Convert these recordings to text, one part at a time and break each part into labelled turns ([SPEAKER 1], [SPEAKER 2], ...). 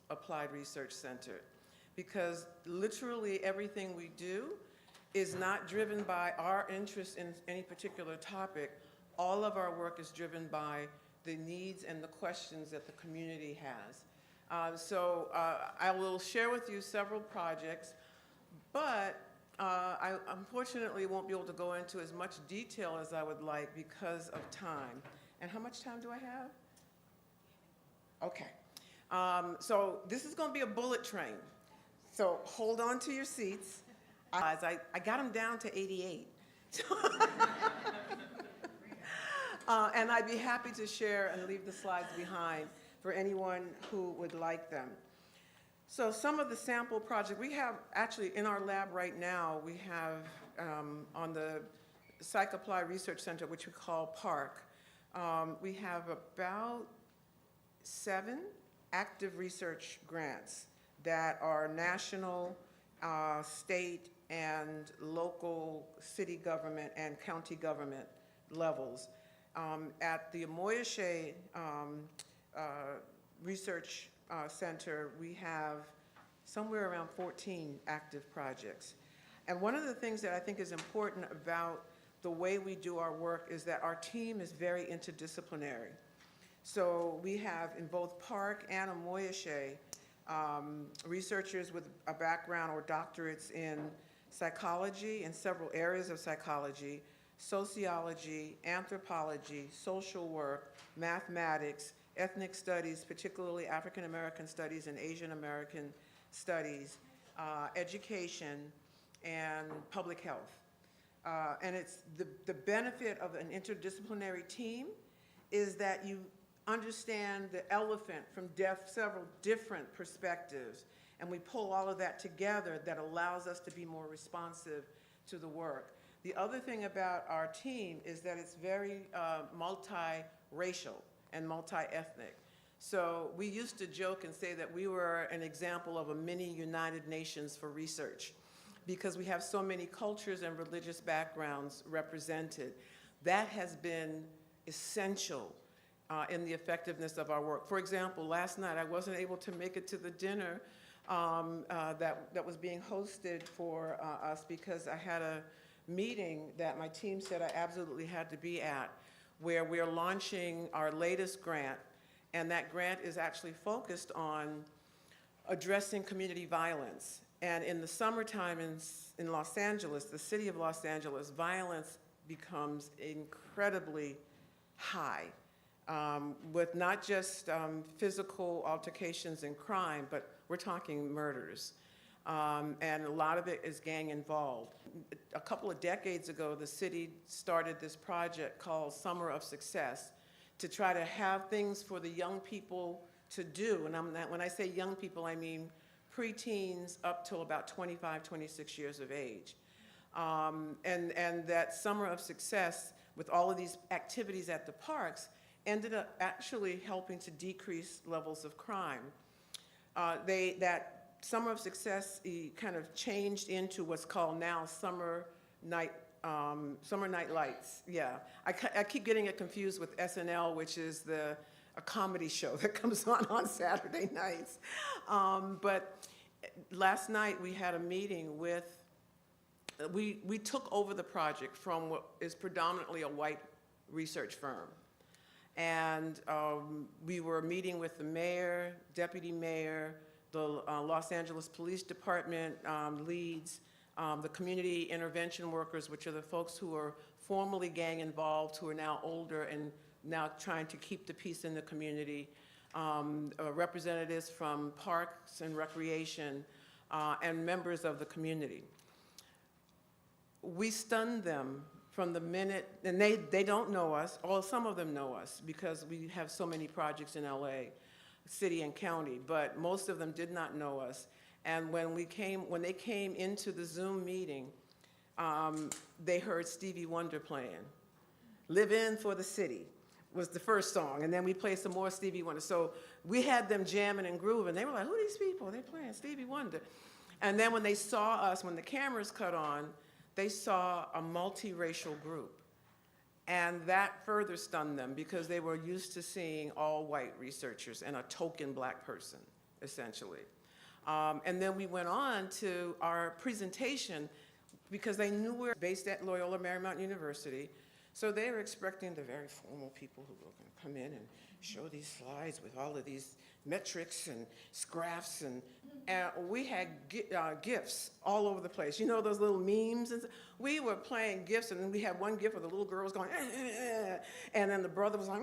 [SPEAKER 1] Applied Research Center, because literally everything we do is not driven by our interest in any particular topic. All of our work is driven by the needs and the questions that the community has. I will share with you several projects, but I unfortunately won't be able to go into as much detail as I would like because of time. And how much time do I have? Okay. So this is going to be a bullet train. So hold on to your seats. I got them down to 88. And I'd be happy to share and leave the slides behind for anyone who would like them. So some of the sample projects, we have actually in our lab right now, we have on the Psych Applied Research Center, which we call PARC, we have about 7 active research grants that are national, state, and local city government and county government levels. At the Amoyashe Research Center, we have somewhere around 14 active projects. And one of the things that I think is important about the way we do our work is that our team is very interdisciplinary. So we have in both PARC and Amoyashe researchers with a background or doctorates in psychology, in several areas of psychology, sociology, anthropology, social work, mathematics, ethnic studies, particularly African American studies and Asian American studies, education, and public health. And it's the benefit of an interdisciplinary team is that you understand the elephant from several different perspectives, and we pull all of that together that allows us to be more responsive to the work. The other thing about our team is that it's very multi-racial and multi-ethnic. So we used to joke and say that we were an example of a mini United Nations for research because we have so many cultures and religious backgrounds represented. That has been essential in the effectiveness of our work. For example, last night I wasn't able to make it to the dinner that was being hosted for us because I had a meeting that my team said I absolutely had to be at, where we're launching our latest grant, and that grant is actually focused on addressing community violence. And in the summertime in Los Angeles, the city of Los Angeles, violence becomes incredibly high, with not just physical altercations and crime, but we're talking murders. And a lot of it is gang involved. A couple of decades ago, the city started this project called Summer of Success to try to have things for the young people to do. And when I say young people, I mean preteens up till about 25, 26 years of age. And that Summer of Success, with all of these activities at the parks, ended up actually helping to decrease levels of crime. That Summer of Success kind of changed into what's called now Summer Night Lights. Yeah, I keep getting it confused with SNL, which is a comedy show that comes on Saturday nights. But last night we had a meeting with, we took over the project from what is predominantly a white research firm. And we were meeting with the mayor, deputy mayor, the Los Angeles Police Department leads, the community intervention workers, which are the folks who are formerly gang involved, who are now older and now trying to keep the peace in the community, representatives from parks and recreation, and members of the community. We stunned them from the minute, and they don't know us, or some of them know us because we have so many projects in LA, city and county, but most of them did not know us. And when they came into the Zoom meeting, they heard Stevie Wonder playing. Live In for the City was the first song, and then we played some more Stevie Wonder. So we had them jamming and grooving. They were like, who are these people? They're playing Stevie Wonder. And then when they saw us, when the cameras cut on, they saw a multiracial group. And that further stunned them because they were used to seeing all white researchers and a token black person. essentially. And then we went on to our presentation because they knew we were based at Loyola Marymount University. So they were expecting the very formal people who were going to come in and show these slides with all of these metrics and graphs, and we had GIFs all over the place. You know those little memes? We were playing GIFs, and then we had one GIF where the little girl was going, and then the brother was like,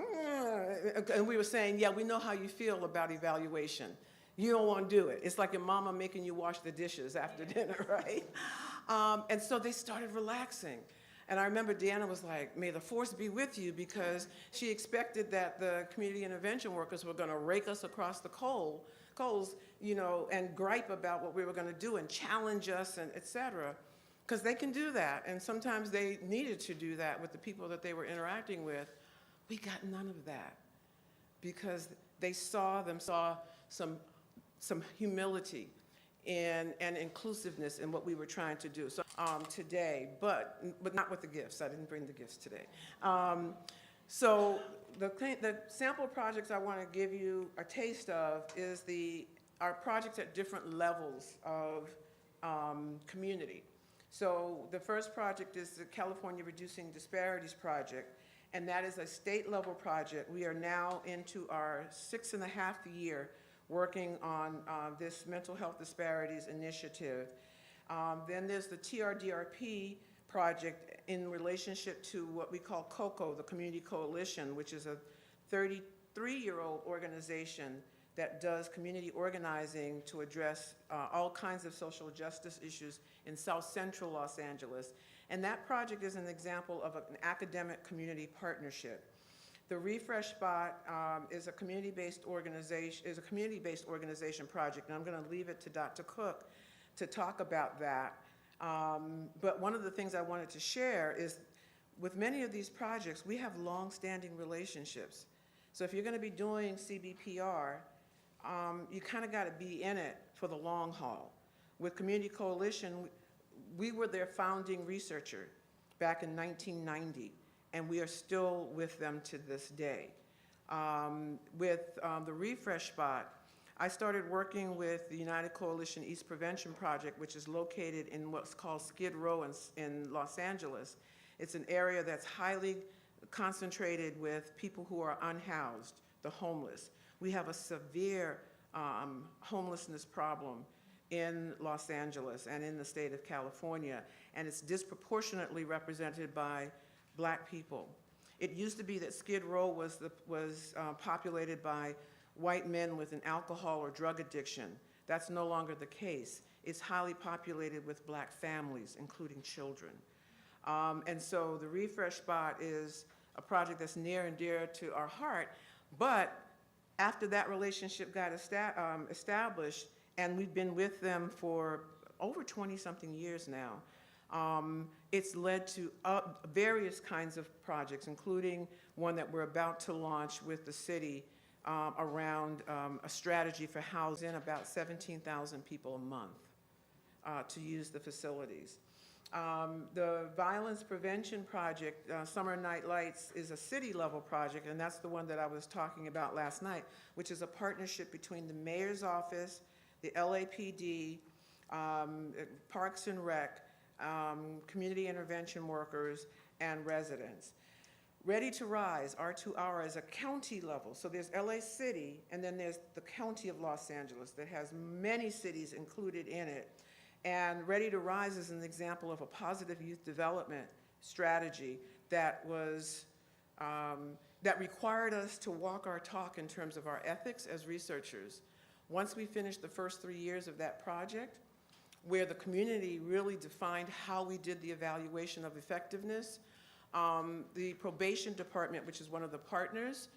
[SPEAKER 1] and we were saying, yeah, we know how you feel about evaluation. You don't want to do it. It's like your mama making you wash the dishes after dinner, right? And so they started relaxing. And I remember Deanna was like, may the force be with you, because she expected that the community intervention workers were going to rake us across the coals, you know, and gripe about what we were going to do and challenge us and et cetera, because they can do that. And sometimes they needed to do that with the people that they were interacting with. We got none of that because they saw some humility and inclusiveness in what we were trying to do. So today, but not with the gifts. I didn't bring the gifts today. So the sample projects I want to give you a taste of is our projects at different levels of community. So the first project is the California Reducing Disparities Project, and that is a state level project. We are now into our 6.5 year working on this mental health disparities initiative. Then there's the TRDRP project in relationship to what we call COCO, the Community Coalition, which is a 33-year-old organization that does community organizing to address all kinds of social justice issues in South Central Los Angeles. And that project is an example of an academic community partnership. The Refresh Spot is a community-based organization project, and I'm going to leave it to Dr. Cook to talk about that. But one of the things I wanted to share is with many of these projects, we have long-standing relationships. So if you're going to be doing CBPR, you kind of got to be in it for the long haul. With Community Coalition, we were their founding researcher back in 1990. And we are still with them to this day. With the Refresh Spot, I started working with the United Coalition East Prevention Project, which is located in what's called Skid Row in Los Angeles. It's an area that's highly concentrated with people who are unhoused, the homeless. We have a severe homelessness problem in Los Angeles and in the state of California, and it's disproportionately represented by Black people. It used to be that Skid Row was populated by white men with an alcohol or drug addiction. That's no longer the case. It's highly populated with Black families, including children. And so the Refresh Spot is a project that's near and dear to our heart, but after that relationship got established, and we've been with them for over 20-something years now, it's led to various kinds of projects, including one that we're about to launch with the city around a strategy for housing about 17,000 people a month to use the facilities. The Violence Prevention Project, Summer Night Lights, is a city-level project, and that's the one that I was talking about last night, which is a partnership between the mayor's office, the LAPD, Parks and Rec, community intervention workers, and residents. Ready to Rise, R2R, is a county level. So there's LA City, and then there's the County of Los Angeles that has many cities included in it. And Ready to Rise is an example of a positive youth development strategy that was, that required us to walk our talk in terms of our ethics as researchers. Once we finished the first 3 years of that project, where the community really defined how we did the evaluation of effectiveness, the probation department, which is one of the partners,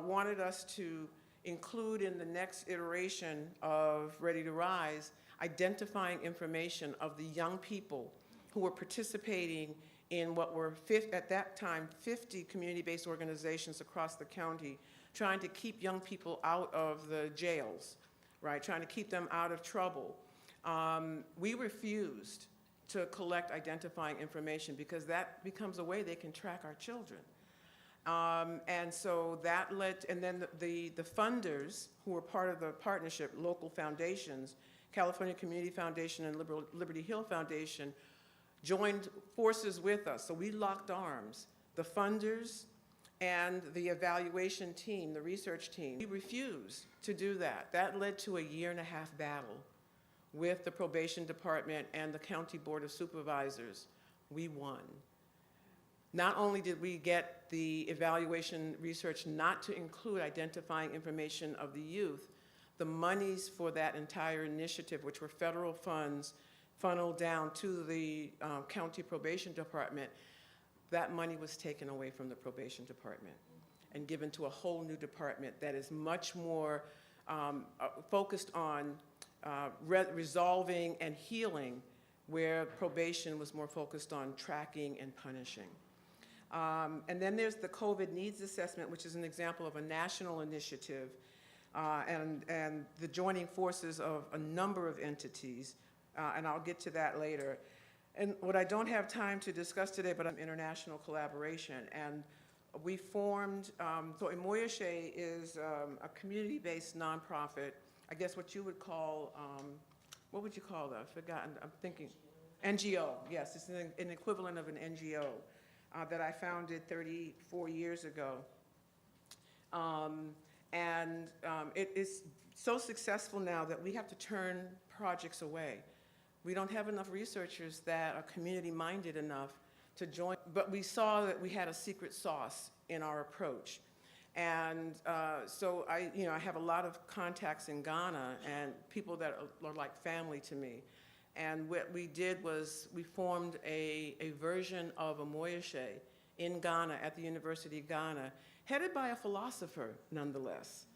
[SPEAKER 1] wanted us to include in the next iteration of Ready to Rise, identifying information of the young people who were participating in what were, at that time, 50 community-based organizations across the county, trying to keep young people out of the jails, right? Trying to keep them out of trouble. We refused to collect identifying information because that becomes a way they can track our children. And so that led, and then the funders who were part of the partnership, local foundations, California Community Foundation and Liberty Hill Foundation, joined forces with us. So we locked arms, the funders and the evaluation team, the research team. We refused to do that. That led to a 1.5-year battle with the probation department and the county board of supervisors. We won. Not only did we get the evaluation research not to include identifying information of the youth, the monies for that entire initiative, which were federal funds, funneled down to the county probation department, that money was taken away from the probation department and given to a whole new department that is much more focused on resolving and healing, where probation was more focused on tracking and punishing. And then there's the COVID needs assessment, which is an example of a national initiative and the joining forces of a number of entities, and I'll get to that later. And what I don't have time to discuss today, but international collaboration. And we formed, so Imoyeshe is a community-based nonprofit, I guess what you would call, what would you call that? I've forgotten, I'm thinking. NGO, yes, it's an equivalent of an NGO that I founded 34 years ago. It is so successful now that we have to turn projects away. We don't have enough researchers that are community-minded enough to join, but we saw that we had a secret sauce in our approach. And so I have a lot of contacts in Ghana and people that are like family to me. And what we did was we formed a version of Imoyeshe in Ghana at the University of Ghana, headed by a philosopher, nonetheless,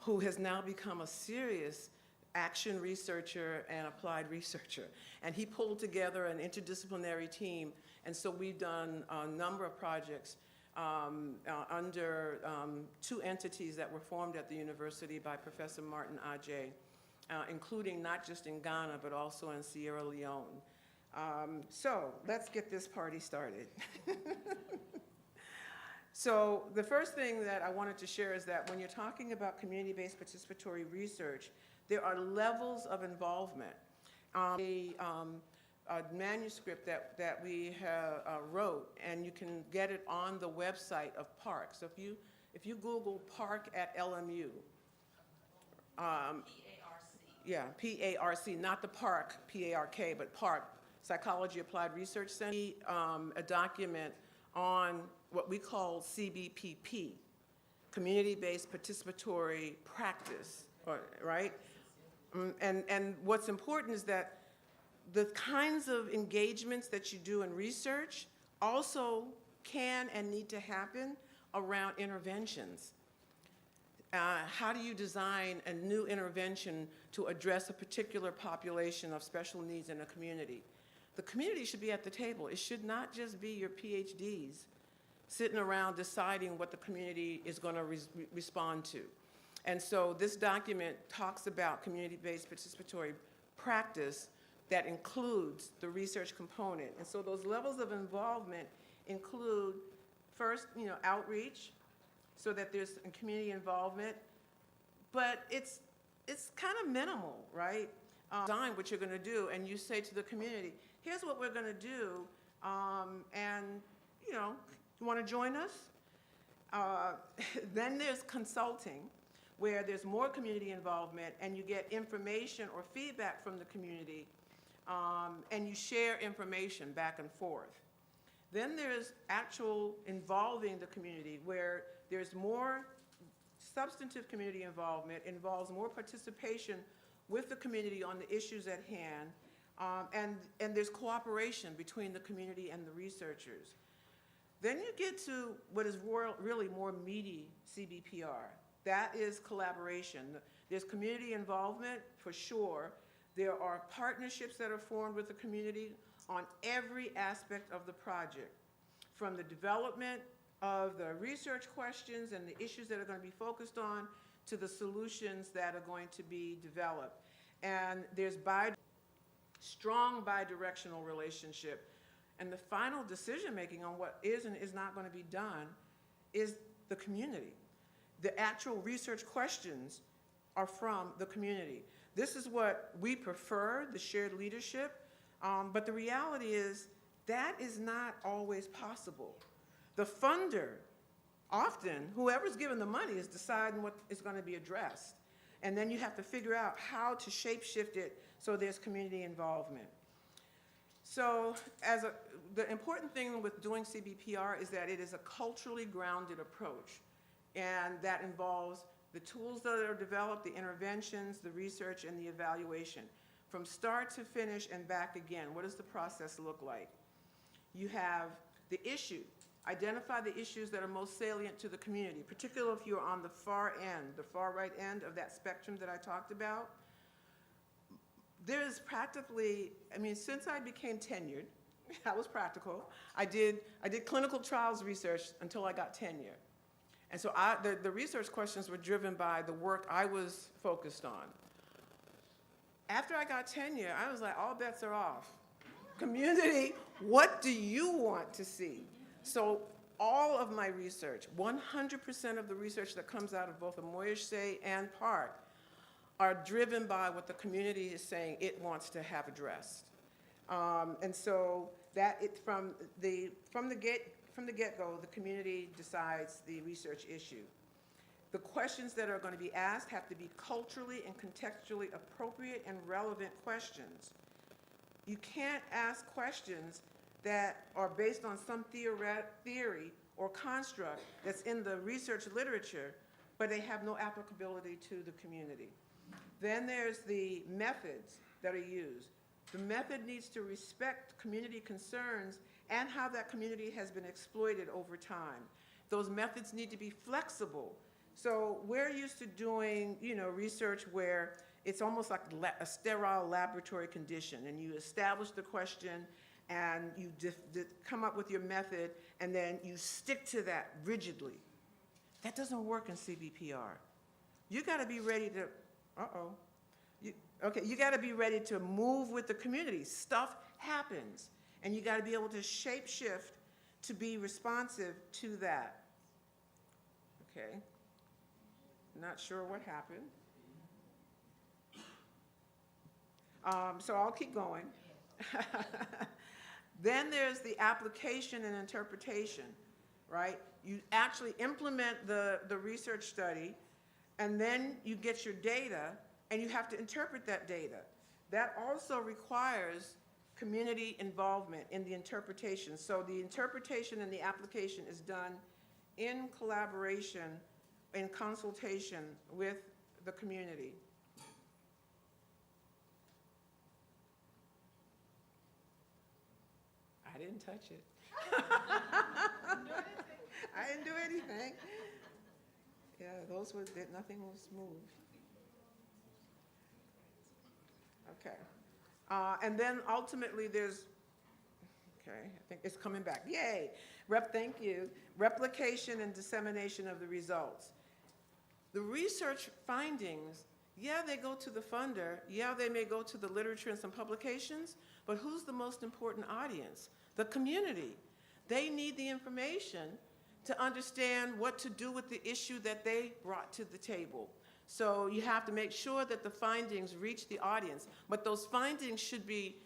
[SPEAKER 1] who has now become a serious action researcher and applied researcher. And he pulled together an interdisciplinary team, and so we've done a number of projects under 2 entities that were formed at the university by Professor Martin Adjei, including not just in Ghana, but also in Sierra Leone. So let's get this party started. So the first thing that I wanted to share is that when you're talking about community-based participatory research, there are levels of involvement. A manuscript that we wrote, and you can get it on the website of PARC. So if you Google PARC at LMU, yeah, P-A-R-C, not the park, P-A-R-K, but PARC, Psychology Applied Research Center, a document on what we call CBPP, Community-Based Participatory Practice, right? And what's important is that the kinds of engagements that you do in research also can and need to happen around interventions. How do you design a new intervention to address a particular population of special needs in a community? The community should be at the table. It should not just be your PhDs sitting around deciding what the community is going to respond to. And so this document talks about community-based participatory practice that includes the research component. And so those levels of involvement include, first, outreach, so that there's community involvement, but it's kind of minimal, right? Design what you're going to do, and you say to the community, here's what we're going to do, and you want to join us? Then there's consulting, where there's more community involvement, and you get information or feedback from the community, and you share information back and forth. Then there's actual involving the community, where there's more substantive community involvement, involves more participation with the community on the issues at hand, and there's cooperation between the community and the researchers. Then you get to what is really more meaty CBPR. That is collaboration. There's community involvement, for sure. There are partnerships that are formed with the community on every aspect of the project, from the development of the research questions and the issues that are going to be focused on to the solutions that are going to be developed. And there's strong bi-directional relationship. And the final decision-making on what is and is not going to be done is the community. The actual research questions are from the community. This is what we prefer, the shared leadership, but the reality is that is not always possible. The funder, often, whoever's given the money is deciding what is going to be addressed. And then you have to figure out how to shape-shift it so there's community involvement. So the important thing with doing CBPR is that it is a culturally grounded approach, and that involves the tools that are developed, the interventions, the research, and the evaluation. From start to finish and back again, what does the process look like? You have the issue. Identify the issues that are most salient to the community, particularly if you're on the far end, the far right end of that spectrum that I talked about. There is practically, I mean, since I became tenured, I was practical. I did clinical trials research until I got tenure. And so the research questions were driven by the work I was focused on. After I got tenure, I was like, all bets are off. Community, what do you want to see? So all of my research, 100% of the research that comes out of both Amoyashse and Park are driven by what the community is saying it wants to have addressed. And so that from the get-go, the community decides the research issue. The questions that are going to be asked have to be culturally and contextually appropriate and relevant questions. You can't ask questions that are based on some theory or construct that's in the research literature, but they have no applicability to the community. Then there's the methods that are used. The method needs to respect community concerns and how that community has been exploited over time. Those methods need to be flexible. So we're used to doing, research where it's almost like a sterile laboratory condition, and you establish the question and you come up with your method, and then you stick to that rigidly. That doesn't work in CBPR. You gotta be ready to, you gotta be ready to move with the community. Stuff happens, and you gotta be able to shape shift to be responsive to that. Okay, not sure what happened. So I'll keep going. Then there's the application and interpretation, right? You actually implement the research study, and then you get your data, and you have to interpret that data. That also requires community involvement in the interpretation. So the interpretation and the application is done in collaboration, in consultation with the community. I didn't touch it. I didn't do anything. Yeah, nothing was moved. Okay. And then ultimately there's, okay, I think it's coming back. Yay. Thank you. Replication and dissemination of the results. The research findings, yeah, they go to the funder. Yeah, they may go to the literature and some publications, but who's the most important audience? The community. They need the information to understand what to do with the issue that they brought to the table. So you have to make sure that the findings reach the audience, but those findings should be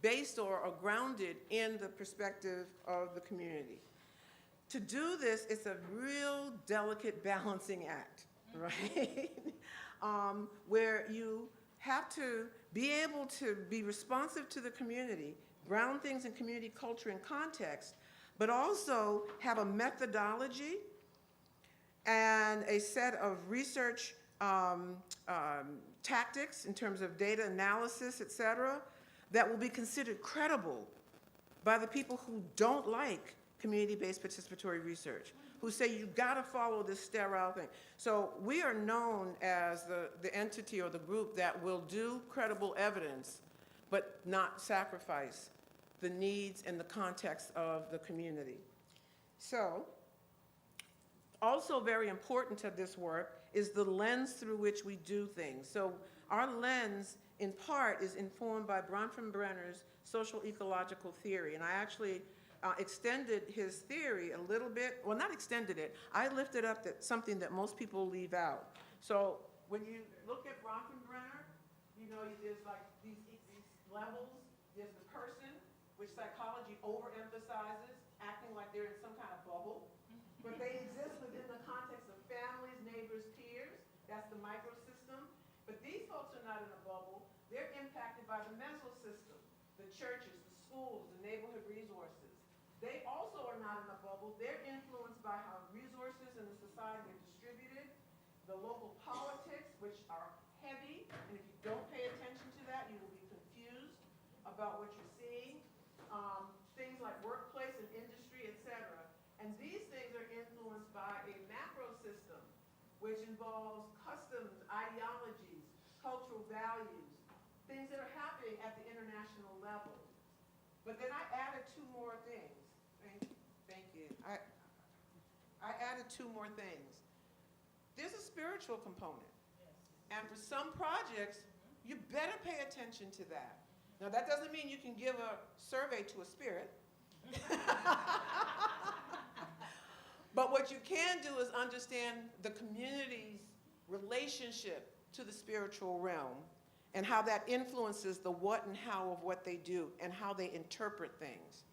[SPEAKER 1] based or grounded in the perspective of the community. To do this, it's a real delicate balancing act, right? Where you have to be able to be responsive to the community, ground things in community culture and context, but also have a methodology and a set of research tactics in terms of data analysis, et cetera, that will be considered credible by the people who don't like community-based participatory research, who say you gotta follow this sterile thing. So we are known as the entity or the group that will do credible evidence, but not sacrifice the needs and the context of the community. So, also very important to this work is the lens through which we do things. So our lens, in part, is informed by Bronfenbrenner's social ecological theory, and I actually extended his theory a little bit. Well, not extended it. I lifted up something that most people leave out. So when you look at Bronfenbrenner, there's like these levels. There's the person, which psychology overemphasizes, acting like they're in some kind of bubble. But they exist within the context of families, neighbors, peers. That's the microsystem. But these folks are not in a bubble. They're impacted by the mesosystem, the churches, the schools, the neighborhood resources. They also are not in a bubble. They're influenced by how resources in the society are distributed, the local politics, which are heavy, and if you don't pay attention to that, you will be confused about what you're seeing. Things like workplace and industry, etc. And these things are influenced by a macro system, which involves customs, ideologies, cultural values, things that are happening at the international level. But then I added two more things. Thank you. I added two more things. There's a spiritual component. And for some projects, you better pay attention to that. Now, that doesn't mean you can give a survey to a spirit. But what you can do is understand the community's relationship to the spiritual realm and how that influences the what and how of what they do and how they interpret things.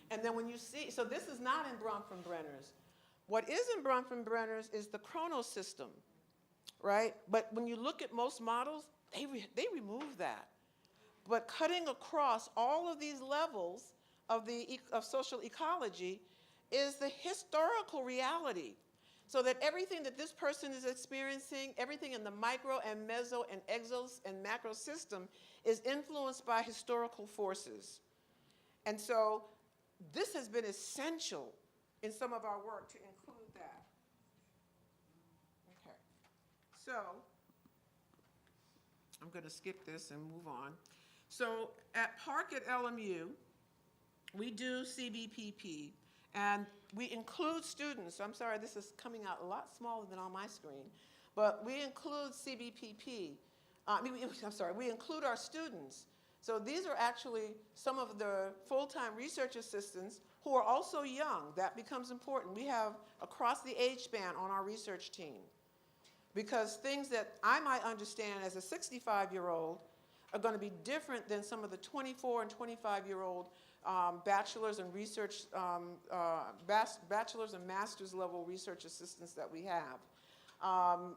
[SPEAKER 1] And then when you see, so this is not in Bronfenbrenner's. What is in Bronfenbrenner's is the chronos system, right? But when you look at most models, they remove that. But cutting across all of these levels of social ecology is the historical reality. So that everything that this person is experiencing, everything in the micro and meso and exos and macro system is influenced by historical forces. And so this has been essential in some of our work to include that. Okay. So I'm going to skip this and move on. So at Park at LMU, we do CBPP, and we include students. I'm sorry, this is coming out a lot smaller than on my screen, but we include CBPP. We include our students. So these are actually some of the full-time research assistants who are also young. That becomes important. We have across the age span on our research team, because things that I might understand as a 65-year-old are going to be different than some of the 24 and 25-year-old bachelor's and research, bachelor's and master's level research assistants that we have,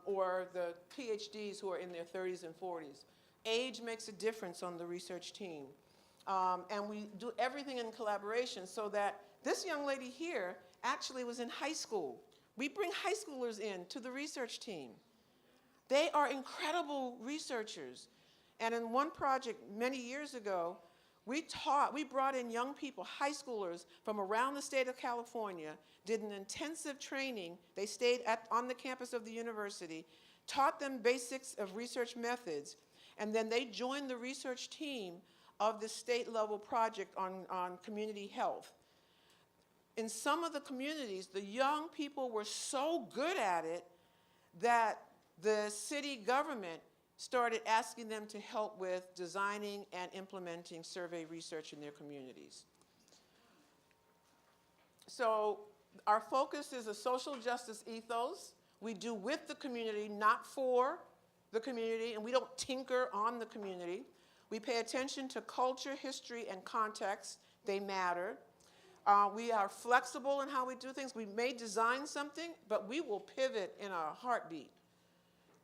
[SPEAKER 1] or the PhDs who are in their 30s and 40s. Age makes a difference on the research team. And we do everything in collaboration, so that this young lady here actually was in high school. We bring high schoolers in to the research team. They are incredible researchers. And in one project many years ago, we brought in young people, high schoolers from around the state of California, did an intensive training. They stayed on the campus of the university, taught them basics of research methods, and then they joined the research team of the state level project on community health. In some of the communities, the young people were so good at it that the city government started asking them to help with designing and implementing survey research in their communities. So our focus is a social justice ethos. We do with the community, not for the community, and we don't tinker on the community. We pay attention to culture, history, and context. They matter. We are flexible in how we do things. We may design something, but we will pivot in a heartbeat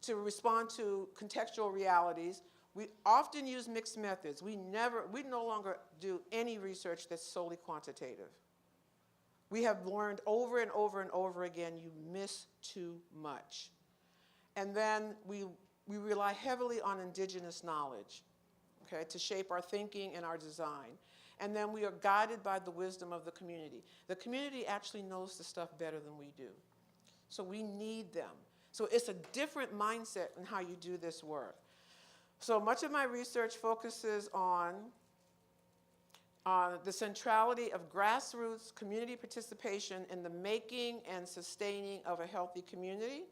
[SPEAKER 1] to respond to contextual realities. We often use mixed methods. We no longer do any research that's solely quantitative. We have learned over and over and over again, you miss too much. And then we rely heavily on indigenous knowledge, okay, to shape our thinking and our design. And then we are guided by the wisdom of the community. The community actually knows the stuff better than we do. So we need them. So it's a different mindset in how you do this work. So much of my research focuses on the centrality of grassroots community participation in the making and sustaining of a healthy community.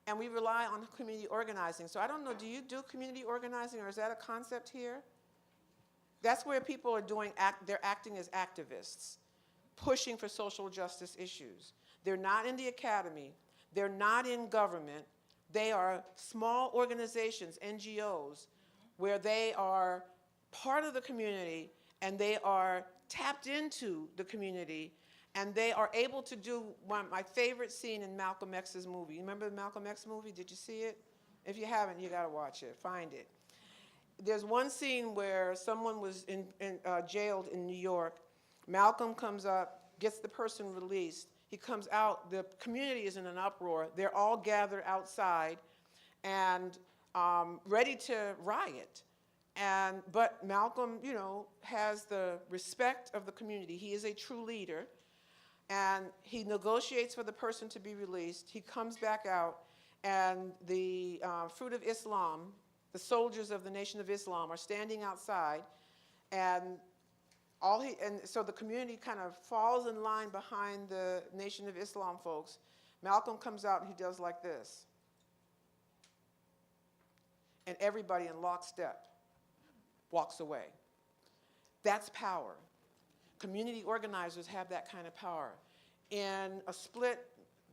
[SPEAKER 1] And we rely on community organizing. So I don't know, do you do community organizing, or is that a concept here? That's where people are they're acting as activists. pushing for social justice issues. They're not in the academy. They're not in government. They are small organizations, NGOs, where they are part of the community and they are tapped into the community, and they are able to do my favorite scene in Malcolm X's movie. You remember the Malcolm X movie? Did you see it? If you haven't, you gotta watch it, find it. There's one scene where someone was jailed in New York. Malcolm comes up, gets the person released. He comes out, the community is in an uproar. They're all gathered outside and ready to riot. But Malcolm, you know, has the respect of the community. He is a true leader. And he negotiates for the person to be released. He comes back out, and the Fruit of Islam, the soldiers of the Nation of Islam, are standing outside, and so the community kind of falls in line behind the Nation of Islam folks. Malcolm comes out and he does like this. And everybody in lockstep walks away. That's power. Community organizers have that kind of power. In a split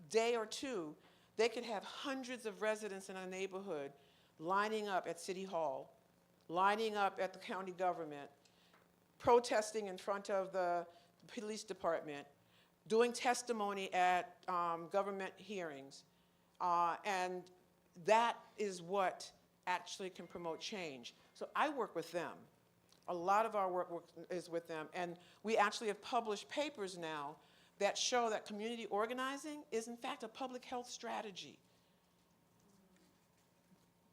[SPEAKER 1] day or two, they could have hundreds of residents in a neighborhood lining up at City Hall, lining up at the county government, protesting in front of the police department, doing testimony at government hearings. And that is what actually can promote change. So I work with them. A lot of our work is with them. And we actually have published papers now that show that community organizing is in fact a public health strategy.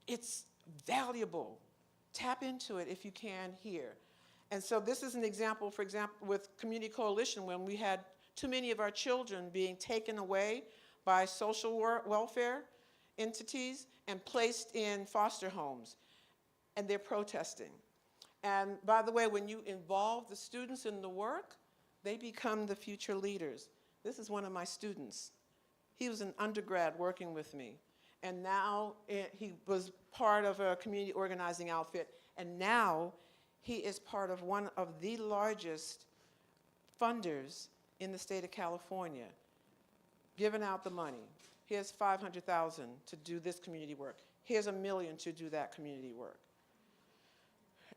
[SPEAKER 1] It's valuable. Tap into it if you can here. And so this is an example, for example, with Community Coalition, when we had too many of our children being taken away by social welfare entities and placed in foster homes, and they're protesting. And by the way, when you involve the students in the work, they become the future leaders. This is one of my students. He was an undergrad working with me, and now he was part of a community organizing outfit, and now he is part of one of the largest funders in the state of California, giving out the money. Here's $500,000 to do this community work. Here's $1 million to do that community work.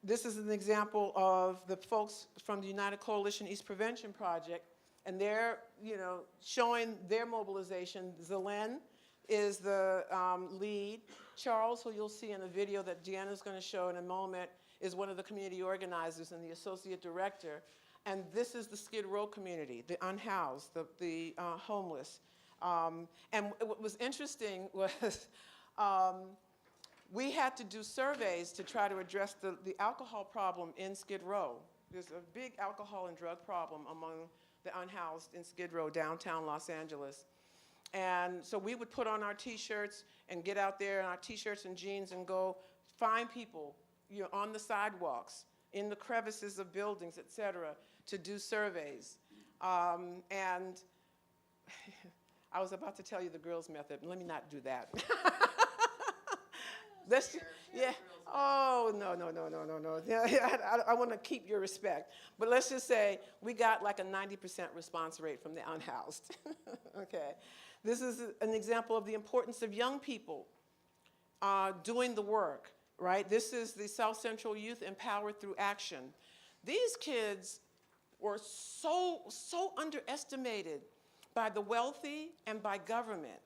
[SPEAKER 1] This is an example of the folks from the United Coalition East Prevention Project, and they're, you know, showing their mobilization. Zelen is the lead. Charles, who you'll see in a video that Deanna's going to show in a moment, is one of the community organizers and the associate director. And this is the Skid Row community, the unhoused, the homeless. And what was interesting was we had to do surveys to try to address the alcohol problem in Skid Row. There's a big alcohol and drug problem among the unhoused in Skid Row, downtown Los Angeles. And so we would put on our T-shirts and get out there in our T-shirts and jeans and go find people, you know, on the sidewalks, in the crevices of buildings, et cetera, to do surveys. And I was about to tell you the girls' method. Let me not do that. Yeah. Oh, no. Yeah, I want to keep your respect. But let's just say we got like a 90% response rate from the unhoused. Okay. This is an example of the importance of young people doing the work, right? This is the South Central Youth Empowered Through Action. These kids were so underestimated by the wealthy and by government,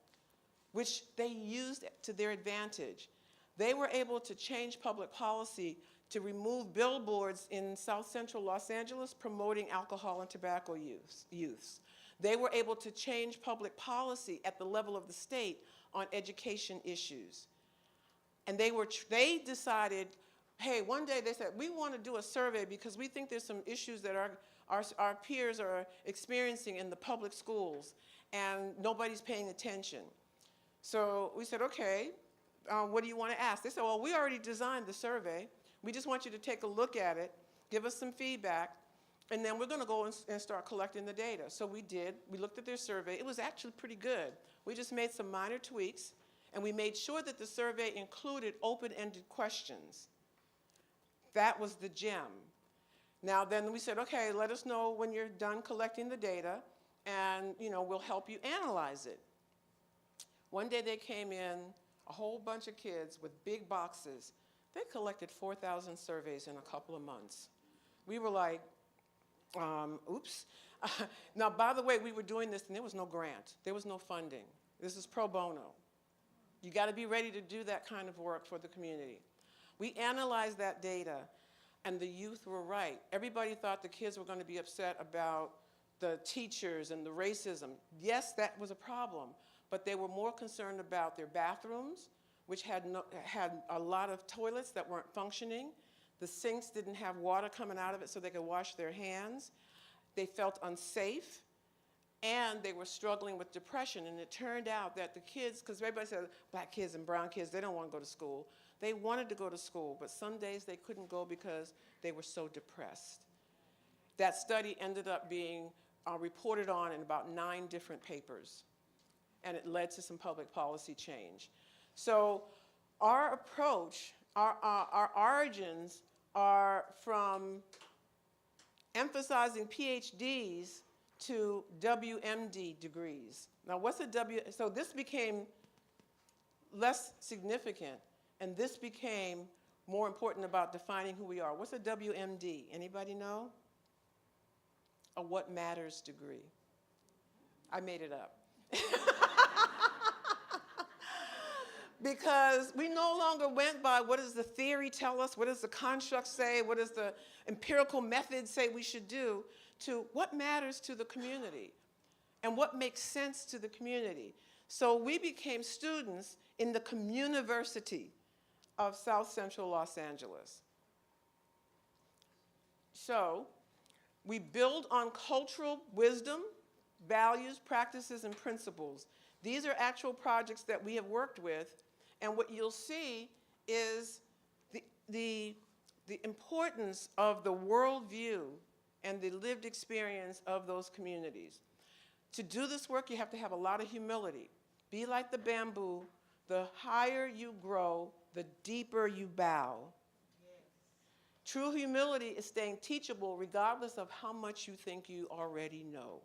[SPEAKER 1] which they used to their advantage. They were able to change public policy to remove billboards in South Central Los Angeles promoting alcohol and tobacco use. They were able to change public policy at the level of the state on education issues. And they decided, hey, one day they said, we want to do a survey because we think there's some issues that our peers are experiencing in the public schools, and nobody's paying attention. So we said, okay, what do you want to ask? They said, well, we already designed the survey. We just want you to take a look at it, give us some feedback, and then we're going to go and start collecting the data. So we did. We looked at their survey. It was actually pretty good. We just made some minor tweaks, and we made sure that the survey included open-ended questions. That was the gem. Now then we said, okay, let us know when you're done collecting the data, and we'll help you analyze it. One day they came in, a whole bunch of kids with big boxes. They collected 4,000 surveys in a couple of months. We were like, oops. Now, by the way, we were doing this and there was no grant. There was no funding. This is pro bono. You got to be ready to do that kind of work for the community. We analyzed that data, and the youth were right. Everybody thought the kids were going to be upset about the teachers and the racism. Yes, that was a problem, but they were more concerned about their bathrooms, which had a lot of toilets that weren't functioning. The sinks didn't have water coming out of it so they could wash their hands. They felt unsafe, and they were struggling with depression. And it turned out that the kids, because everybody said black kids and brown kids, they don't want to go to school. They wanted to go to school, but some days they couldn't go because they were so depressed. That study ended up being reported on in about 9 different papers, and it led to some public policy change. So our approach, our origins are from emphasizing PhDs to WMD degrees. Now what's a so this became less significant, and this became more important about defining who we are. What's a WMD? Anybody know? A what matters degree. I made it up. Because we no longer went by what does the theory tell us, what does the construct say, what does the empirical method say we should do, to what matters to the community and what makes sense to the community. So we became students in the Communiversity of South Central Los Angeles. So we build on cultural wisdom, values, practices, and principles. These are actual projects that we have worked with, and what you'll see is the importance of the worldview and the lived experience of those communities. To do this work, you have to have a lot of humility. Be like the bamboo. The higher you grow, the deeper you bow. True humility is staying teachable regardless of how much you think you already know.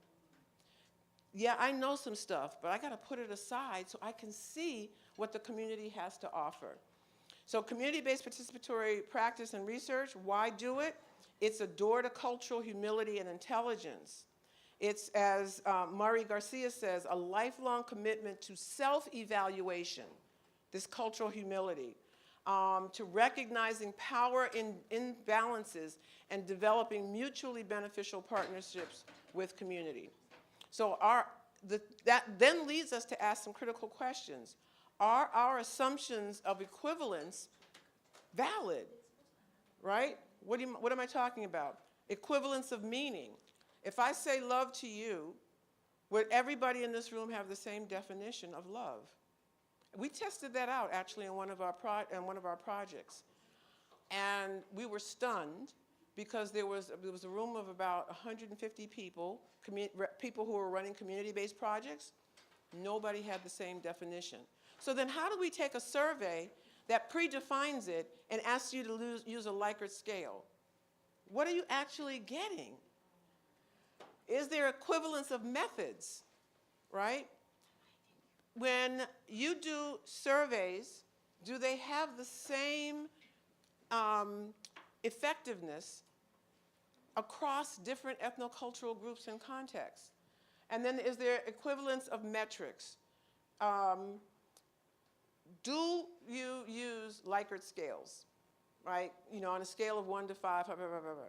[SPEAKER 1] Yeah, I know some stuff, but I got to put it aside so I can see what the community has to offer. So community-based participatory practice and research, why do it? It's a door to cultural humility and intelligence. It's, as Murray Garcia says, a lifelong commitment to self-evaluation, this cultural humility, to recognizing power imbalances and developing mutually beneficial partnerships with community. So that then leads us to ask some critical questions. Are our assumptions of equivalence valid, right? What am I talking about? Equivalence of meaning. If I say love to you, would everybody in this room have the same definition of love? We tested that out actually in one of our projects, and we were stunned because there was a room of about 150 people, people who were running community-based projects. Nobody had the same definition. So then how do we take a survey that predefines it and asks you to use a Likert scale? What are you actually getting? Is there equivalence of methods, right? When you do surveys, do they have the same effectiveness across different ethnocultural groups and contexts? And then is there equivalence of metrics? Do you use Likert scales, right? On a scale of 1 to 5,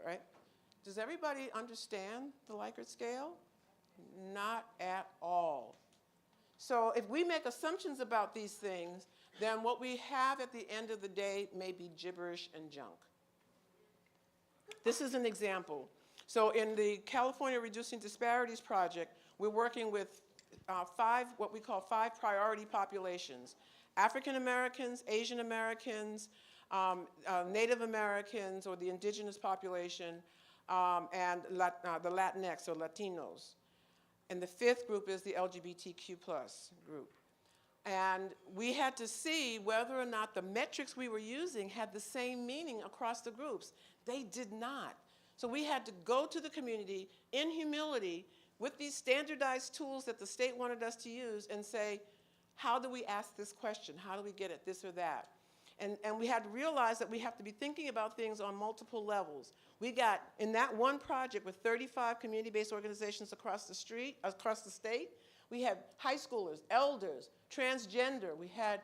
[SPEAKER 1] right? Does everybody understand the Likert scale? Not at all. So if we make assumptions about these things, then what we have at the end of the day may be gibberish and junk. This is an example. So in the California Reducing Disparities Project, we're working with what we call 5 priority populations: African Americans, Asian Americans, Native Americans or the indigenous population, and the Latinx or Latinos. And the 5th group is the LGBTQ+ group. And we had to see whether or not the metrics we were using had the same meaning across the groups. They did not. So we had to go to the community in humility with these standardized tools that the state wanted us to use and say, how do we ask this question? How do we get at this or that? And we had to realize that we have to be thinking about things on multiple levels. We got, in that one project with 35 community-based organizations across the state, we had high schoolers, elders, transgender. We had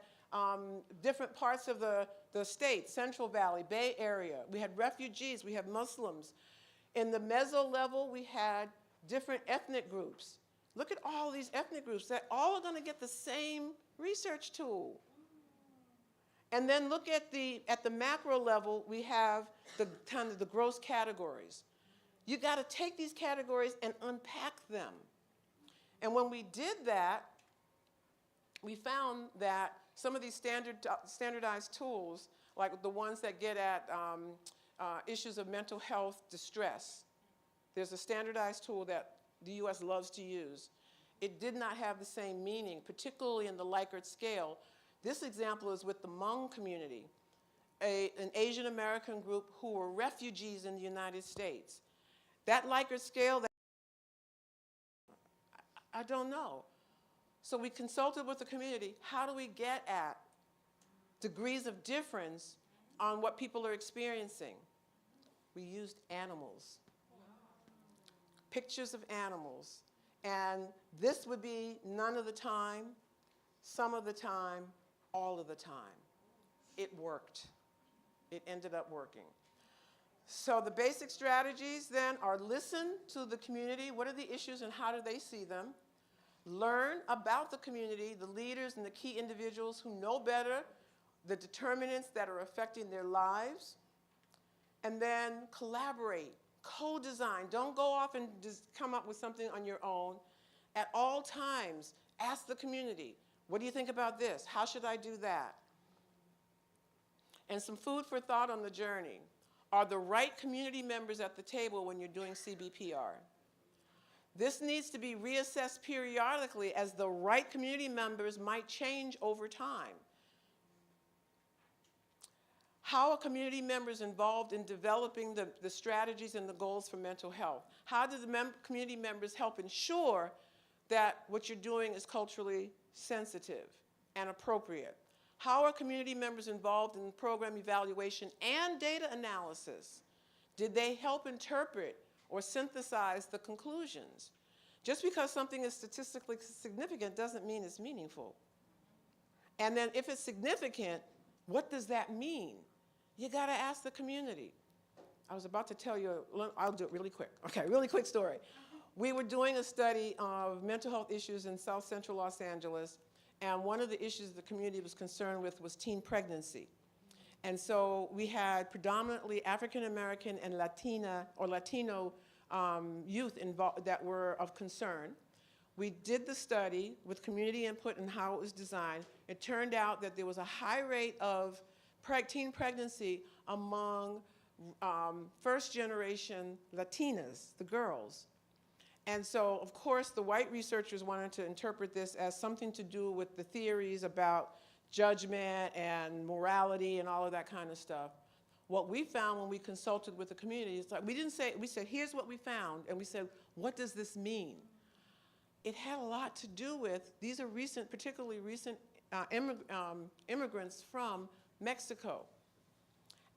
[SPEAKER 1] different parts of the state, Central Valley, Bay Area. We had refugees, we had Muslims. In the meso level, we had different ethnic groups. Look at all these ethnic groups that all are going to get the same research tool. And then look at the macro level, we have the kind of the gross categories. You got to take these categories and unpack them. And when we did that, we found that some of these standardized tools, like the ones that get at issues of mental health distress, there's a standardized tool that the US loves to use. It did not have the same meaning, particularly in the Likert scale. This example is with the Hmong community, an Asian American group who were refugees in the United States. That Likert scale, I don't know. So we consulted with the community. How do we get at degrees of difference on what people are experiencing? We used animals, pictures of animals. And this would be none of the time, some of the time, all of the time. It worked. It ended up working. So the basic strategies then are listen to the community. What are the issues and how do they see them? Learn about the community, the leaders and the key individuals who know better, the determinants that are affecting their lives. And then collaborate, co-design. Don't go off and just come up with something on your own. At all times, ask the community, what do you think about this? How should I do that? And some food for thought on the journey. Are the right community members at the table when you're doing CBPR? This needs to be reassessed periodically as the right community members might change over time. How are community members involved in developing the strategies and the goals for mental health? How do the community members help ensure that what you're doing is culturally sensitive and appropriate? How are community members involved in program evaluation and data analysis? Did they help interpret or synthesize the conclusions? Just because something is statistically significant doesn't mean it's meaningful. And then if it's significant, what does that mean? You got to ask the community. I was about to tell you, I'll do it really quick. Okay, really quick story. We were doing a study of mental health issues in South Central Los Angeles, and one of the issues the community was concerned with was teen pregnancy. And so we had predominantly African American and Latino youth involved that were of concern. We did the study with community input and how it was designed. It turned out that there was a high rate of teen pregnancy among first-generation Latinas, the girls. And so, of course, the white researchers wanted to interpret this as something to do with the theories about judgment and morality and all of that kind of stuff. What we found when we consulted with the community is like, we said, here's what we found, and we said, what does this mean? It had a lot to do with, these are recent, particularly recent immigrants from Mexico.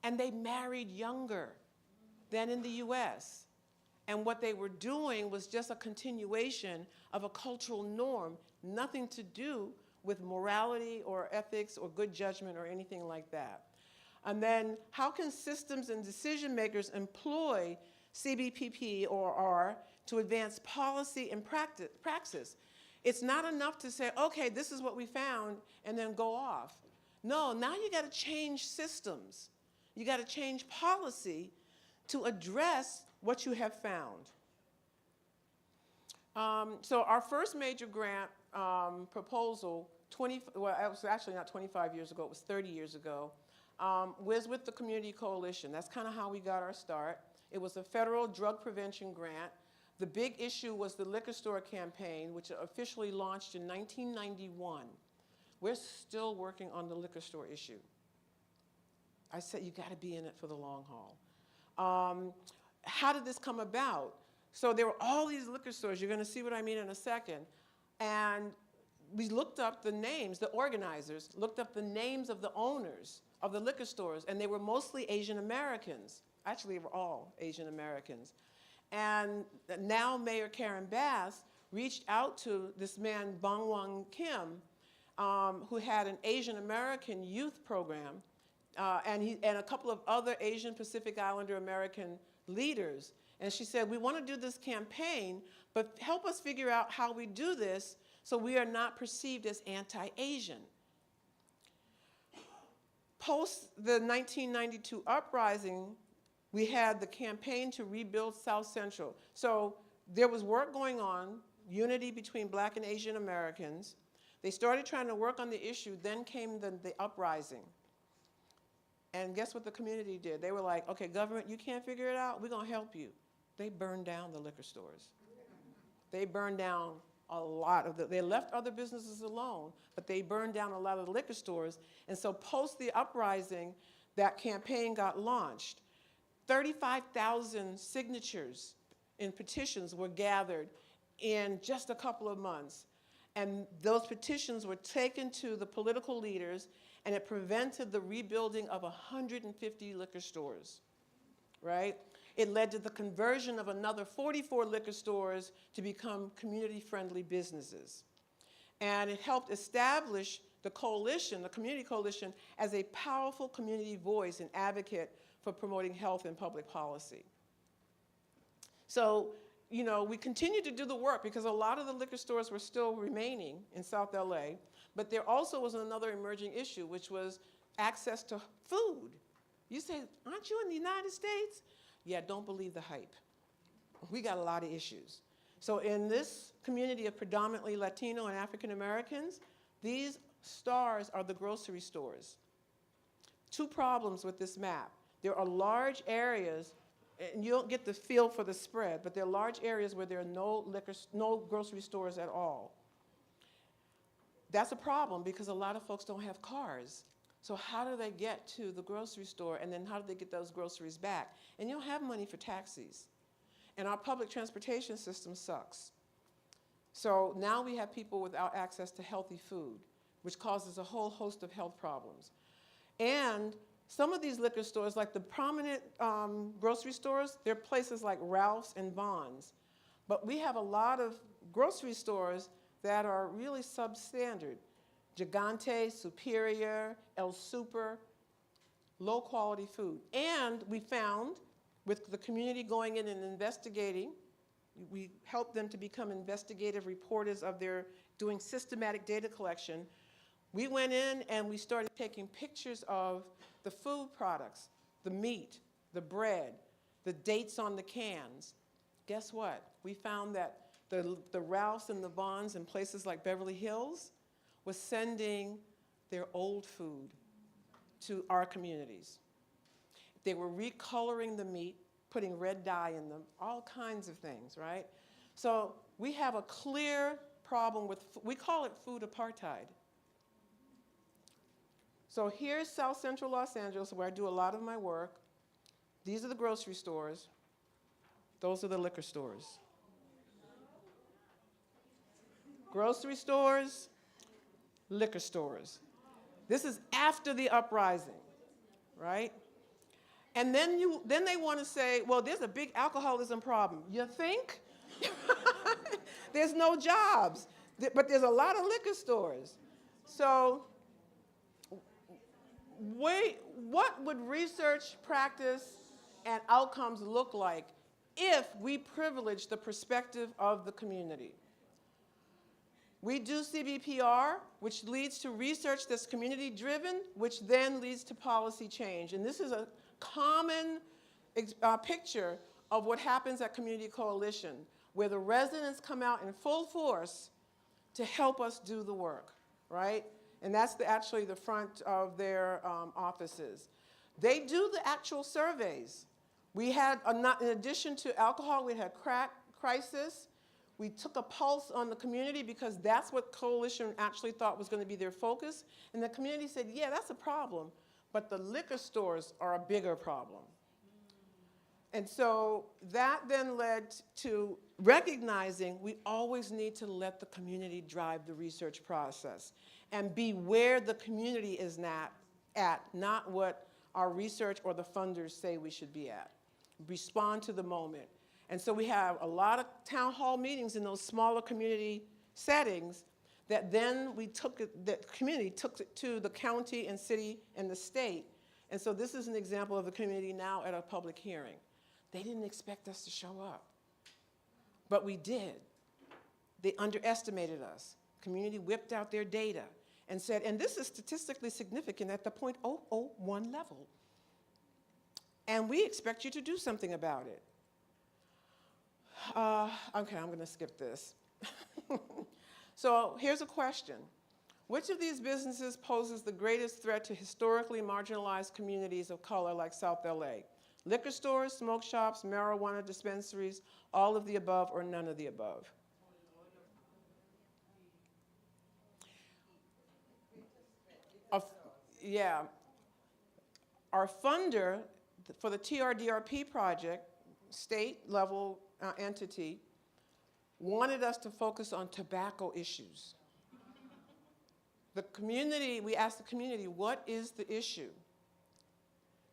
[SPEAKER 1] And they married younger than in the US. And what they were doing was just a continuation of a cultural norm, nothing to do with morality or ethics or good judgment or anything like that. And then how can systems and decision makers employ CBPP or R to advance policy and praxis? It's not enough to say, okay, this is what we found, and then go off. No, now you got to change systems. You got to change policy to address what you have found. So our first major grant proposal, well, it was actually not 25 years ago, it was 30 years ago, was with the Community Coalition. That's kind of how we got our start. It was a federal drug prevention grant. The big issue was the liquor store campaign, which officially launched in 1991. We're still working on the liquor store issue. I said, you got to be in it for the long haul. how did this come about? So there were all these liquor stores. You're going to see what I mean in a second. And we looked up the names, the organizers, looked up the names of the owners of the liquor stores, and they were mostly Asian Americans. Actually, they were all Asian Americans. And now Mayor Karen Bass reached out to this man, Bong Wang Kim, who had an Asian American youth program, and a couple of other Asian Pacific Islander American leaders. And she said, we want to do this campaign, but help us figure out how we do this so we are not perceived as anti-Asian. Post the 1992 uprising, we had the campaign to rebuild South Central. So there was work going on, unity between Black and Asian Americans. They started trying to work on the issue, then came the uprising. And guess what the community did? They were like, okay, government, you can't figure it out, we're gonna help you. They burned down the liquor stores. They burned down a lot of they left other businesses alone, but they burned down a lot of the liquor stores. And so post the uprising, that campaign got launched. 35,000 signatures in petitions were gathered in just a couple of months. And those petitions were taken to the political leaders, and it prevented the rebuilding of 150 liquor stores, right? It led to the conversion of another 44 liquor stores to become community-friendly businesses. And it helped establish the coalition, the community coalition, as a powerful community voice and advocate for promoting health and public policy. So, you know, we continued to do the work because a lot of the liquor stores were still remaining in South LA, but there also was another emerging issue, which was access to food. You say, aren't you in the United States? Yeah, don't believe the hype. We got a lot of issues. So in this community of predominantly Latino and African Americans, these stars are the grocery stores. Two problems with this map. There are large areas, and you don't get the feel for the spread, but there are large areas where there are no grocery stores at all. That's a problem because a lot of folks don't have cars. So how do they get to the grocery store, and then how do they get those groceries back? And you don't have money for taxis. And our public transportation system sucks. So now we have people without access to healthy food, which causes a whole host of health problems. And some of these liquor stores, like the prominent grocery stores, they're places like Ralph's and Vons. But we have a lot of grocery stores that are really substandard. Gigante, Superior, El Super, low quality food. And we found, with the community going in and investigating, we helped them to become investigative reporters of their doing systematic data collection. We went in and we started taking pictures of the food products, the meat, the bread, the dates on the cans. Guess what? We found that the Ralphs and the Vons in places like Beverly Hills was sending their old food to our communities. They were recoloring the meat, putting red dye in them, all kinds of things, right? So we have a clear problem with, we call it food apartheid. So here's South Central Los Angeles, where I do a lot of my work. These are the grocery stores. Those are the liquor stores. Grocery stores, liquor stores. This is after the uprising, right? And then they want to say, well, there's a big alcoholism problem. You think? There's no jobs, but there's a lot of liquor stores. So what would research, practice, and outcomes look like if we privilege the perspective of the community? We do CBPR, which leads to research that's community-driven, which then leads to policy change. And this is a common picture of what happens at Community Coalition, where the residents come out in full force to help us do the work, right? And that's actually the front of their offices. They do the actual surveys. We had, in addition to alcohol, we had crack crisis. We took a pulse on the community because that's what Coalition actually thought was going to be their focus. And the community said, yeah, that's a problem, but the liquor stores are a bigger problem. And so that then led to recognizing we always need to let the community drive the research process and be where the community is not what our research or the funders say we should be at. Respond to the moment. And so we have a lot of town hall meetings in those smaller community settings that then the community took it to the county and city and the state. And so this is an example of the community now at a public hearing. They didn't expect us to show up, but we did. They underestimated us. Community whipped out their data and said, and this is statistically significant at the 0.001 level. And we expect you to do something about it. Okay, I'm gonna skip this. So here's a question. Which of these businesses poses the greatest threat to historically marginalized communities of color like South LA? Liquor stores, smoke shops, marijuana dispensaries, all of the above or none of the above? Yeah. Our funder for the TRDRP project, state level entity, wanted us to focus on tobacco issues. The community, we asked the community, what is the issue?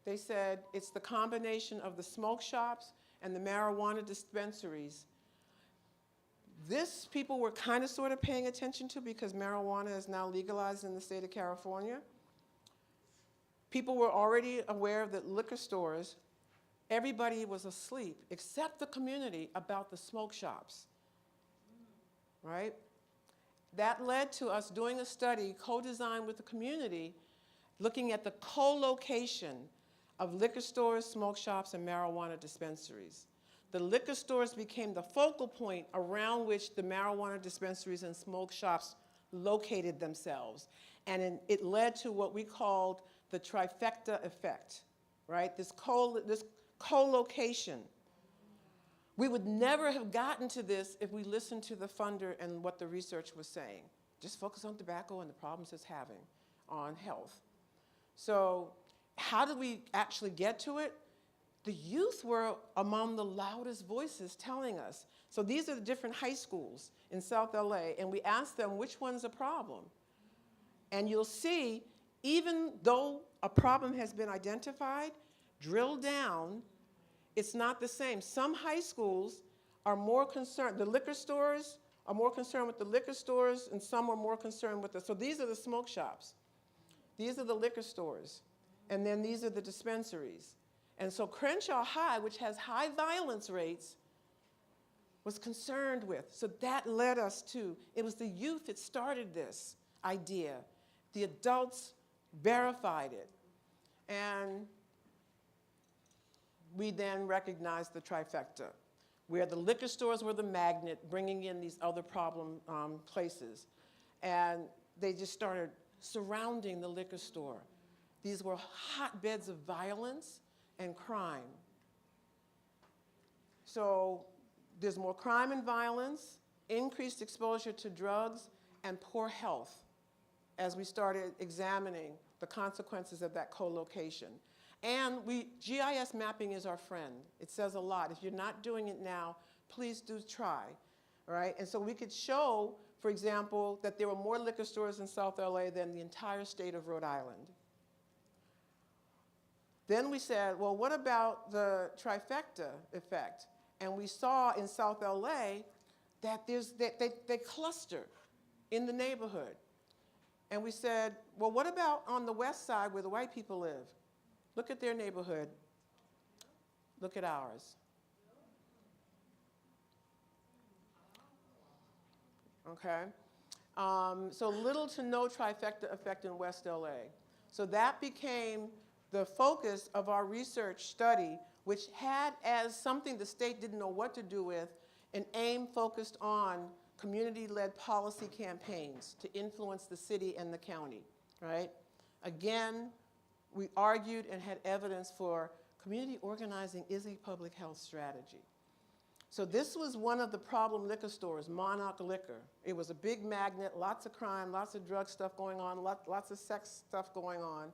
[SPEAKER 1] They said it's the combination of the smoke shops and the marijuana dispensaries. This people were kind of sort of paying attention to because marijuana is now legalized in the state of California. People were already aware of the liquor stores. Everybody was asleep except the community about the smoke shops, right? That led to us doing a study, co-designed with the community, looking at the co-location of liquor stores, smoke shops, and marijuana dispensaries. The liquor stores became the focal point around which the marijuana dispensaries and smoke shops located themselves. And it led to what we called the trifecta effect, right? This co-location. We would never have gotten to this if we listened to the funder and what the research was saying. Just focus on tobacco and the problems it's having on health. So how did we actually get to it? The youth were among the loudest voices telling us. So these are the different high schools in South LA, and we asked them which one's a problem. And you'll see, even though a problem has been identified, drilled down, it's not the same. Some high schools are more concerned, the liquor stores are more concerned with the liquor stores, and some are more concerned with so these are the smoke shops. These are the liquor stores. And then these are the dispensaries. And so Crenshaw High, which has high violence rates, was concerned with. So that led us to, it was the youth that started this idea. The adults verified it. And we then recognized the trifecta, where the liquor stores were the magnet, bringing in these other problem places. And they just started surrounding the liquor store. These were hotbeds of violence and crime. So there's more crime and violence, increased exposure to drugs, and poor health as we started examining the consequences of that co-location. And GIS mapping is our friend. It says a lot. If you're not doing it now, please do try, right? And so we could show, for example, that there were more liquor stores in South LA than the entire state of Rhode Island. Then we said, well, what about the trifecta effect? And we saw in South LA that they cluster in the neighborhood. And we said, well, what about on the west side where the white people live? Look at their neighborhood. Look at ours. Okay? So little to no trifecta effect in West LA. So that became the focus of our research study, which had as something the state didn't know what to do with, an aim focused on community-led policy campaigns to influence the city and the county, right? Again, we argued and had evidence for community organizing is a public health strategy. So this was one of the problem liquor stores, Monarch Liquor. It was a big magnet, lots of crime, lots of drug stuff going on, lots of sex stuff going on.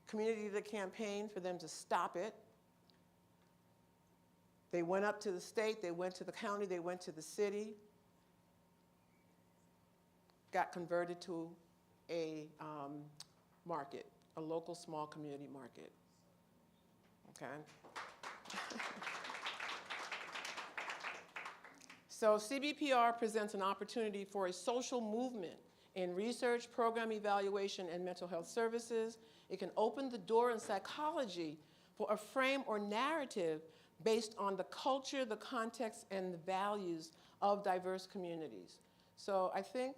[SPEAKER 1] Community did a campaign for them to stop it. They went up to the state, they went to the county, they went to the city, got converted to a market, a local small community market. Okay? So CBPR presents an opportunity for a social movement in research, program evaluation, and mental health services. It can open the door in psychology for a frame or narrative based on the culture, the context, and the values of diverse communities. So I think,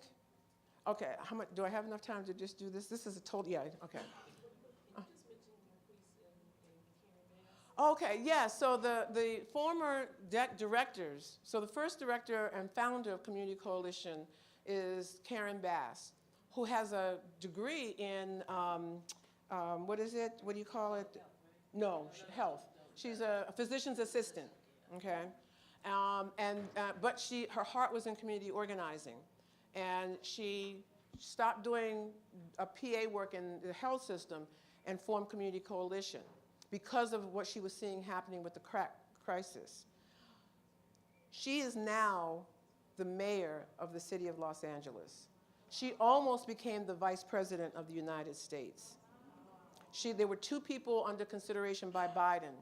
[SPEAKER 1] okay, how much, do I have enough time to just do this? This is a total, yeah, okay. Okay, yeah, so the former directors, so the first director and founder of Community Coalition is Karen Bass, who has a degree in, what is it, what do you call it? No, health. She's a physician's assistant, okay? But her heart was in community organizing. And she stopped doing a PA work in the health system and formed Community Coalition because of what she was seeing happening with the crack crisis. She is now the mayor of the city of Los Angeles. She almost became the vice president of the United States. There were two people under consideration by Biden,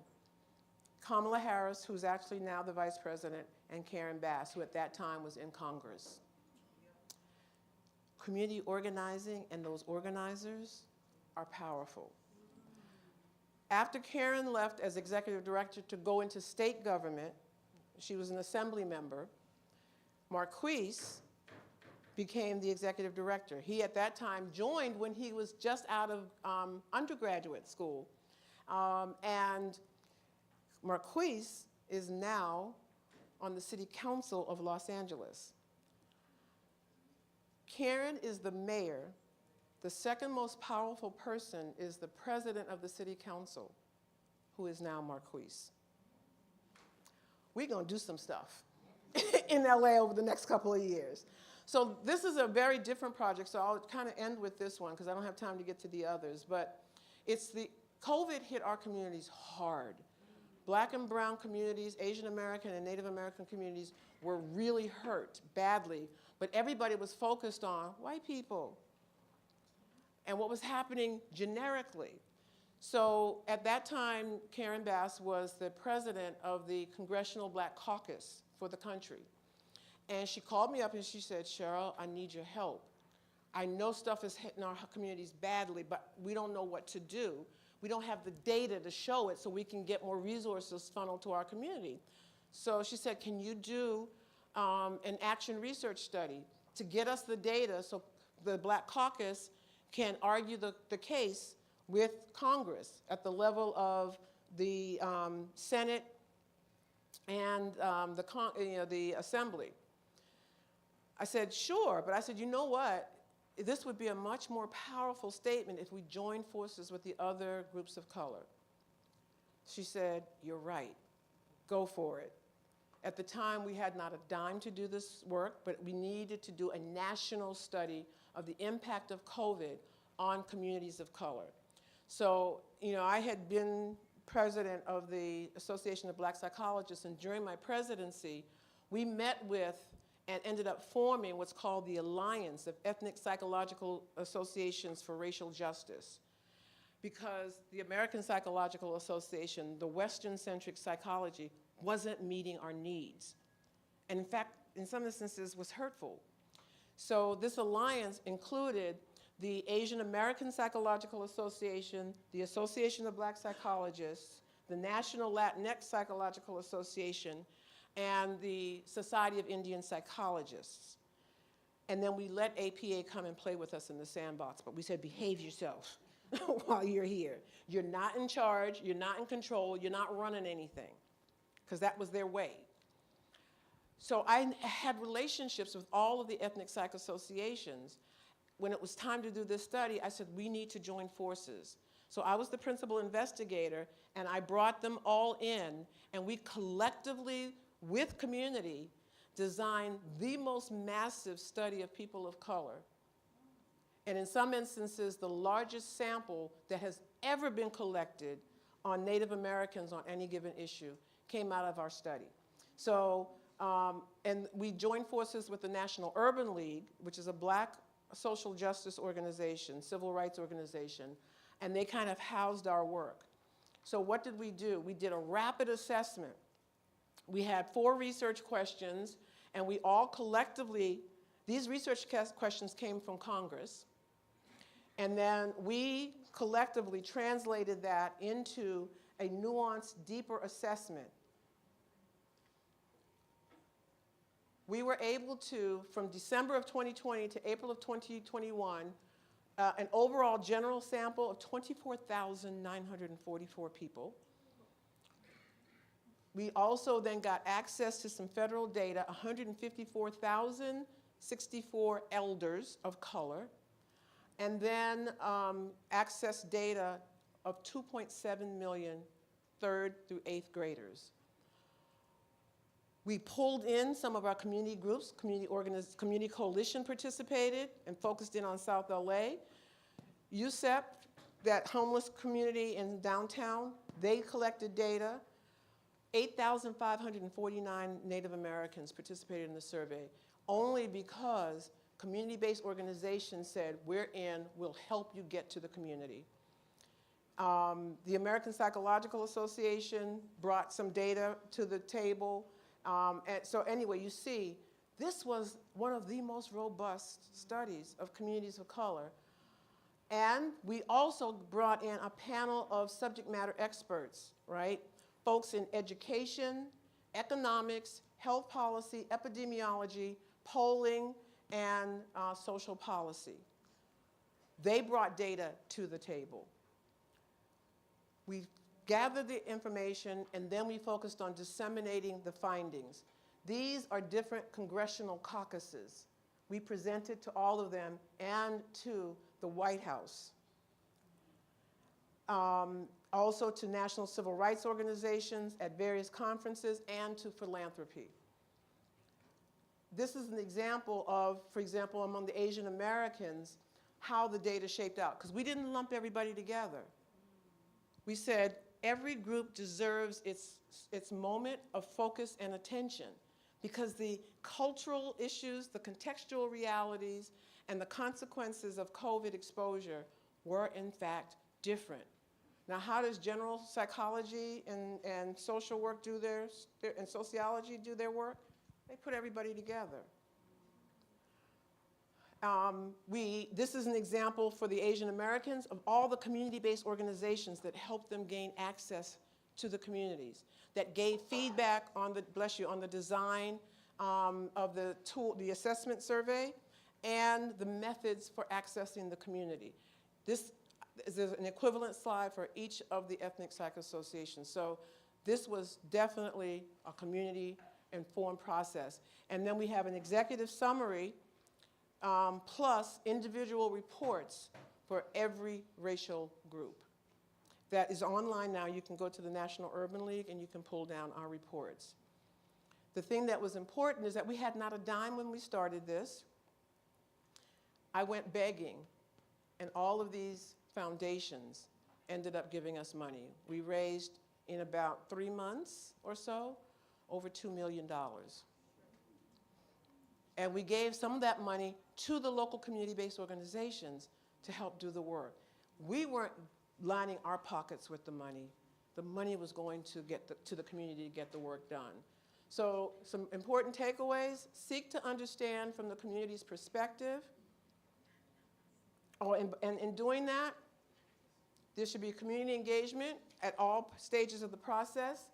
[SPEAKER 1] Kamala Harris, who's actually now the vice president, and Karen Bass, who at that time was in Congress. Community organizing and those organizers are powerful. After Karen left as executive director to go into state government, she was an assembly member, Marquise became the executive director. He, at that time, joined when he was just out of undergraduate school. And Marquise is now on the city council of Los Angeles. Karen is the mayor. The second most powerful person is the president of the city council, who is now Marquise. We're gonna do some stuff in LA over the next couple of years. So this is a very different project, so I'll kind of end with this one because I don't have time to get to the others, but COVID hit our communities hard. Black and brown communities, Asian American and Native American communities were really hurt badly, but everybody was focused on white people and what was happening generically. So at that time, Karen Bass was the president of the Congressional Black Caucus for the country. And she called me up and she said, Cheryl, I need your help. I know stuff is hitting our communities badly, but we don't know what to do. We don't have the data to show it so we can get more resources funneled to our community. So she said, can you do an action research study to get us the data so the Black Caucus can argue the case with Congress at the level of the Senate and the Assembly. I said, sure, but I said, you know what? This would be a much more powerful statement if we joined forces with the other groups of color. She said, you're right, go for it. At the time, we had not a dime to do this work, but we needed to do a national study of the impact of COVID on communities of color. So, I had been president of the Association of Black Psychologists, and during my presidency, we met with and ended up forming what's called the Alliance of Ethnic Psychological Associations for Racial Justice. Because the American Psychological Association, the Western-centric psychology, wasn't meeting our needs. And in fact, in some instances, was hurtful. So this alliance included the Asian American Psychological Association, the Association of Black Psychologists, the National Latinx Psychological Association, and the Society of Indian Psychologists. And then we let APA come and play with us in the sandbox, but we said, behave yourself while you're here. You're not in charge, you're not in control, you're not running anything, because that was their way. So I had relationships with all of the ethnic psych associations. When it was time to do this study, I said, we need to join forces. So I was the principal investigator, and I brought them all in, and we collectively, with community, designed the most massive study of people of color. And in some instances, the largest sample that has ever been collected on Native Americans on any given issue
[SPEAKER 2] came out of our study. So, and we joined forces with the National Urban League, which is a Black social justice organization, civil rights organization, and they kind of housed our work. So what did we do? We did a rapid assessment. We had 4 research questions, and we all collectively, these research questions came from Congress, and then we collectively translated that into a nuanced, deeper assessment. We were able to, from December of 2020 to April of 2021, an overall general sample of 24,944 people. We also then got access to some federal data, 154,064 elders of color, and then access data of 2.7 million 3rd through 8th graders. We pulled in some of our community groups, Community Coalition participated and focused in on South LA. USEP, that homeless community in downtown, they collected data. 8,549 Native Americans participated in the survey, only because community-based organizations said, we're in, we'll help you get to the community. The American Psychological Association brought some data to the table. And so anyway, you see, this was one of the most robust studies of communities of color. And we also brought in a panel of subject matter experts, right? Folks in education, economics, health policy, epidemiology, polling, and social policy. They brought data to the table. We gathered the information, and then we focused on disseminating the findings. These are different congressional caucuses. We presented to all of them and to the White House. Also to national civil rights organizations at various conferences and to philanthropy. This is an example of, for example, among the Asian Americans, how the data shaped out, because we didn't lump everybody together. We said every group deserves its moment of focus and attention, because the cultural issues, the contextual realities, and the consequences of COVID exposure were in fact different. Now, how does general psychology and social work do and sociology do their work? They put everybody together. This is an example for the Asian Americans of all the community-based organizations that helped them gain access to the communities, that gave feedback on the, on the design of the tool, the assessment survey, and the methods for accessing the community. This is an equivalent slide for each of the ethnic psych associations. So this was definitely a community-informed process. And then we have an executive summary plus individual reports for every racial group. That is online now. You can go to the National Urban League and you can pull down our reports. The thing that was important is that we had not a dime when we started this. I went begging, and all of these foundations ended up giving us money. We raised, in about 3 months or so, over $2 million. And we gave some of that money to the local community-based organizations to help do the work. We weren't lining our pockets with the money. The money was going to get to the community to get the work done. So some important takeaways: seek to understand from the community's perspective. And in doing that, there should be community engagement at all stages of the process,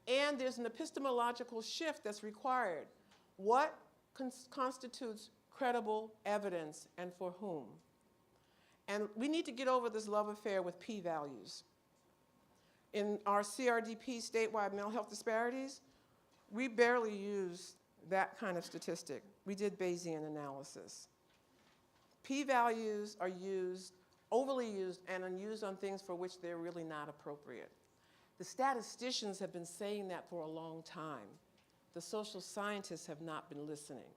[SPEAKER 2] and there's an epistemological shift that's required. What constitutes credible evidence, and for whom? And we need to get over this love affair with p-values. In our CRDP, statewide mental health disparities, we barely use that kind of statistic. We did Bayesian analysis. P-values are used, overly used, and used on things for which they're really not appropriate. The statisticians have been saying that for a long time. The social scientists have not been listening.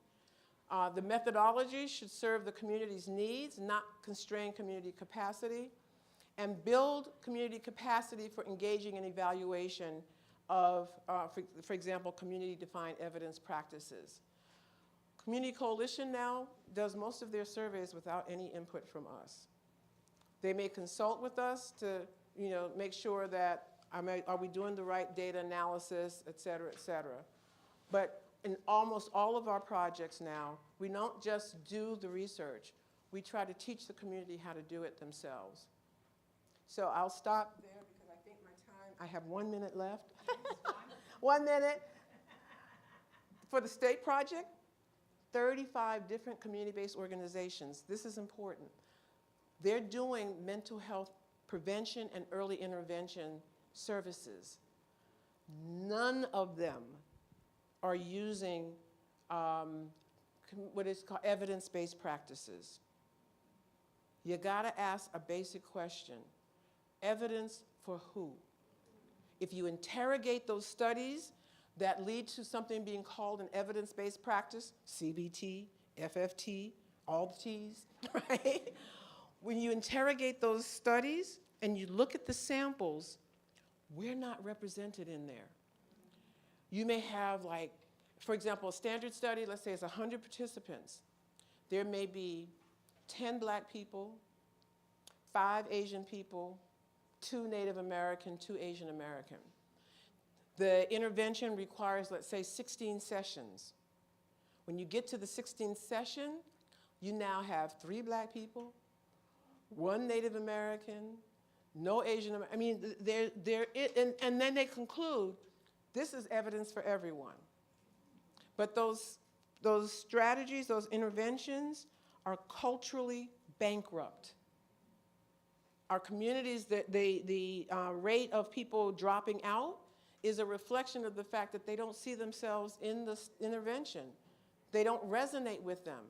[SPEAKER 2] The methodology should serve the community's needs, not constrain community capacity, and build community capacity for engaging in evaluation of, for example, community-defined evidence practices. Community Coalition now does most of their surveys without any input from us. They may consult with us to, make sure that are we doing the right data analysis, et cetera, et cetera. But in almost all of our projects now, we don't just do the research. We try to teach the community how to do it themselves. So I'll stop there because I think my time, I have 1 minute left. 1 minute. For the state project, 35 different community-based organizations. This is important. They're doing mental health prevention and early intervention services. None of them are using what is called evidence-based practices. You gotta ask a basic question. Evidence for who? If you interrogate those studies that lead to something being called an evidence-based practice, CBT, FFT, all the T's, right? When you interrogate those studies and you look at the samples, we're not represented in there. You may have, like, for example, a standard study, let's say it's 100 participants. There may be 10 Black people, 5 Asian people, 2 Native American, 2 Asian American. The intervention requires, let's say, 16 sessions. When you get to the 16th session, you now have 3 Black people, 1 Native American, no Asian American. I mean, and then they conclude, this is evidence for everyone. But those strategies, those interventions are culturally bankrupt. Our communities, the rate of people dropping out is a reflection of the fact that they don't see themselves in this intervention. They don't resonate with them.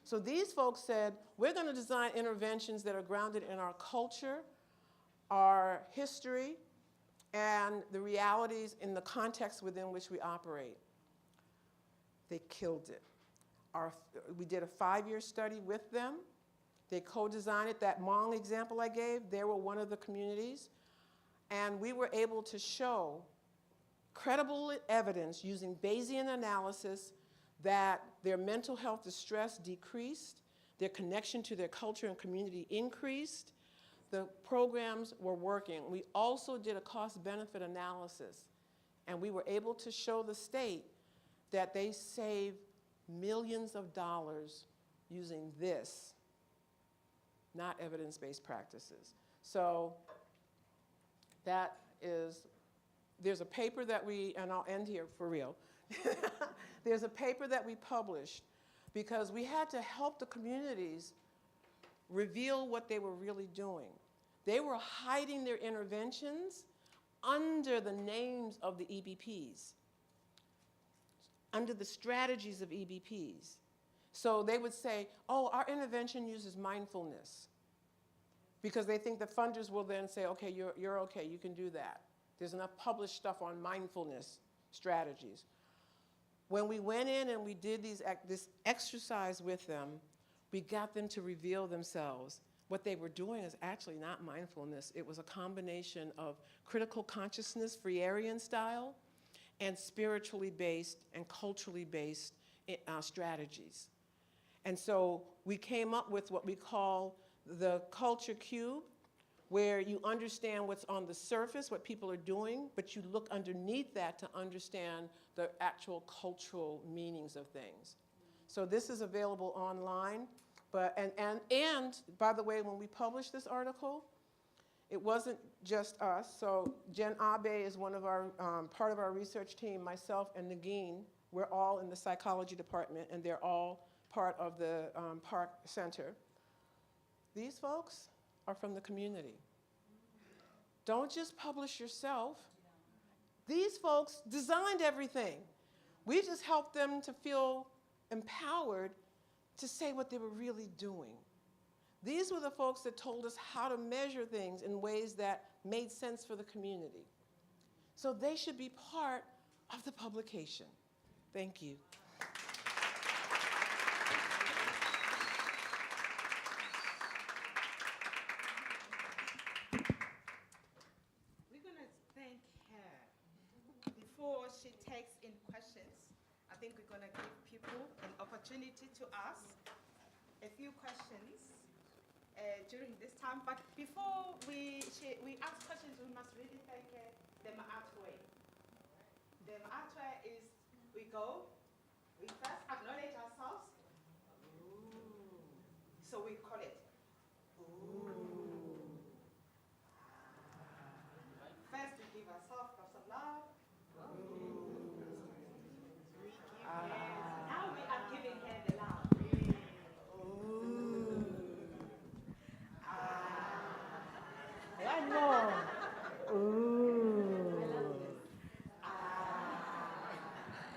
[SPEAKER 2] So these folks said, we're going to design interventions that are grounded in our culture, our history, and the realities in the context within which we operate. They killed it. We did a 5-year study with them. They co-designed it. That Hmong example I gave, they were one of the communities. And we were able to show credible evidence using Bayesian analysis that their mental health distress decreased, their connection to their culture and community increased, the programs were working. We also did a cost-benefit analysis, and we were able to show the state that they save millions of dollars using this, not evidence-based practices. So that is, there's a paper that and I'll end here for real. There's a paper that we published because we had to help the communities reveal what they were really doing. They were hiding their interventions under the names of the EBPs, under the strategies of EBPs. So they would say, oh, our intervention uses mindfulness, because they think the funders will then say, okay, you're okay, you can do that. There's enough published stuff on mindfulness strategies. When we went in and we did this exercise with them, we got them to reveal themselves. What they were doing is actually not mindfulness. It was a combination of critical consciousness, Freirian style, and spiritually based and culturally based strategies. And so we came up with what we call the culture cube, where you understand what's on the surface, what people are doing, but you look underneath that to understand the actual cultural meanings of things. So this is available online, and by the way, when we published this article, it wasn't just us. So Jen Abe is one of our, part of our research team, myself and Nagin, we're all in the psychology department, and they're all part of the Park Center. These folks are from the community. Don't just publish yourself. These folks designed everything. We just helped them to feel empowered to say what they were really doing. These were the folks that told us how to measure things in ways that made sense for the community. So they should be part of the publication. Thank you.
[SPEAKER 3] We're going to thank her before she takes in questions, I think we're going to give people an opportunity to ask a few questions during this time. But before we ask questions, we must really thank the Ma'atwe. The Ma'atwe is, we first acknowledge ourselves. Ooh. So we call it. Ooh. First we give ourselves some love. Now we are giving her the love.
[SPEAKER 2] One more.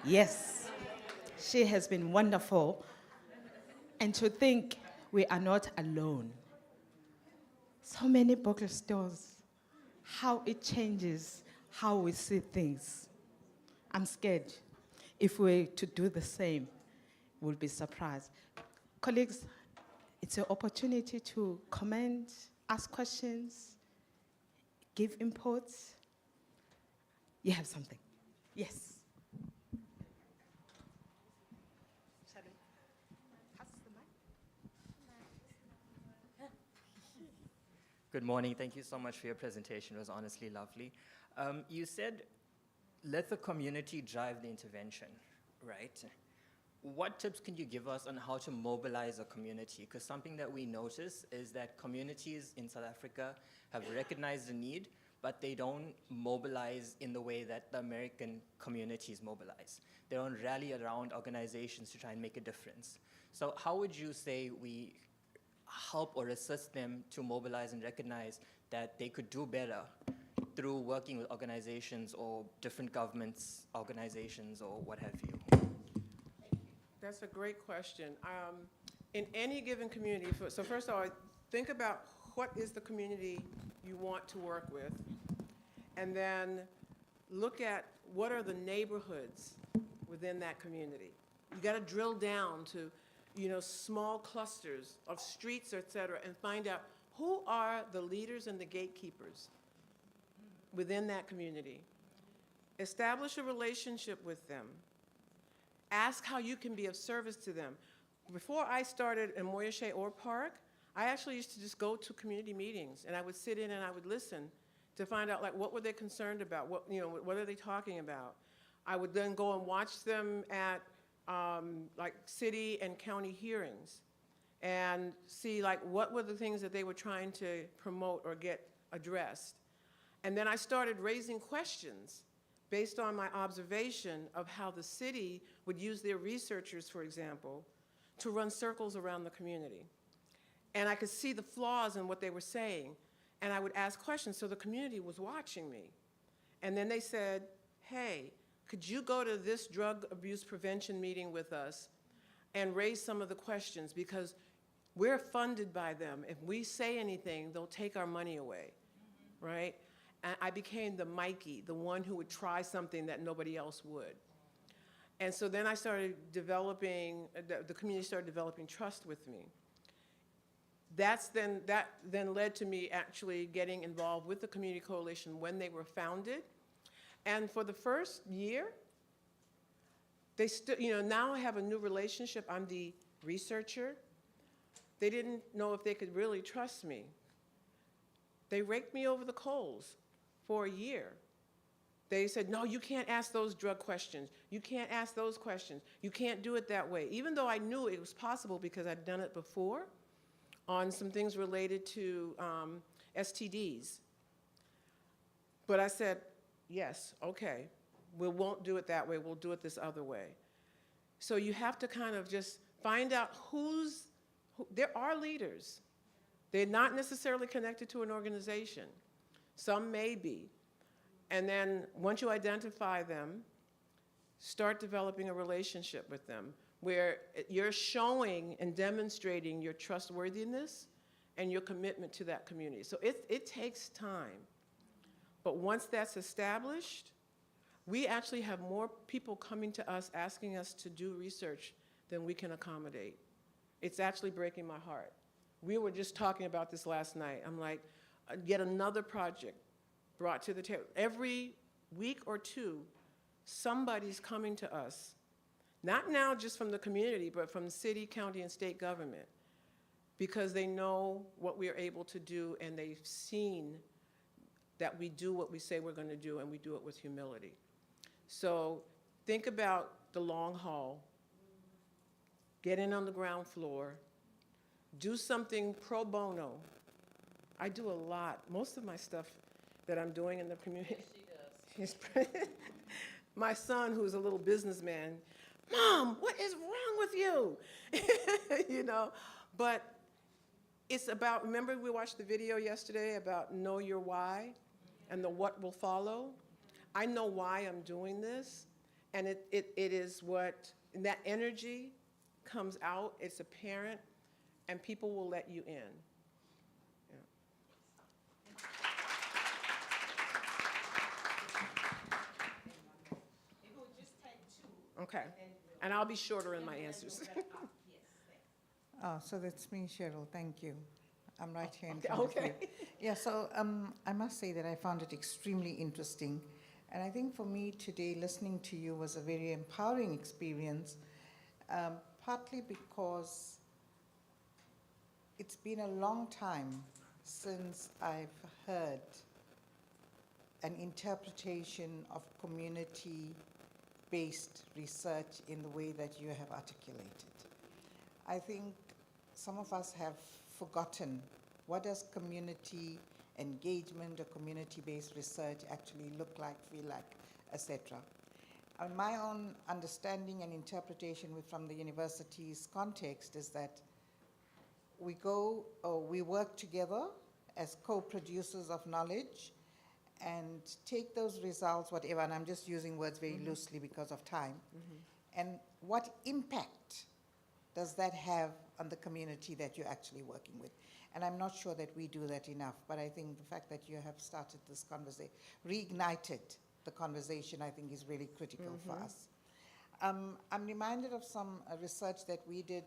[SPEAKER 3] Yes, she has been wonderful. And to think we are not alone. So many book stores, how it changes how we see things. I'm scared. If we're to do the same, we'll be surprised. Colleagues, it's an opportunity to comment, ask questions, give inputs. You have something? Yes. Shall we pass the mic?
[SPEAKER 4] Good morning. Thank you so much for your presentation. It was honestly lovely. You said, let the community drive the intervention, right? What tips can you give us on how to mobilize a community? Because something that we notice is that communities in South Africa have recognized the need, but they don't mobilize in the way that the American communities mobilize. They don't rally around organizations to try and make a difference. So how would you say we help or assist them to mobilize and recognize that they could do better through working with organizations or different governments, organizations, or what have you?
[SPEAKER 2] That's a great question. In any given community, so first of all, think about what is the community you want to work with, and then look at what are the neighborhoods within that community. You got to drill down to, small clusters of streets, et cetera, and find out who are the leaders and the gatekeepers within that community. Establish a relationship with them. Ask how you can be of service to them. Before I started in Moyashe or Park, I actually used to just go to community meetings, and I would sit in and I would listen to find out, what were they concerned about? What are they talking about? I would then go and watch them at city and county hearings and see what were the things that they were trying to promote or get addressed. And then I started raising questions based on my observation of how the city would use their researchers, for example, to run circles around the community. And I could see the flaws in what they were saying, and I would ask questions, so the community was watching me. And then they said, hey, could you go to this drug abuse prevention meeting with us and raise some of the questions, because we're funded by them. If we say anything, they'll take our money away, right? And I became the Mikey, the one who would try something that nobody else would. And so then I started developing, the community started developing trust with me. That then led to me actually getting involved with the Community Coalition when they were founded. And for the first year, they now I have a new relationship. I'm the researcher. They didn't know if they could really trust me. They raked me over the coals for a year. They said, no, you can't ask those drug questions. You can't ask those questions. You can't do it that way. Even though I knew it was possible because I'd done it before on some things related to STDs. But I said, yes, okay, we won't do it that way. We'll do it this other way. So you have to kind of just find out there are leaders. They're not necessarily connected to an organization. Some may be. And then once you identify them, start developing a relationship with them where you're showing and demonstrating your trustworthiness and your commitment to that community. So it takes time. But once that's established, we actually have more people coming to us asking us to do research than we can accommodate. It's actually breaking my heart. We were just talking about this last night. I'm like, yet another project brought to the table. Every week or two, somebody's coming to us, not now just from the community, but from the city, county, and state government, because they know what we are able to do and they've seen that we do what we say we're going to do and we do it with humility. So think about the long haul, get in on the ground floor, do something pro bono. I do a lot. Most of my stuff that I'm doing in the community. Yes, she does. My son, who's a little businessman, Mom, what is wrong with you? You know, but it's about, remember we watched the video yesterday about know your why and the what will follow? I know why I'm doing this, and it is what, and that energy comes out, it's apparent, and people will let you in. Yeah.
[SPEAKER 3] It will just take two.
[SPEAKER 2] Okay, and I'll be shorter in my answers.
[SPEAKER 5] Oh, so that's me, Cheryl. Thank you. I'm right here in front of you.
[SPEAKER 2] Okay.
[SPEAKER 5] Yeah, so I must say that I found it extremely interesting. And I think for me today, listening to you was a very empowering experience, partly because it's been a long time since I've heard an interpretation of community-based research in the way that you have articulated. I think some of us have forgotten what does community engagement or community-based research actually look like, feel like, etc. My own understanding and interpretation from the university's context is that we work together as co-producers of knowledge and take those results, whatever, and I'm just using words very loosely because of time, and what impact does that have on the community that you're actually working with? And I'm not sure that we do that enough, but I think the fact that you have started this conversation, reignited the conversation, I think is really critical for us. I'm reminded of some research that we did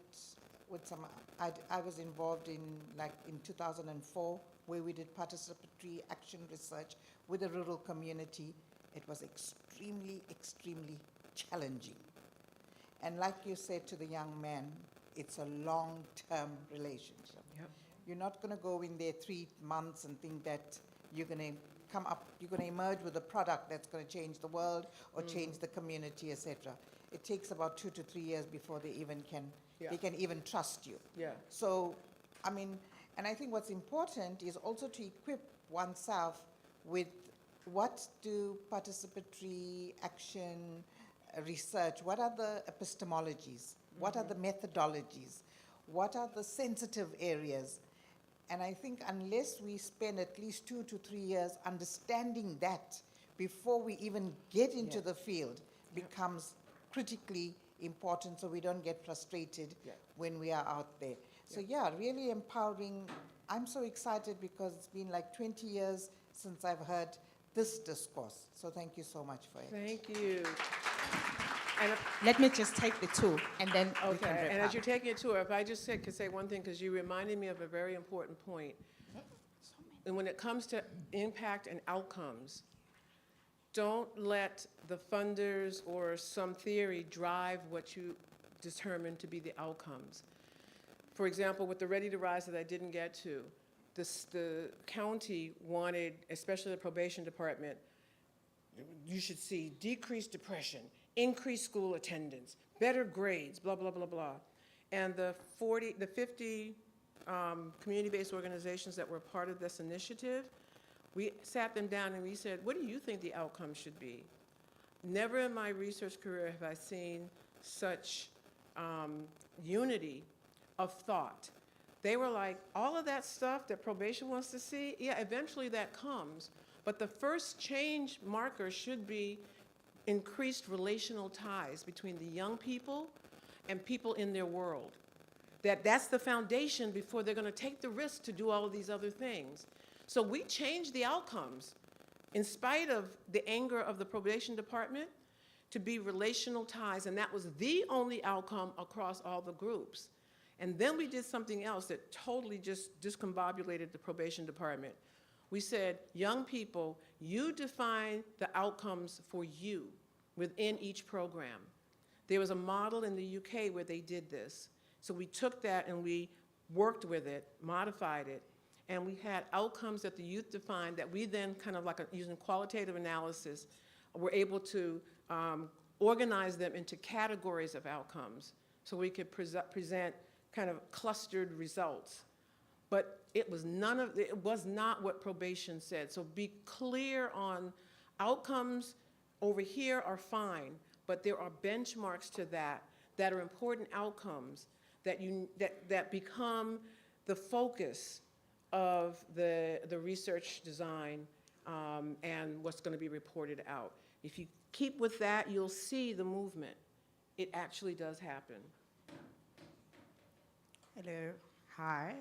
[SPEAKER 5] with some, I was involved in, like in 2004, where we did participatory action research with a rural community. It was extremely, extremely challenging. And like you said to the young man, it's a long-term relationship.
[SPEAKER 2] Yep.
[SPEAKER 5] You're not going to go in there 3 months and think that you're going to come up, you're going to emerge with a product that's going to change the world or change the community, etc. It takes about 2 to 3 years before they even can, they can even trust you.
[SPEAKER 2] Yeah.
[SPEAKER 5] So, I mean, and I think what's important is also to equip oneself with what do participatory action research, what are the epistemologies, what are the methodologies, what are the sensitive areas? And I think unless we spend at least 2 to 3 years understanding that before we even get into the field, becomes critically important so we don't get frustrated when we are out there. So yeah, really empowering. I'm so excited because it's been like 20 years since I've heard this discourse. So thank you so much for it.
[SPEAKER 2] Thank you. And
[SPEAKER 3] Let me just take the two, and then we can
[SPEAKER 2] okay,
[SPEAKER 3] wrap
[SPEAKER 2] and
[SPEAKER 3] up.
[SPEAKER 2] as you're taking a tour, if I just could say one thing, because you reminded me of a very important point. And when it comes to impact and outcomes, don't let the funders or some theory drive what you determine to be the outcomes. For example, with the Ready to Rise that I didn't get to, the county wanted, especially the probation department, you should see decreased depression, increased school attendance, better grades, blah, blah, blah, blah. And the 50 community-based organizations that were part of this initiative, we sat them down and we said, what do you think the outcome should be? Never in my research career have I seen such unity of thought. They were like, all of that stuff that probation wants to see, yeah, eventually that comes. But the first change marker should be increased relational ties between the young people and people in their world. That's the foundation before they're going to take the risk to do all of these other things. So we changed the outcomes, in spite of the anger of the probation department, to be relational ties, and that was the only outcome across all the groups. And then we did something else that totally just discombobulated the probation department. We said, young people, you define the outcomes for you within each program. There was a model in the UK where they did this. So we took that and we worked with it, modified it, and we had outcomes that the youth defined that we then kind of like using qualitative analysis, were able to organize them into categories of outcomes so we could present kind of clustered results. But it was not what probation said. So be clear on outcomes over here are fine, but there are benchmarks to that that are important outcomes that become the focus of the research design and what's going to be reported out. If you keep with that, you'll see the movement. It actually does happen.
[SPEAKER 6] Hello, hi.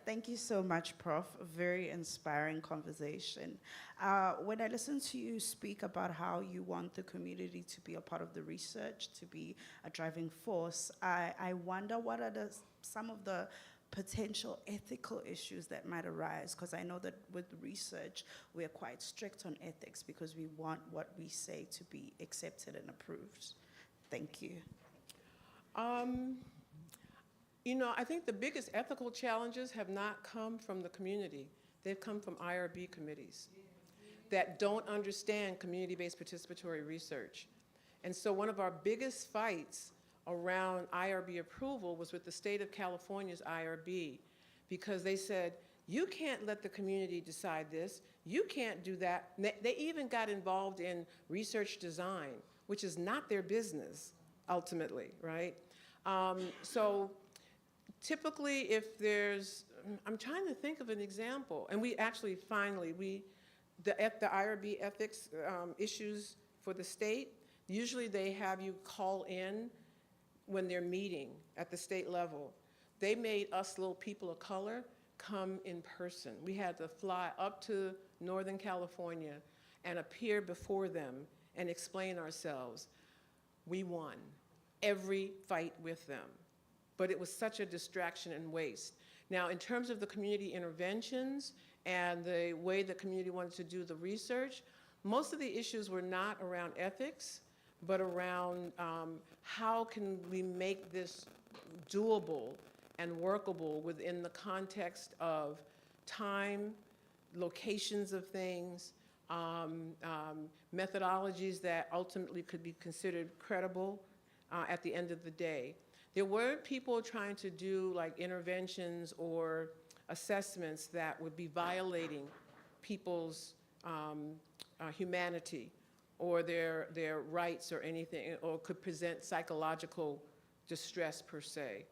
[SPEAKER 6] Thank you so much, Prof. A very inspiring conversation. When I listen to you speak about how you want the community to be a part of the research, to be a driving force, I wonder what are some of the potential ethical issues that might arise, because I know that with research, we are quite strict on ethics because we want what we say to be accepted and approved. Thank you.
[SPEAKER 2] You know, I think the biggest ethical challenges have not come from the community. They've come from IRB committees that don't understand community-based participatory research. And so one of our biggest fights around IRB approval was with the state of California's IRB, because they said, you can't let the community decide this, you can't do that. They even got involved in research design, which is not their business, ultimately, right? So typically if there's, I'm trying to think of an example, and we actually finally, the IRB ethics issues for the state, usually they have you call in when they're meeting at the state level. They made us little people of color come in person. We had to fly up to Northern California and appear before them and explain ourselves. We won every fight with them, but it was such a distraction and waste. Now, in terms of the community interventions and the way the community wanted to do the research, most of the issues were not around ethics, but around how can we make this doable and workable within the context of time, locations of things, methodologies that ultimately could be considered credible at the end of the day. There weren't people trying to do like interventions or assessments that would be violating people's humanity or their rights or anything, or could present psychological distress per se.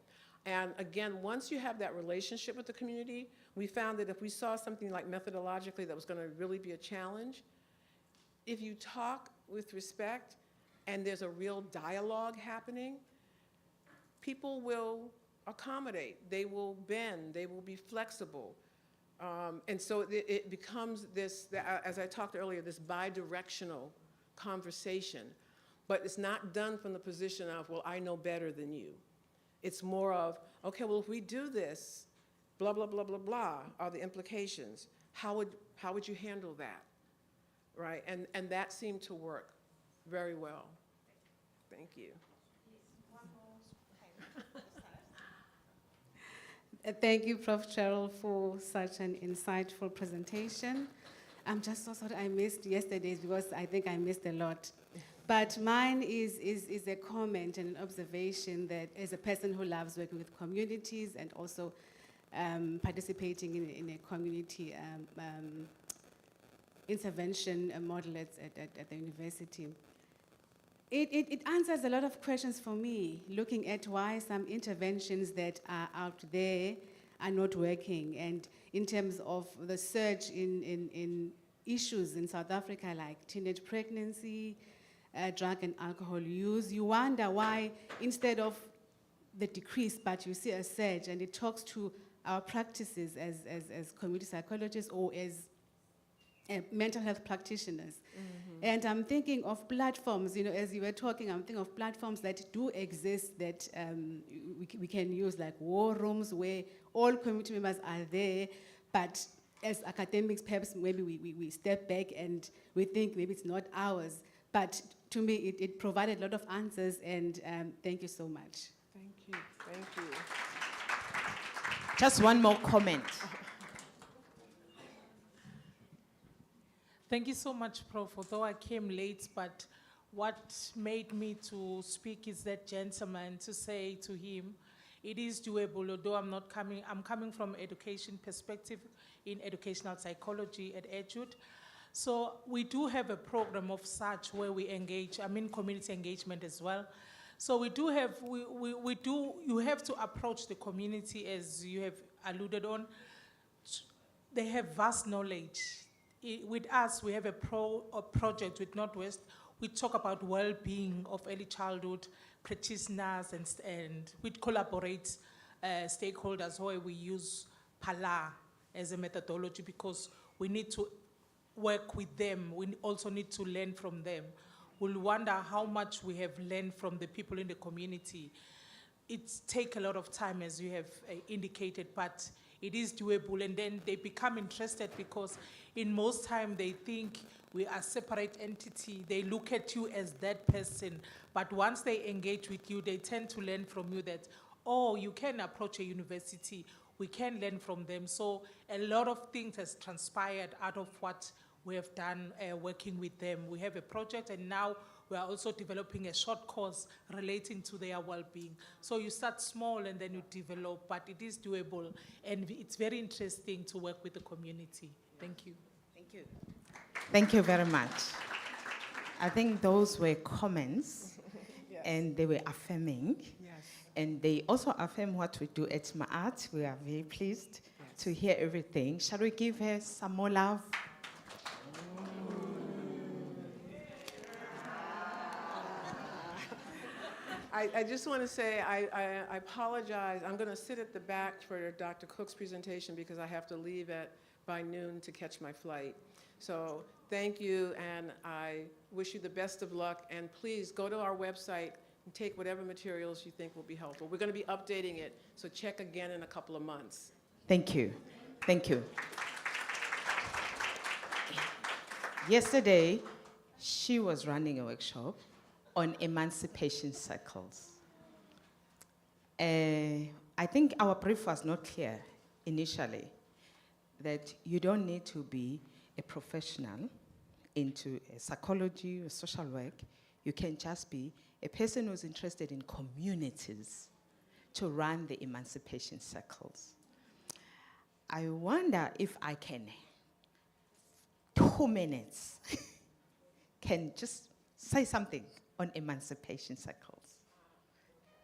[SPEAKER 2] And again, once you have that relationship with the community, we found that if we saw something like methodologically that was going to really be a challenge, if you talk with respect and there's a real dialogue happening, people will accommodate, they will bend, they will be flexible. And so it becomes this, as I talked earlier, this bi-directional conversation, but it's not done from the position of, well, I know better than you. It's more of, okay, well, if we do this, blah, blah, blah, blah, blah, are the implications. How would you handle that, right? And that seemed to work very well. Thank you.
[SPEAKER 7] Thank you, Prof. Cheryl, for such an insightful presentation. I'm just so sorry I missed yesterday's because I think I missed a lot. But mine is a comment and an observation that as a person who loves working with communities and also participating in a community intervention model at the university, it answers a lot of questions for me, looking at why some interventions that are out there are not working. And in terms of the surge in issues in South Africa like teenage pregnancy, drug and alcohol use, you wonder why instead of the decrease, but you see a surge, and it talks to our practices as community psychologists or as mental health practitioners. Mm-hmm. And I'm thinking of platforms, you know, as you were talking, I'm thinking of platforms that do exist that we can use, like war rooms where all community members are there, but as academics, perhaps maybe we step back and we think maybe it's not ours. But to me, it provided a lot of answers, and thank you so much.
[SPEAKER 1] Thank you, thank you.
[SPEAKER 3] Just one more comment.
[SPEAKER 8] Thank you so much, Prof. Although I came late, but what made me to speak is that gentleman to say to him, it is doable, although I'm coming from education perspective in educational psychology at EDUD. So we do have a program of such where we engage, community engagement as well. So we do have, you have to approach the community as you have alluded on. They have vast knowledge. With us, we have a project with Northwest. We talk about well-being of early childhood practitioners, and we collaborate stakeholders where we use PALA as a methodology because we need to work with them. We also need to learn from them. We'll wonder how much we have learned from the people in the community. It takes a lot of time, as you have indicated, but it is doable, and then they become interested because in most time they think we are separate entity. They look at you as that person, but once they engage with you, they tend to learn from you that, oh, you can approach a university, we can learn from them. So a lot of things has transpired out of what we have done working with them. We have a project, and now we are also developing a short course relating to their well-being. So you start small and then you develop, but it is doable, and it's very interesting to work with the community. Thank you.
[SPEAKER 3] Thank you. Thank you very much. I think those were comments,
[SPEAKER 1] Yes.
[SPEAKER 3] and they were affirming.
[SPEAKER 1] Yes.
[SPEAKER 3] And they also affirm what we do at Ma'at. We are very pleased to hear everything. Shall we give her some more love?
[SPEAKER 1] I just want to say I apologize. I'm going to sit at the back for Dr. Cook's presentation because I have to leave by noon to catch my flight. So thank you, and I wish you the best of luck. And please go to our website and take whatever materials you think will be helpful. We're going to be updating it, so check again in a couple of months.
[SPEAKER 3] Thank you. Thank you. Yesterday, she was running a workshop on emancipation circles. I think our brief was not clear initially, that you don't need to be a professional into psychology or social work. You can just be a person who's interested in communities to run the emancipation circles. I wonder if I can, 2 minutes, can just say something on emancipation circles.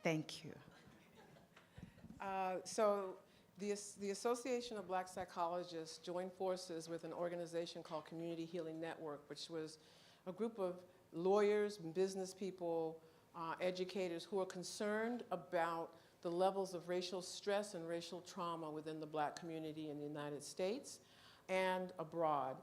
[SPEAKER 3] Thank you.
[SPEAKER 1] So the Association of Black Psychologists joined forces with an organization called Community Healing Network, which was a group of lawyers, business people, educators who are concerned about the levels of racial stress and racial trauma within the Black community in the United States and abroad.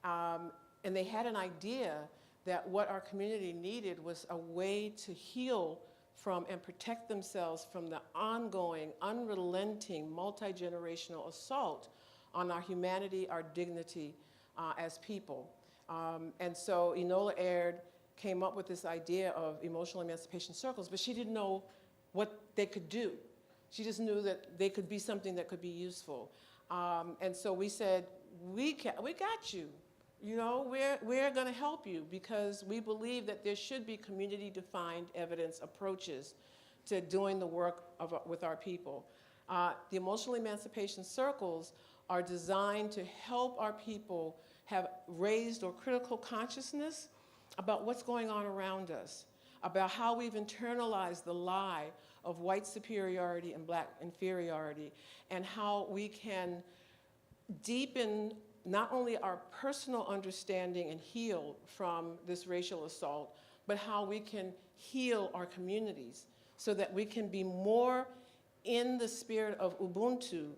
[SPEAKER 1] And they had an idea that what our community needed was a way to heal from and protect themselves from the ongoing, unrelenting, multi-generational assault on our humanity, our dignity as people. And so Enola Aird came up with this idea of emotional emancipation circles, but she didn't know what they could do. She just knew that they could be something that could be useful. And so we said, we got you. You know, we're going to help you because we believe that there should be community-defined evidence approaches to doing the work with our people. The emotional emancipation circles are designed to help our people have raised or critical consciousness about what's going on around us, about how we've internalized the lie of white superiority and Black inferiority, and how we can deepen not only our personal understanding and heal from this racial assault, but how we can heal our communities so that we can be more in the spirit of Ubuntu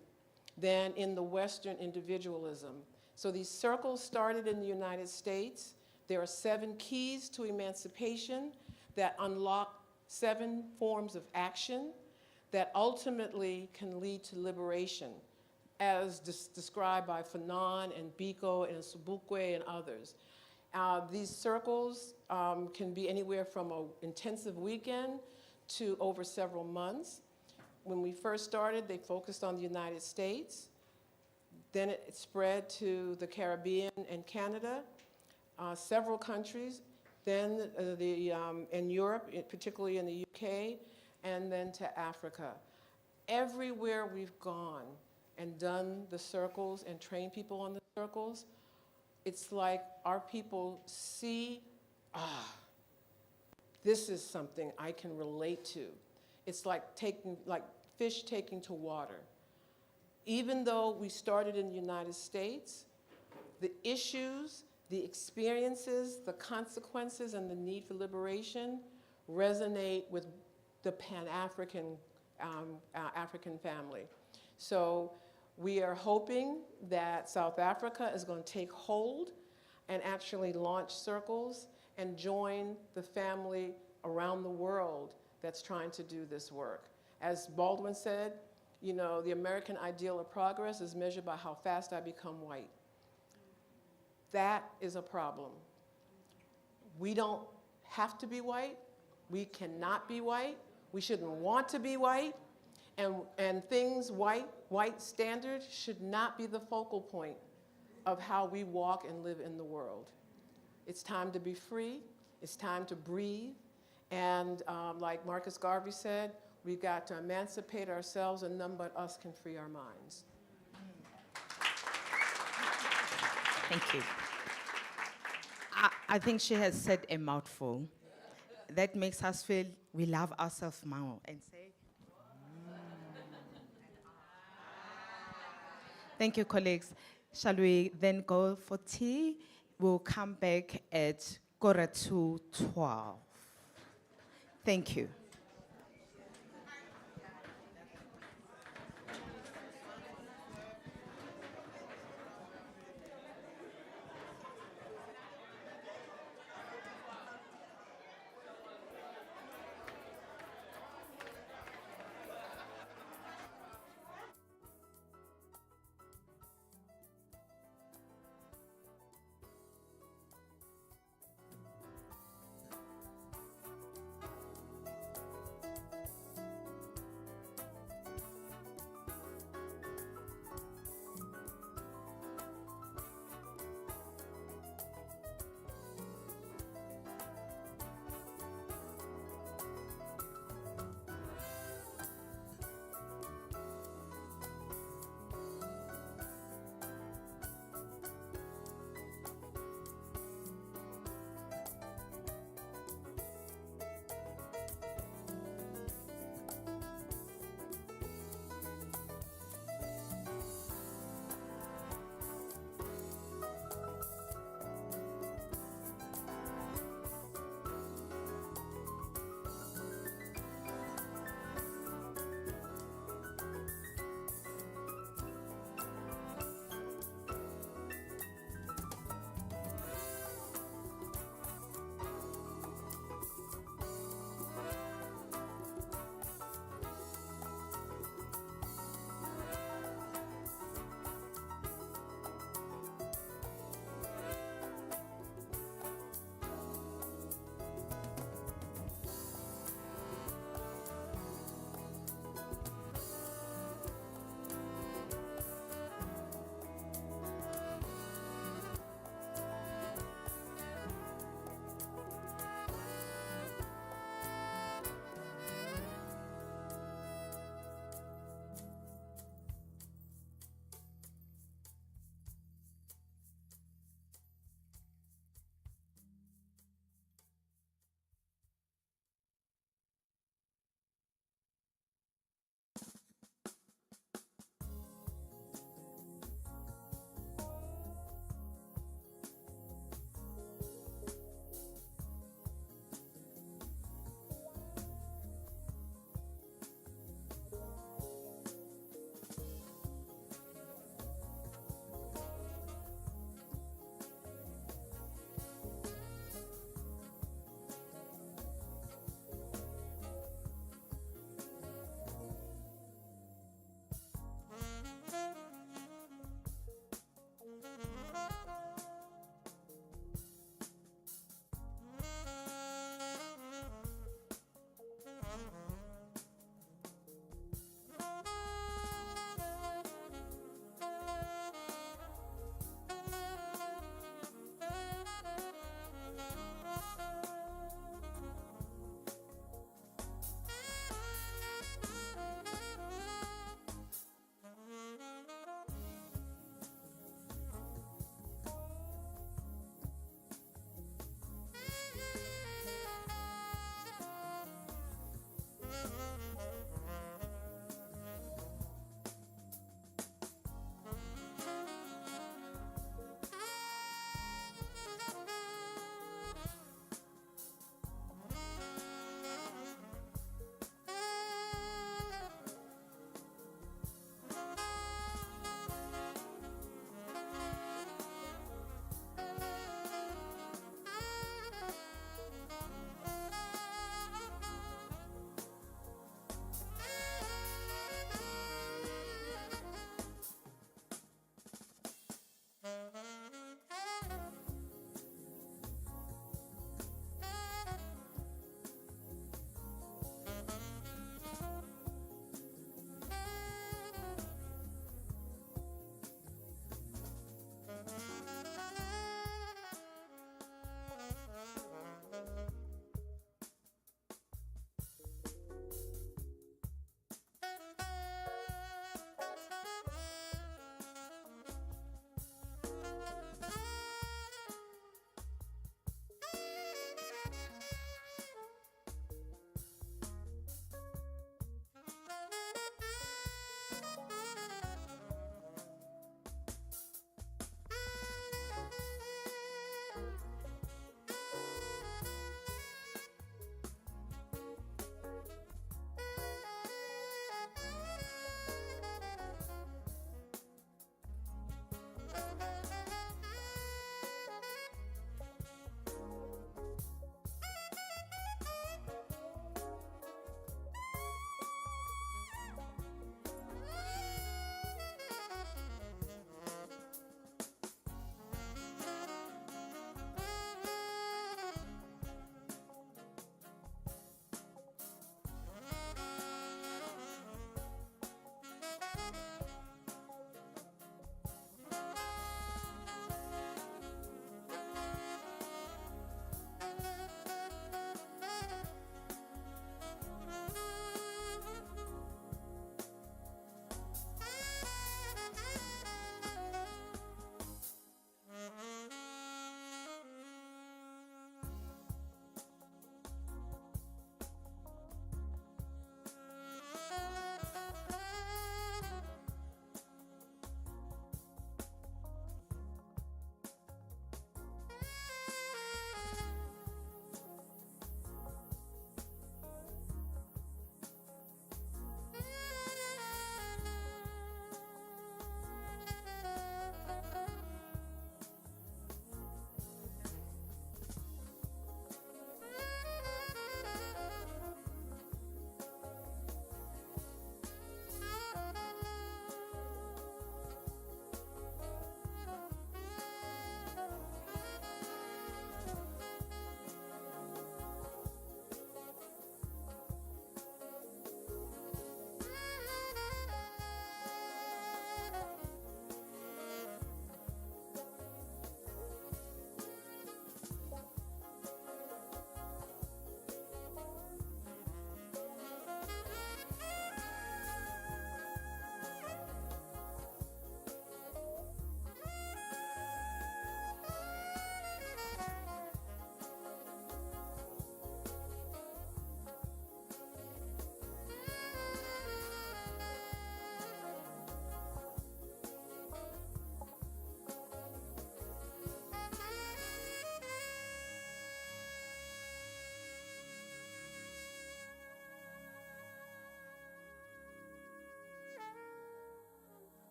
[SPEAKER 1] than in the Western individualism. So these circles started in the United States. There are 7 keys to emancipation that unlock 7 forms of action that ultimately can lead to liberation, as described by Fanon and Biko and Sobukwe and others.
[SPEAKER 2] These circles can be anywhere from an intensive weekend to over several months. When we first started, they focused on the United States. Then it spread to the Caribbean and Canada, several countries, then in Europe, particularly in the UK, and then to Africa. Everywhere we've gone and done the circles and trained people on the circles, it's like our people see, this is something I can relate to. It's like fish taking to water. Even though we started in the United States, the issues, the experiences, the consequences, and the need for liberation resonate with the Pan-African African family. So we are hoping that South Africa is going to take hold and actually launch circles and join the family around the world that's trying to do this work. As Baldwin said, you know, the American ideal of progress is measured by how fast I become white. That is a problem. We don't have to be white. We cannot be white. We shouldn't want to be white. And things, white standards should not be the focal point of how we walk and live in the world. It's time to be free. It's time to breathe. And like Marcus Garvey said, we've got to emancipate ourselves, and none but us can free our minds.
[SPEAKER 3] Thank you. I think she has said a mouthful. That makes us feel we love ourselves more and say, Thank you, colleagues. Shall we then go for tea? We'll come back at 11:45. Thank you.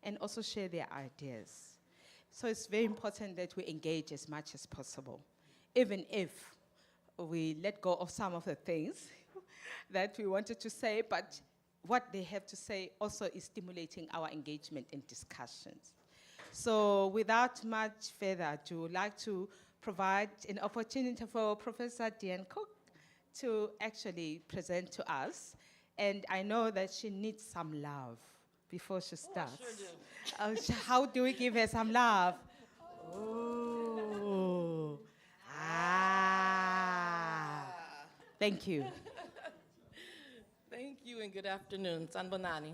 [SPEAKER 3] and also share their ideas. So it's very important that we engage as much as possible, even if we let go of some of the things that we wanted to say, but what they have to say also is stimulating our engagement and discussions. So without much further ado, I'd like to provide an opportunity for Professor Diane Cook to actually present to us. And I know that she needs some love before she starts.
[SPEAKER 9] I sure do.
[SPEAKER 3] How do we give her some love? Oh. Ah. Thank you.
[SPEAKER 9] Thank you and good afternoon. Sanbonani.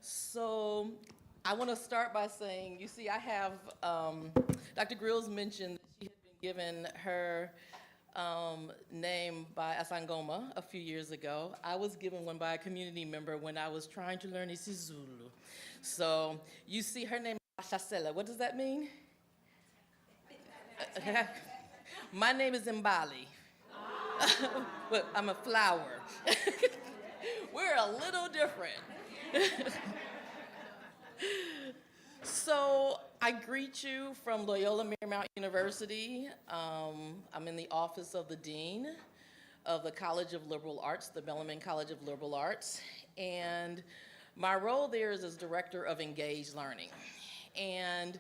[SPEAKER 9] So I want to start by saying, you see, I have, Dr. Grills mentioned that she had been given her name by Asangoma a few years ago. I was given one by a community member when I was trying to learn isiZulu. So you see her name is Shasela. What does that mean? My name is Mbali. But I'm a flower. We're a little different. So I greet you from Loyola Marymount University. I'm in the office of the Dean of the College of Liberal Arts, the Bellarmine College of Liberal Arts. And my role there is as Director of Engaged Learning. And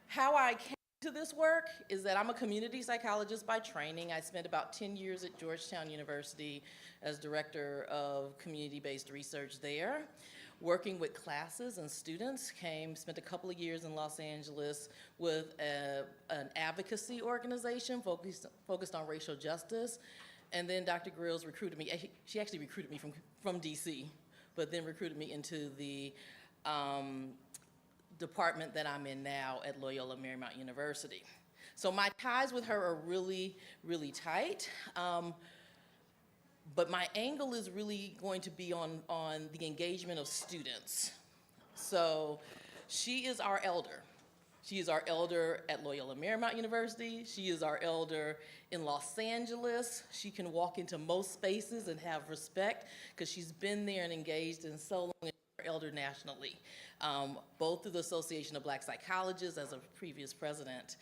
[SPEAKER 9] how I came to this work is that I'm a community psychologist by training. I spent about 10 years at Georgetown University as Director of Community-Based Research there. Working with classes and students, spent a couple of years in Los Angeles with an advocacy organization focused on racial justice. And then Dr. Grills recruited me. She actually recruited me from DC, but then recruited me into the department that I'm in now at Loyola Marymount University. So my ties with her are really, really tight. But my angle is really going to be on the engagement of students. So she is our elder. She is our elder at Loyola Marymount University. She is our elder in Los Angeles. She can walk into most spaces and have respect because she's been there and engaged in so long, and she's our elder nationally, both through the Association of Black Psychologists as a previous president.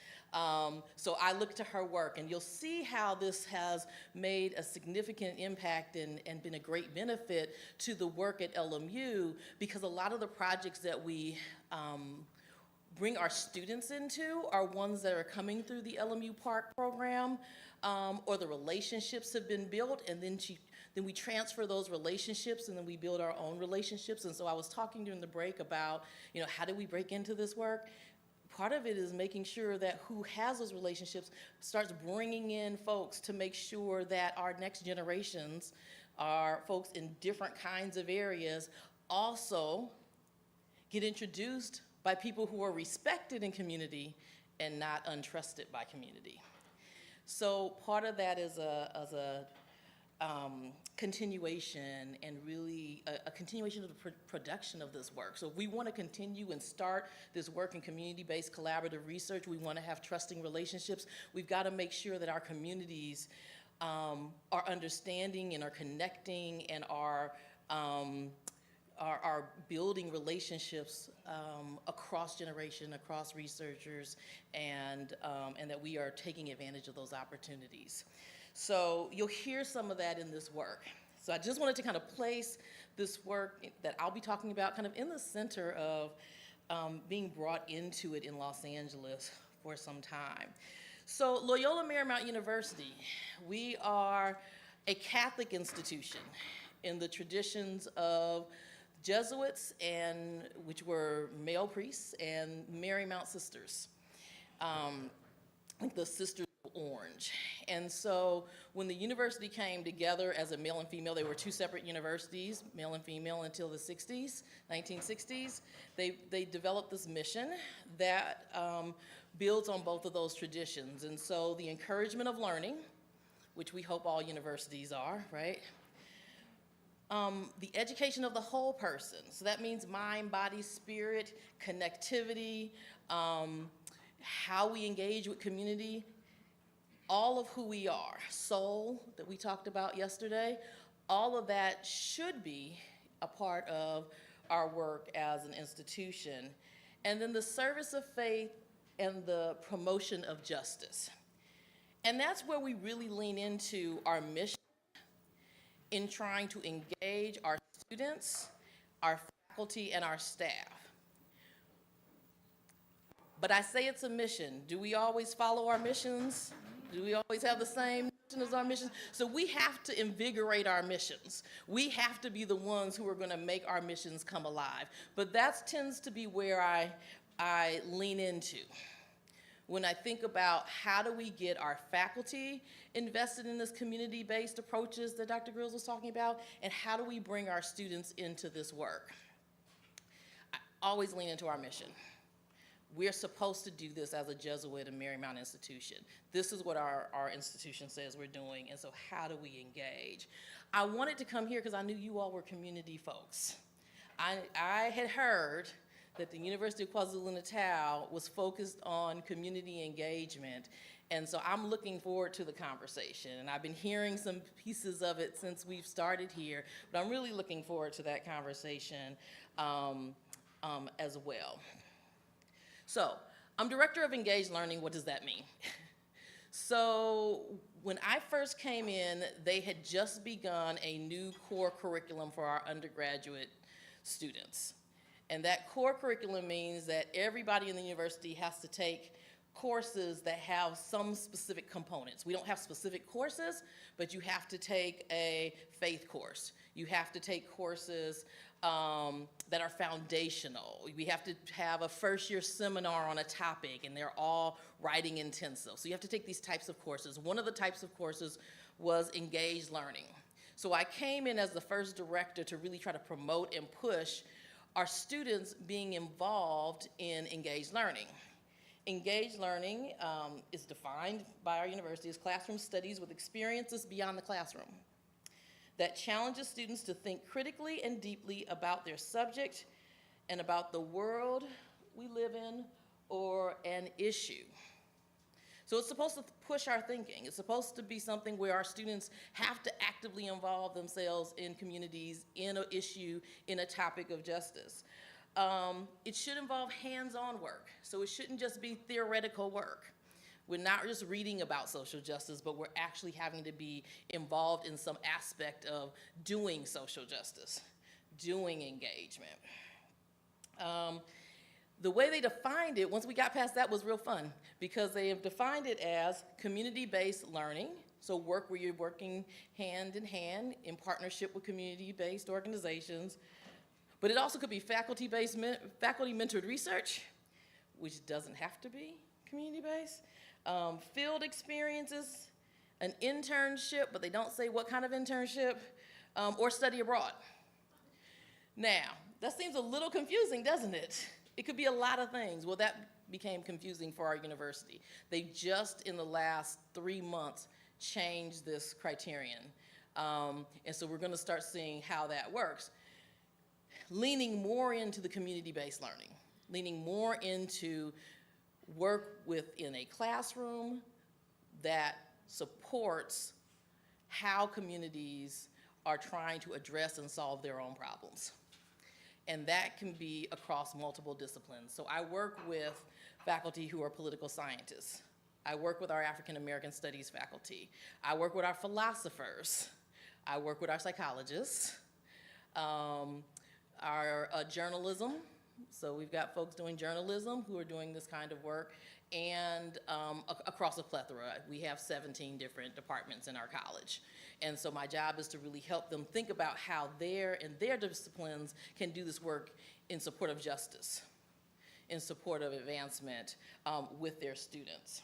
[SPEAKER 9] So I look to her work, and you'll see how this has made a significant impact and been a great benefit to the work at LMU, because a lot of the projects that we bring our students into are ones that are coming through the LMU Park program, or the relationships have been built, and then we transfer those relationships, and then we build our own relationships. And so I was talking during the break about, how do we break into this work? Part of it is making sure that who has those relationships starts bringing in folks to make sure that our next generations, our folks in different kinds of areas, also get introduced by people who are respected in community and not untrusted by community. So part of that is a continuation, and really a continuation of the production of this work. So if we want to continue and start this work in community-based collaborative research, we want to have trusting relationships, we've got to make sure that our communities are understanding and are connecting and are building relationships across generation, across researchers, and that we are taking advantage of those opportunities. So you'll hear some of that in this work. So I just wanted to kind of place this work that I'll be talking about kind of in the center of being brought into it in Los Angeles for some time. So Loyola Marymount University, we are a Catholic institution in the traditions of Jesuits, which were male priests, and Marymount sisters, like the Sisters of Orange. And so when the university came together as a male and female, they were two separate universities, male and female, until the 1960s. They developed this mission that builds on both of those traditions. And so the encouragement of learning, which we hope all universities are, right? The education of the whole person. So that means mind, body, spirit, connectivity, how we engage with community, all of who we are, soul that we talked about yesterday, all of that should be a part of our work as an institution. And then the service of faith and the promotion of justice. And that's where we really lean into our mission in trying to engage our students, our faculty, and our staff. But I say it's a mission. Do we always follow our missions? Do we always have the same mission as our missions? So we have to invigorate our missions. We have to be the ones who are going to make our missions come alive. But that tends to be where I lean into. When I think about how do we get our faculty invested in this community-based approaches that Dr. Grills was talking about, and how do we bring our students into this work? I always lean into our mission. We're supposed to do this as a Jesuit and Marymount institution. This is what our institution says we're doing, and so how do we engage? I wanted to come here because I knew you all were community folks. I had heard that the University of KwaZulu-Natal was focused on community engagement, and so I'm looking forward to the conversation. And I've been hearing some pieces of it since we've started here, but I'm really looking forward to that conversation as well. So, I'm Director of Engaged Learning. What does that mean? So, when I first came in, they had just begun a new core curriculum for our undergraduate students. And that core curriculum means that everybody in the university has to take courses that have some specific components. We don't have specific courses, but you have to take a faith course. You have to take courses that are foundational. We have to have a first-year seminar on a topic, and they're all writing intensive. So you have to take these types of courses. One of the types of courses was engaged learning. So I came in as the first director to really try to promote and push our students being involved in engaged learning. Engaged learning is defined by our university as classroom studies with experiences beyond the classroom that challenges students to think critically and deeply about their subject and about the world we live in or an issue. So it's supposed to push our thinking. It's supposed to be something where our students have to actively involve themselves in communities, in an issue, in a topic of justice. It should involve hands-on work. So it shouldn't just be theoretical work. We're not just reading about social justice, but we're actually having to be involved in some aspect of doing social justice, doing engagement. The way they defined it, once we got past that, was real fun, because they have defined it as community-based learning, so work where you're working hand in hand in partnership with community-based organizations, but it also could be faculty-based, faculty-mentored research, which doesn't have to be community-based, field experiences, an internship, but they don't say what kind of internship, or study abroad. Now, that seems a little confusing, doesn't it? It could be a lot of things. Well, that became confusing for our university. They just, in the last 3 months, changed this criterion. And so we're gonna start seeing how that works. Leaning more into the community-based learning, leaning more into work within a classroom that supports how communities are trying to address and solve their own problems. And that can be across multiple disciplines. So I work with faculty who are political scientists. I work with our African American Studies faculty. I work with our philosophers. I work with our psychologists, our journalism. So we've got folks doing journalism who are doing this kind of work, and across a plethora. We have 17 different departments in our college. And so my job is to really help them think about how their disciplines can do this work in support of justice, in support of advancement with their students.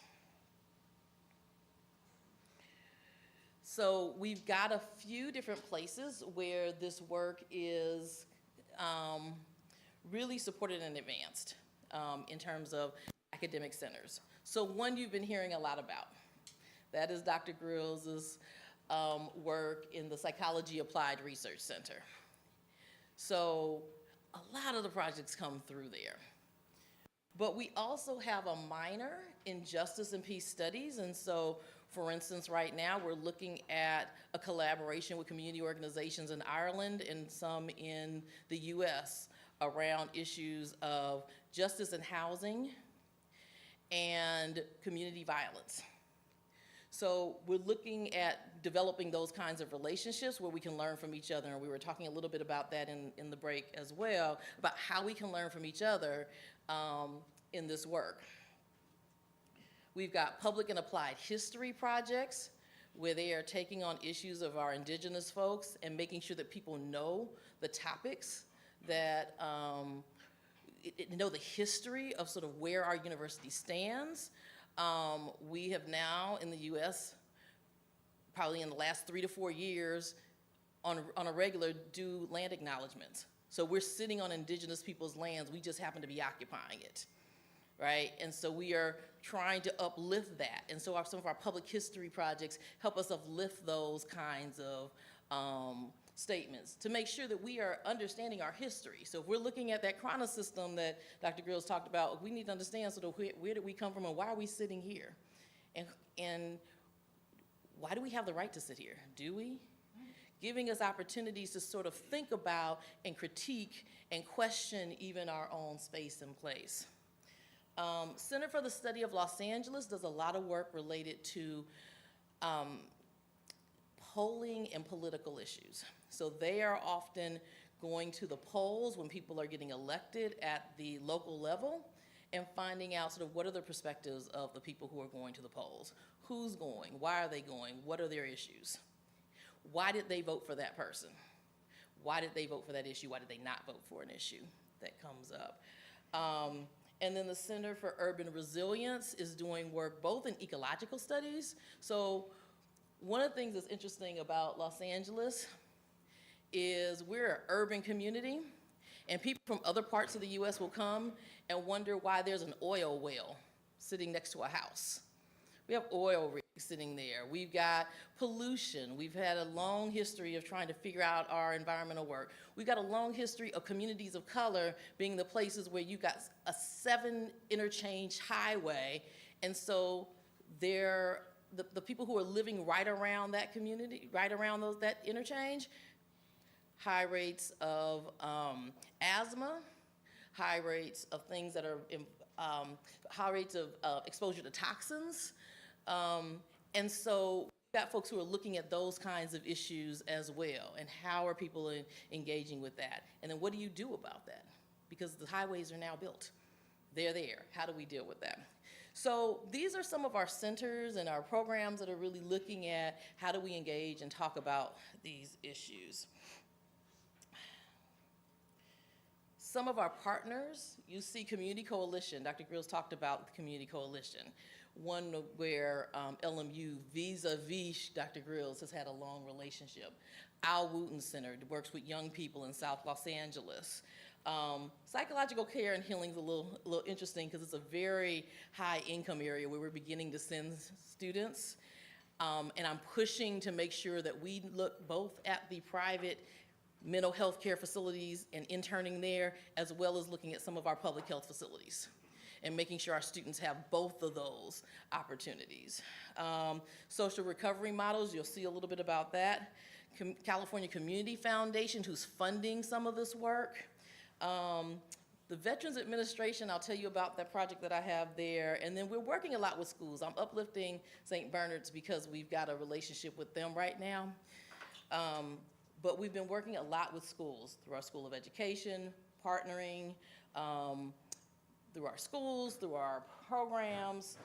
[SPEAKER 9] So we've got a few different places where this work is really supported and advanced in terms of academic centers. So one you've been hearing a lot about. That is Dr. Grills's work in the Psychology Applied Research Center. So a lot of the projects come through there. But we also have a minor in Justice and Peace Studies, and so, for instance, right now we're looking at a collaboration with community organizations in Ireland and some in the US around issues of justice and housing and community violence. So we're looking at developing those kinds of relationships where we can learn from each other, and we were talking a little bit about that in the break as well, about how we can learn from each other in this work. We've got public and applied history projects where they are taking on issues of our indigenous folks and making sure that people know the topics that, know the history of sort of where our university stands. We have now in the US, probably in the last 3 to 4 years, on a regular, do land acknowledgements. So we're sitting on indigenous people's lands, we just happen to be occupying it, right? And so we are trying to uplift that. And so some of our public history projects help us uplift those kinds of statements to make sure that we are understanding our history. So if we're looking at that chrono system that Dr. Grills talked about, we need to understand sort of where did we come from and why are we sitting here? And why do we have the right to sit here? Do we? Giving us opportunities to sort of think about and critique and question even our own space and place. Center for the Study of Los Angeles does a lot of work related to polling and political issues. So they are often going to the polls when people are getting elected at the local level and finding out sort of what are the perspectives of the people who are going to the polls. Who's going? Why are they going? What are their issues? Why did they vote for that person? Why did they vote for that issue? Why did they not vote for an issue that comes up? And then the Center for Urban Resilience is doing work both in ecological studies. So one of the things that's interesting about Los Angeles is we're an urban community, and people from other parts of the US will come and wonder why there's an oil well sitting next to a house. We have oil rigs sitting there. We've got pollution. We've had a long history of trying to figure out our environmental work. We've got a long history of communities of color being the places where you've got a 7 interchange highway, and so the people who are living right around that community, right around that interchange, high rates of asthma, high rates of things that are, high rates of exposure to toxins. And so we've got folks who are looking at those kinds of issues as well, and how are people engaging with that? And then what do you do about that? Because the highways are now built. They're there. How do we deal with that? So these are some of our centers and our programs that are really looking at how do we engage and talk about these issues. Some of our partners, you see Community Coalition. Dr. Grills talked about the Community Coalition. One where LMU, vis-a-vis Dr. Grills, has had a long relationship. Al Wooten Center works with young people in South Los Angeles. Psychological care and healing is a little interesting because it's a very high income area where we're beginning to send students. And I'm pushing to make sure that we look both at the private mental health care facilities and interning there, as well as looking at some of our public health facilities and making sure our students have both of those opportunities. Social recovery models, you'll see a little bit about that. California Community Foundation, who's funding some of this work. The Veterans Administration, I'll tell you about that project that I have there. And then we're working a lot with schools. I'm uplifting St. Bernard's because we've got a relationship with them right now. But we've been working a lot with schools through our School of Education, partnering, through our schools, through our programs,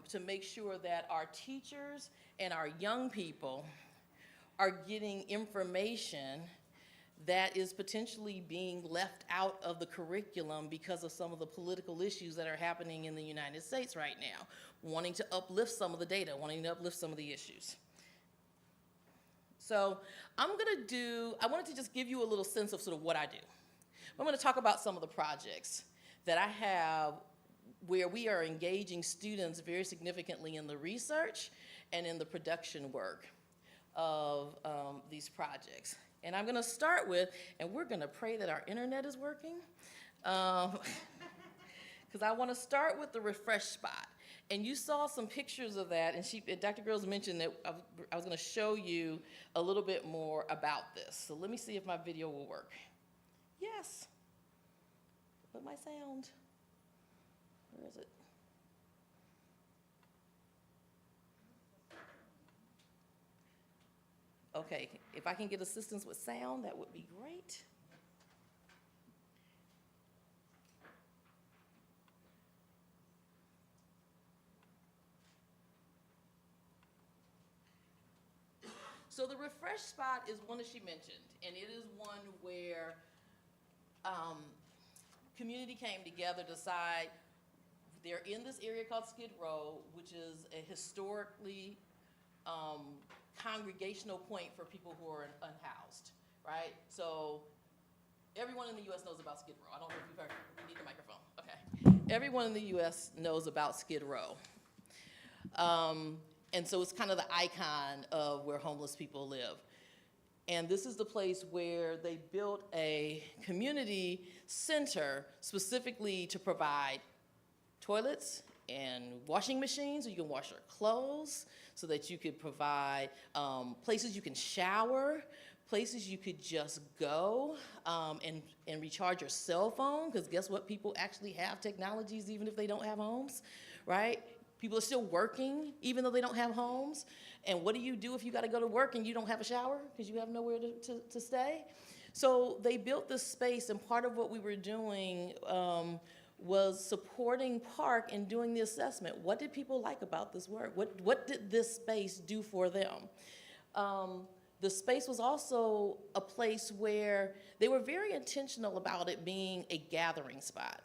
[SPEAKER 9] to make sure that our teachers and our young people are getting information that is potentially being left out of the curriculum because of some of the political issues that are happening in the United States right now, wanting to uplift some of the data, wanting to uplift some of the issues. So I wanted to just give you a little sense of sort of what I do. I'm gonna talk about some of the projects that I have where we are engaging students very significantly in the research and in the production work of these projects. And I'm gonna start with, and we're gonna pray that our internet is working, because I wanna start with the refresh spot. And you saw some pictures of that, and Dr. Grills mentioned that I was gonna show you a little bit more about this. So let me see if my video will work. Yes. put my sound? Where is it? Okay, if I can get assistance with sound, that would be great. So the refresh spot is one that she mentioned, and it is one where community came together to decide they're in this area called Skid Row, which is a historically congregational point for people who are unhoused, right? So everyone in the U.S. knows about Skid Row. I don't know if you've heard, you need the microphone, okay. Everyone in the U.S. knows about Skid Row. And so it's kind of the icon of where homeless people live. And this is the place where they built a community center specifically to provide toilets and washing machines so you can wash your clothes, so that you could provide places you can shower, places you could just go and recharge your cell phone, because guess what? People actually have technologies even if they don't have homes, right? People are still working even though they don't have homes. And what do you do if you gotta go to work and you don't have a shower because you have nowhere to stay? So they built this space, and part of what we were doing was supporting Park and doing the assessment. What did people like about this work? What did this space do for them? The space was also a place where they were very intentional about it being a gathering spot.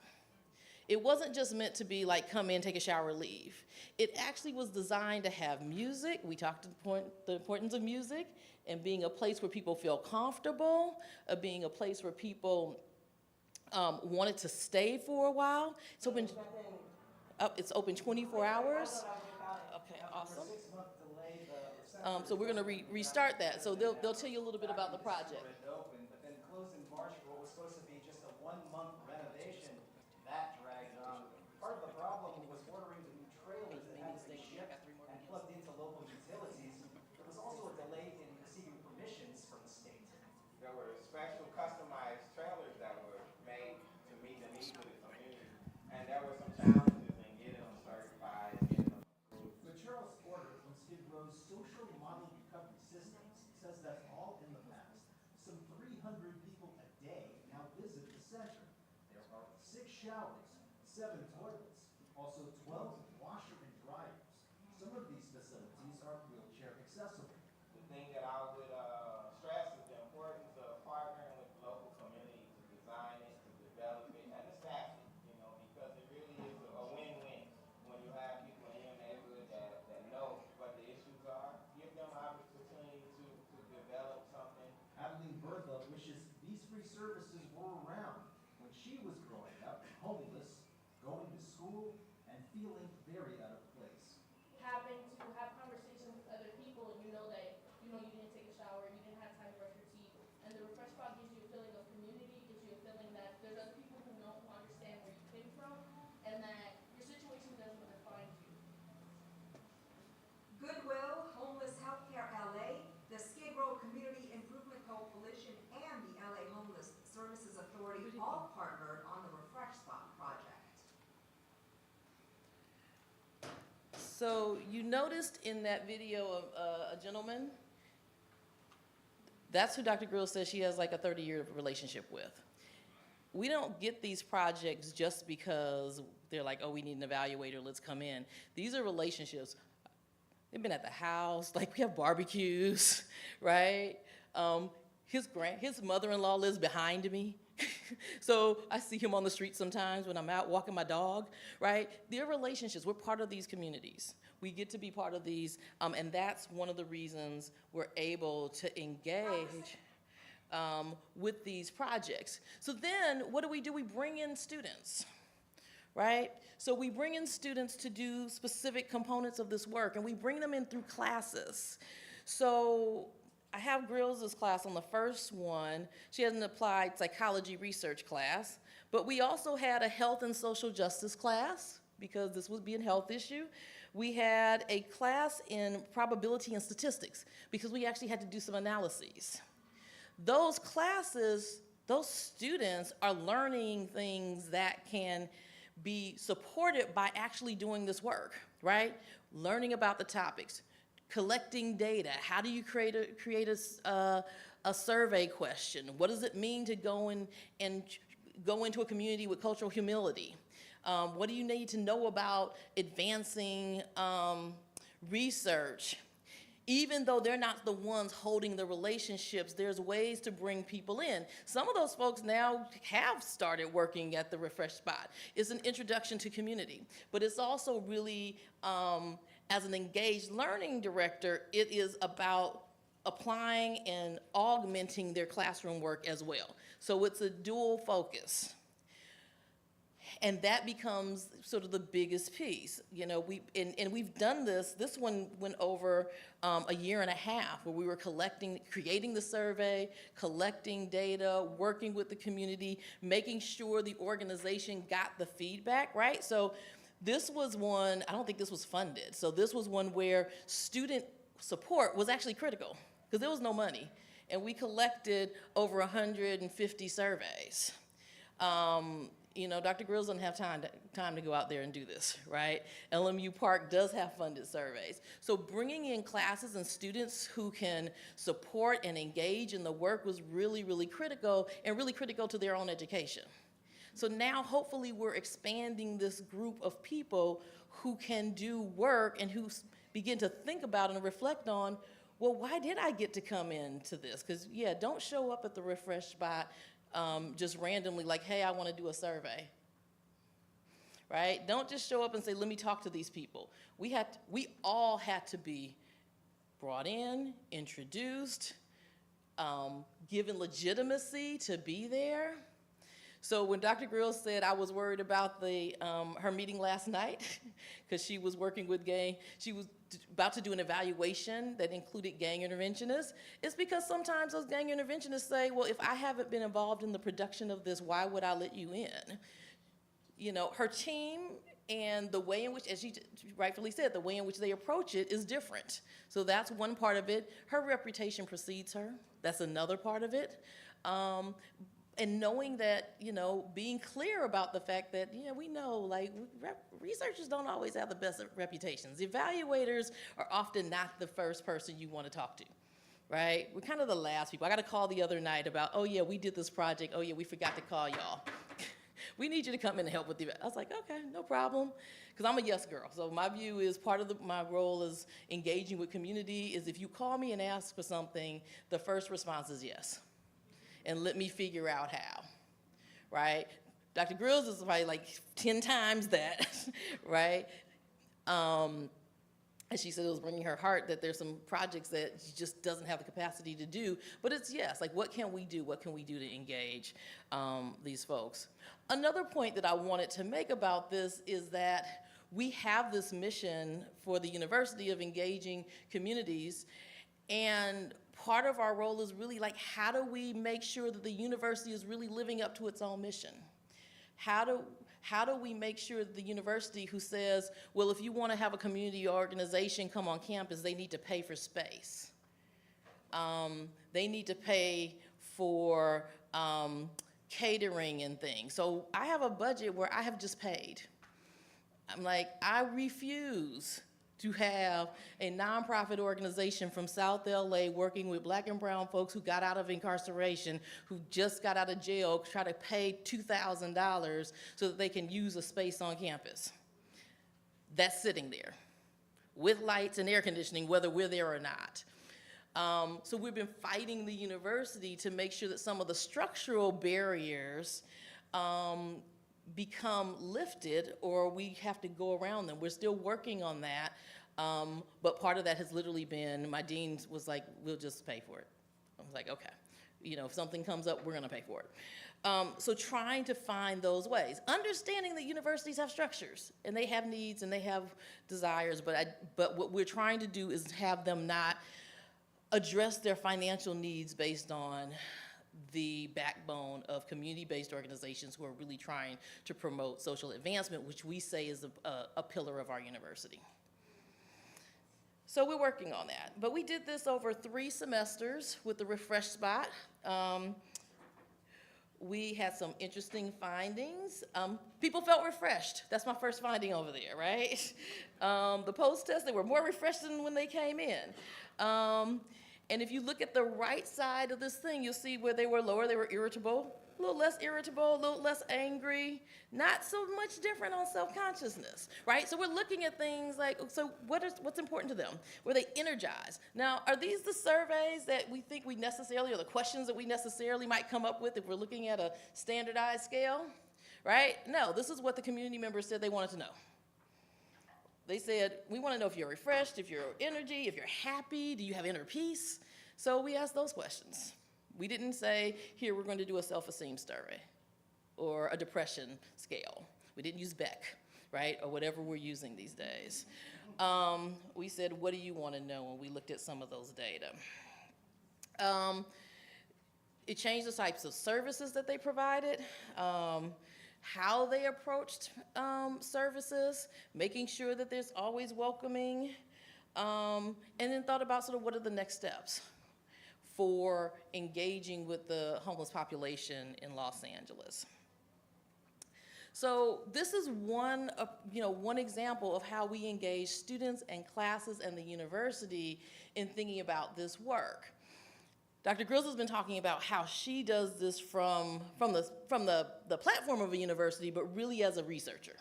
[SPEAKER 9] It wasn't just meant to be like, come in, take a shower, leave. It actually was designed to have music. We talked the importance of music and being a place where people feel comfortable, being a place where people wanted to stay for a while. It's open 24 hours. Okay, awesome. So we're gonna restart that. So they'll tell you a little bit about the project.
[SPEAKER 10] Open, but then closed in March for what was supposed to be just a 1-month renovation. That dragged on. Part of the problem was ordering the new trailers that had to be shipped and plugged into local utilities. There was also a delay in receiving permissions from the state.
[SPEAKER 11] There were special customized trailers that were made to meet the needs of the community. And there were some challenges in getting them certified and getting them approved.
[SPEAKER 10] The Charles order on Skid Row's social model recovery systems says that's all in the past. Some 300 people a day now visit the center. There are 6 showers, 7 toilets, also 12 washer and dryers. Some of these facilities are wheelchair accessible.
[SPEAKER 11] The thing that I would stress is the importance of partnering with the local community to design it, to develop it, and to staff it, because it really is a win-win when you have people in your neighborhood that know what the issues are. Give them opportunity to develop something.
[SPEAKER 10] Adeline Bertha wishes these free services were around when she was growing up, homeless, going to school, and feeling very out of place.
[SPEAKER 12] Having to have conversations with other people, and you know that you didn't take a shower, you didn't have time to brush your teeth, and the refresh spot gives you a feeling of community, gives you a feeling that there's other people who know, who understand where you came from, and that your situation doesn't define you.
[SPEAKER 13] Goodwill, Homeless Healthcare LA, the Skid Row Community Improvement Coalition, and the LA Homeless Services Authority all partnered on the Refresh Spot project.
[SPEAKER 9] So you noticed in that video of a gentleman, that's who Dr. Grill says she has like a 30-year relationship with. We don't get these projects just because they're like, oh, we need an evaluator, let's come in. These are relationships. They've been at the house, like we have barbecues, right? His mother-in-law lives behind me. So I see him on the street sometimes when I'm out walking my dog, right? They're relationships. We're part of these communities. We get to be part of these, and that's one of the reasons we're able to engage with these projects. So then what do? We bring in students, right? So we bring in students to do specific components of this work, and we bring them in through classes. So I have Grills' class on the first one. She has an applied psychology research class, but we also had a health and social justice class because this would be a health issue. We had a class in probability and statistics because we actually had to do some analyses. Those classes, those students are learning things that can be supported by actually doing this work, right? Learning about the topics, collecting data. How do you create a survey question? What does it mean to go into a community with cultural humility? What do you need to know about advancing research? Even though they're not the ones holding the relationships, there's ways to bring people in. Some of those folks now have started working at the Refresh Spot. It's an introduction to community, but it's also really, as an engaged learning director, it is about applying and augmenting their classroom work as well. So it's a dual focus. And that becomes sort of the biggest piece. You know, we've done this one went over a year and a half where we were creating the survey, collecting data, working with the community, making sure the organization got the feedback, right? So this was one, I don't think this was funded. So this was one where student support was actually critical because there was no money. And we collected over 150 surveys. You know, Dr. Grills doesn't have time to go out there and do this, right? LMU Park does have funded surveys. So bringing in classes and students who can support and engage in the work was really, really critical, and really critical to their own education. So now hopefully we're expanding this group of people who can do work and who begin to think about and reflect on, well, why did I get to come into this? Because, yeah, don't show up at the Refresh Spot just randomly like, hey, I want to do a survey, right? Don't just show up and say, let me talk to these people. We all had to be brought in, introduced, given legitimacy to be there. So when Dr. Grills said I was worried about her meeting last night, because she was working with she was about to do an evaluation that included gang interventionists, it's because sometimes those gang interventionists say, well, if I haven't been involved in the production of this, why would I let you in? You know, her team and the way in which, as she rightfully said, the way in which they approach it is different. So that's one part of it. Her reputation precedes her. That's another part of it. And knowing that, you know, being clear about the fact that, yeah, we know, like, researchers don't always have the best reputations. Evaluators are often not the first person you want to talk to, right? We're kind of the last people. I got a call the other night about, oh, yeah, we did this project. Oh, yeah, we forgot to call y'all. We need you to come in and help with the event. I was like, okay, no problem. Because I'm a yes girl. So my view is part of my role is engaging with community is if you call me and ask for something, the first response is yes. And let me figure out how, right? Dr. Grills is probably like 10 times that, right? And she said it was bringing her heart that there's some projects that she just doesn't have the capacity to do, but it's yes, like what can we do? What can we do to engage these folks? Another point that I wanted to make about this is that we have this mission for the university of engaging communities, and part of our role is really like, how do we make sure that the university is really living up to its own mission? How do we make sure that the university who says, well, if you want to have a community organization come on campus, they need to pay for space. They need to pay for catering and things. So I have a budget where I have just paid. I'm like, I refuse to have a nonprofit organization from South LA working with Black and brown folks who got out of incarceration, who just got out of jail, try to pay $2,000 so that they can use a space on campus. That's sitting there with lights and air conditioning, whether we're there or not. So we've been fighting the university to make sure that some of the structural barriers become lifted, or we have to go around them. We're still working on that, but part of that has literally been, my dean was like, we'll just pay for it. I was like, okay. You know, if something comes up, we're gonna pay for it. So trying to find those ways. Understanding that universities have structures, and they have needs, and they have desires, but what we're trying to do is have them not address their financial needs based on the backbone of community-based organizations who are really trying to promote social advancement, which we say is a pillar of our university. So we're working on that. But we did this over 3 semesters with the Refresh Spot. we had some interesting findings. People felt refreshed. That's my first finding over there, right? The post-test, they were more refreshed than when they came in. And if you look at the right side of this thing, you'll see where they were lower, they were irritable, a little less irritable, a little less angry, not so much different on self-consciousness, right? So we're looking at things like, so what's important to them? Were they energized? Now, are these the surveys that we think we necessarily, or the questions that we necessarily might come up with if we're looking at a standardized scale, right? No, this is what the community members said they wanted to know. They said, we want to know if you're refreshed, if you're energy, if you're happy, do you have inner peace? So we asked those questions. We didn't say, here, we're going to do a self-esteem survey or a depression scale. We didn't use Beck, right, or whatever we're using these days. We said, what do you want to know? And we looked at some of those data. It changed the types of services that they provided. How they approached services, making sure that there's always welcoming, and then thought about sort of what are the next steps for engaging with the homeless population in Los Angeles. So this is one example of how we engage students and classes and the university in thinking about this work. Dr. Grills has been talking about how she does this from the platform of a university, but really as a researcher.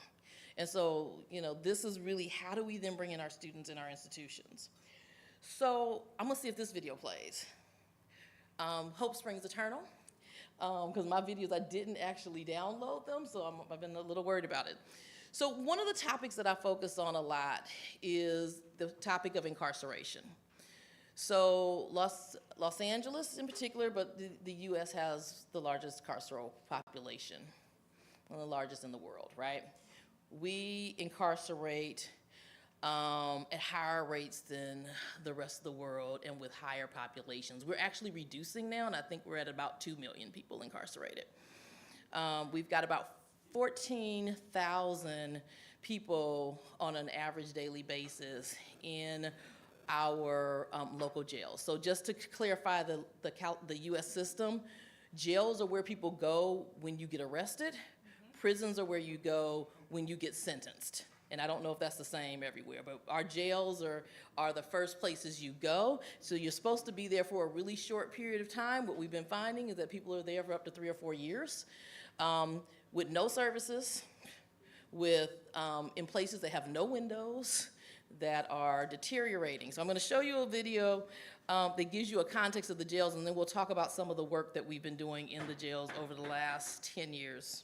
[SPEAKER 9] And so, this is really how do we then bring in our students in our institutions. So I'm gonna see if this video plays. Hope Springs Eternal, because my videos, I didn't actually download them, so I've been a little worried about it. So one of the topics that I focus on a lot is the topic of incarceration. So Los Angeles in particular, but the US has the largest carceral population, one of the largest in the world, right? We incarcerate at higher rates than the rest of the world and with higher populations. We're actually reducing now, and I think we're at about 2 million people incarcerated. We've got about 14,000 people on an average daily basis in our local jails. So just to clarify the US system, jails are where people go when you get arrested. Prisons are where you go when you get sentenced. And I don't know if that's the same everywhere, but our jails are the first places you go. So you're supposed to be there for a really short period of time. What we've been finding is that people are there for up to 3 or 4 years with no services, in places that have no windows, that are deteriorating. So I'm gonna show you a video that gives you a context of the jails, and then we'll talk about some of the work that we've been doing in the jails over the last 10 years.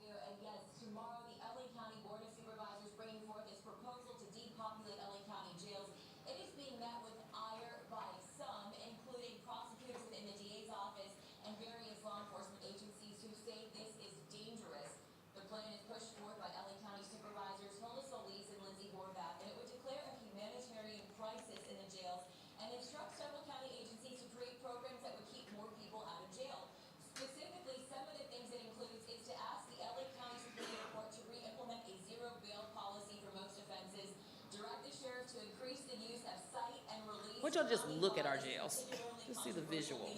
[SPEAKER 14] And yes, tomorrow the LA County Board of Supervisors bringing forth its proposal to depopulate LA County jails. It is being met with ire by some, including prosecutors within the DA's office and various law enforcement agencies who say this is dangerous. The plan is pushed forward by LA County Supervisors Hilda Solis and Lindsay Horvath, and it would declare a humanitarian crisis in the jails and instruct several county agencies to create programs that would keep more people out of jail. Specifically, some of the things it includes is to ask the LA County Superior Court to re-implement a zero bail policy for most offenses, direct the sheriff to increase the use of cite and release.
[SPEAKER 9] Why don't y'all just look at our jails? Just see the visual.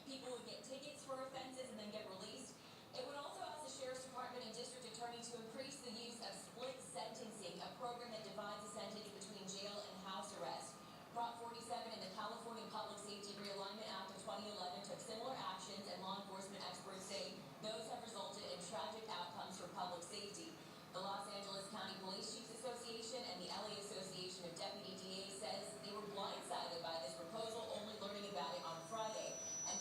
[SPEAKER 14] People would get tickets for offenses and then get released. It would also ask the sheriff's department and district attorney to increase the use of split sentencing, a program that divides a sentence between jail and house arrest. Prop 47 and the California Public Safety Realignment Act of 2011 took similar actions, and law enforcement experts say those have resulted in tragic outcomes for public safety. The Los Angeles County Police Chiefs Association and the LA Association of Deputy DAs says they were blindsided by this proposal, only learning about it on Friday. And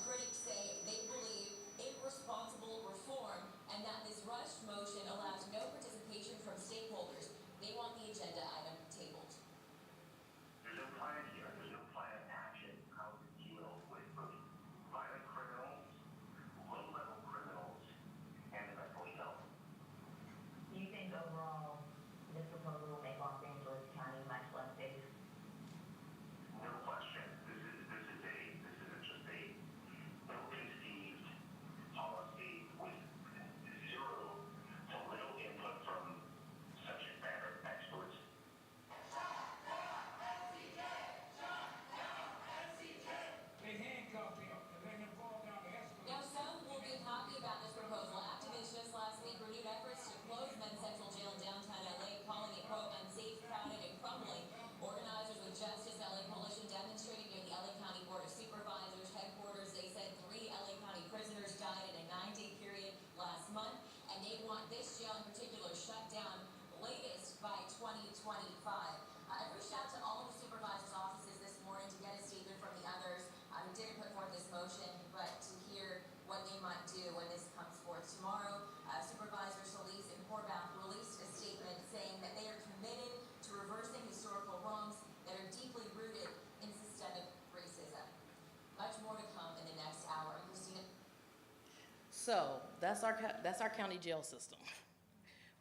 [SPEAKER 9] So that's our county jail system.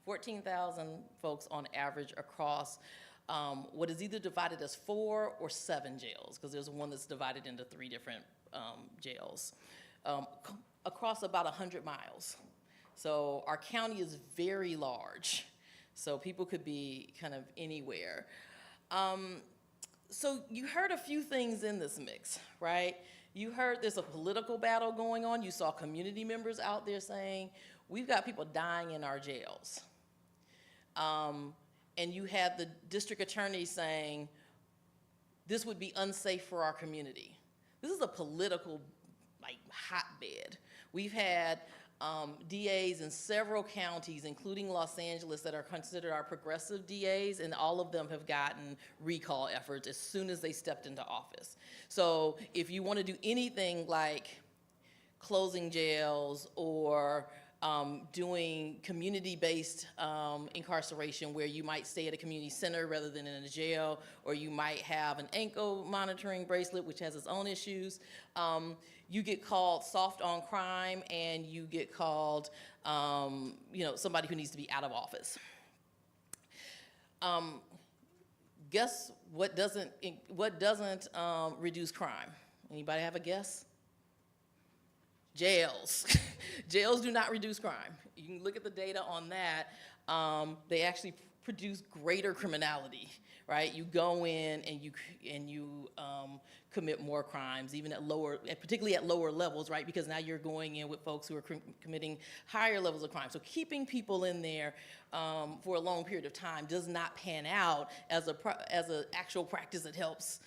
[SPEAKER 9] 14,000 folks on average across what is either divided as 4 or 7 jails, because there's one that's divided into 3 different jails, across about 100 miles. So our county is very large, so people could be kind of anywhere. So you heard a few things in this mix, right? You heard there's a political battle going on. You saw community members out there saying, we've got people dying in our jails. And you had the district attorney saying, this would be unsafe for our community. This is a political, hotbed. We've had DAs in several counties, including Los Angeles, that are considered our progressive DAs, and all of them have gotten recall efforts as soon as they stepped into office. So if you want to do anything like closing jails or doing community-based incarceration, where you might stay at a community center rather than in a jail, or you might have an ankle monitoring bracelet, which has its own issues. You get called soft on crime, and you get called, somebody who needs to be out of office. Guess what doesn't reduce crime? Anybody have a guess? Jails. Jails do not reduce crime. You can look at the data on that. They actually produce greater criminality, right? You go in and you commit more crimes, even particularly at lower levels, right? Because now you're going in with folks who are committing higher levels of crime. So keeping people in there for a long period of time does not pan out as an actual practice that helps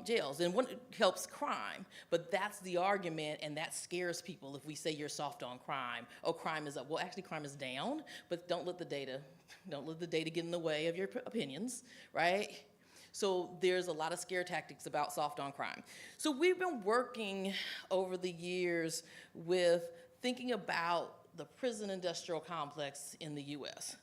[SPEAKER 9] jails, and one helps crime. But that's the argument, and that scares people if we say you're soft on crime. Oh, crime is up. Well, actually, crime is down, but don't let the data get in the way of your opinions, right? So there's a lot of scare tactics about soft on crime. So we've been working over the years with thinking about the prison industrial complex in the US,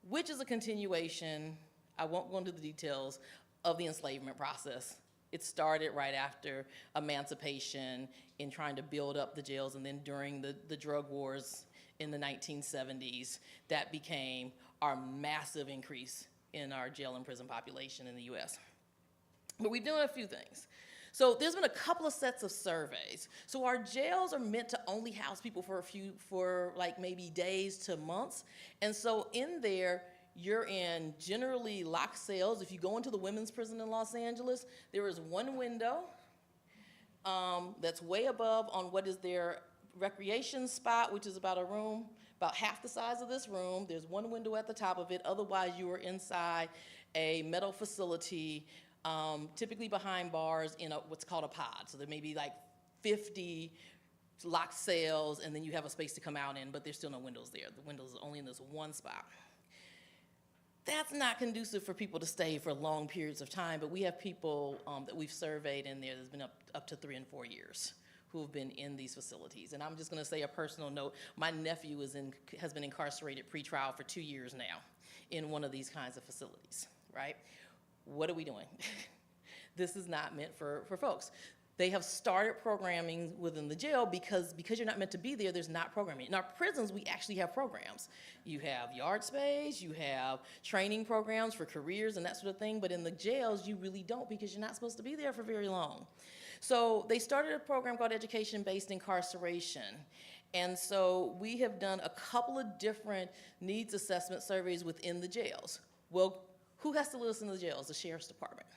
[SPEAKER 9] which is a continuation, I won't go into the details, of the enslavement process. It started right after emancipation in trying to build up the jails, and then during the drug wars in the 1970s, that became our massive increase in our jail and prison population in the US. But we're doing a few things. So there's been a couple of sets of surveys. So our jails are meant to only house people for like maybe days to months. And so in there, you're in generally locked cells. If you go into the women's prison in Los Angeles, there is one window that's way above on what is their recreation spot, which is about a room, about half the size of this room. There's one window at the top of it. Otherwise, you are inside a metal facility, typically behind bars in what's called a pod. So there may be like 50 locked cells, and then you have a space to come out in, but there's still no windows there. The windows are only in this one spot. That's not conducive for people to stay for long periods of time, but we have people that we've surveyed in there that's been up to 3 and 4 years who have been in these facilities. And I'm just gonna say a personal note, my nephew has been incarcerated pre-trial for 2 years now in one of these kinds of facilities, right? What are we doing? This is not meant for folks. They have started programming within the jail because you're not meant to be there, there's not programming. In our prisons, we actually have programs. You have yard space, you have training programs for careers and that sort of thing, but in the jails, you really don't because you're not supposed to be there for very long. So they started a program called Education-Based Incarceration. And so we have done a couple of different needs assessment surveys within the jails. Well, who has to listen to the jails? The Sheriff's Department.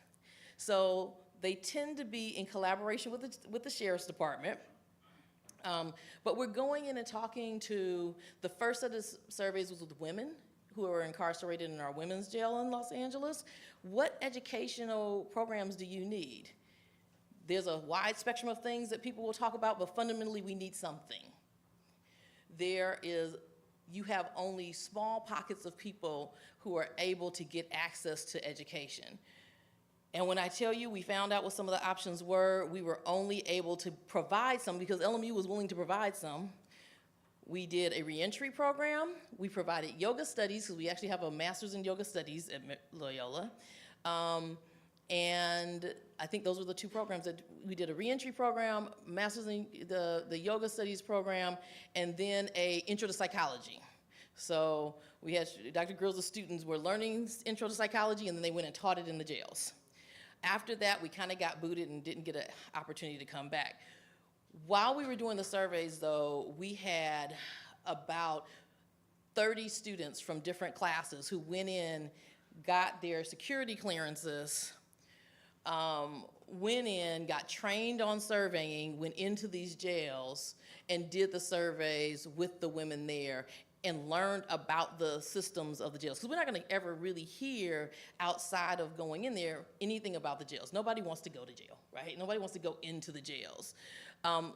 [SPEAKER 9] So they tend to be in collaboration with the Sheriff's Department. But we're going in and talking to, the first set of surveys was with women who are incarcerated in our women's jail in Los Angeles. What educational programs do you need? There's a wide spectrum of things that people will talk about, but fundamentally we need something. You have only small pockets of people who are able to get access to education. And when I tell you we found out what some of the options were, we were only able to provide some because LMU was willing to provide some. We did a reentry program. We provided yoga studies because we actually have a master's in yoga studies at Loyola. And I think those were the 2 programs that we did: a reentry program, master's in the yoga studies program, and then a intro to psychology. So we had Dr. Grills' students were learning intro to psychology, and then they went and taught it in the jails. After that, we kind of got booted and didn't get an opportunity to come back. While we were doing the surveys, though, we had about 30 students from different classes who went in, got their security clearances, went in, got trained on surveying, went into these jails, and did the surveys with the women there, and learned about the systems of the jails. Because we're not going to ever really hear, outside of going in there, anything about the jails. Nobody wants to go to jail, right? Nobody wants to go into the jails.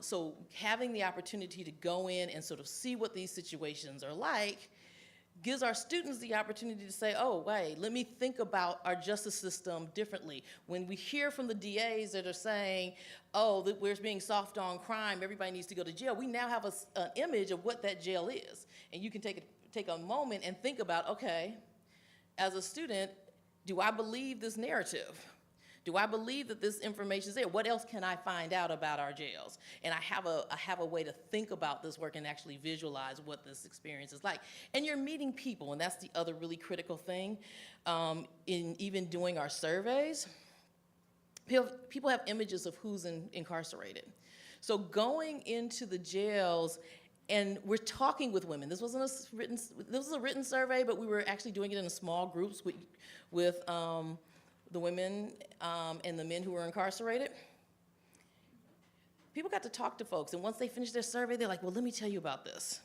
[SPEAKER 9] So having the opportunity to go in and sort of see what these situations are like gives our students the opportunity to say, oh, wait, let me think about our justice system differently. When we hear from the DAs that are saying, oh, that we're being soft on crime, everybody needs to go to jail, we now have an image of what that jail is. And you can take a moment and think about, okay, as a student, do I believe this narrative? Do I believe that this information is there? What else can I find out about our jails? And I have a way to think about this work and actually visualize what this experience is like. And you're meeting people, and that's the other really critical thing in even doing our surveys. People have images of who's incarcerated. So going into the jails, and we're talking with women. This was a written survey, but we were actually doing it in small groups with the women and the men who were incarcerated. People got to talk to folks, and once they finished their survey, they're like, well, let me tell you about this.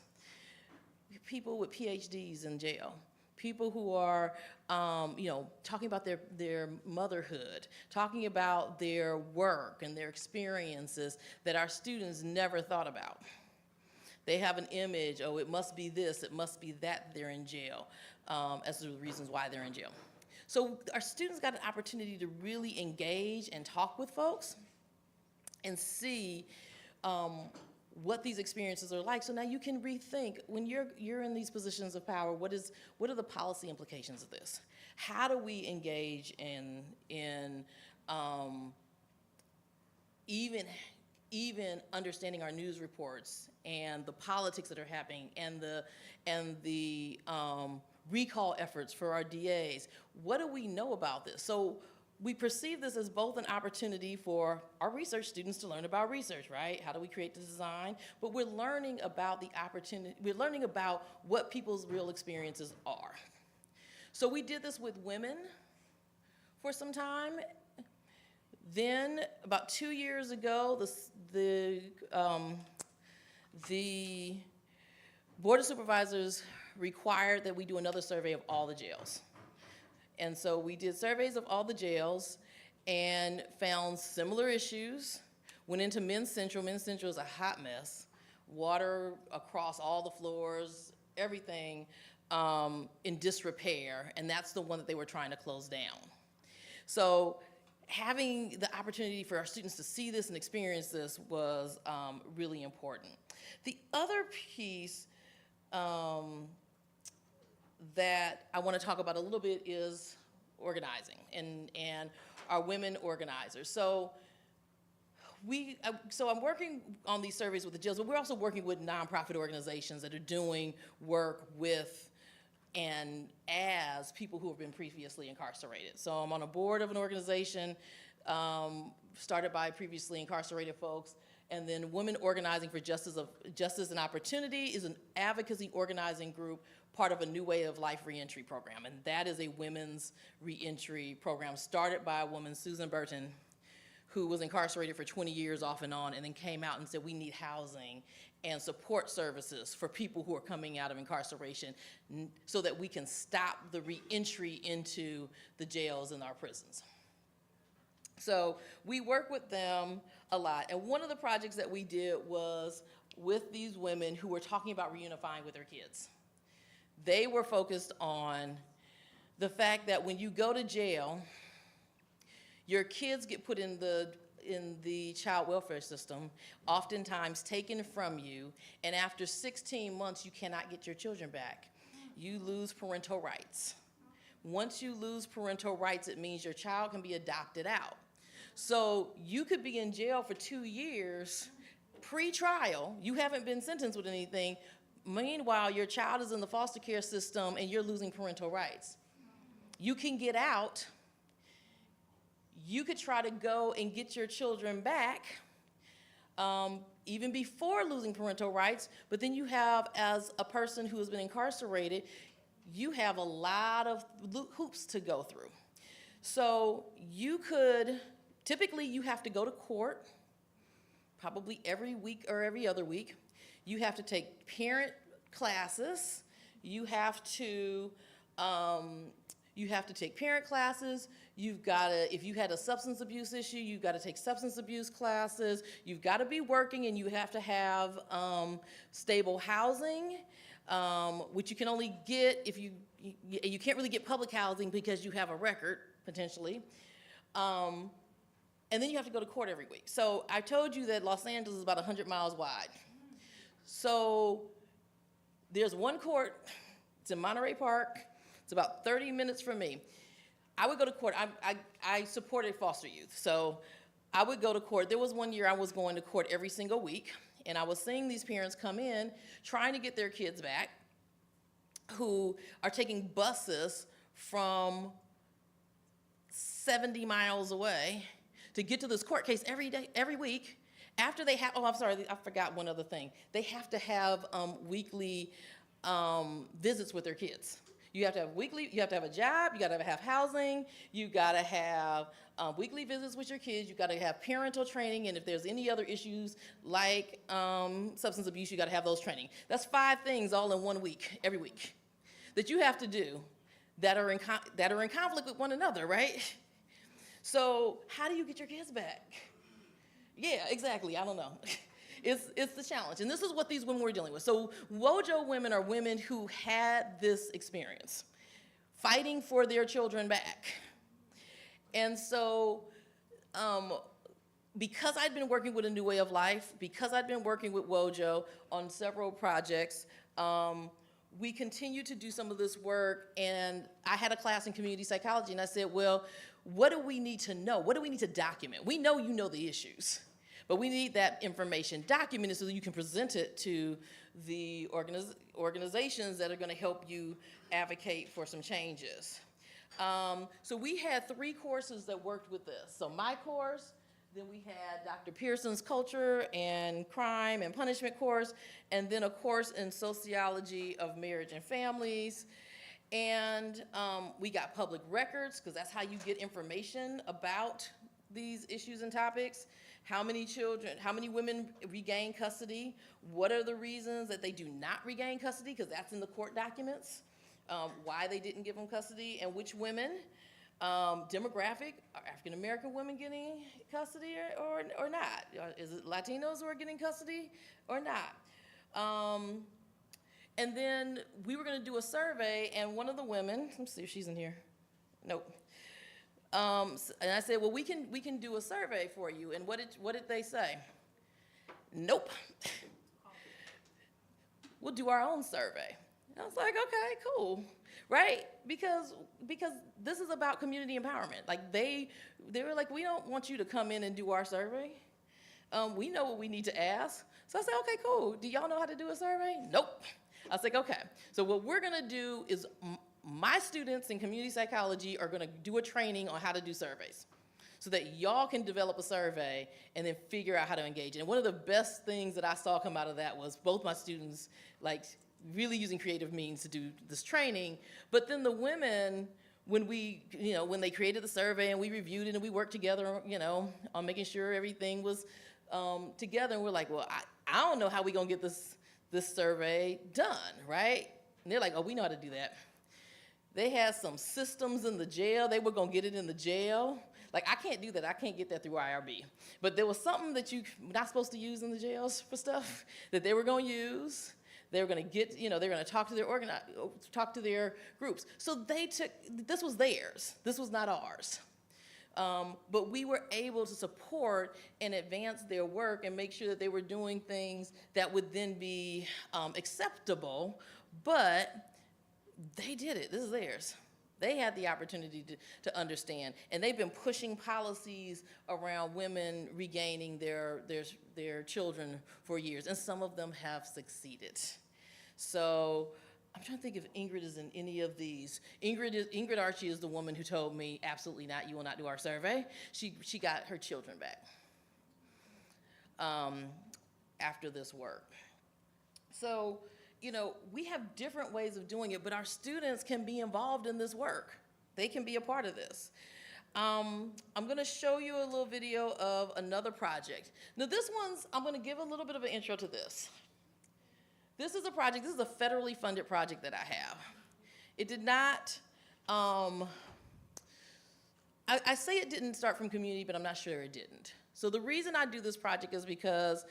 [SPEAKER 9] People with PhDs in jail, people who are talking about their motherhood, talking about their work and their experiences that our students never thought about. They have an image, oh, it must be this, it must be that they're in jail, as the reasons why they're in jail. So our students got an opportunity to really engage and talk with folks and see what these experiences are like. So now you can rethink, when you're in these positions of power, what are the policy implications of this? How do we engage in even understanding our news reports and the politics that are happening and the recall efforts for our DAs? What do we know about this? So we perceive this as both an opportunity for our research students to learn about research, right? How do we create the design? But we're learning about the opportunity, we're learning about what people's real experiences are. So we did this with women for some time. Then, about 2 years ago, the Board of Supervisors required that we do another survey of all the jails. And so we did surveys of all the jails and found similar issues. Went into Men's Central. Men's Central is a hot mess. Water across all the floors, everything in disrepair, and that's the one that they were trying to close down. So having the opportunity for our students to see this and experience this was really important. The other piece that I want to talk about a little bit is organizing and our women organizers. So I'm working on these surveys with the jails, but we're also working with nonprofit organizations that are doing work with and as people who have been previously incarcerated. So I'm on a board of an organization started by previously incarcerated folks, and then Women Organizing for Justice and Opportunity is an advocacy organizing group, part of a New Way of Life reentry program, and that is a women's reentry program started by a woman, Susan Burton, who was incarcerated for 20 years off and on, and then came out and said, we need housing and support services for people who are coming out of incarceration so that we can stop the reentry into the jails and our prisons. So we work with them a lot. And one of the projects that we did was with these women who were talking about reunifying with their kids. They were focused on the fact that when you go to jail, your kids get put in the child welfare system, oftentimes taken from you, and after 16 months, you cannot get your children back. You lose parental rights, Once you lose parental rights, it means your child can be adopted out. So you could be in jail for 2 years, pre-trial, you haven't been sentenced with anything. Meanwhile, your child is in the foster care system and you're losing parental rights. You can get out. You could try to go and get your children back, even before losing parental rights, but then you have, as a person who has been incarcerated, you have a lot of hoops to go through. So you could, typically you have to go to court, probably every week or every other week. You have to take parent classes. You have to take parent classes. You've got to, if you had a substance abuse issue, you've got to take substance abuse classes. You've got to be working, and you have to have stable housing, which you can only get if you can't really get public housing because you have a record, potentially. And then you have to go to court every week. So I told you that Los Angeles is about 100 miles wide. So there's one court, it's in Monterey Park. It's about 30 minutes from me. I would go to court. I supported foster youth, so I would go to court. There was one year I was going to court every single week, and I was seeing these parents come in trying to get their kids back who are taking buses from 70 miles away to get to this court case every day, every week. After they have, oh, I'm sorry, I forgot one other thing. They have to have weekly visits with their kids. You have to have weekly, you have to have a job, you gotta have housing, you gotta have weekly visits with your kids, you gotta have parental training, and if there's any other issues like substance abuse, you gotta have those training. That's 5 things all in 1 week, every week, that you have to do that are in conflict with one another, right? So how do you get your kids back? Yeah, exactly, I don't know. It's the challenge, and this is what these women were dealing with. So WOJO women are women who had this experience, fighting for their children back. And so because I'd been working with A New Way of Life, because I'd been working with WOJO on several projects, we continued to do some of this work, and I had a class in community psychology, and I said, well, what do we need to know? What do we need to document? We know you know the issues, but we need that information documented so that you can present it to the organizations that are going to help you advocate for some changes. So we had 3 courses that worked with this. So my course, then we had Dr. Pearson's Culture and Crime and Punishment course, and then a course in Sociology of Marriage and Families. And we got public records, because that's how you get information about these issues and topics. How many children, how many women regain custody? What are the reasons that they do not regain custody? Because that's in the court documents, why they didn't give them custody, and which women. Demographic, are African-American women getting custody or not? Is it Latinos who are getting custody or not? And then we were gonna do a survey, and one of the women, let's see if she's in here. Nope. And I said, well, we can do a survey for you. And what did they say? Nope. We'll do our own survey. And I was like, okay, cool, right? Because this is about community empowerment. Like they were like, we don't want you to come in and do our survey. We know what we need to ask. So I said, okay, cool. Do y'all know how to do a survey? Nope. I was like, okay. So what we're gonna do is my students in community psychology are gonna do a training on how to do surveys so that y'all can develop a survey and then figure out how to engage. And one of the best things that I saw come out of that was both my students like really using creative means to do this training, but then the women, when they created the survey and we reviewed it and we worked together, on making sure everything was together, and we're like, well, I don't know how we gonna get this survey done, right? And they're like, oh, we know how to do that. They had some systems in the jail. They were gonna get it in the jail. Like, I can't do that. I can't get that through IRB. But there was something that you're not supposed to use in the jails for stuff that they were gonna use. They were gonna get, they're gonna talk to their groups. So this was theirs. This was not ours. But we were able to support and advance their work and make sure that they were doing things that would then be acceptable, but they did it. This is theirs. They had the opportunity to understand, and they've been pushing policies around women regaining their children for years, and some of them have succeeded. So I'm trying to think if Ingrid is in any of these. Ingrid Archie is the woman who told me, absolutely not, you will not do our survey. She got her children back after this work. So, you know, we have different ways of doing it, but our students can be involved in this work. They can be a part of this. I'm gonna show you a little video of another project. Now this one's, I'm gonna give a little bit of an intro to this. This is a project, this is a federally funded project that I have. It did not, I say it didn't start from community, but I'm not sure it didn't. So the reason I do this project is because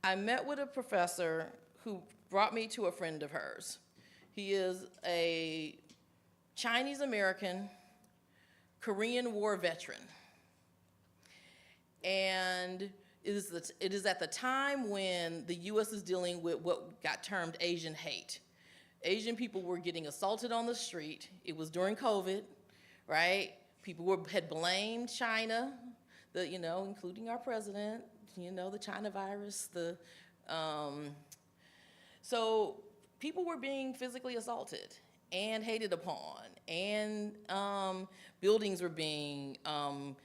[SPEAKER 9] I met with a professor who brought me to a friend of hers. He is a Chinese American, Korean War veteran. And it is at the time when the US is dealing with what got termed Asian hate. Asian people were getting assaulted on the street. It was during COVID, right? People had blamed China, including our president, the China virus, so people were being physically assaulted and hated upon, and buildings were being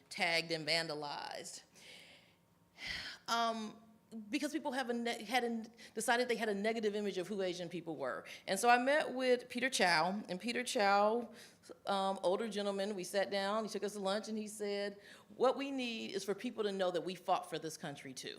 [SPEAKER 9] tagged and vandalized. Because people decided they had a negative image of who Asian people were. And so I met with Peter Chow, and Peter Chow, older gentleman, we sat down, he took us to lunch, and he said, what we need is for people to know that we fought for this country too.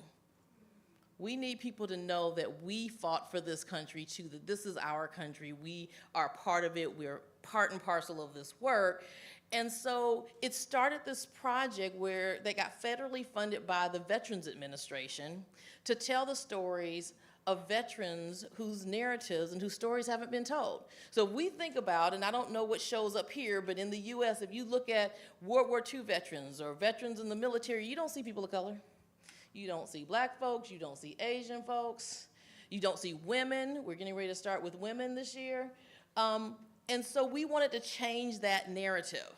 [SPEAKER 9] We need people to know that we fought for this country too, that this is our country, we are part of it, we're part and parcel of this work. And so it started this project where they got federally funded by the Veterans Administration to tell the stories of veterans whose narratives and whose stories haven't been told. So we think about, and I don't know what shows up here, but in the US, if you look at World War II veterans or veterans in the military, you don't see people of color. You don't see black folks, you don't see Asian folks, you don't see women. We're getting ready to start with women this year. And so we wanted to change that narrative.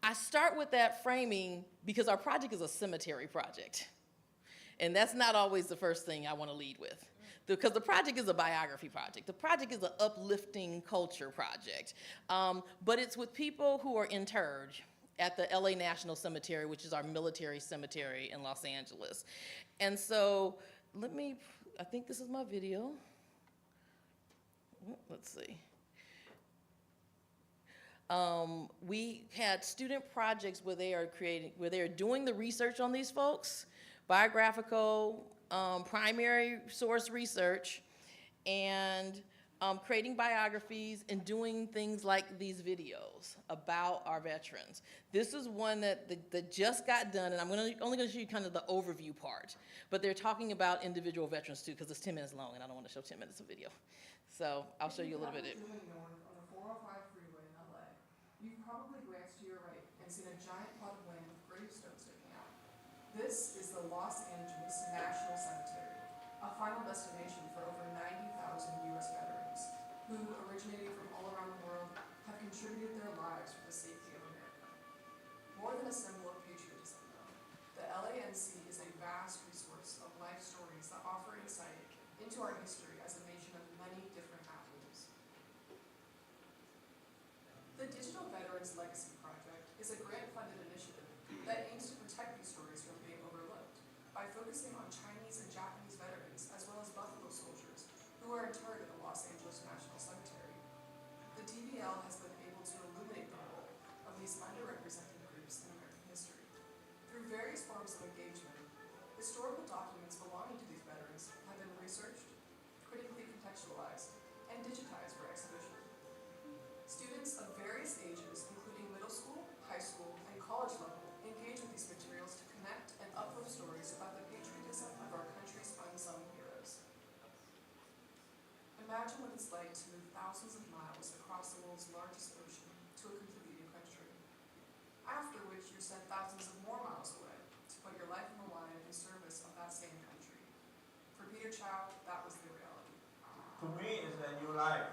[SPEAKER 9] I start with that framing because our project is a cemetery project. And that's not always the first thing I want to lead with. Because the project is a biography project. The project is an uplifting culture project. But it's with people who are interred at the LA National Cemetery, which is our military cemetery in Los Angeles. And so I think this is my video. Let's see. We had student projects where they are doing the research on these folks, biographical, primary source research, and creating biographies and doing things like these videos about our veterans. This is one that just got done, and I'm only going to show you kind of the overview part, but they're talking about individual veterans too, because it's 10 minutes long, and I don't want to show 10 minutes of video. So I'll show you a little bit.
[SPEAKER 15] If you're north on the 405 freeway in LA, you've probably glanced to your right and seen a giant plot of land with gravestones sticking out. This is the Los Angeles National Cemetery, a final destination for over 90,000 U.S. veterans who, originating from all around the world, have contributed their lives for the safety of America. More than a symbol of patriotism, though, the LANC is a vast resource of life stories that offer insight into our history as a nation of many different avenues. The Digital Veterans Legacy Project is a grant-funded initiative that aims to protect these stories from being overlooked by focusing on Chinese and Japanese veterans as well as Buffalo soldiers who are interred at the Los Angeles National Cemetery. The DVL has been able to illuminate the role of these underrepresented groups in American history. Through various forms of engagement, historical documents belonging to these veterans have been researched, critically contextualized, and digitized for exhibition. Students of various ages, including middle school, high school, and college level, engage with these materials to connect and uplift stories about the patriotism of our country's unsung heroes. Imagine what it's like to move thousands of miles across the world's largest ocean to a completely new country. After which you're sent thousands of more miles away to put your life on the line in service of that same country. For Peter Chow, that was the reality.
[SPEAKER 11] To me, it's a new life.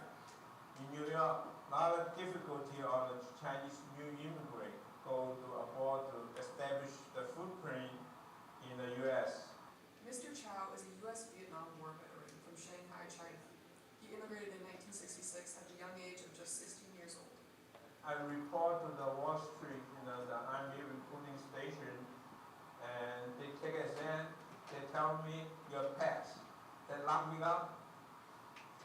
[SPEAKER 11] In New York, a lot lot of difficulty on the Chinese new immigrant go to abroad to establish the footprint in the U.S.
[SPEAKER 15] Mr. Chow is a U.S.-Vietnam War veteran from Shanghai, China. He immigrated in 1966 at the young age of just 16 years old.
[SPEAKER 11] I report to the Wall Street, the Army recruiting station, and they take a exam. They tell me your pass. They lock me up.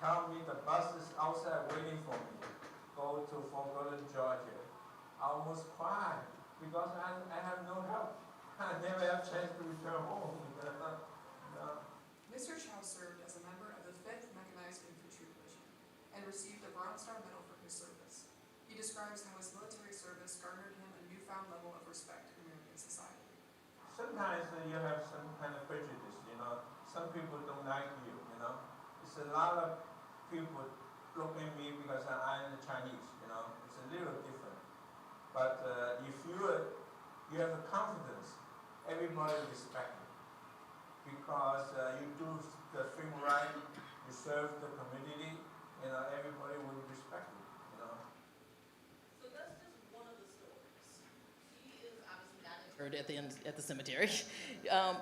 [SPEAKER 11] Tell me the bus is outside waiting for me. Go to Fort Worth, Georgia. I almost cried because I have no help. I never have a chance to return home.
[SPEAKER 15] Mr. Chow served as a member of the 5th Mechanized Infantry Division and received the Bronze Star Medal for his service. He describes how his military service garnered him a newfound level of respect in American society.
[SPEAKER 11] Sometimes you have some kind of prejudice, Some people don't like you, It's a lot of people look at me because I'm Chinese, It's a little different. But if you have a confidence, everybody respect you. Because you do the thing right, you serve the community, everybody will respect you,
[SPEAKER 9] So that's just one of the stories. He is obviously not interred at the cemetery,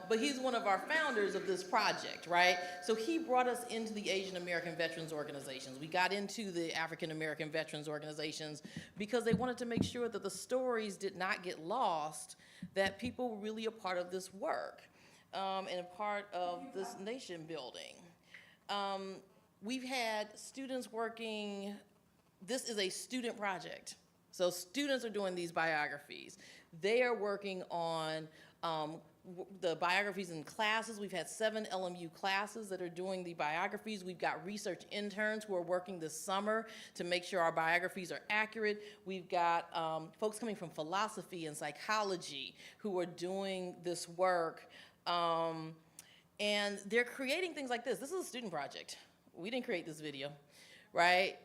[SPEAKER 9] but he's one of our founders of this project, right? So he brought us into the Asian American Veterans Organizations. We got into the African American Veterans Organizations because they wanted to make sure that the stories did not get lost, that people were really a part of this work. And a part of this nation building. We've had students working, this is a student project. So students are doing these biographies. They are working on the biographies in classes. We've had 7 LMU classes that are doing the biographies. We've got research interns who are working this summer to make sure our biographies are accurate. We've got folks coming from philosophy and psychology who are doing this work. And they're creating things like this. This is a student project. We didn't create this video, right?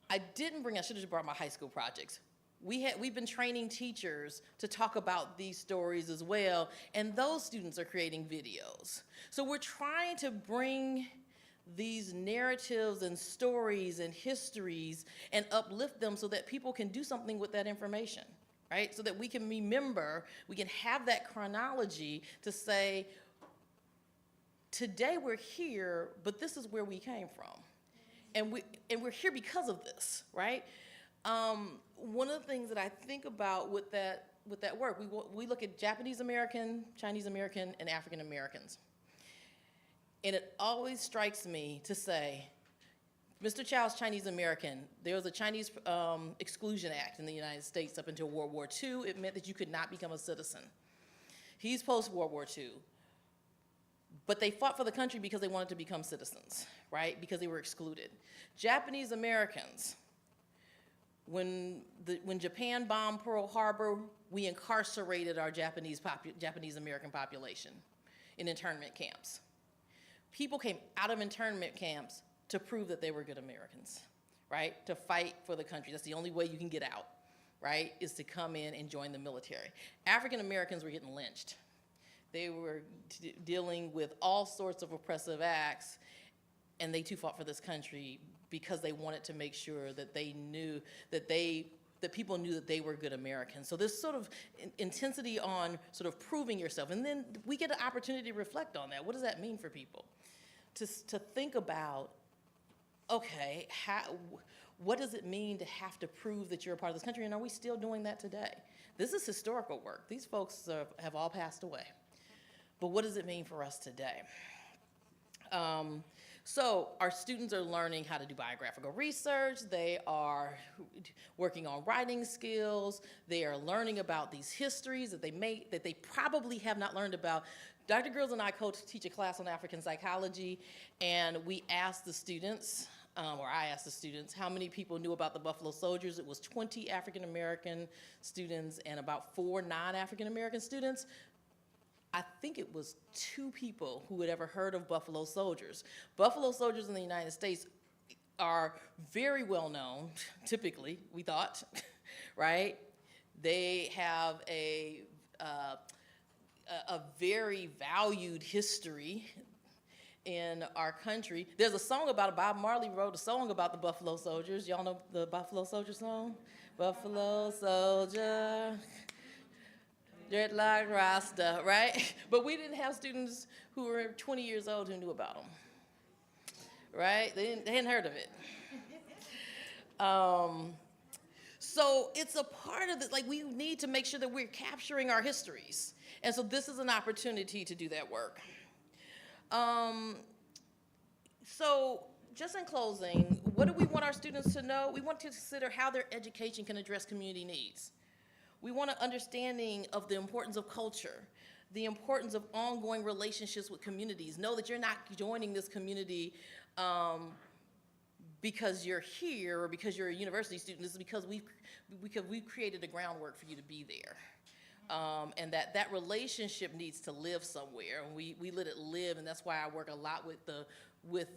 [SPEAKER 9] I should have brought my high school projects. We've been training teachers to talk about these stories as well, and those students are creating videos. So we're trying to bring these narratives and stories and histories and uplift them so that people can do something with that information. Right? So that we can remember, we can have that chronology to say, today we're here, but this is where we came from. And we're here because of this, right? One of the things that I think about with that work, we look at Japanese American, Chinese American, and African Americans. And it always strikes me to say, Mr. Chow's Chinese American. There was a Chinese Exclusion Act in the United States up until World War II. It meant that you could not become a citizen. He's post-World War II. But they fought for the country because they wanted to become citizens, right? Because they were excluded. Japanese Americans, when Japan bombed Pearl Harbor, we incarcerated our Japanese American population in internment camps. People came out of internment camps to prove that they were good Americans, right? To fight for the country. That's the only way you can get out, right? Is to come in and join the military. African Americans were getting lynched. They were dealing with all sorts of oppressive acts, and they too fought for this country because they wanted to make sure that they knew that people knew that they were good Americans. So there's sort of intensity on sort of proving yourself, and then we get an opportunity to reflect on that. What does that mean for people? To think about, okay, what does it mean to have to prove that you're a part of this country, and are we still doing that today? This is historical work. These folks have all passed away. But what does it mean for us today? So our students are learning how to do biographical research. They are working on writing skills. They are learning about these histories that they probably have not learned about. Dr. Grills and I teach a class on African psychology, and we asked the students, or I asked the students, how many people knew about the Buffalo Soldiers. It was 20 African American students and about 4 non-African American students. I think it was 2 people who had ever heard of Buffalo Soldiers. Buffalo Soldiers in the United States are very well known, typically, we thought, right? They have a very valued history in our country. There's a song about it. Bob Marley wrote a song about the Buffalo Soldiers. Y'all know the Buffalo Soldier song? Buffalo Soldier, dreadlock Rasta, right? But we didn't have students who were 20 years old who knew about them, right? They hadn't heard of it. So it's a part of it, like we need to make sure that we're capturing our histories. And so this is an opportunity to do that work. So just in closing, what do we want our students to know? We want to consider how their education can address community needs. We want an understanding of the importance of culture, the importance of ongoing relationships with communities. Know that you're not joining this community because you're here or because you're a university student. This is because we've created the groundwork for you to be there. And that relationship needs to live somewhere, and we let it live, and that's why I work a lot with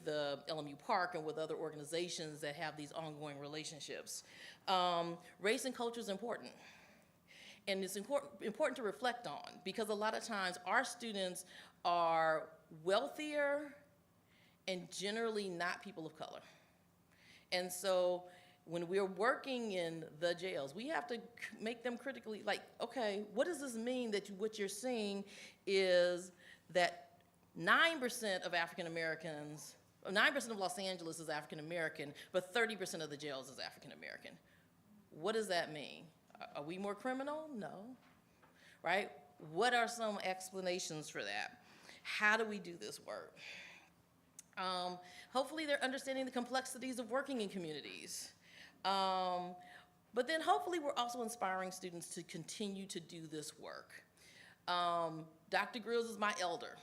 [SPEAKER 9] the LMU Park and with other organizations that have these ongoing relationships. Race and culture is important, and it's important to reflect on, because a lot of times our students are wealthier and generally not people of color. And so when we're working in the jails, we have to make them critically, like, okay, what does this mean that what you're seeing is that 9% of African Americans, 9% of Los Angeles is African American, but 30% of the jails is African American. What does that mean? Are we more criminal? No, right? What are some explanations for that? How do we do this work? Hopefully they're understanding the complexities of working in communities. But then hopefully we're also inspiring students to continue to do this work. Dr. Grills is my elder,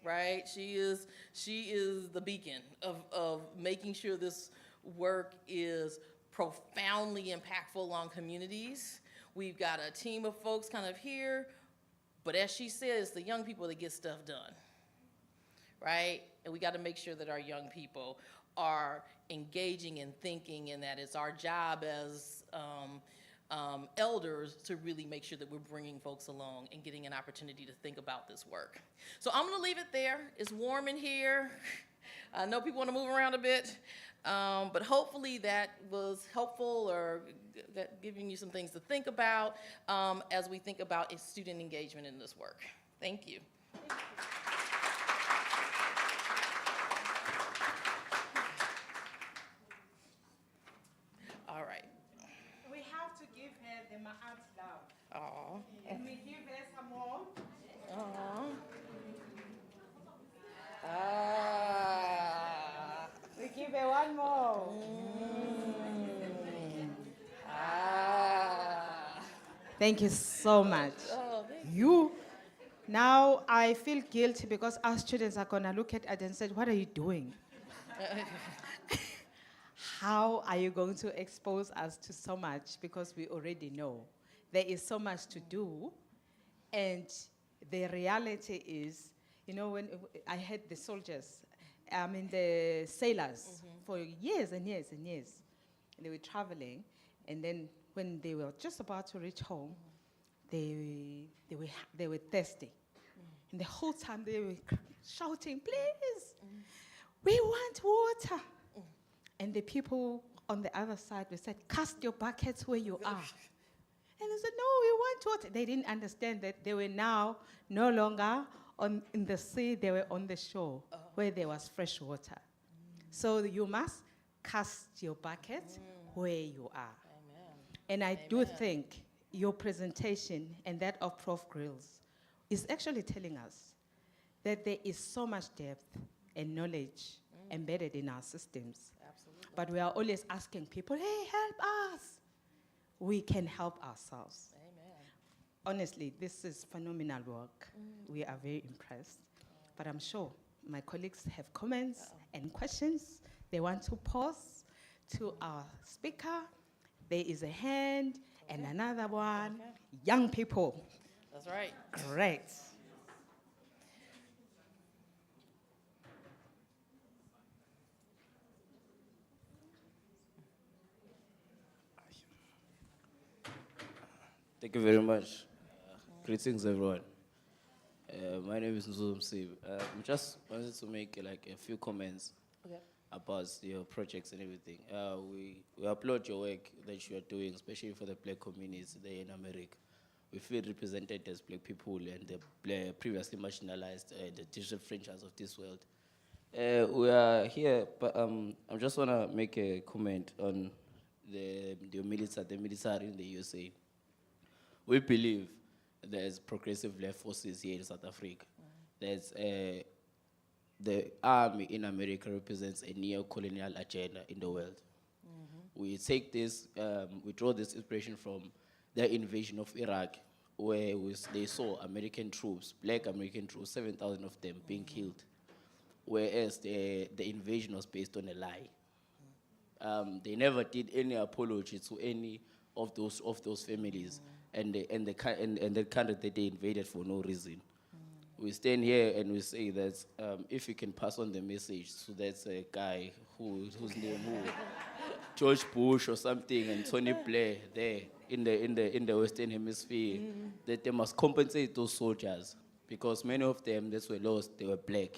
[SPEAKER 9] right? She is the beacon of making sure this work is profoundly impactful on communities. We've got a team of folks kind of here, but as she says, the young people that get stuff done, right? And we got to make sure that our young people are engaging and thinking, and that it's our job as elders to really make sure that we're bringing folks along and getting an opportunity to think about this work. So I'm going to leave it there. It's warm in here. I know people want to move around a bit, but hopefully that was helpful or giving you some things to think about as we think about student engagement in this work. Thank you. All right.
[SPEAKER 3] We have to give her the Ma'at love.
[SPEAKER 9] Aww.
[SPEAKER 3] And we give her some more.
[SPEAKER 9] Aww. Ah.
[SPEAKER 3] We give her one more.
[SPEAKER 9] Ah.
[SPEAKER 3] Thank you so much.
[SPEAKER 9] Oh, thank
[SPEAKER 3] You. Now I feel guilty because our students are going to look at us and say, what are you doing? How are you going to expose us to so much? Because we already know there is so much to do. And the reality is, you know, when I had the soldiers, the sailors for years and years and years. And they were traveling. And then when they were just about to reach home, they were thirsty. And the whole time they were shouting, please, we want water. And the people on the other side, we said, cast your buckets where you are. And they said, no, we want water. They didn't understand that they were now no longer in the sea, they were on the shore where there was fresh water. So you must cast your buckets where you are.
[SPEAKER 9] Amen.
[SPEAKER 3] And I do think your presentation and that of Prof. Grills is actually telling us that there is so much depth and knowledge embedded in our systems.
[SPEAKER 9] Absolutely.
[SPEAKER 3] But we are always asking people, hey, help us. We can help ourselves.
[SPEAKER 9] Amen.
[SPEAKER 3] Honestly, this is phenomenal work. We are very impressed. But I'm sure my colleagues have comments and questions they want to pose to our speaker. There is a hand and another one. Young people.
[SPEAKER 9] That's right.
[SPEAKER 3] Great.
[SPEAKER 16] Thank you very much. Greetings, everyone. My name is Nzulu Msiv. Just wanted to make like a few comments
[SPEAKER 9] Okay.
[SPEAKER 16] about your projects and everything. We applaud your work that you are doing, especially for the black communities there in America. We feel represented as black people and the previously marginalized, the digital franchise of this world. We are here, but I just want to make a comment on the military in the USA. We believe there's progressive left forces here in South Africa. There's the army in America represents a neo-colonial agenda in the world. We take this, we draw this inspiration from the invasion of Iraq, where they saw American troops, black American troops, 7,000 of them being killed, whereas the invasion was based on a lie. They never did any apology to any of those families and the country that they invaded for no reason. We stand here and we say that if you can pass on the message to that guy whose name George Bush or something and Tony Blair there in the Western Hemisphere, that they must compensate those soldiers because many of them that were lost, they were black.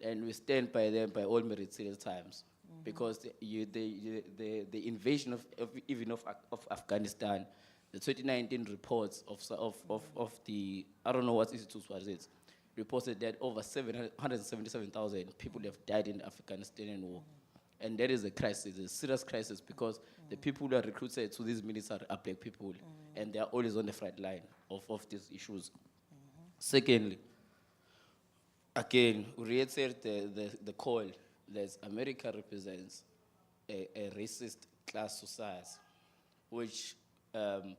[SPEAKER 16] And we stand by them by all meritorious times because the invasion of Afghanistan, the 2019 reports of the, I don't know what institute was it, reported that over 177,000 people have died in the Afghanistan war. And that is a crisis, a serious crisis, because the people who are recruited to these military are black people, and they are always on the front line of these issues. Secondly, again, we reiterate the call that America represents a racist class society, which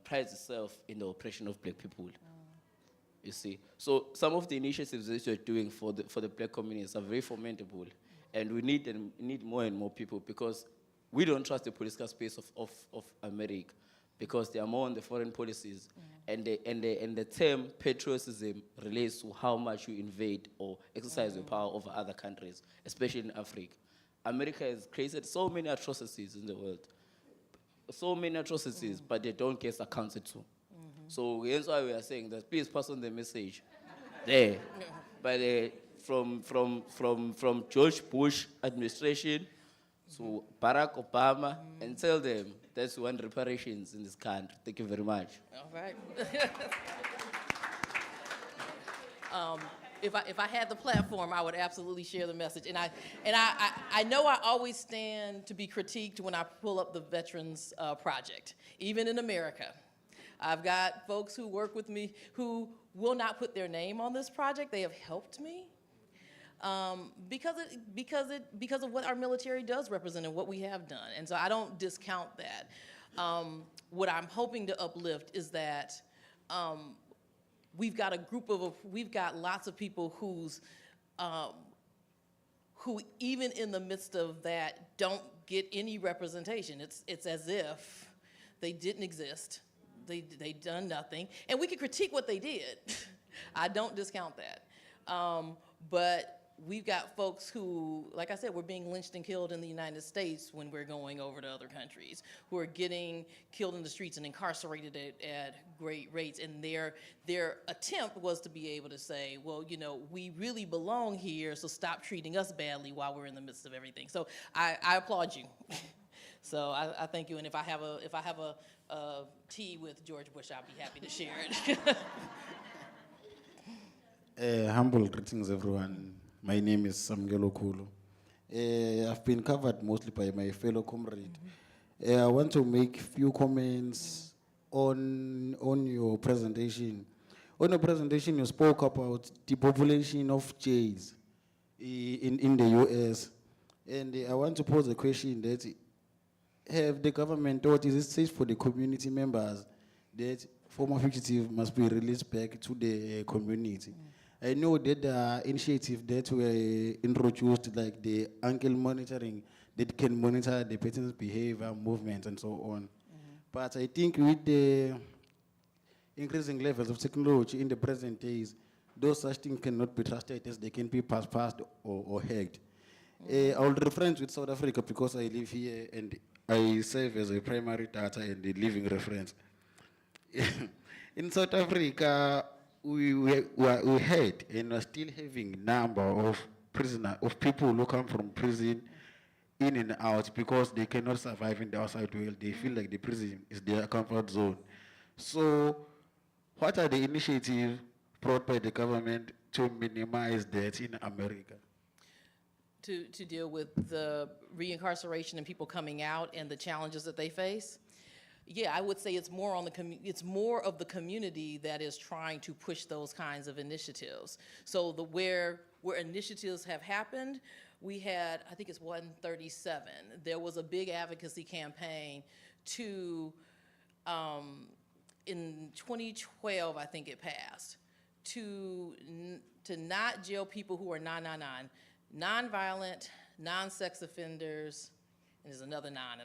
[SPEAKER 16] prides itself in the oppression of black people. You see, so some of the initiatives that you're doing for the black communities are very formidable, and we need more and more people because we don't trust the political space of America because they are more on the foreign policies, and the term patriotism relates to how much you invade or exercise your power over other countries, especially in Africa. America has created so many atrocities in the world. So many atrocities, but they don't get accounted to. So that's why we are saying that please pass on the message there. But from George Bush administration to Barack Obama, and tell them that's one reparations in this country. Thank you very much.
[SPEAKER 9] All right. If I had the platform, I would absolutely share the message. And I know I always stand to be critiqued when I pull up the Veterans Project, even in America. I've got folks who work with me who will not put their name on this project. They have helped me because of what our military does represent and what we have done. And so I don't discount that. What I'm hoping to uplift is that we've got lots of people who even in the midst of that don't get any representation. It's as if they didn't exist. They done nothing. And we can critique what they did. I don't discount that. But we've got folks who, like I said, were being lynched and killed in the United States when we're going over to other countries, who are getting killed in the streets and incarcerated at great rates. And their attempt was to be able to say, well, you know, we really belong here, so stop treating us badly while we're in the midst of everything. So I applaud you. So I thank you. And if I have a tea with George Bush, I'll be happy to share it.
[SPEAKER 17] Humble greetings, everyone. My name is Samgelo Kulu. I've been covered mostly by my fellow comrade. I want to make a few comments on your presentation. On your presentation, you spoke about the population of jails in the US. And I want to pose a question that have the government, or is it safe for the community members that former fugitives must be released back to the community? I know that there are initiatives that were introduced, like the ankle monitoring, that can monitor the person's behavior, movement, and so on. But I think with the increasing levels of technology in the present days, those such things cannot be trusted as they can be passed or hacked. I will reference with South Africa because I live here and I serve as a primary data and a living reference. In South Africa, we had and are still having number of people who come from prison in and out because they cannot survive in the outside world. They feel like the prison is their comfort zone. So what are the initiatives brought by the government to minimize that in America?
[SPEAKER 9] To deal with the reincarceration and people coming out and the challenges that they face? Yeah, I would say it's more on it's more of the community that is trying to push those kinds of initiatives. So where initiatives have happened, we had, I think it's 137. There was a big advocacy campaign to, in 2012, I think it passed, to not jail people who are 999, nonviolent, non-sex offenders, and there's another 9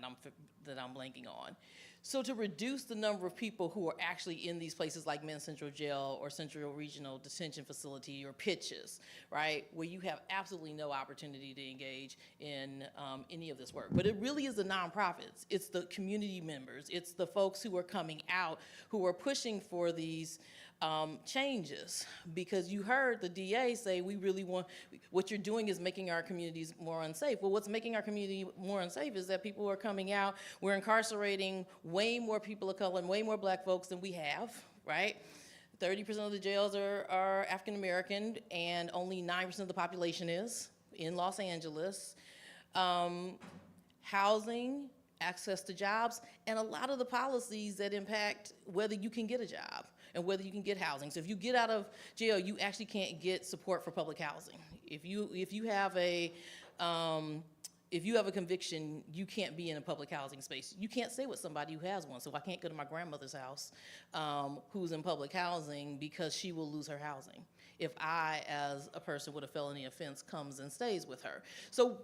[SPEAKER 9] that I'm blanking on. So to reduce the number of people who are actually in these places like Men's Central Jail or Central Regional Detention Facility or pitches, right, where you have absolutely no opportunity to engage in any of this work. But it really is the nonprofits. It's the community members. It's the folks who are coming out who are pushing for these changes, because you heard the DA say we really want, what you're doing is making our communities more unsafe. Well, what's making our community more unsafe is that people are coming out, we're incarcerating way more people of color and way more black folks than we have, right? 30% of the jails are African American and only 9% of the population is in Los Angeles. Housing, access to jobs, and a lot of the policies that impact whether you can get a job and whether you can get housing. So if you get out of jail, you actually can't get support for public housing. If you have a conviction, you can't be in a public housing space. You can't stay with somebody who has one. So I can't go to my grandmother's house who's in public housing because she will lose her housing if I, as a person with a felony offense, comes and stays with her. So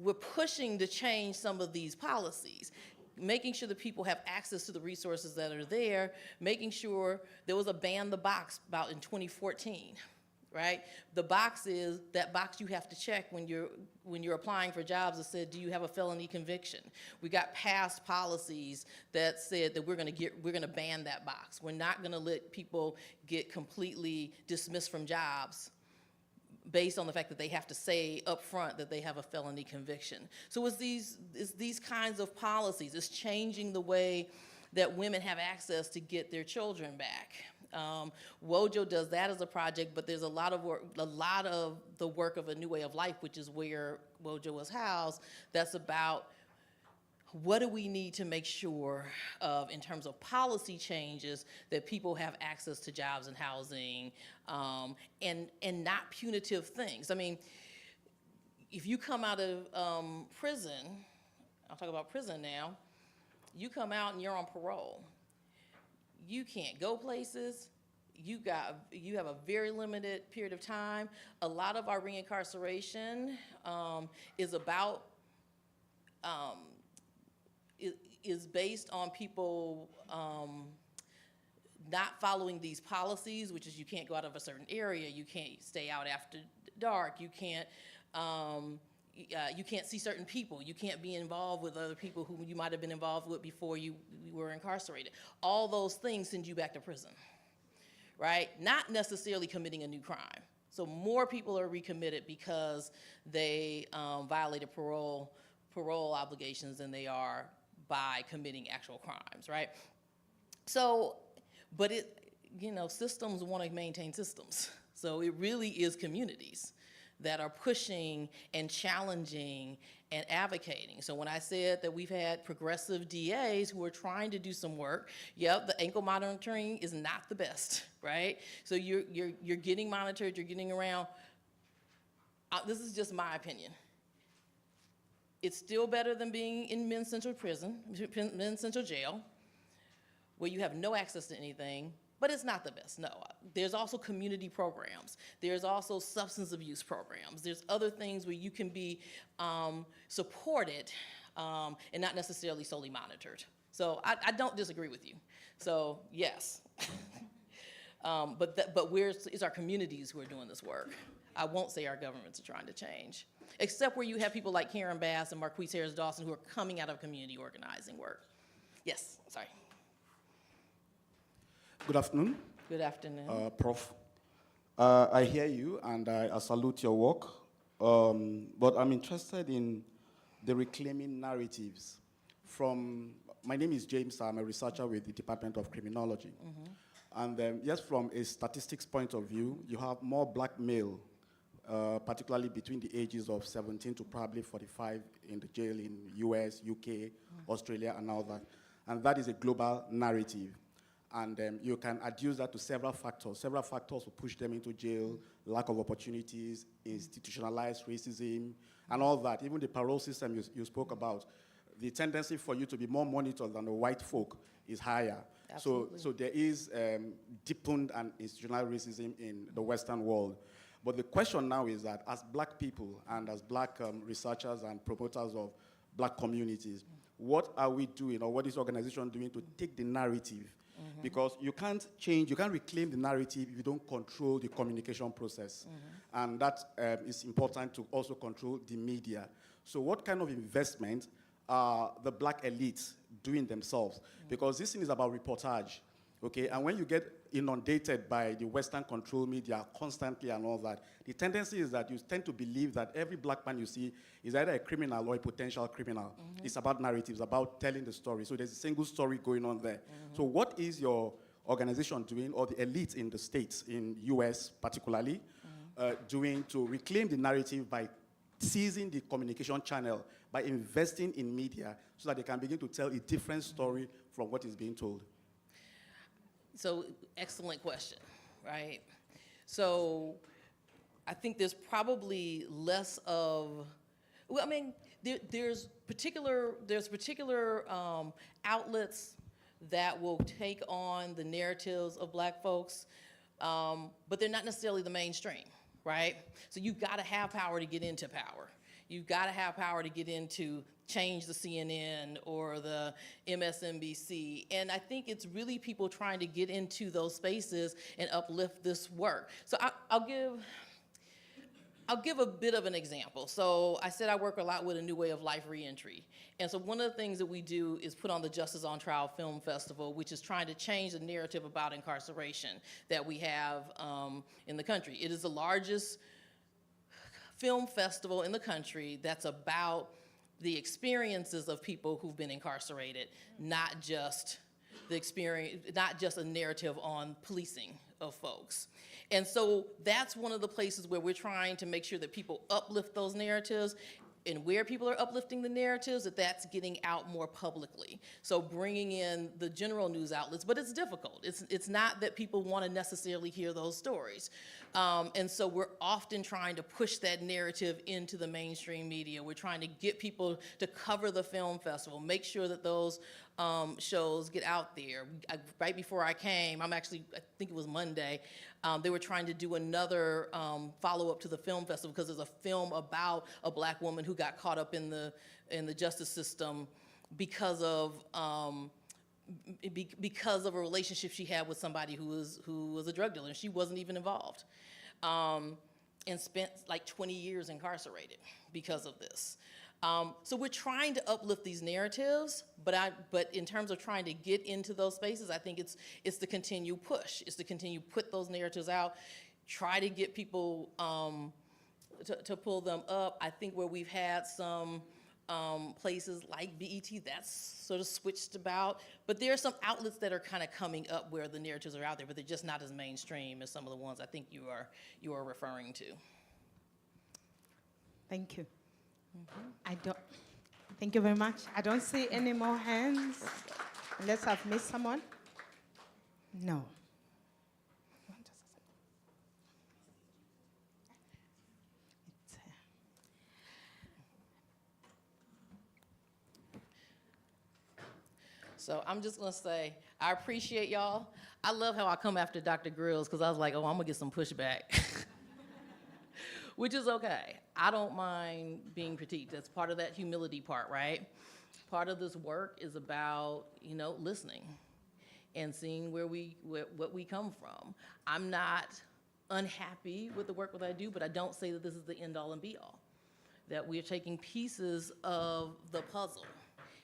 [SPEAKER 9] we're pushing to change some of these policies, making sure that people have access to the resources that are there, making sure there was a ban the box about in 2014, right? The box is that box you have to check when you're applying for jobs that said, do you have a felony conviction? We got passed policies that said that we're gonna ban that box. We're not gonna let people get completely dismissed from jobs based on the fact that they have to say up front that they have a felony conviction. So it's these kinds of policies. It's changing the way that women have access to get their children back. WOJO does that as a project, but there's a lot of the work of A New Way of Life, which is where WOJO is housed, that's about what do we need to make sure of in terms of policy changes that people have access to jobs and housing, and not punitive things. I mean, if you come out of prison, I'll talk about prison now, you come out and you're on parole. You can't go places. You have a very limited period of time. A lot of our reincarceration is about is based on people not following these policies, which is you can't go out of a certain area, you can't stay out after dark, you can't see certain people, you can't be involved with other people who you might have been involved with before you were incarcerated. All those things send you back to prison, right? Not necessarily committing a new crime. So more people are recommitted because they violated parole obligations than they are by committing actual crimes, right? So, but systems want to maintain systems. So it really is communities that are pushing and challenging and advocating. So when I said that we've had progressive DAs who are trying to do some work, yep, the ankle monitoring is not the best, right? So you're getting monitored, you're getting around. This is just my opinion. It's still better than being in Men's Central Jail, where you have no access to anything, but it's not the best, no. There's also community programs. There's also substance abuse programs. There's other things where you can be supported and not necessarily solely monitored. So I don't disagree with you. So yes, but it's our communities who are doing this work. I won't say our governments are trying to change, except where you have people like Karen Bass and Marquise Harris-Dawson who are coming out of community organizing work. Yes, sorry.
[SPEAKER 18] Good afternoon.
[SPEAKER 9] Good afternoon.
[SPEAKER 18] Prof. I hear you and I salute your work, but I'm interested in the reclaiming narratives from, my name is James, I'm a researcher with the Department of Criminology. And just from a statistics point of view, you have more black male, particularly between the ages of 17 to probably 45 in the jail in US, UK, Australia, and all that. And that is a global narrative. And you can adduce that to several factors. Several factors will push them into jail, lack of opportunities, institutionalized racism, and all that. Even the parole system you spoke about, the tendency for you to be more monitored than the white folk is higher. So there is deepened and institutional racism in the Western world. But the question now is that as black people and as black researchers and promoters of black communities, what are we doing, or what is the organization doing to take the narrative? Because you can't reclaim the narrative if you don't control the communication process. And that is important to also control the media. So what kind of investment are the black elites doing themselves? Because this thing is about reportage, okay? And when you get inundated by the Western control media constantly and all that, the tendency is that you tend to believe that every black man you see is either a criminal or a potential criminal. It's about narratives, about telling the story. So there's a single story going on there. So what is your organization doing, or the elites in the States, in US particularly, doing to reclaim the narrative by seizing the communication channel, by investing in media so that they can begin to tell a different story from what is being told?
[SPEAKER 9] So, excellent question, right? So, I think there's probably less of, well, I mean, there's particular outlets that will take on the narratives of black folks, but they're not necessarily the mainstream, right? So you've got to have power to get into power. You've got to have power to get into change the CNN or the MSNBC. And I think it's really people trying to get into those spaces and uplift this work. So I'll give a bit of an example. So I said I work a lot with a New Way of Life reentry. And so one of the things that we do is put on the Justice on Trial Film Festival, which is trying to change the narrative about incarceration that we have in the country. It is the largest film festival in the country that's about the experiences of people who've been incarcerated, not just the experience, not just a narrative on policing of folks. And so that's one of the places where we're trying to make sure that people uplift those narratives, and where people are uplifting the narratives, that's getting out more publicly. So bringing in the general news outlets, but it's difficult. It's not that people want to necessarily hear those stories. And so we're often trying to push that narrative into the mainstream media. We're trying to get people to cover the film festival, make sure that those shows get out there. Right before I came, I think it was Monday, they were trying to do another follow-up to the film festival because there's a film about a black woman who got caught up in the justice system because of a relationship she had with somebody who was a drug dealer, and she wasn't even involved, and spent like 20 years incarcerated because of this. So we're trying to uplift these narratives, but in terms of trying to get into those spaces, I think it's the continued push. It's to continue put those narratives out, try to get people to pull them up. I think where we've had some places like BET, that's sort of switched about, but there are some outlets that are kind of coming up where the narratives are out there, but they're just not as mainstream as some of the ones I think you are referring to.
[SPEAKER 3] Thank you. Thank you very much. I don't see any more hands, unless I've missed someone. No.
[SPEAKER 9] So I'm just gonna say, I appreciate y'all. I love how I come after Dr. Grills, because I was like, oh, I'm gonna get some pushback. Which is okay. I don't mind being critiqued. That's part of that humility part, right? Part of this work is about, listening and seeing what we come from. I'm not unhappy with the work that I do, but I don't say that this is the end all and be all. That we're taking pieces of the puzzle,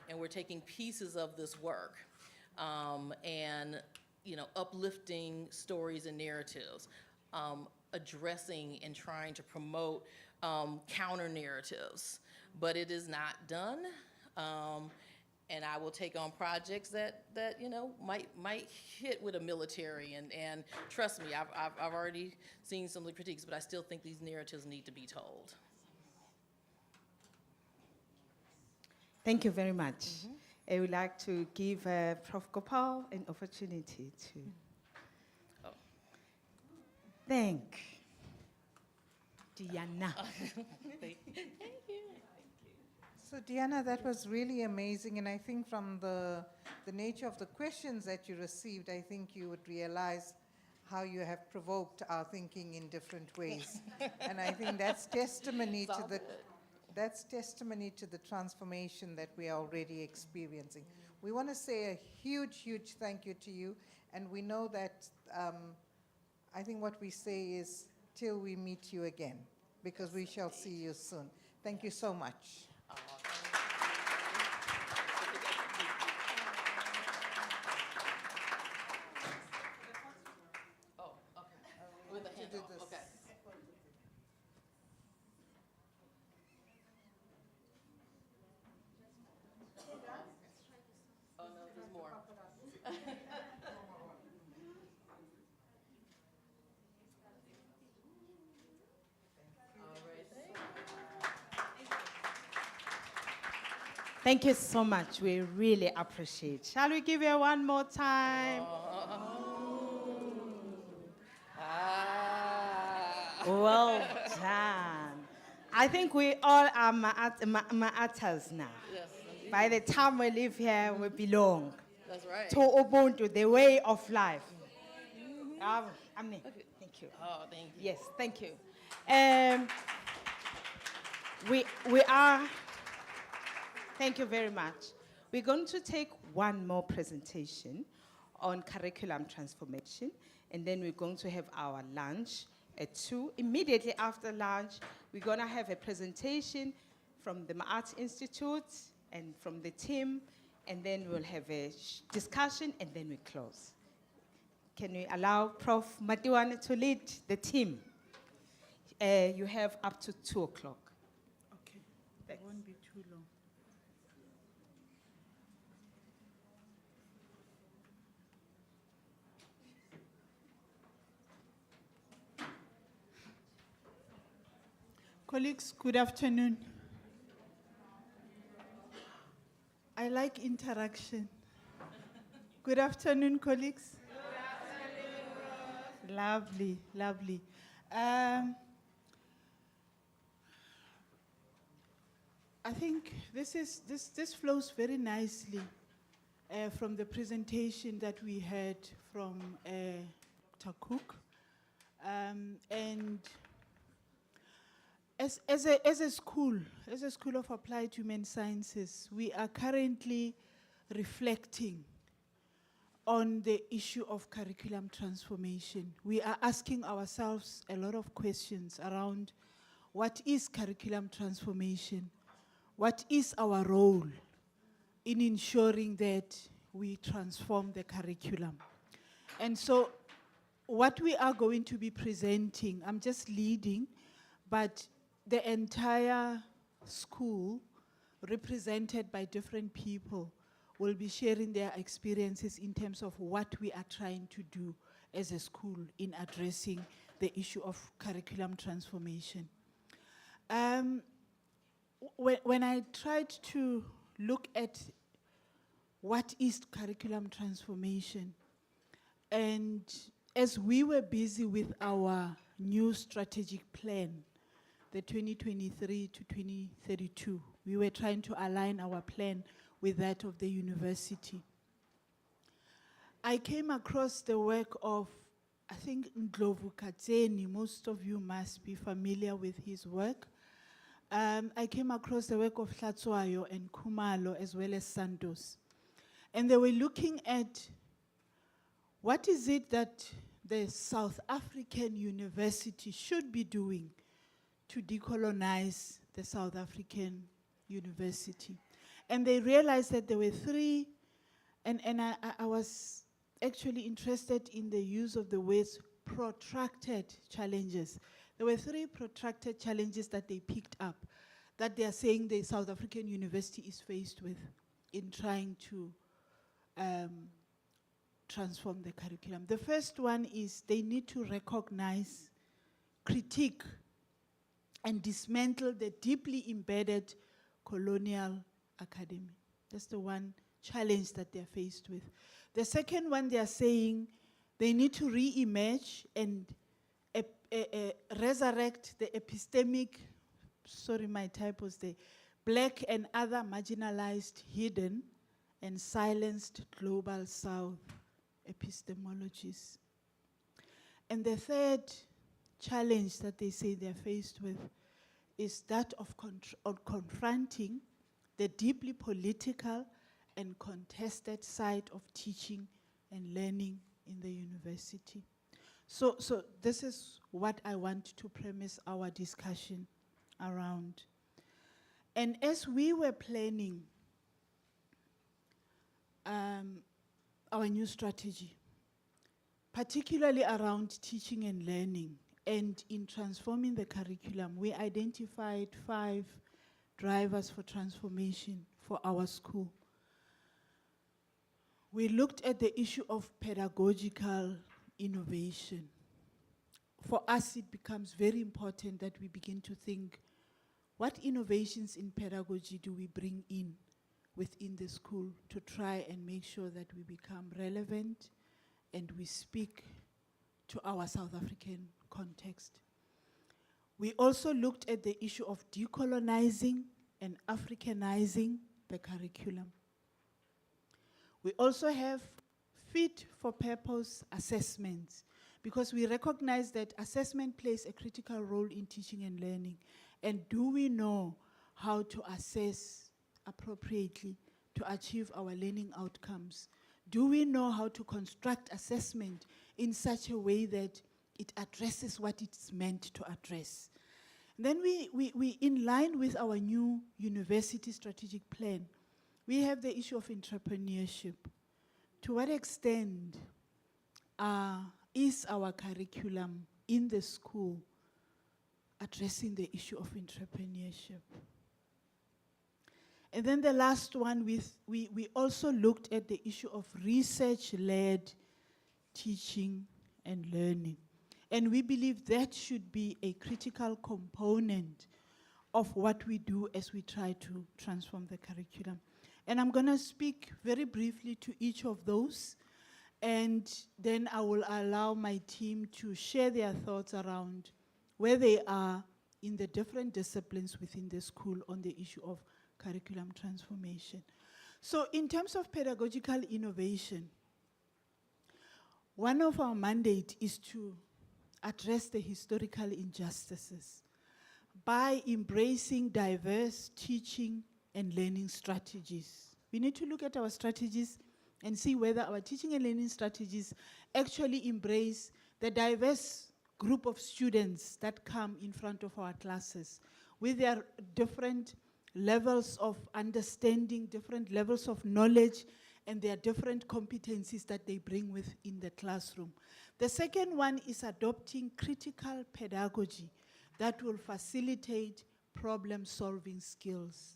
[SPEAKER 9] and we're taking pieces of this work, and uplifting stories and narratives. addressing and trying to promote counter narratives, but it is not done. And I will take on projects that you know might hit with a military, and trust me, I've already seen some of the critiques, but I still think these narratives need to be told.
[SPEAKER 3] Thank you very much. I would like to give Prof. Gopal an opportunity to thank Diana.
[SPEAKER 9] Thank you.
[SPEAKER 5] So Diana, that was really amazing, and I think from the nature of the questions that you received, I think you would realize how you have provoked our thinking in different ways. And I think that's testimony to the transformation that we are already experiencing. We want to say a huge, huge thank you to you, and we know that I think what we say is till we meet you again, because we shall see you soon. Thank you so much.
[SPEAKER 9] With the hand off, okay. Oh no, there's more.
[SPEAKER 3] Thank you so much. We really appreciate. Shall we give you one more time? Well done. I think we all are ma'atas now.
[SPEAKER 9] Yes, indeed.
[SPEAKER 3] By the time we live here, we belong
[SPEAKER 9] That's right.
[SPEAKER 3] to Ubuntu, the way of life. Thank you.
[SPEAKER 9] Oh, thank you.
[SPEAKER 3] Yes, thank you. We are, thank you very much. We're going to take one more presentation on curriculum transformation, and then we're going to have our lunch at 2. Immediately after lunch, we're going to have a presentation from the Art Institute and from the team, and then we'll have a discussion, and then we close. Can we allow Prof. Matiwane to lead the team? You have up to 2 o'clock.
[SPEAKER 6] Okay, that won't be too long. Colleagues, good afternoon. I like interaction. Good afternoon, colleagues. Good afternoon. Lovely, lovely. I think this flows very nicely from the presentation that we had from Dr. Cook. And as a school of applied human sciences, we are currently reflecting on the issue of curriculum transformation. We are asking ourselves a lot of questions around what is curriculum transformation? What is our role in ensuring that we transform the curriculum? And so what we are going to be presenting, I'm just leading, but the entire school, represented by different people, will be sharing their experiences in terms of what we are trying to do as a school in addressing the issue of curriculum transformation. When I tried to look at what is curriculum transformation, and as we were busy with our new strategic plan, the 2023 to 2032, we were trying to align our plan with that of the university. I came across the work of, I think, UKZN. Most of you must be familiar with his work. I came across the work of Hlatsoayo and Khumalo, as well as Santos. And they were looking at what is it that the South African university should be doing to decolonize the South African university. And they realized that there were 3, and I was actually interested in the use of the words
[SPEAKER 19] protracted challenges. There were 3 protracted challenges that they picked up that they are saying the South African university is faced with in trying to transform the curriculum. The first one is they need to recognize, critique, and dismantle the deeply embedded colonial academy. That's the one challenge that they're faced with. The second one, they are saying they need to re-emerge and resurrect the epistemic, sorry my typos there, black and other marginalized, hidden, and silenced global South epistemologies. And the third challenge that they say they're faced with is that of confronting the deeply political and contested side of teaching and learning in the university. So this is what I want to premise our discussion around. And as we were planning our new strategy, particularly around teaching and learning, and in transforming the curriculum, we identified 5 drivers for transformation for our school. We looked at the issue of pedagogical innovation. For us, it becomes very important that we begin to think, what innovations in pedagogy do we bring in within the school to try and make sure that we become relevant and we speak to our South African context. We also looked at the issue of decolonizing and Africanizing the curriculum. We also have fit-for-purpose assessments, because we recognize that assessment plays a critical role in teaching and learning. And do we know how to assess appropriately to achieve our learning outcomes? Do we know how to construct assessment in such a way that it addresses what it's meant to address? And then we, in line with our new university strategic plan, we have the issue of entrepreneurship. To what extent is our curriculum in the school addressing the issue of entrepreneurship? And then the last one, we also looked at the issue of research-led teaching and learning. And we believe that should be a critical component of what we do as we try to transform the curriculum. And I'm going to speak very briefly to each of those, and then I will allow my team to share their thoughts around where they are in the different disciplines within the school on the issue of curriculum transformation. So in terms of pedagogical innovation, one of our mandates is to address the historical injustices by embracing diverse teaching and learning strategies. We need to look at our strategies and see whether our teaching and learning strategies actually embrace the diverse group of students that come in front of our classes with their different levels of understanding, different levels of knowledge, and their different competencies that they bring within the classroom. The second one is adopting critical pedagogy that will facilitate problem-solving skills.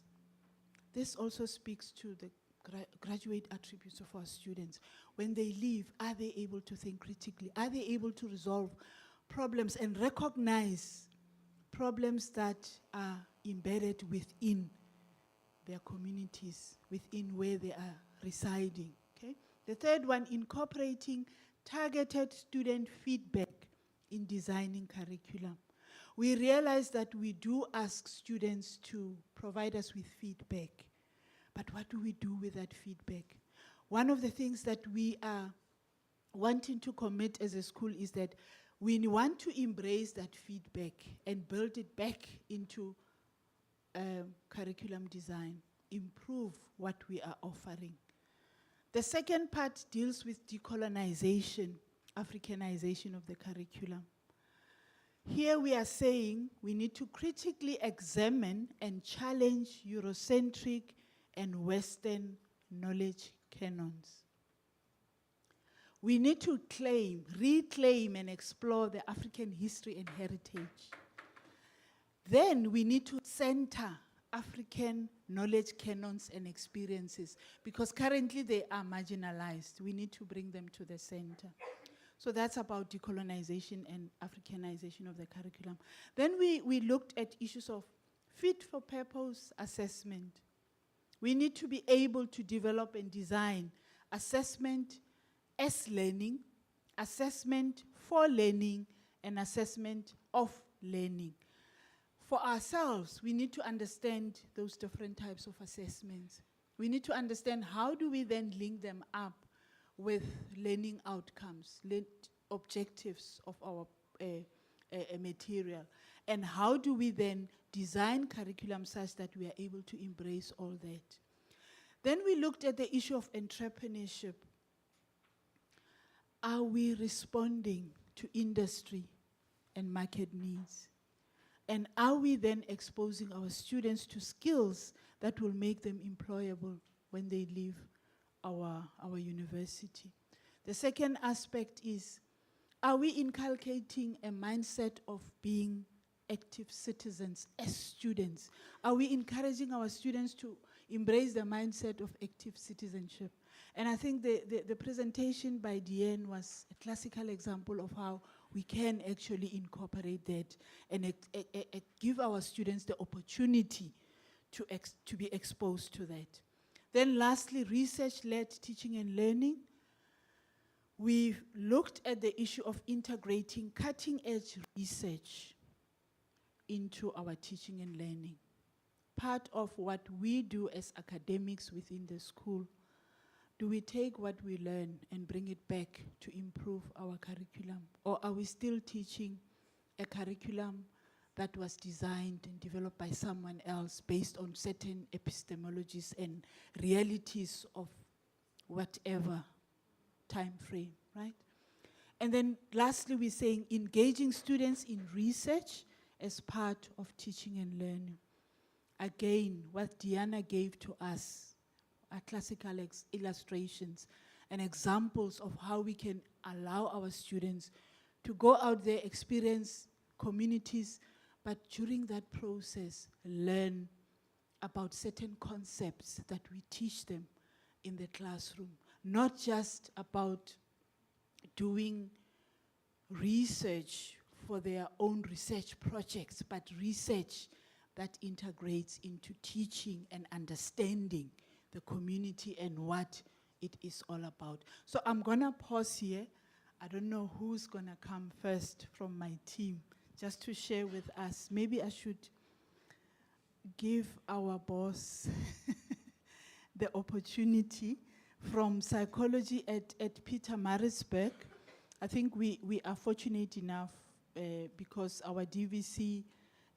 [SPEAKER 19] This also speaks to the graduate attributes of our students. When they leave, are they able to think critically? Are they able to resolve problems and recognize problems that are embedded within their communities, within where they are residing? Okay? The third one, incorporating targeted student feedback in designing curriculum. We realize that we do ask students to provide us with feedback, but what do we do with that feedback? One of the things that we are wanting to commit as a school is that we want to embrace that feedback and build it back into curriculum design, improve what we are offering. The second part deals with decolonization, Africanization of the curriculum. Here we are saying we need to critically examine and challenge Eurocentric and Western knowledge canons. We need to claim, reclaim, and explore the African history and heritage. Then we need to center African knowledge canons and experiences, because currently they are marginalized. We need to bring them to the center. So that's about decolonization and Africanization of the curriculum. Then we looked at issues of fit-for-purpose assessment. We need to be able to develop and design assessment as learning, assessment for learning, and assessment of learning. For ourselves, we need to understand those different types of assessments. We need to understand how do we then link them up with learning outcomes, objectives of our material, and how do we then design curriculum such that we are able to embrace all that. Then we looked at the issue of entrepreneurship. Are we responding to industry and market needs? And are we then exposing our students to skills that will make them employable when they leave our university? The second aspect is, are we inculcating a mindset of being active citizens as students? Are we encouraging our students to embrace the mindset of active citizenship? And I think the presentation by Diane was a classical example of how we can actually incorporate that and give our students the opportunity to be exposed to that. Then lastly, research-led teaching and learning. We've looked at the issue of integrating cutting-edge research into our teaching and learning. Part of what we do as academics within the school, do we take what we learn and bring it back to improve our curriculum? Or are we still teaching a curriculum that was designed and developed by someone else based on certain epistemologies and realities of whatever time frame, right? And then lastly, we're saying engaging students in research as part of teaching and learning. Again, what Diana gave to us are classical illustrations and examples of how we can allow our students to go out there, experience communities, but during that process, learn about certain concepts that we teach them in the classroom. Not just about doing research for their own research projects, but research that integrates into teaching and understanding the community and what it is all about. So I'm gonna pause here. I don't know who's gonna come first from my team, just to share with us. Maybe I should give our boss the opportunity from psychology at Peter Marisburg. I think we are fortunate enough because our DVC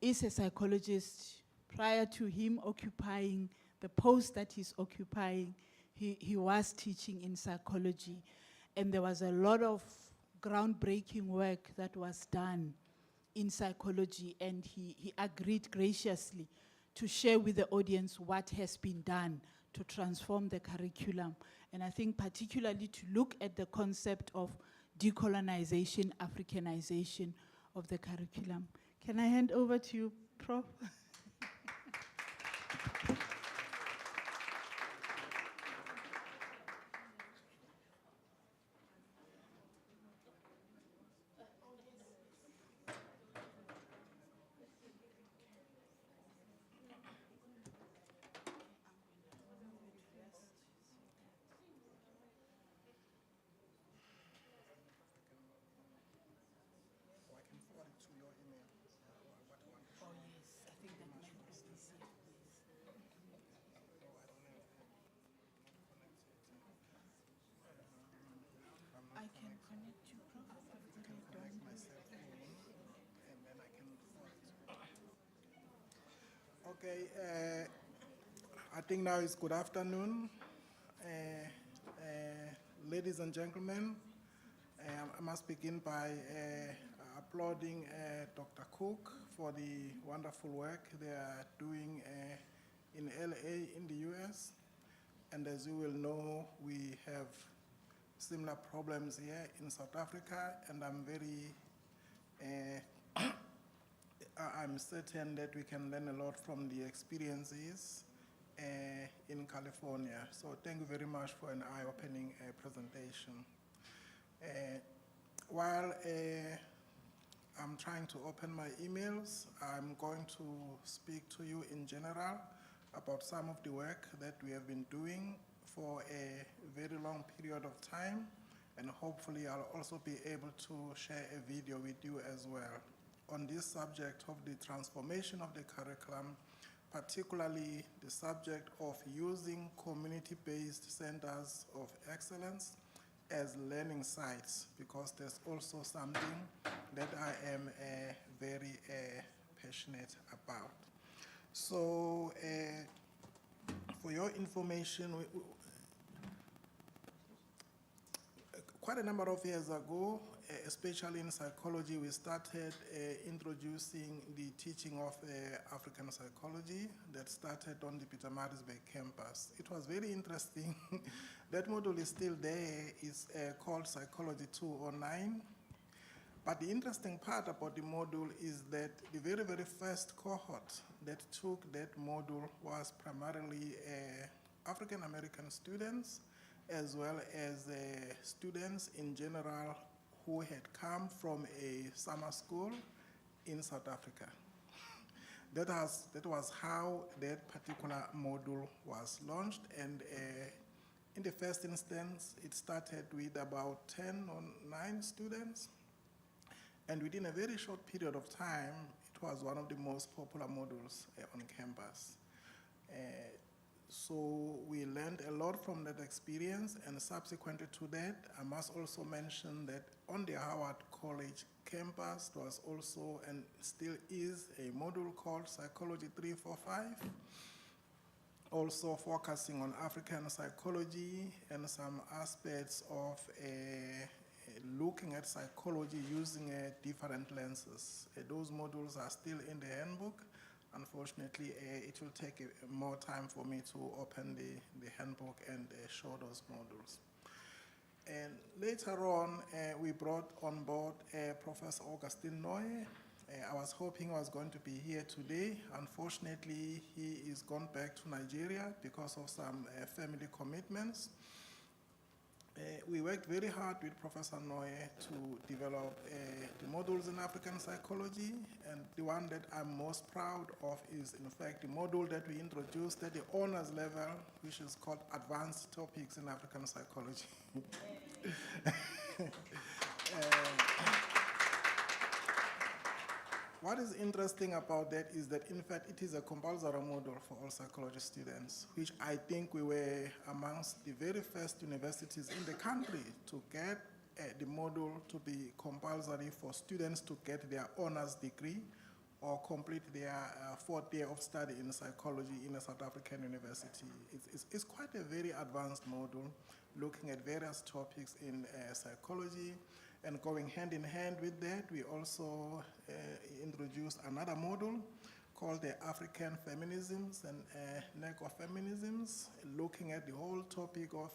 [SPEAKER 19] is a psychologist. Prior to him occupying the post that he's occupying, he was teaching in psychology. And there was a lot of groundbreaking work that was done in psychology, and he agreed graciously to share with the audience what has been done to transform the curriculum. And I think particularly to look at the concept of decolonization, Africanization of the curriculum. Can I hand over to you, Prof?
[SPEAKER 20] Okay, I think now it's good afternoon. Ladies and gentlemen, I must begin by applauding Dr. Cook for the wonderful work they are doing in LA in the US. And as you will know, we have similar problems here in South Africa, and I'm very, I'm certain that we can learn a lot from the experiences in California. So thank you very much for an eye-opening presentation. While I'm trying to open my emails, I'm going to speak to you in general about some of the work that we have been doing for a very long period of time, and hopefully I'll also be able to share a video with you as well on this subject of the transformation of the curriculum, particularly the subject of using community-based centers of excellence as learning sites, because there's also something that I am very passionate about. So for your information, quite a number of years ago, especially in psychology, we started introducing the teaching of African psychology that started on the Pietermaritzburg campus. It was very interesting. That module is still there. It's called Psychology 209. But the interesting part about the module is that the very, very first cohort that took that module was primarily African American students, as well as students in general who had come from a summer school in South Africa. That was how that particular module was launched, and in the first instance, it started with about 10 or 9 students, and within a very short period of time, it was one of the most popular modules on campus. So we learned a lot from that experience, and subsequently to that, I must also mention that on the Howard College campus, there was also and still is a module called Psychology 345, also focusing on African psychology and some aspects of looking at psychology using different lenses. Those modules are still in the handbook. Unfortunately, it will take more time for me to open the handbook and show those modules. And later on, we brought on board Professor Augustine Noye. I was hoping he was going to be here today. Unfortunately, he is gone back to Nigeria because of some family commitments. We worked very hard with Professor Noye to develop the modules in African psychology, and the one that I'm most proud of is, in fact, the module that we introduced at the honors level, which is called Advanced Topics in African Psychology. What is interesting about that is that, in fact, it is a compulsory module for all psychology students, which I think we were amongst the very first universities in the country to get the module to be compulsory for students to get their honors degree or complete their 4th year of study in psychology in a South African university. It's quite a very advanced module, looking at various topics in psychology. And going hand in hand with that, we also introduced another module called the African Feminisms and Necro-Feminisms, looking at the whole topic of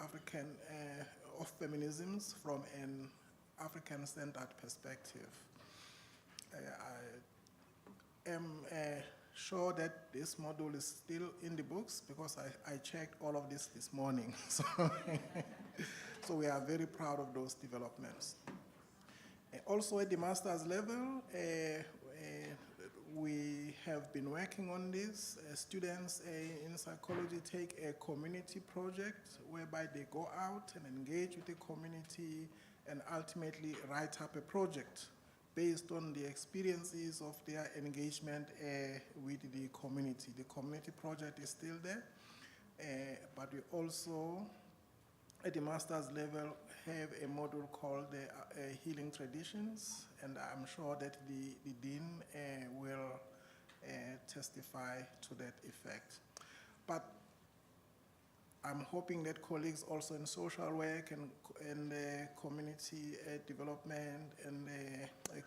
[SPEAKER 20] African of feminisms from an African-centered perspective. I am sure that this module is still in the books because I checked all of this morning. So we are very proud of those developments. Also at the master's level, we have been working on this. Students in psychology take a community project whereby they go out and engage with the community and ultimately write up a project based on the experiences of their engagement with the community. The community project is still there, but we also, at the master's level, have a module called Healing Traditions, and I'm sure that the dean will testify to that effect. But I'm hoping that colleagues also in social work and community development and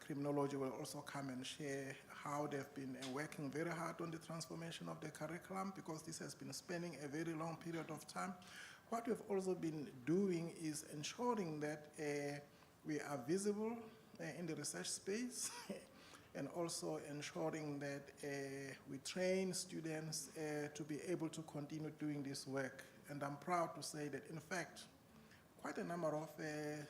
[SPEAKER 20] criminology will also come and share how they've been working very hard on the transformation of the curriculum, because this has been spanning a very long period of time. What we've also been doing is ensuring that we are visible in the research space and also ensuring that we train students to be able to continue doing this work. And I'm proud to say that, in fact, quite a number of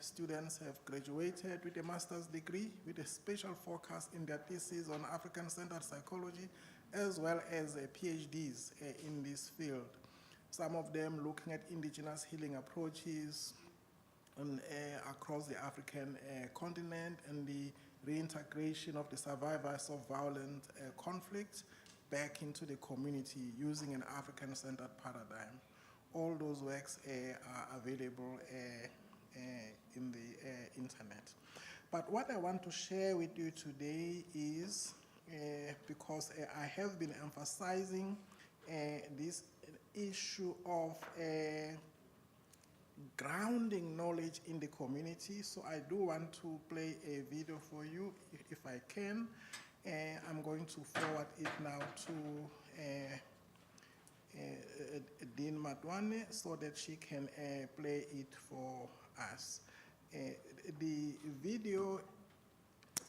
[SPEAKER 20] students have graduated with a master's degree with a special focus in their thesis on African-centered psychology, as well as PhDs in this field. Some of them looking at indigenous healing approaches across the African continent and the reintegration of the survivors of violent conflict back into the community using an African-centered paradigm. All those works are available in the internet. But what I want to share with you today is, because I have been emphasizing this issue of grounding knowledge in the community, so I do want to play a video for you if I can. I'm going to forward it now to Dean Matwane so that she can play it for us. The video,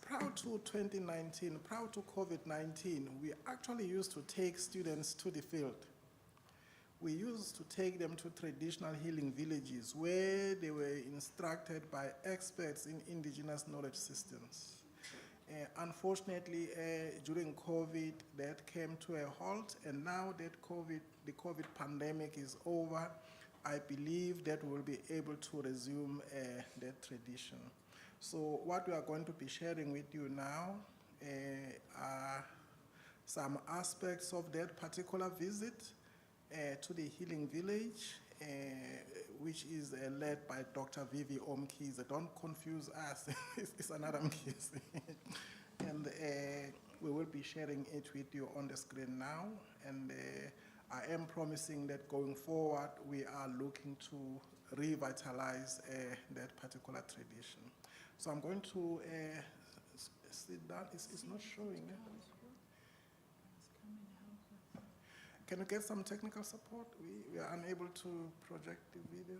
[SPEAKER 20] prior to 2019, prior to COVID-19, we actually used to take students to the field. We used to take them to traditional healing villages where they were instructed by experts in indigenous knowledge systems. Unfortunately, during COVID, that came to a halt, and now that the COVID pandemic is over, I believe that we'll be able to resume that tradition. So what we are going to be sharing with you now are some aspects of that particular visit to the healing village, which is led by Dr. Vivi Omkhize. Don't confuse us, it's another Mkhize. And we will be sharing it with you on the screen now. And I am promising that going forward, we are looking to revitalize that particular tradition. So I'm going to sit down. It's not showing. Can you get some technical support? We are unable to project the video.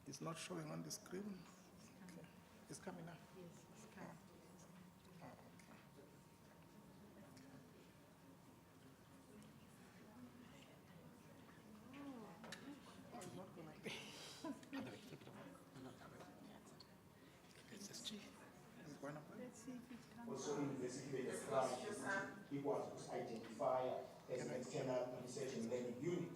[SPEAKER 20] It's not showing on the screen. Okay. It's coming now.
[SPEAKER 3] Yes, it's coming.
[SPEAKER 10] Also, investigative strategies equals identifier as an external research and learning unit.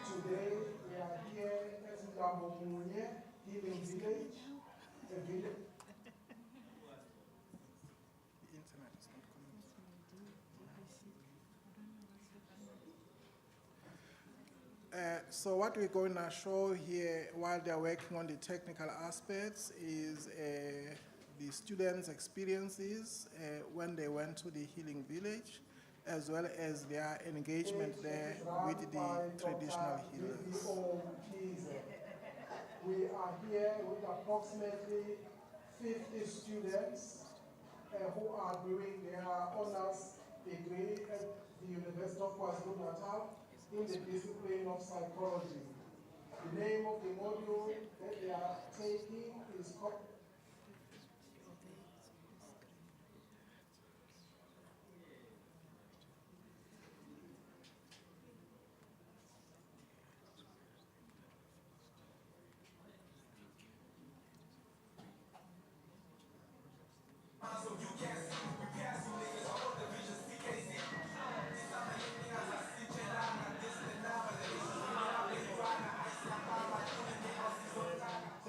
[SPEAKER 10] Today, we are here at Ngambomunye Healing Village, a village.
[SPEAKER 20] The internet is not coming. So what we're going to show here while they're working on the technical aspects is the students' experiences when they went to the healing village, as well as their engagement there with the traditional healers.
[SPEAKER 10] We are here with approximately 50 students who are doing their honors degree at the University of KwaZulu-Natal in the discipline of psychology. The name of the module that they are taking is called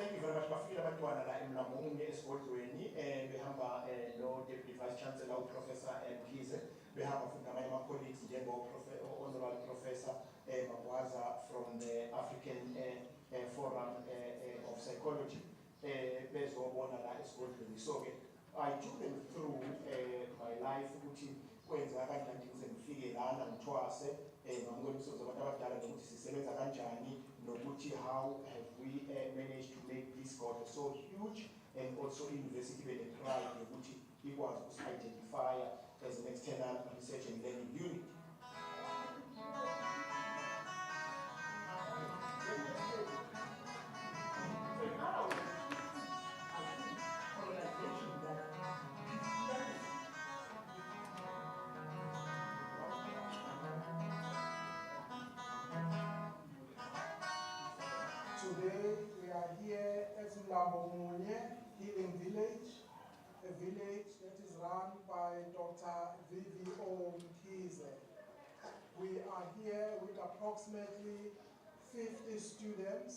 [SPEAKER 10] Thank you very much. Bafika abantwana la emlamunye esigodlweni behamba no Deputy Vice Chancellor uProfessor Mkhize, behamba futhi namanye ama-colleagues njengo-Honorary Professor Magwaza from the African Forum of Psychology bezobona la esigodlweni. So I took them through my life ukuthi kwenzeka kanjani ukuze ngifike lana ngithwase ngamukela umsebenzi wabantu abadala nokuthi sisebenza kanjani nokuthi how have we managed to make this God so huge, and also university ibe ne-pride yokuthi ikwazi ukusi-identify as an external research and learning unit. Today we are here at Lambomunye Healing Village, a village that is run by Dr. V.V.O. Mkhize. We are here with approximately 50 students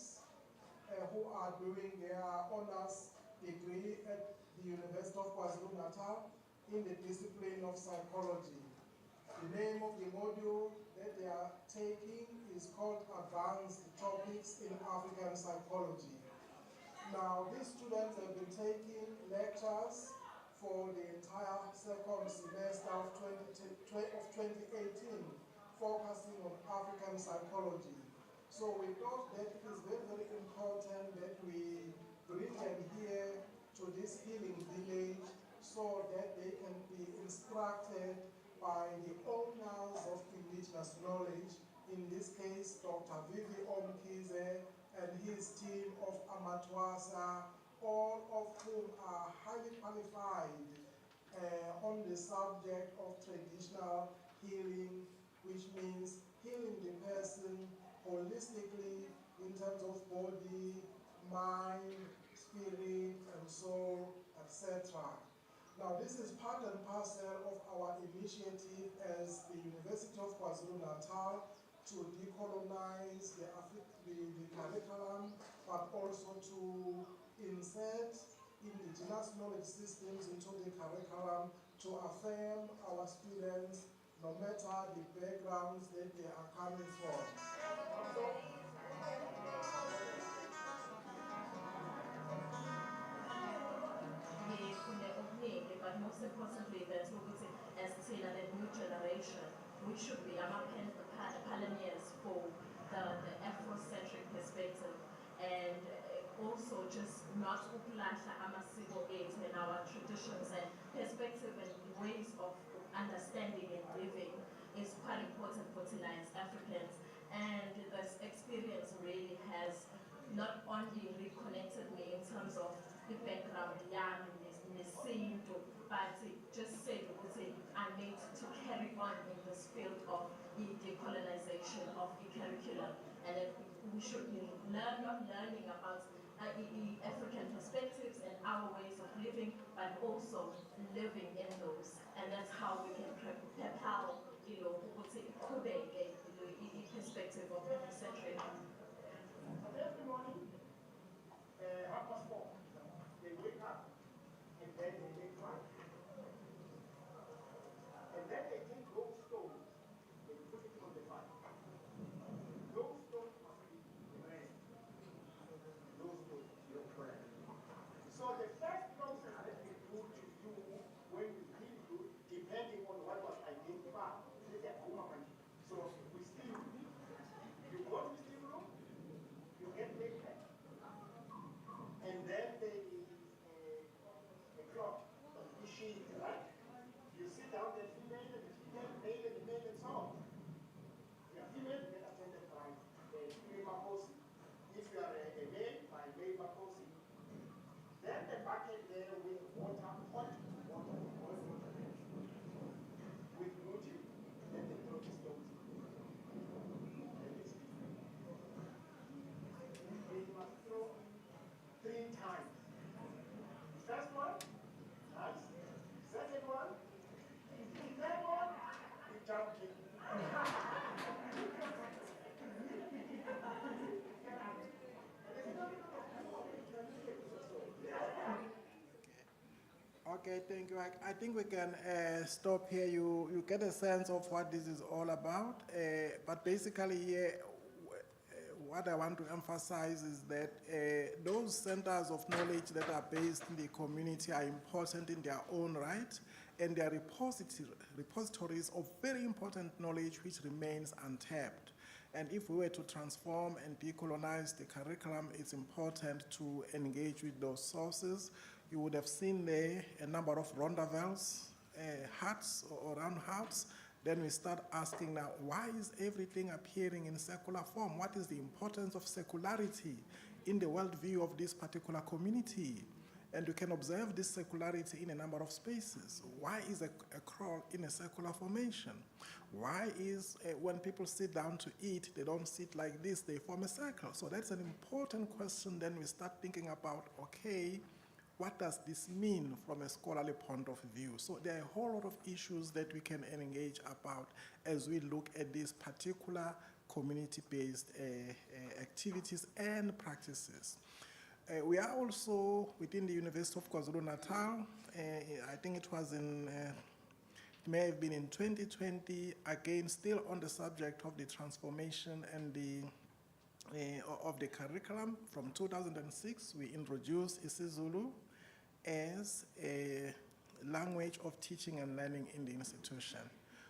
[SPEAKER 10] who are doing their honors degree at the University of KwaZulu-Natal in the discipline of psychology. The name of the module that they are taking is called Advanced Topics in African Psychology. Now, these students have been taking lectures for the entire second semester of 2018, focusing on African psychology. So we thought that it is very, very important that we bring them here to this healing village so that they can be instructed by the owners of indigenous knowledge, in this case, Dr. V.V.O. Mkhize and his team of Amatwasa, all of whom are highly qualified on the subject of traditional healing, which means healing the person holistically in terms of body, mind, spirit, and soul, etc. Now, this is part and parcel of our initiative as the University of KwaZulu-Natal to decolonize the curriculum, but also to insert indigenous knowledge systems into the curriculum to affirm our students, no matter the backgrounds that they are coming from.
[SPEAKER 21] But most importantly, there's obviously, as Tina, the new generation, we should be pioneers for the Afrocentric perspective, and also just not ukulahla amasiko ethu and our traditions and perspective and ways of understanding and living is quite important for Tina as Africans. And this experience really has not only reconnected me in terms of the background, in the scene, but it just said I need to carry on in this field of the decolonization of the curriculum, and that we should be learning about the African perspectives and our ways of living, but also living in those, and that's how we can propel, the perspective of Afrocentric.
[SPEAKER 10] Every morning, 4:30, they wake up and then they make fun. And then they take those stones and put it on the fire. Those stones must be burned. Those stones, you're correct. So the first process that we do to you when we heal you, depending on what was identified, is a woman. So we steam. You go to the steam room, you get naked, and then there is a clock, a sheet, right? You sit down, the female, and the female, male, and the male, and so on. The female get attended by a female Makosi. If you are a male, by male Makosi. Then the bucket there with water, hot water, boiling water, with muti, then they throw the stones. We must throw 3 times. First one, nice. Second one, third one, we jump in.
[SPEAKER 20] Okay, thank you. I think we can stop here. You get a sense of what this is all about. But basically here, what I want to emphasize is that those centers of knowledge that are based in the community are important in their own right. and they are repositories of very important knowledge which remains untapped. And if we were to transform and decolonize the curriculum, it's important to engage with those sources. You would have seen there a number of rondavels, huts or round huts. Then we start asking now, why is everything appearing in secular form? What is the importance of secularity in the worldview of this particular community? And you can observe this secularity in a number of spaces. Why is a crawl in a secular formation? Why is, when people sit down to eat, they don't sit like this, they form a circle? So that's an important question. Then we start thinking about, okay, what does this mean from a scholarly point of view? So there are a whole lot of issues that we can engage about as we look at these particular community-based activities and practices. We are also within the University of KwaZulu-Natal. I think it was in, it may have been in 2020, again, still on the subject of the transformation and the of the curriculum. From 2006, we introduced isiZulu as a language of teaching and learning in the institution,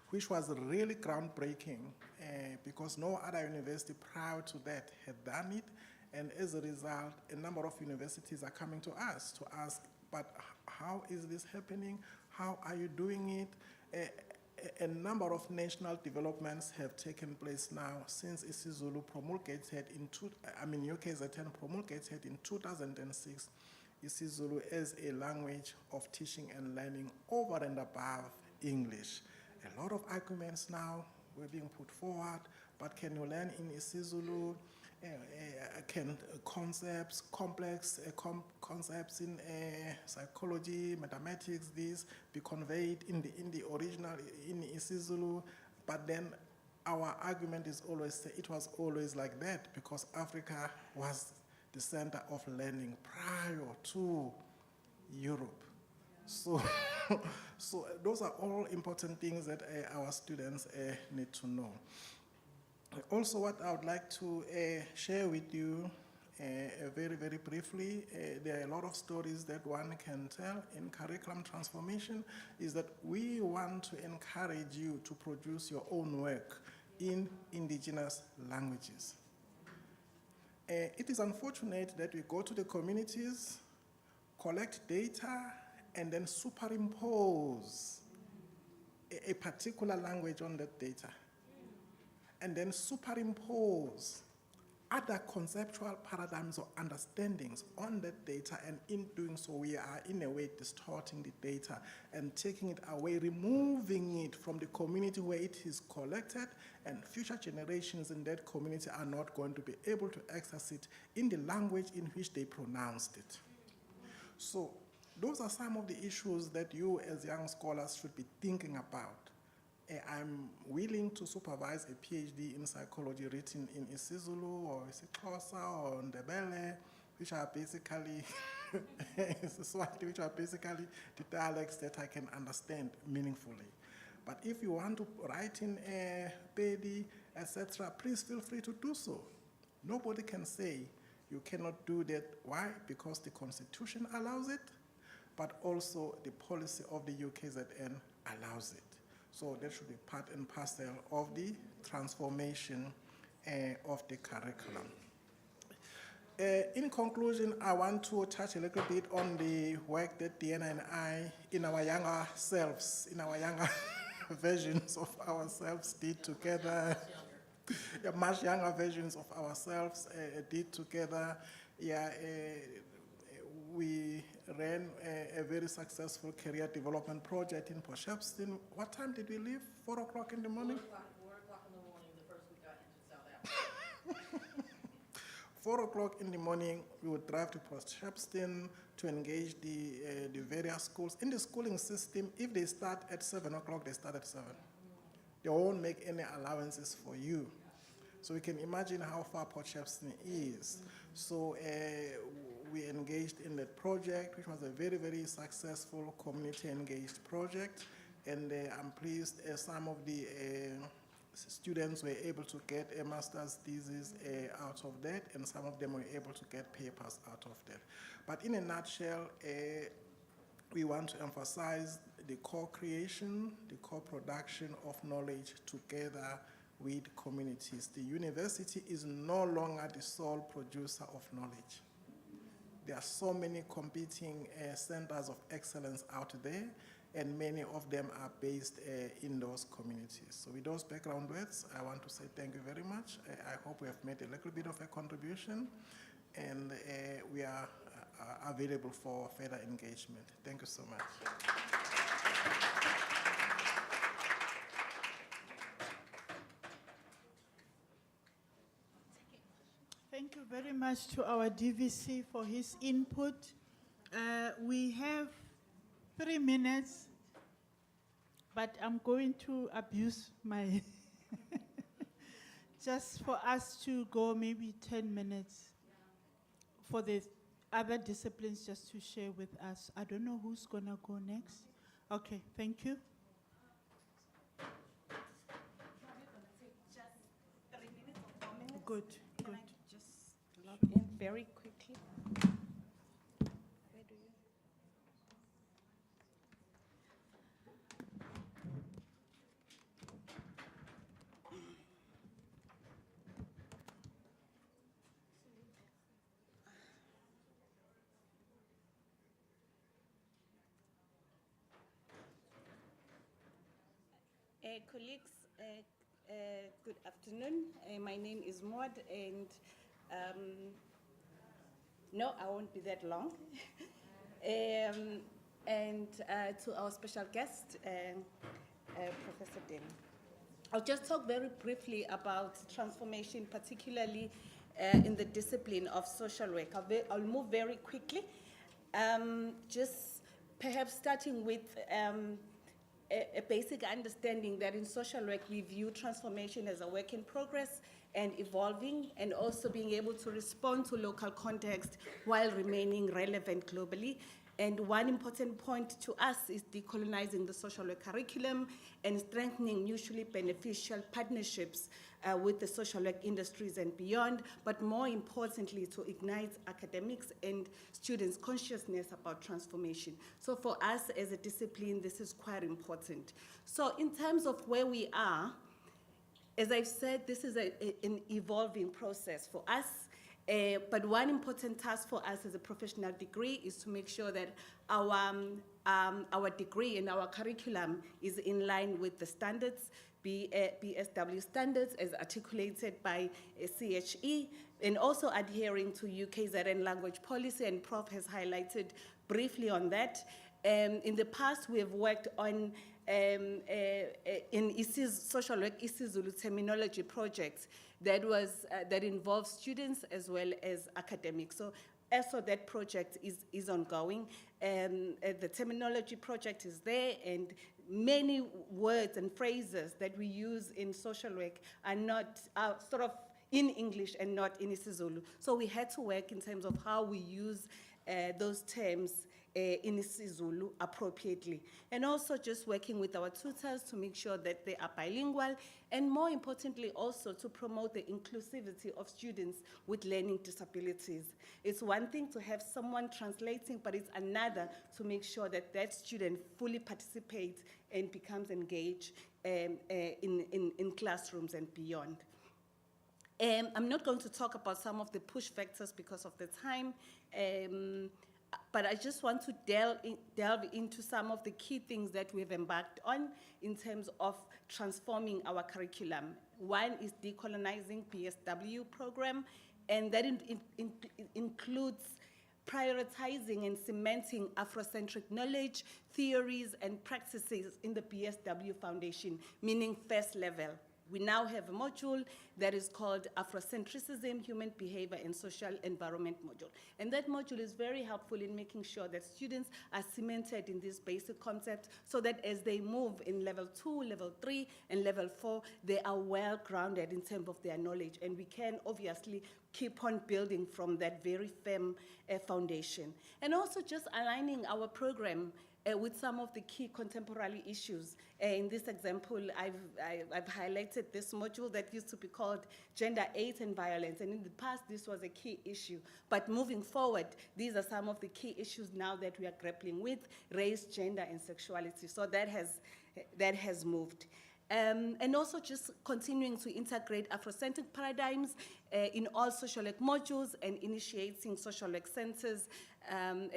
[SPEAKER 20] which was really groundbreaking because no other university prior to that had done it. And as a result, a number of universities are coming to us to ask, but how is this happening? How are you doing it? A number of national developments have taken place now since isiZulu promulgated in, UKZN promulgated in 2006, isiZulu as a language of teaching and learning over and above English. A lot of arguments now were being put forward, but can you learn in isiZulu? Can concepts, complex concepts in psychology, mathematics, this be conveyed in the original, in isiZulu? But then our argument is always, it was always like that because Africa was the center of learning prior to Europe. So, so those are all important things that our students need to know. Also, what I would like to share with you very, very briefly, there are a lot of stories that one can tell in curriculum transformation, is that we want to encourage you to produce your own work in indigenous languages. It is unfortunate that we go to the communities, collect data, and then superimpose a particular language on that data, and then superimpose other conceptual paradigms or understandings on that data, and in doing so, we are in a way distorting the data and taking it away, removing it from the community where it is collected, and future generations in that community are not going to be able to access it in the language in which they pronounced it. So those are some of the issues that you as young scholars should be thinking about. I'm willing to supervise a PhD in psychology written in isiZulu or isiXhosa or Ndebele, which are basically which are basically the dialects that I can understand meaningfully. But if you want to write in Pedi, etc., please feel free to do so. Nobody can say you cannot do that. Why? Because the Constitution allows it, but also the policy of the UKZN allows it. So that should be part and parcel of the transformation of the curriculum. In conclusion, I want to touch a little bit on the work that Deanna and I, in our younger selves, in our younger versions of ourselves did together, much younger versions of ourselves did together. Yeah, we ran a very successful career development project in Port Shepstone. What time did we leave? 4 o'clock in the morning?
[SPEAKER 9] 4 o'clock in the morning, the first week I entered South Africa.
[SPEAKER 20] 4 o'clock in the morning, we would drive to Port Shepstone to engage the various schools. In the schooling system, if they start at 7 o'clock, they start at 7. They won't make any allowances for you. So you can imagine how far Port Shepstone is. So we engaged in that project, which was a very, very successful community-engaged project. And I'm pleased some of the students were able to get a master's thesis out of that, and some of them were able to get papers out of that. But in a nutshell, we want to emphasize the co-creation, the co-production of knowledge together with communities. The university is no longer the sole producer of knowledge. There are so many competing centers of excellence out there, and many of them are based in those communities. So with those background words, I want to say thank you very much. I hope we have made a little bit of a contribution, and we are available for further engagement. Thank you so much.
[SPEAKER 19] Thank you very much to our DVC for his input. We have 3 minutes, but I'm going to abuse my, just for us to go maybe 10 minutes for the other disciplines just to share with us. I don't know who's gonna go next. Okay, thank you. Good, good.
[SPEAKER 4] Just log in very quickly. Where do you? Colleagues, good afternoon. My name is Maud, and no, I won't be that long. And to our special guest, Professor Den. I'll just talk very briefly about transformation, particularly in the discipline of social work. I'll move very quickly, just perhaps starting with a basic understanding that in social work we view transformation as a work in progress and evolving, and also being able to respond to local context while remaining relevant globally. And one important point to us is decolonizing the social work curriculum and strengthening mutually beneficial partnerships with the social work industries and beyond, but more importantly, to ignite academics and students' consciousness about transformation. So for us as a discipline, this is quite important. So in terms of where we are, as I've said, this is an evolving process for us. But one important task for us as a professional degree is to make sure that our degree and our curriculum is in line with the standards, BSW standards as articulated by CHE, and also adhering to UKZN language policy, and Prof has highlighted briefly on that. In the past, we have worked on in social work isiZulu terminology projects that involve students as well as academics. So that project is ongoing. The terminology project is there, and many words and phrases that we use in social work are sort of in English and not in isiZulu. So we had to work in terms of how we use those terms in isiZulu appropriately. And also just working with our tutors to make sure that they are bilingual, and more importantly also to promote the inclusivity of students with learning disabilities. It's one thing to have someone translating, but it's another to make sure that that student fully participates and becomes engaged in classrooms and beyond. I'm not going to talk about some of the push factors because of the time, but I just want to delve into some of the key things that we've embarked on in terms of transforming our curriculum. One is decolonizing PSW program, and that includes prioritizing and cementing Afrocentric knowledge, theories, and practices in the PSW Foundation, meaning first level. We now have a module that is called Afrocentricism, Human Behavior and Social Environment module. And that module is very helpful in making sure that students are cemented in this basic concept so that as they move in level 2, level 3, and level 4, they are well grounded in terms of their knowledge. And we can obviously keep on building from that very firm foundation. And also just aligning our program with some of the key contemporary issues. In this example, I've highlighted this module that used to be called Gender, AIDS and Violence, and in the past this was a key issue. But moving forward, these are some of the key issues now that we are grappling with: race, gender, and sexuality. So that has moved. And also just continuing to integrate Afrocentric paradigms in all social work modules and initiating social work centers and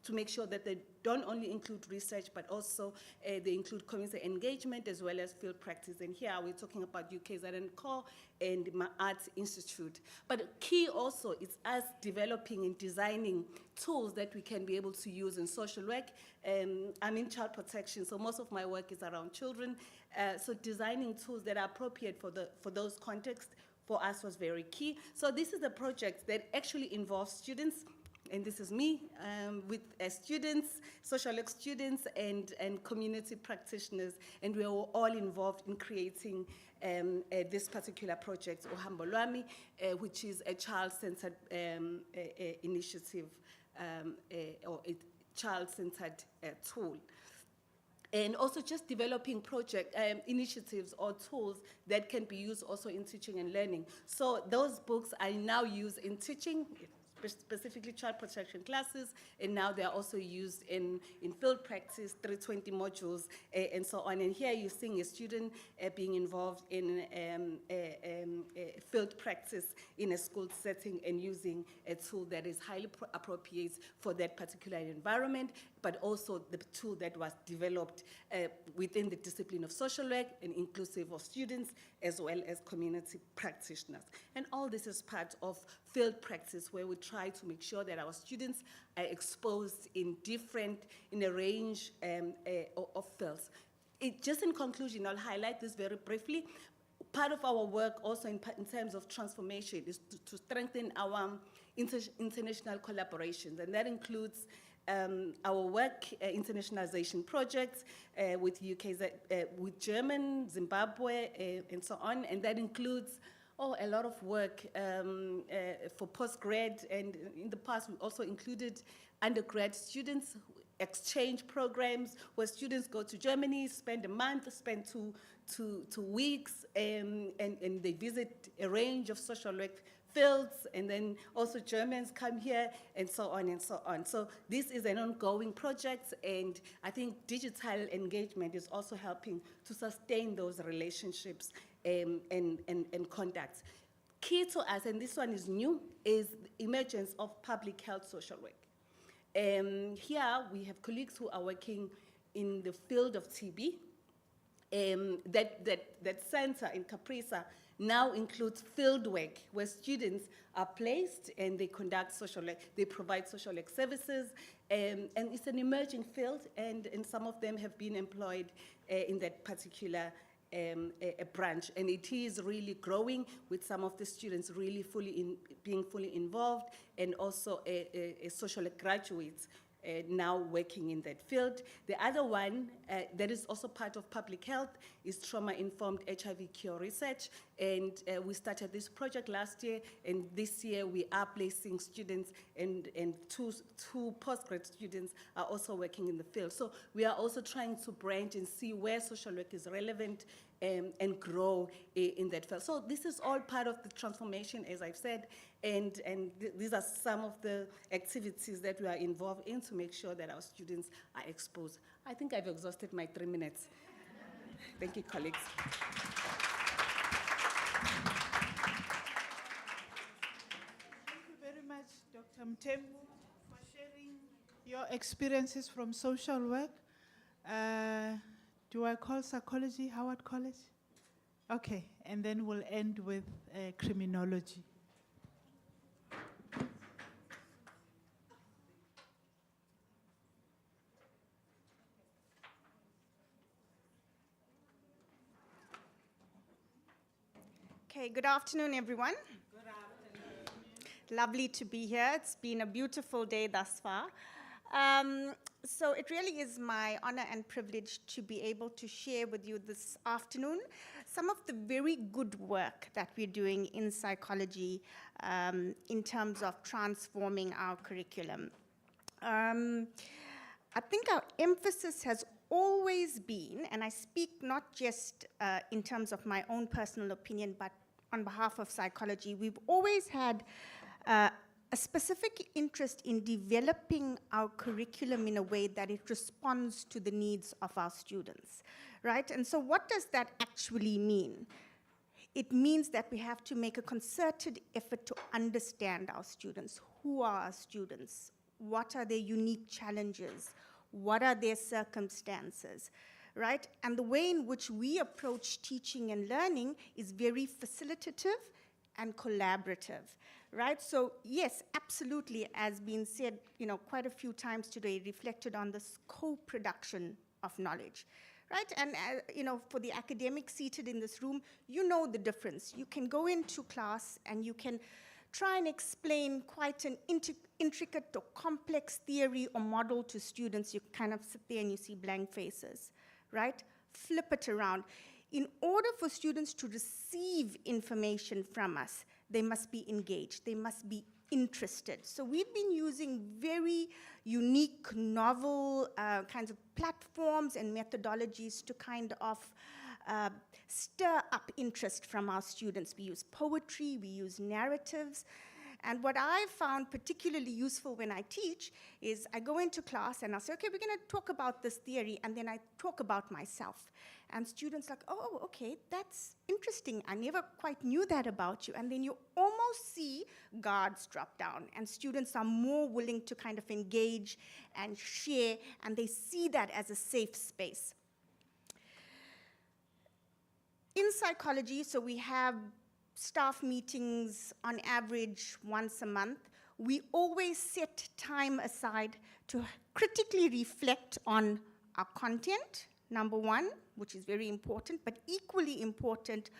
[SPEAKER 4] to make sure that they don't only include research, but also they include community engagement as well as field practice. And here we're talking about UKZN Core and my Arts Institute. But key also is us developing and designing tools that we can be able to use in social work. I'm in child protection, so most of my work is around children. So designing tools that are appropriate for those contexts for us was very key. So this is a project that actually involves students, and this is me with students, social work students, and community practitioners, and we are all involved in creating this particular project, Uhambo Lwami, which is a child-centered initiative or a child-centered tool. And also just developing project initiatives or tools that can be used also in teaching and learning. So those books I now use in teaching, specifically child protection classes, and now they're also used in field practice, 320 modules, and so on. And here you're seeing a student being involved in field practice in a school setting and using a tool that is highly appropriate for that particular environment, but also the tool that was developed within the discipline of social work and inclusive of students as well as community practitioners. And all this is part of field practice, where we try to make sure that our students are exposed in a range of fields. Just in conclusion, I'll highlight this very briefly. Part of our work also in terms of transformation is to strengthen our international collaborations, and that includes our work, internationalization projects with with German, Zimbabwe, and so on, and that includes a lot of work for postgrad, and in the past we also included undergrad students, exchange programs where students go to Germany, spend a month, spend two weeks, and they visit a range of social work fields, and then also Germans come here, and so on and so on. So this is an ongoing project, and I think digital engagement is also helping to sustain those relationships and contacts. Key to us, and this one is new, is the emergence of public health social work. Here we have colleagues who are working in the field of TB. That center in Caprisa now includes field work where students are placed and they conduct social work, they provide social work services, and it's an emerging field, and some of them have been employed in that particular a branch, and it is really growing with some of the students really being fully involved, and also a social graduates now working in that field. The other one that is also part of public health is trauma-informed HIV cure research, and we started this project last year, and this year we are placing students, and two postgrad students are also working in the field. So we are also trying to branch and see where social work is relevant and grow in that field. So this is all part of the transformation, as I've said, and these are some of the activities that we are involved in to make sure that our students are exposed. I think I've exhausted my 3 minutes. Thank you, colleagues.
[SPEAKER 19] Thank you very much, Dr. Mtembu, for sharing your experiences from social work. Do I call psychology Howard College? Okay, and then we'll end with criminology.
[SPEAKER 7] Okay, good afternoon, everyone.
[SPEAKER 19] Good afternoon.
[SPEAKER 7] Lovely to be here. It's been a beautiful day thus far. So it really is my honor and privilege to be able to share with you this afternoon some of the very good work that we're doing in psychology in terms of transforming our curriculum. I think our emphasis has always been, and I speak not just in terms of my own personal opinion, but on behalf of psychology, we've always had a specific interest in developing our curriculum in a way that it responds to the needs of our students, right? And so what does that actually mean? It means that we have to make a concerted effort to understand our students. Who are our students? What are their unique challenges? What are their circumstances, right? And the way in which we approach teaching and learning is very facilitative and collaborative, right? So yes, absolutely, as been said, quite a few times today, reflected on this co-production of knowledge, right? And for the academics seated in this room, you know the difference. You can go into class and you can try and explain quite an intricate or complex theory or model to students. You kind of sit there and you see blank faces, right? Flip it around. In order for students to receive information from us, they must be engaged, they must be interested. So we've been using very unique, novel kinds of platforms and methodologies to kind of stir up interest from our students. We use poetry, we use narratives. And what I found particularly useful when I teach is I go into class and I say, okay, we're going to talk about this theory, and then I talk about myself. And students like, oh, okay, that's interesting. I never quite knew that about you. And then you almost see guards drop down, and students are more willing to kind of engage and share, and they see that as a safe space. In psychology, so we have staff meetings on average once a month. We always set time aside to critically reflect on our content, number one, which is very important, but equally important,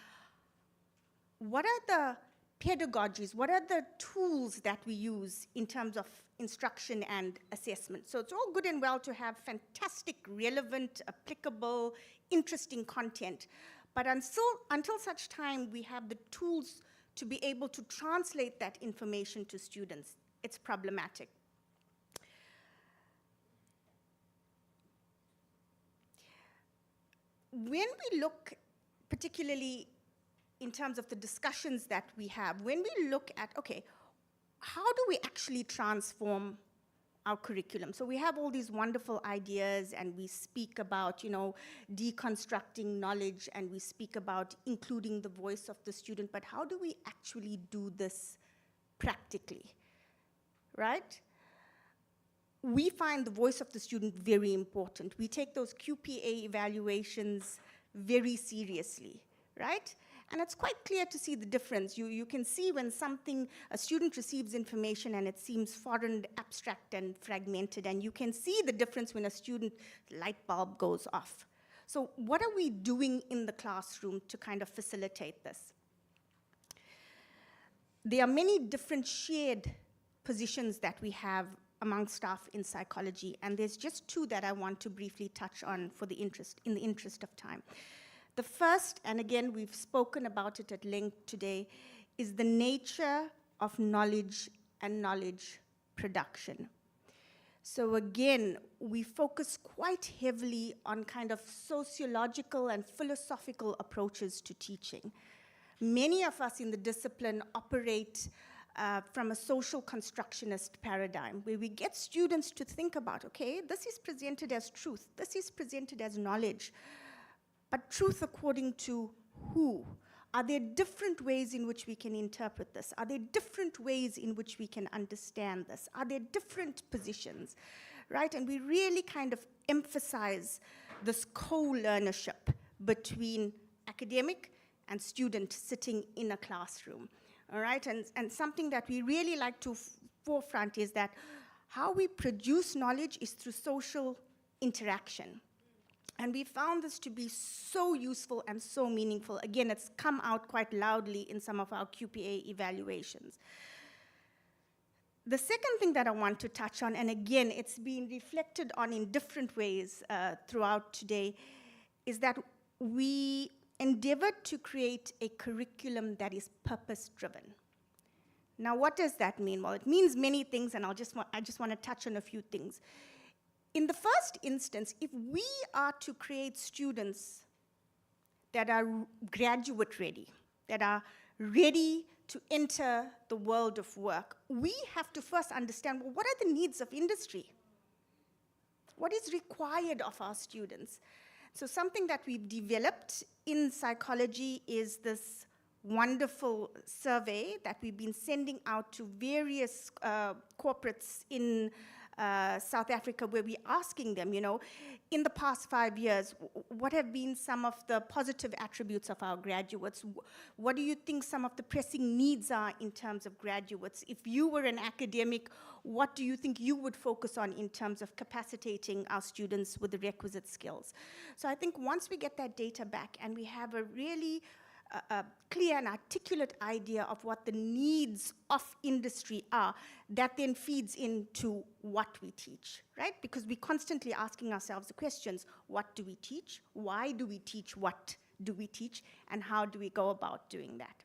[SPEAKER 7] what are the pedagogies, what are the tools that we use in terms of instruction and assessment? So it's all good and well to have fantastic, relevant, applicable, interesting content, but until such time we have the tools to be able to translate that information to students, it's problematic. When we look, particularly in terms of the discussions that we have, when we look at, okay, how do we actually transform our curriculum? So we have all these wonderful ideas, and we speak about, deconstructing knowledge, and we speak about including the voice of the student, but how do we actually do this practically, right? We find the voice of the student very important. We take those QPA evaluations very seriously, right? And it's quite clear to see the difference. You can see when a student receives information and it seems foreign, abstract, and fragmented, and you can see the difference when a student light bulb goes off. So what are we doing in the classroom to kind of facilitate this? There are many different shared positions that we have among staff in psychology, and there's just two that I want to briefly touch on in the interest of time. The first, and again, we've spoken about it at length today, is the nature of knowledge and knowledge production. So again, we focus quite heavily on kind of sociological and philosophical approaches to teaching. Many of us in the discipline operate from a social constructionist paradigm, where we get students to think about, okay, this is presented as truth, this is presented as knowledge, but truth according to who? Are there different ways in which we can interpret this? Are there different ways in which we can understand this? Are there different positions, right? And we really kind of emphasize this co-learnership between academic and student sitting in a classroom, all right? And something that we really like to forefront is that how we produce knowledge is through social interaction. And we found this to be so useful and so meaningful. Again, it's come out quite loudly in some of our QPA evaluations. The second thing that I want to touch on, and again, it's been reflected on in different ways throughout today, is that we endeavored to create a curriculum that is purpose-driven. Now, what does that mean? Well, it means many things, and I just want to touch on a few things. in the first instance, if we are to create students that are graduate ready, that are ready to enter the world of work, we have to first understand, well, what are the needs of industry? What is required of our students? So something that we've developed in psychology is this wonderful survey that we've been sending out to various corporates in South Africa, where we're asking them, you know, in the past 5 years, what have been some of the positive attributes of our graduates? What do you think some of the pressing needs are in terms of graduates? If you were an academic, what do you think you would focus on in terms of capacitating our students with the requisite skills? So I think once we get that data back and we have a really clear and articulate idea of what the needs of industry are, that then feeds into what we teach, right? Because we're constantly asking ourselves the questions, what do we teach? Why do we teach? What do we teach? And how do we go about doing that?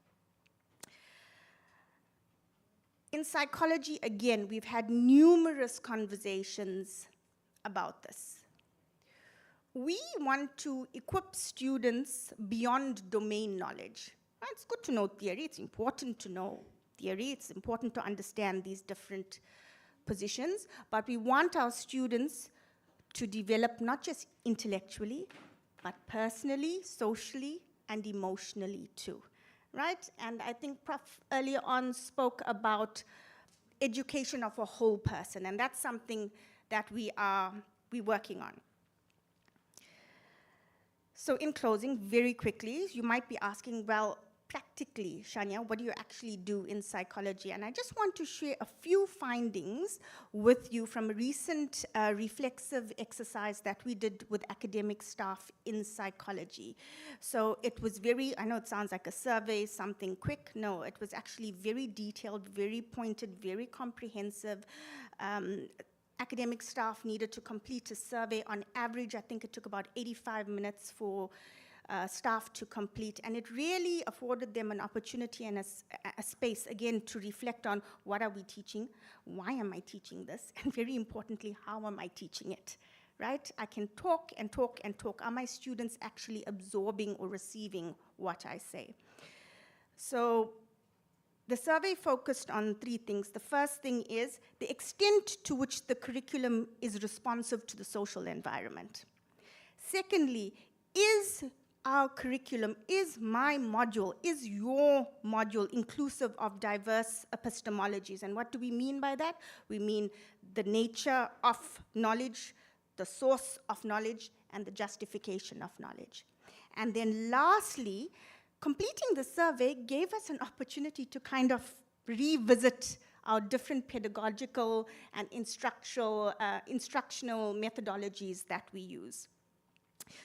[SPEAKER 7] In psychology, again, we've had numerous conversations about this. We want to equip students beyond domain knowledge. Right? It's good to know theory, it's important to know theory, it's important to understand these different positions, but we want our students to develop not just intellectually, but personally, socially, and emotionally too, right? And I think Prof earlier on spoke about education of a whole person, and that's something that we're working on. So in closing, very quickly, you might be asking, well, practically, Shania, what do you actually do in psychology? And I just want to share a few findings with you from a recent reflexive exercise that we did with academic staff in psychology. So it was very, I know it sounds like a survey, something quick. No, it was actually very detailed, very pointed, very comprehensive. Academic staff needed to complete a survey. On average, I think it took about 85 minutes for staff to complete, and it really afforded them an opportunity and a space, again, to reflect on what are we teaching, why am I teaching this, and very importantly, how am I teaching it, right? I can talk and talk and talk. Are my students actually absorbing or receiving what I say? So the survey focused on 3 things. The first thing is the extent to which the curriculum is responsive to the social environment. Secondly, is our curriculum, is my module, is your module inclusive of diverse epistemologies? And what do we mean by that? We mean the nature of knowledge, the source of knowledge, and the justification of knowledge. And then lastly, completing the survey gave us an opportunity to kind of revisit our different pedagogical and instructional methodologies that we use.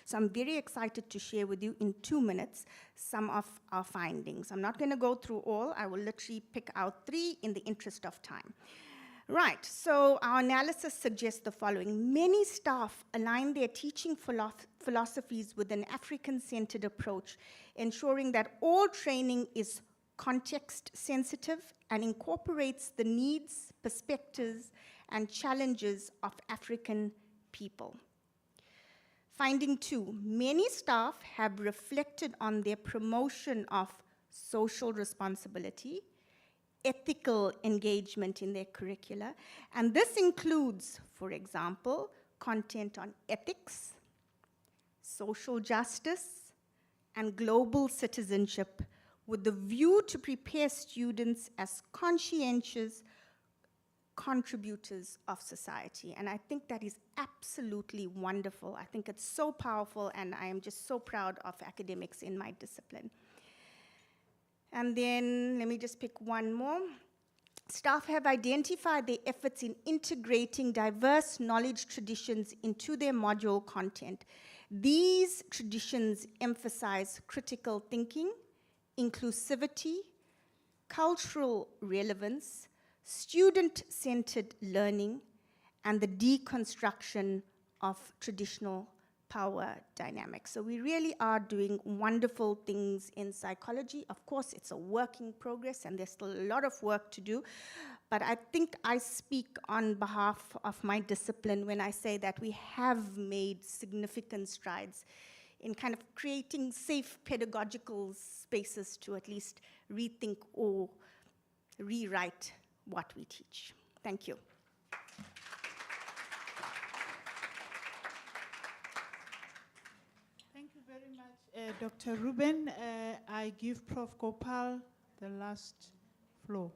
[SPEAKER 7] So I'm very excited to share with you in 2 minutes some of our findings. I'm not going to go through all. I will literally pick out 3 in the interest of time. Right, so our analysis suggests the following. Many staff align their teaching philosophies with an African-centered approach, ensuring that all training is context-sensitive and incorporates the needs, perspectives, and challenges of African people. Finding 2, many staff have reflected on their promotion of social responsibility, ethical engagement in their curricula, and this includes, for example, content on ethics, social justice, and global citizenship, with the view to prepare students as conscientious contributors of society. And I think that is absolutely wonderful. I think it's so powerful, and I am just so proud of academics in my discipline. And then let me just pick one more. Staff have identified their efforts in integrating diverse knowledge traditions into their module content. These traditions emphasize critical thinking, inclusivity, cultural relevance, student-centered learning, and the deconstruction of traditional power dynamics. So we really are doing wonderful things in psychology. Of course, it's a work in progress and there's still a lot of work to do. But I think I speak on behalf of my discipline when I say that we have made significant strides in kind of creating safe pedagogical spaces to at least rethink or rewrite what we teach. Thank you.
[SPEAKER 19] Thank you very much, Dr. Ruben. I give Prof. Gopal the last floor.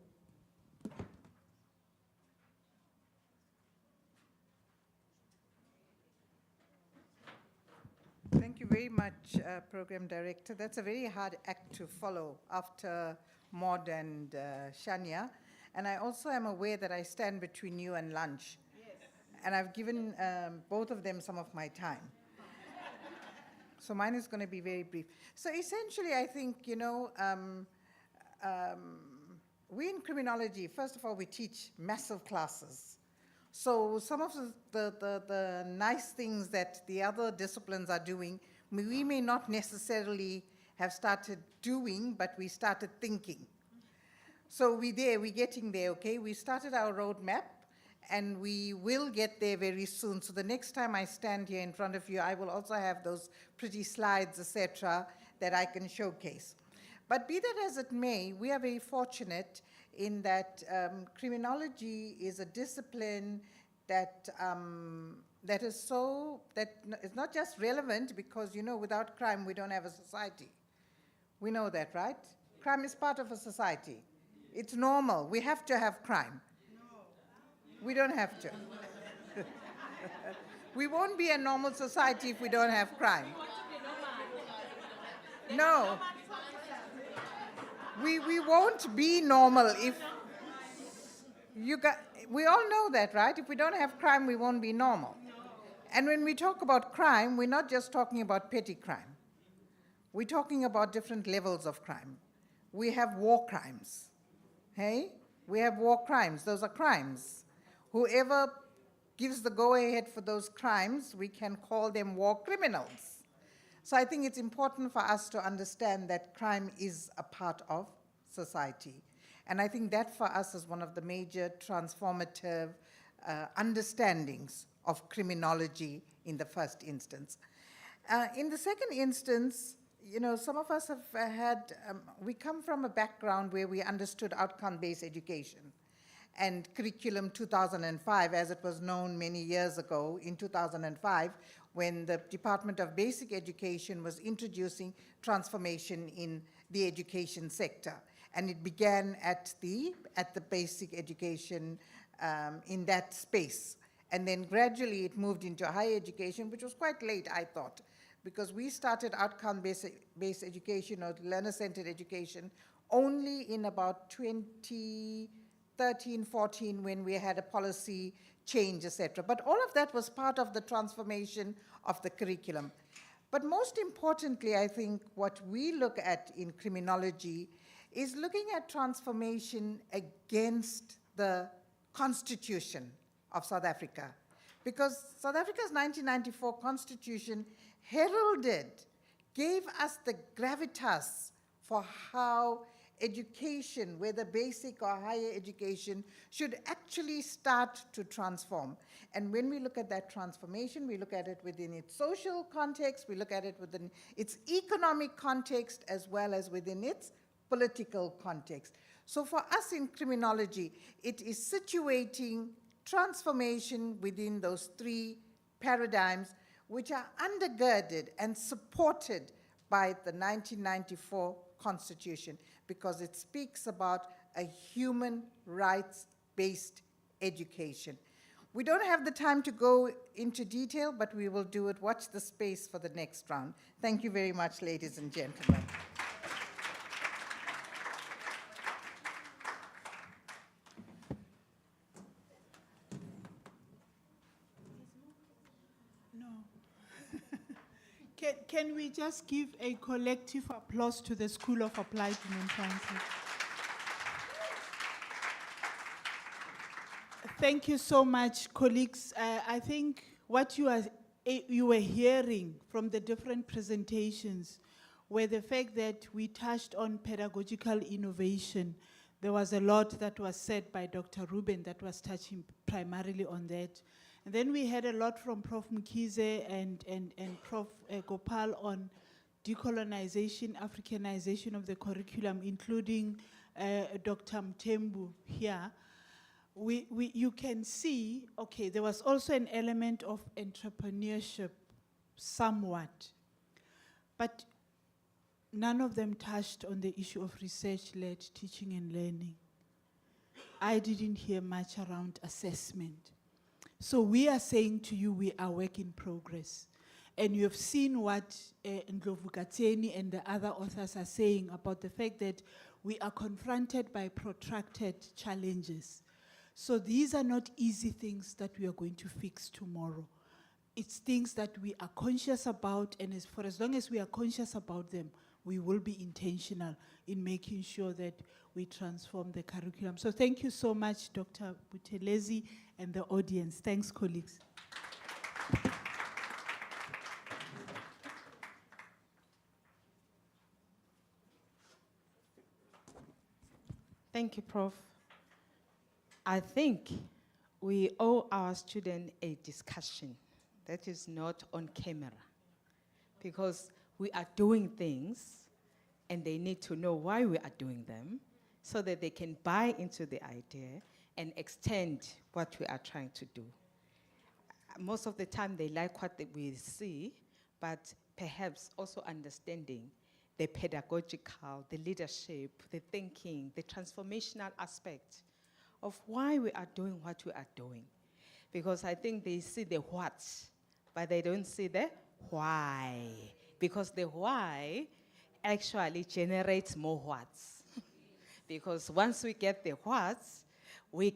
[SPEAKER 5] Thank you very much, Program Director. That's a very hard act to follow after Maud and Shania. And I also am aware that I stand between you and lunch. Yes. And I've given both of them some of my time. So mine is going to be very brief. So essentially, I think, you know, we in criminology, first of all, we teach massive classes. So some of the nice things that the other disciplines are doing, we may not necessarily have started doing, but we started thinking. So we're getting there, okay? We started our roadmap, and we will get there very soon. So the next time I stand here in front of you, I will also have those pretty slides, etc., that I can showcase. But be that as it may, we are very fortunate in that criminology is a discipline that is not just relevant because, you know, without crime we don't have a society. We know that, right? Crime is part of a society. It's normal. We have to have crime. We don't have to. We won't be a normal society if we don't have crime. No. We won't be normal if we all know that, right? If we don't have crime, we won't be normal. And when we talk about crime, we're not just talking about petty crime. We're talking about different levels of crime. We have war crimes. Hey? We have war crimes. Those are crimes. Whoever gives the go-ahead for those crimes, we can call them war criminals. So I think it's important for us to understand that crime is a part of society. And I think that for us is one of the major transformative understandings of criminology in the first instance. In the second instance, you know, some of us have we come from a background where we understood outcome-based education. And Curriculum 2005, as it was known many years ago, in 2005, when the Department of Basic Education was introducing transformation in the education sector. And it began at the basic education in that space. And then gradually it moved into higher education, which was quite late, I thought, because we started outcome-based education or learner-centered education only in about 2013, 14, when we had a policy change, etc. But all of that was part of the transformation of the curriculum. But most importantly, I think what we look at in criminology is looking at transformation against the Constitution of South Africa. Because South Africa's 1994 Constitution heralded, gave us the gravitas for how education, whether basic or higher education, should actually start to transform. And when we look at that transformation, we look at it within its social context, we look at it within its economic context, as well as within its political context. So for us in criminology, it is situating transformation within those three paradigms, which are undergirded and supported by the 1994 Constitution, because it speaks about a human rights-based education. We don't have the time to go into detail, but we will do it. Watch the space for the next round. Thank you very much, ladies and gentlemen.
[SPEAKER 19] Can we just give a collective applause to the School of Applied Human Sciences? Thank you so much, colleagues. I think what you are you were hearing from the different presentations were the fact that we touched on pedagogical innovation. There was a lot that was said by Dr. Ruben that was touching primarily on that. And then we had a lot from Prof. Mkize and Prof. Gopal on decolonization, Africanization of the curriculum, including Dr. Mtembu here. You can see, okay, there was also an element of entrepreneurship, somewhat, but none of them touched on the issue of research-led teaching and learning. I didn't hear much around assessment. So we are saying to you, we are work in progress. And you have seen what Ndlovu Katseni and the other authors are saying about the fact that we are confronted by protracted challenges. So these are not easy things that we are going to fix tomorrow. It's things that we are conscious about, and for as long as we are conscious about them, we will be intentional in making sure that we transform the curriculum. So thank you so much, Dr. Buthelezi and the audience. Thanks, colleagues.
[SPEAKER 3] Thank you, Prof. I think we owe our students a discussion that is not on camera, because we are doing things and they need to know why we are doing them so that they can buy into the idea and extend what we are trying to do. Most of the time they like what we see, but perhaps also understanding the pedagogical, the leadership, the thinking, the transformational aspect of why we are doing what we are doing. Because I think they see the what, but they don't see the why. Because the why actually generates more whats. Because once we get the whats, once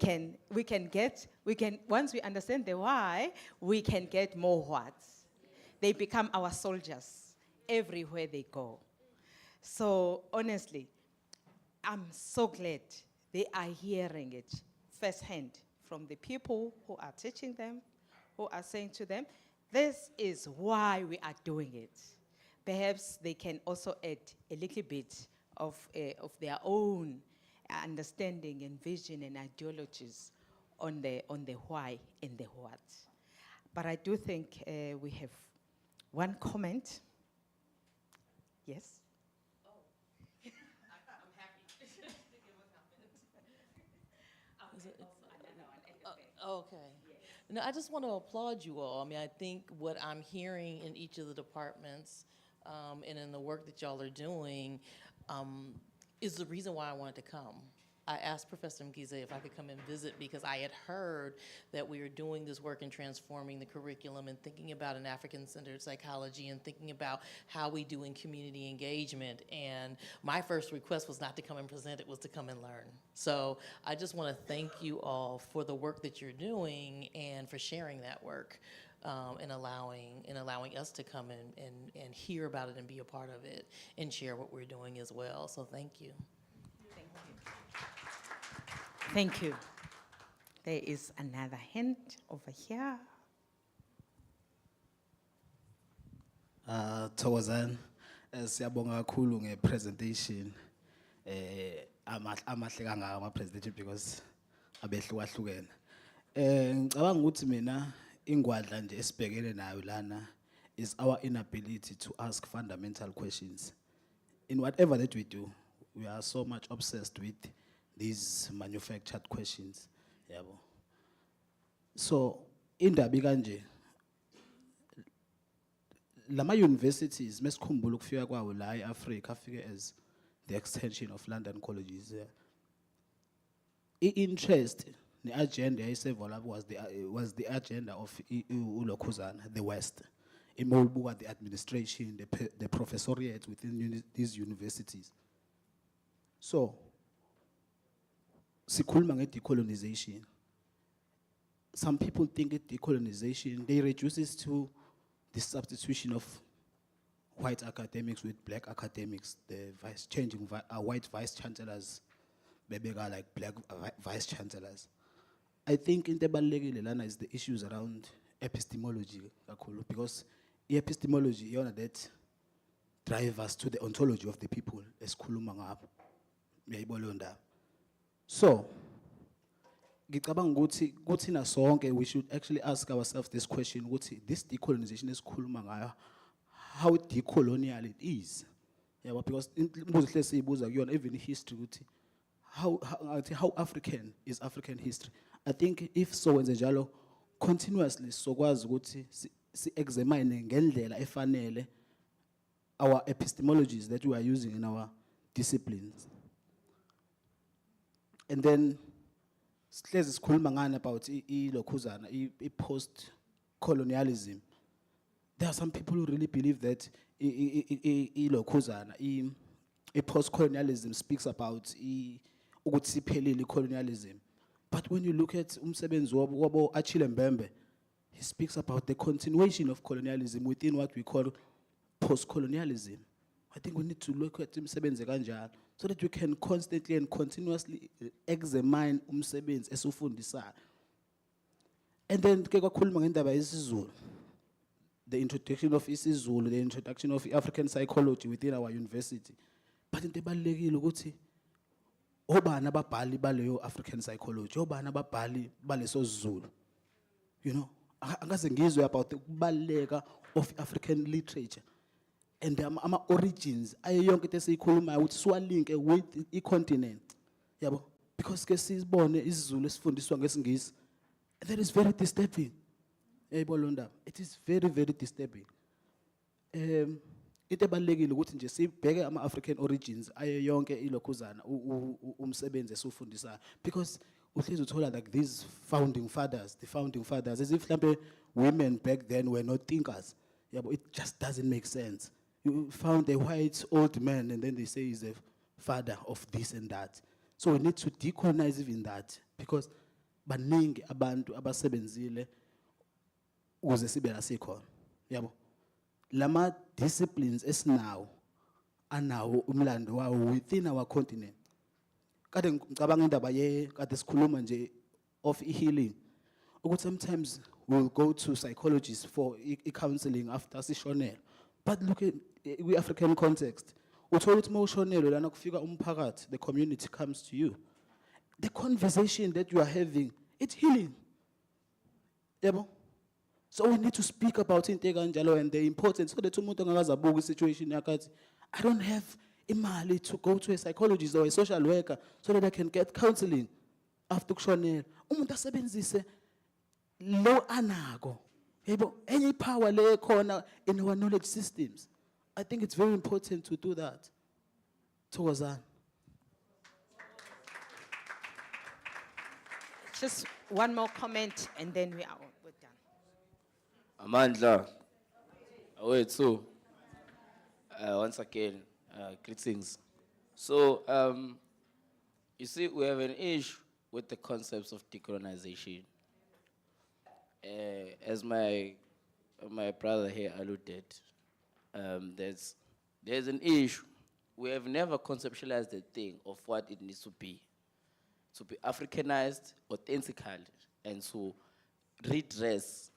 [SPEAKER 3] we understand the why, we can get more whats. They become our soldiers everywhere they go. So honestly, I'm so glad they are hearing it firsthand from the people who are teaching them, who are saying to them, this is why we are doing it. Perhaps they can also add a little bit of their own understanding and vision and ideologies on the why and the what. But I do think we have one comment. Yes?
[SPEAKER 9] Okay. No, I just want to applaud you all. I mean, I think what I'm hearing in each of the departments and in the work that y'all are doing is the reason why I wanted to come. I asked Professor Mkize if I could come and visit because I had heard that we were doing this work in transforming the curriculum and thinking about an African-centered psychology and thinking about how we do in community engagement. And my first request was not to come and present, it was to come and learn. So I just want to thank you all for the work that you're doing and for sharing that work and allowing us to come and hear about it and be a part of it and share what we're doing as well. So thank you.
[SPEAKER 3] Thank you. There is another hand over here.
[SPEAKER 17] Thokozani, siyabonga kakhulu ngepresentation. Amahle kangaka ama-presentation because abehlukahlukene. Ngicabanga ukuthi mina ingwadla nje esibhekene nayo lana is our inability to ask fundamental questions. In whatever that we do, we are so much obsessed with these manufactured questions. Yabo. So, indaba kanje lama universities mesikhumbula ukufika kwawo la eAfrica afike as the extension of London colleges. I-interest ne-agenda yayisevolve was the agenda of uLokhuzana, the West. Imolubuka the administration, the professoriate within these universities. So, sikhuluma nge-decolonization. Some people think decolonization, they reduce it to the substitution of white academics with black academics, the white vice chancellors, bebega like black vice chancellors. I think in the lana is the issues around epistemology kakhulu, because epistemology iyona that drive us to the ontology of the people esikhuluma ngabo. Uyayibona leyo ndaba. So ngicabanga ukuthi kuthina sonke we should actually ask ourselves this question ukuthi this decolonization esikhuluma ngayo, how decolonial it is. Yeah, because imbuzo hle siyibuza kuyona even history ukuthi how African is African history. I think if so wenze njalo continuously sokwazi ukuthi si examine ngendlela efanele our epistemologies that we are using in our disciplines. And then sihlezi sikhuluma ngani about ilokhuzana post colonialism. There are some people who really believe that ilokhuzana post colonialism speaks about ukuthi siphelile colonialism. But when you look at umsebenzi wabo Achille Mbembe, he speaks about the continuation of colonialism within what we call post-colonialism. I think we need to look at umsebenzi kanjalo so that we can constantly and continuously examine umsebenzi esifundisayo. And then ke kwakhuluma ngendaba yesiZulu, the introduction of isiZulu, the introduction of African psychology within our university. But into ebalulekile ukuthi obani ababhali baleyo African psychology, obani ababhali baleso Zulu. You know, angase ngizwe about ukubaleka of African literature and ama origins ayo yonke into esiyikhulumayo ukuthi siwalinke with i-continent. Yabo, because ke sizibone isiZulu esifundiswa ngesingisi, that is very disturbing. Yayibona lo ndaba, it is very very disturbing. Into ebalulekile ukuthi nje sibheke ama-African origins ayo yonke ilokhuzana umsebenzi esiwufundisayo, because uhlezi uthola like these founding fathers, the founding fathers, as if mhlambe women back then were not thinkers. Yeah, but it just doesn't make sense. You found a white old man and then they say he's a father of this and that. So we need to decolonize even that, because baningi abantu abasebenzile ukuze sibe la sikhona. Yabo. Lama disciplines esinawo anawo umlando wawo within our continent. Kade ngicabanga indaba kade sikhuluma nje of healing. Ukuthi sometimes we'll go to psychologists for counseling after sishonela. But look at the African context. Uthola ukuthi mawushonelwe lana kufika umphakathi, the community comes to you. The conversation that you are having, it's healing. Yabo? So we need to speak about into kanjalo and the importance so that umuntu angakaze abuke situation yakathi I don't have imali to go to a psychologist or a social worker so that I can get counseling after kushonela. Umuntu asebenzise lo anako. Yebo, any power le khona in our knowledge systems. I think it's very important to do that. Thokozani.
[SPEAKER 3] Just one more comment and then we're done.
[SPEAKER 16] Amandla. Wait, so once again, greetings. So, you see, we have an issue with the concepts of decolonization. As my brother here alluded, there's an issue. We have never conceptualized the thing of what it needs to be Africanized, authentical, and to redress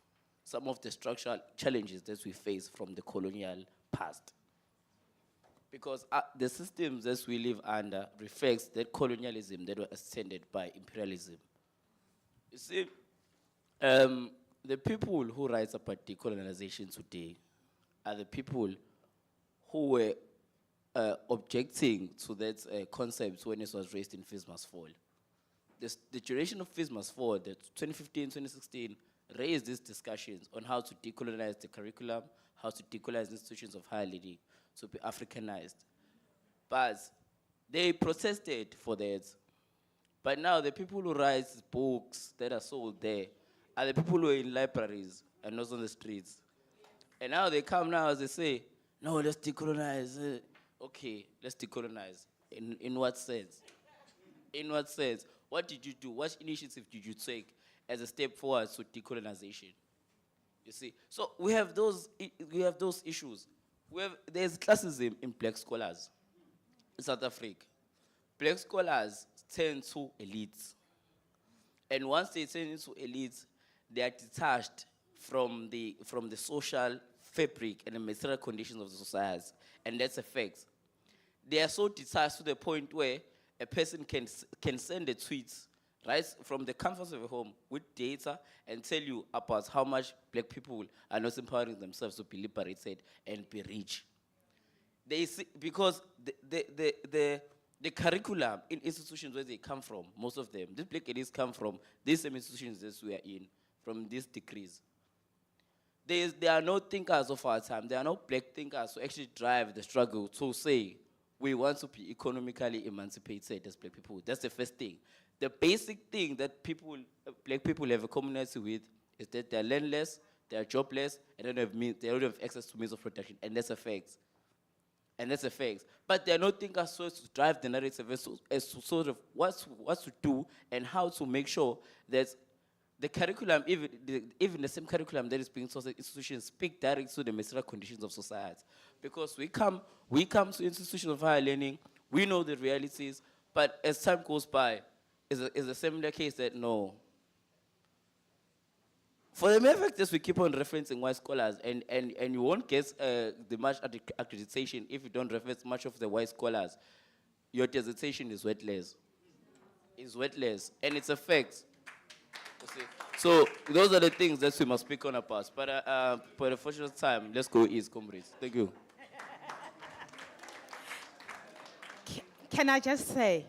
[SPEAKER 16] some of the structural challenges that we face from the colonial past. Because the systems that we live under reflects that colonialism that was extended by imperialism. You see, the people who write about decolonization today are the people who were objecting to that concept when it was raised in Fees Must Fall. The duration of Fees Must Fall, the 2015, 2016, raised these discussions on how to decolonize the curriculum, how to decolonize institutions of higher learning, to be Africanized. But they protested for that. But now the people who write books that are sold there are the people who are in libraries and not on the streets. And now they come now as they say, no, let's decolonize. Okay, let's decolonize. In what sense? In what sense? What did you do? What initiative did you take as a step forward to decolonization? You see, so we have those issues. There's classism in black scholars in South Africa. Black scholars turn to elites. And once they turn into elites, they are detached from the social fabric and the material conditions of the society, and that's a fact. They are so detached to the point where a person can send a tweet right from the comfort of a home with data and tell you about how much black people are not empowering themselves to be liberated and be rich. They see, because the curriculum in institutions where they come from, most of them, these black ladies come from these same institutions that we are in, from these degrees. There are no thinkers of our time. There are no black thinkers who actually drive the struggle to say, we want to be economically emancipated as black people. That's the first thing. The basic thing that black people have a commonality with is that they're landless, they're jobless, and they don't have access to means of production, and that's a fact. And that's a fact. But there are no thinkers so to drive the narrative as to sort of what to do and how to make sure that the curriculum, even the same curriculum that is being taught at institutions, speak directly to the material conditions of society. Because we come to institutions of higher learning, we know the realities, but as time goes by, is a similar case that no. For the mere fact that we keep on referencing white scholars, and you won't get the much accreditation if you don't reference much of the white scholars, your dissertation is worthless. It's worthless, and it's a fact. So those are the things that we must speak on about. But for the first time, let's go east, comrades. Thank you.
[SPEAKER 3] Can I just say,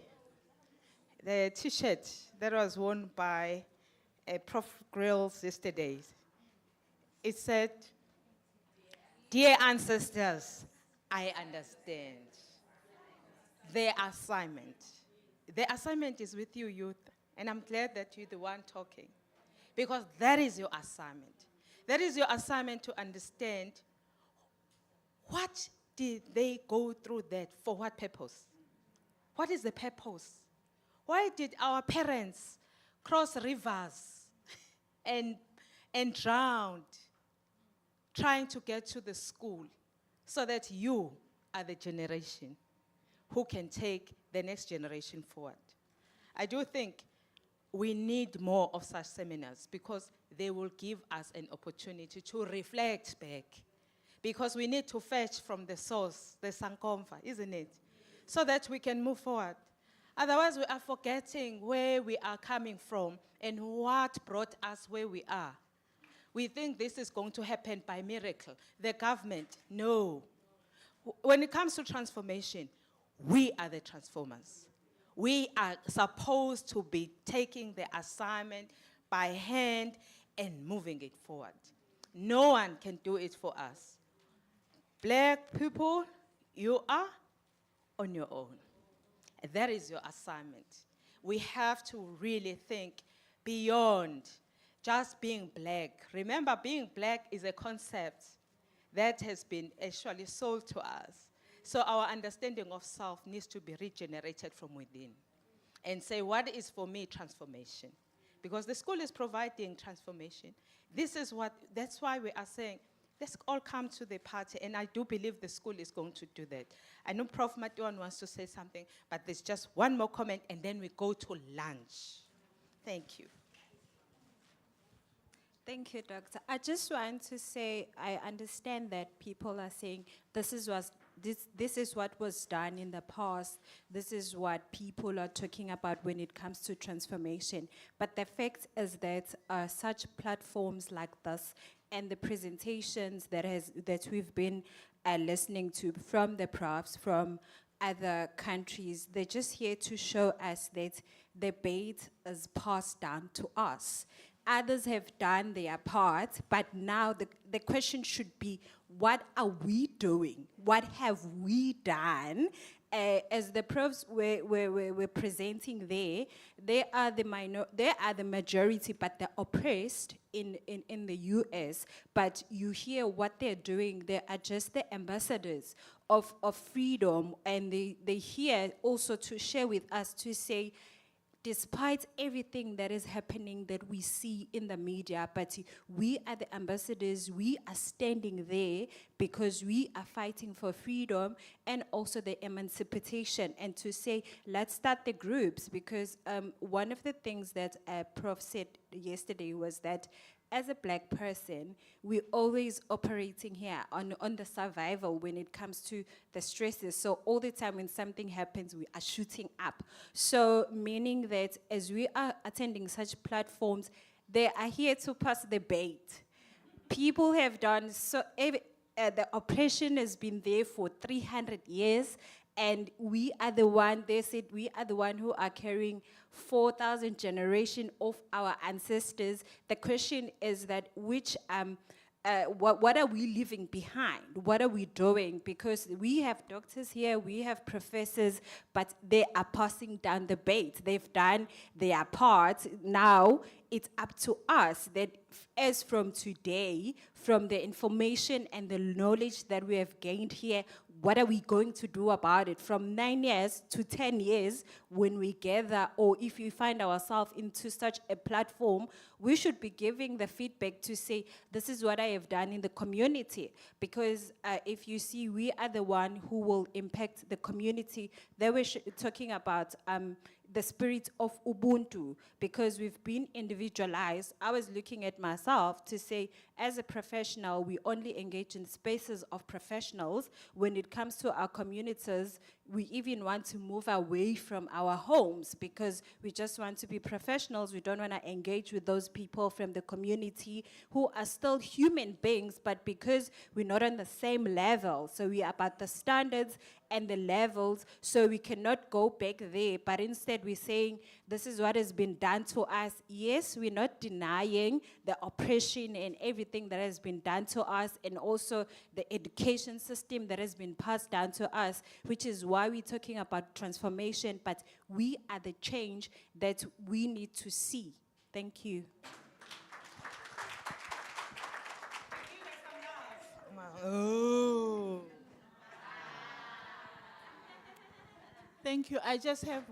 [SPEAKER 3] the T-shirt that was worn by Prof. Grills yesterday, it said, "Dear ancestors, I understand their assignment. The assignment is with you, youth, and I'm glad that you're the one talking, because that is your assignment. That is your assignment to understand what did they go through that, for what purpose? What is the purpose? Why did our parents cross rivers and drowned trying to get to the school so that you are the generation who can take the next generation forward?" I do think we need more of such seminars because they will give us an opportunity to reflect back. Because we need to fetch from the source, the Sankomfa, isn't it? So that we can move forward. Otherwise, we are forgetting where we are coming from and what brought us where we are. We think this is going to happen by miracle. The government, no. When it comes to transformation, we are the transformers. We are supposed to be taking the assignment by hand and moving it forward. No one can do it for us. Black people, you are on your own. That is your assignment. We have to really think beyond just being black. Remember, being black is a concept that has been actually sold to us. So our understanding of self needs to be regenerated from within and say, what is for me transformation? Because the school is providing transformation. That's why we are saying, let's all come to the party, and I do believe the school is going to do that. I know Prof. Matuan wants to say something, but there's just one more comment, and then we go to lunch. Thank you.
[SPEAKER 8] Thank you, Doctor. I just want to say I understand that people are saying this is what was done in the past. This is what people are talking about when it comes to transformation. But the fact is that such platforms like this and the presentations that we've been listening to from the profs from other countries, they're just here to show us that the bait is passed down to us. Others have done their part, but now the question should be, what are we doing? What have we done? As the profs were presenting there, they are the majority, but they're oppressed in the US. But you hear what they're doing, they are just the ambassadors of freedom, and they're here also to share with us to say, despite everything that is happening that we see in the media, but we are the ambassadors, we are standing there because we are fighting for freedom and also the emancipation, and to say, let's start the groups, because one of the things that Prof said yesterday was that as a black person, we're always operating here on the survival when it comes to the stresses. So all the time when something happens, we are shooting up. So meaning that as we are attending such platforms, they are here to pass the bait. People have done so, the oppression has been there for 300 years, and we are the one, they said, we are the one who are carrying 4,000 generations of our ancestors. The question is that what are we leaving behind? What are we doing? Because we have doctors here, we have professors, but they are passing down the bait. They've done their part. Now it's up to us that as from today, from the information and the knowledge that we have gained here, what are we going to do about it? From 9 years to 10 years, when we gather, or if we find ourselves into such a platform, we should be giving the feedback to say, this is what I have done in the community. Because if you see, we are the one who will impact the community. They were talking about the spirit of Ubuntu, because we've been individualized. I was looking at myself to say, as a professional, we only engage in spaces of professionals. When it comes to our communities, we even want to move away from our homes because we just want to be professionals. We don't want to engage with those people from the community who are still human beings, but because we're not on the same level, so we are about the standards and the levels, so we cannot go back there, but instead we're saying, this is what has been done to us. Yes, we're not denying the oppression and everything that has been done to us, and also the education system that has been passed down to us, which is why we're talking about transformation, but we are the change that we need to see. Thank you.
[SPEAKER 19] Oh. Thank you. I just have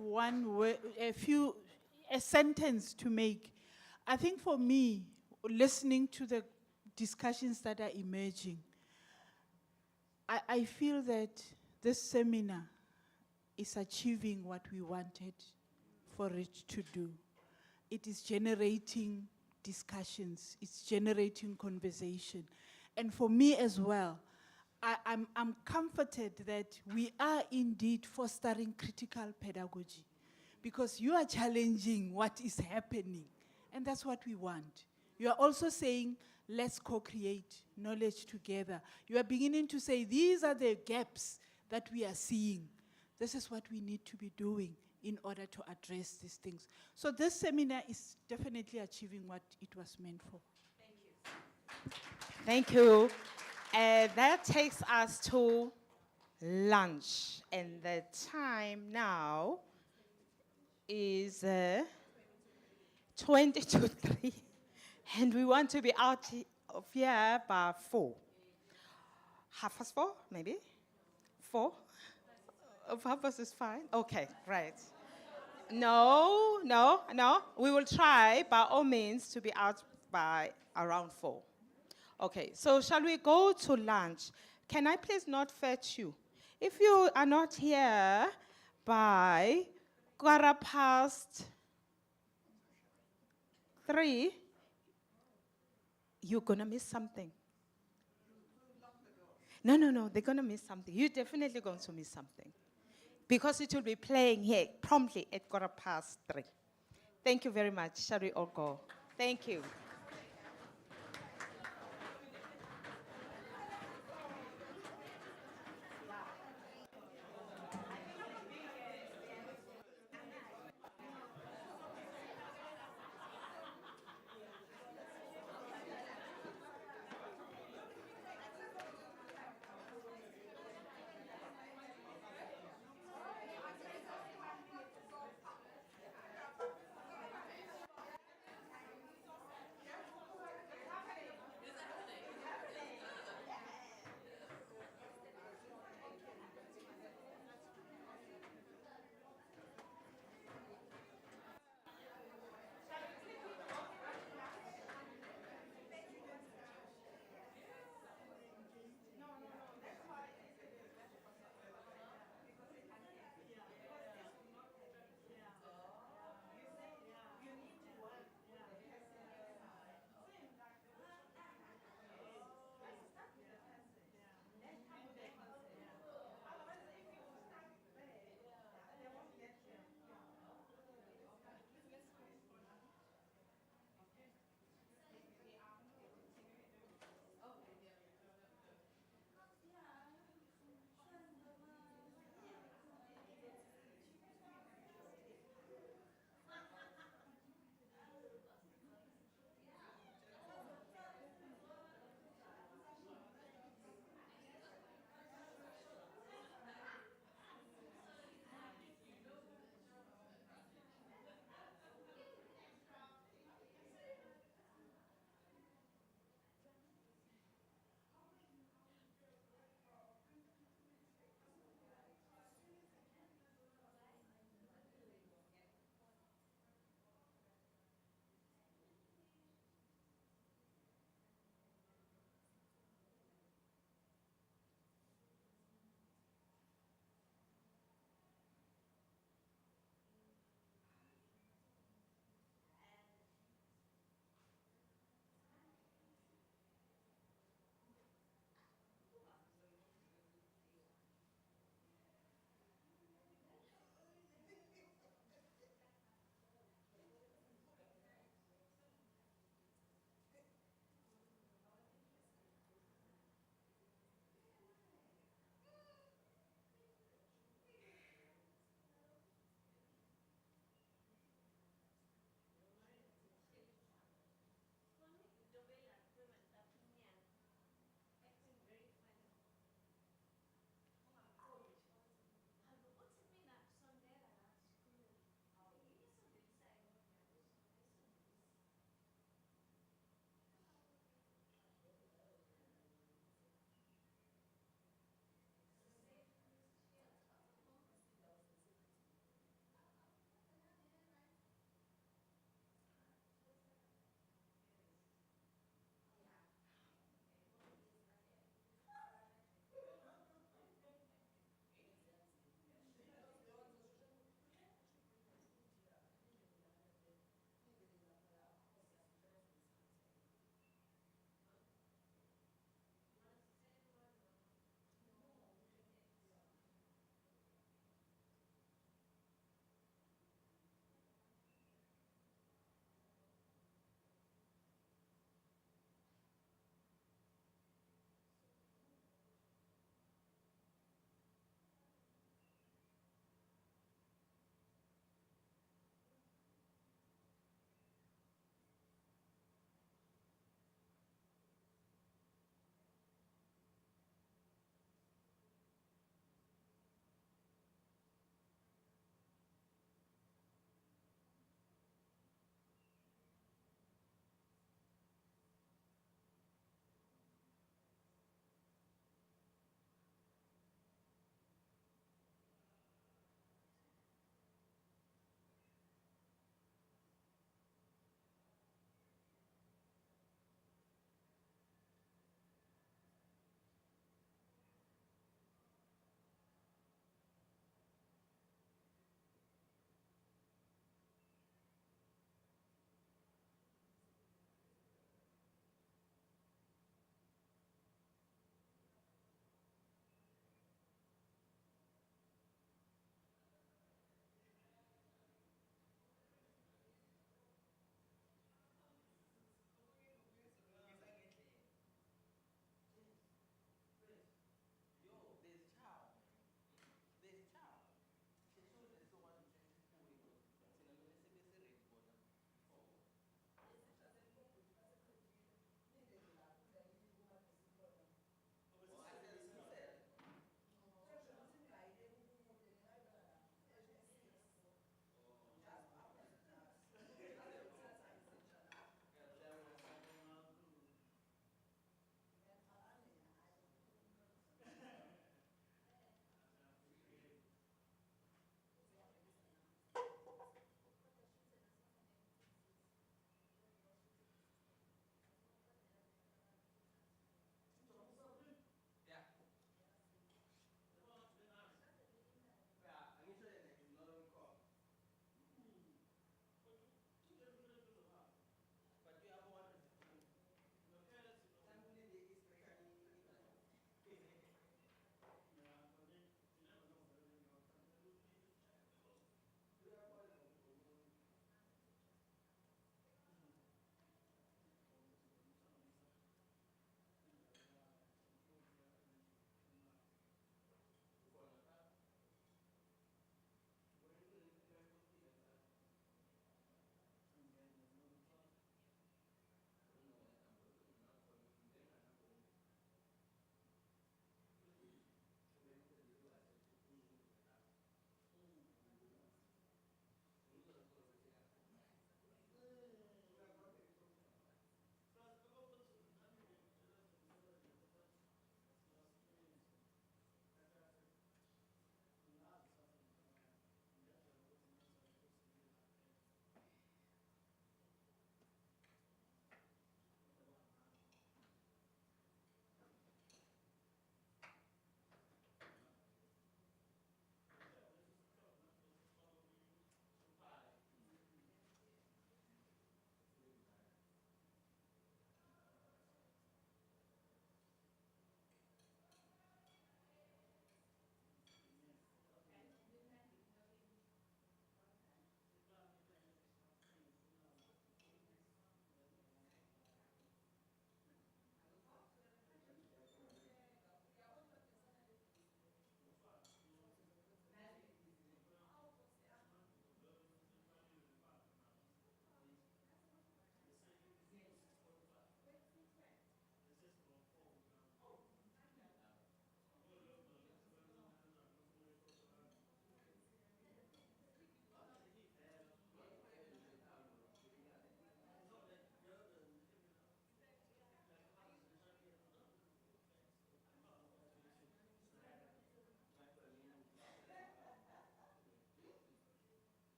[SPEAKER 19] a sentence to make. I think for me, listening to the discussions that are emerging, I feel that this seminar is achieving what we wanted for it to do. It is generating discussions, it's generating conversation. And for me as well, I'm comforted that we are indeed fostering critical pedagogy, because you are challenging what is happening, and that's what we want. You are also saying, let's co-create knowledge together. You are beginning to say, these are the gaps that we are seeing. This is what we need to be doing in order to address these things. So this seminar is definitely achieving what it was meant for.
[SPEAKER 3] Thank you. That takes us to lunch, and the time now is 20 to 3, and we want to be out of here by 4. 4:30, maybe? 4? 4:30 is fine? Okay, right. No. We will try, by all means, to be out by around 4. Okay, so shall we go to lunch? Can I please not fetch you? If you are not here by 3:15, you're gonna miss something. No, they're gonna miss something. You're definitely going to miss something, because it will be playing here promptly at 3:15. Thank you very much. Shall we all go? Thank you.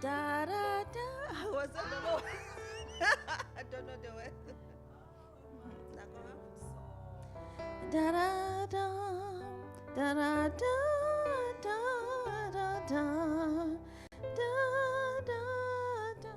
[SPEAKER 7] Da da da. What's that? I don't know the word. Da da da da da da da da da da da da.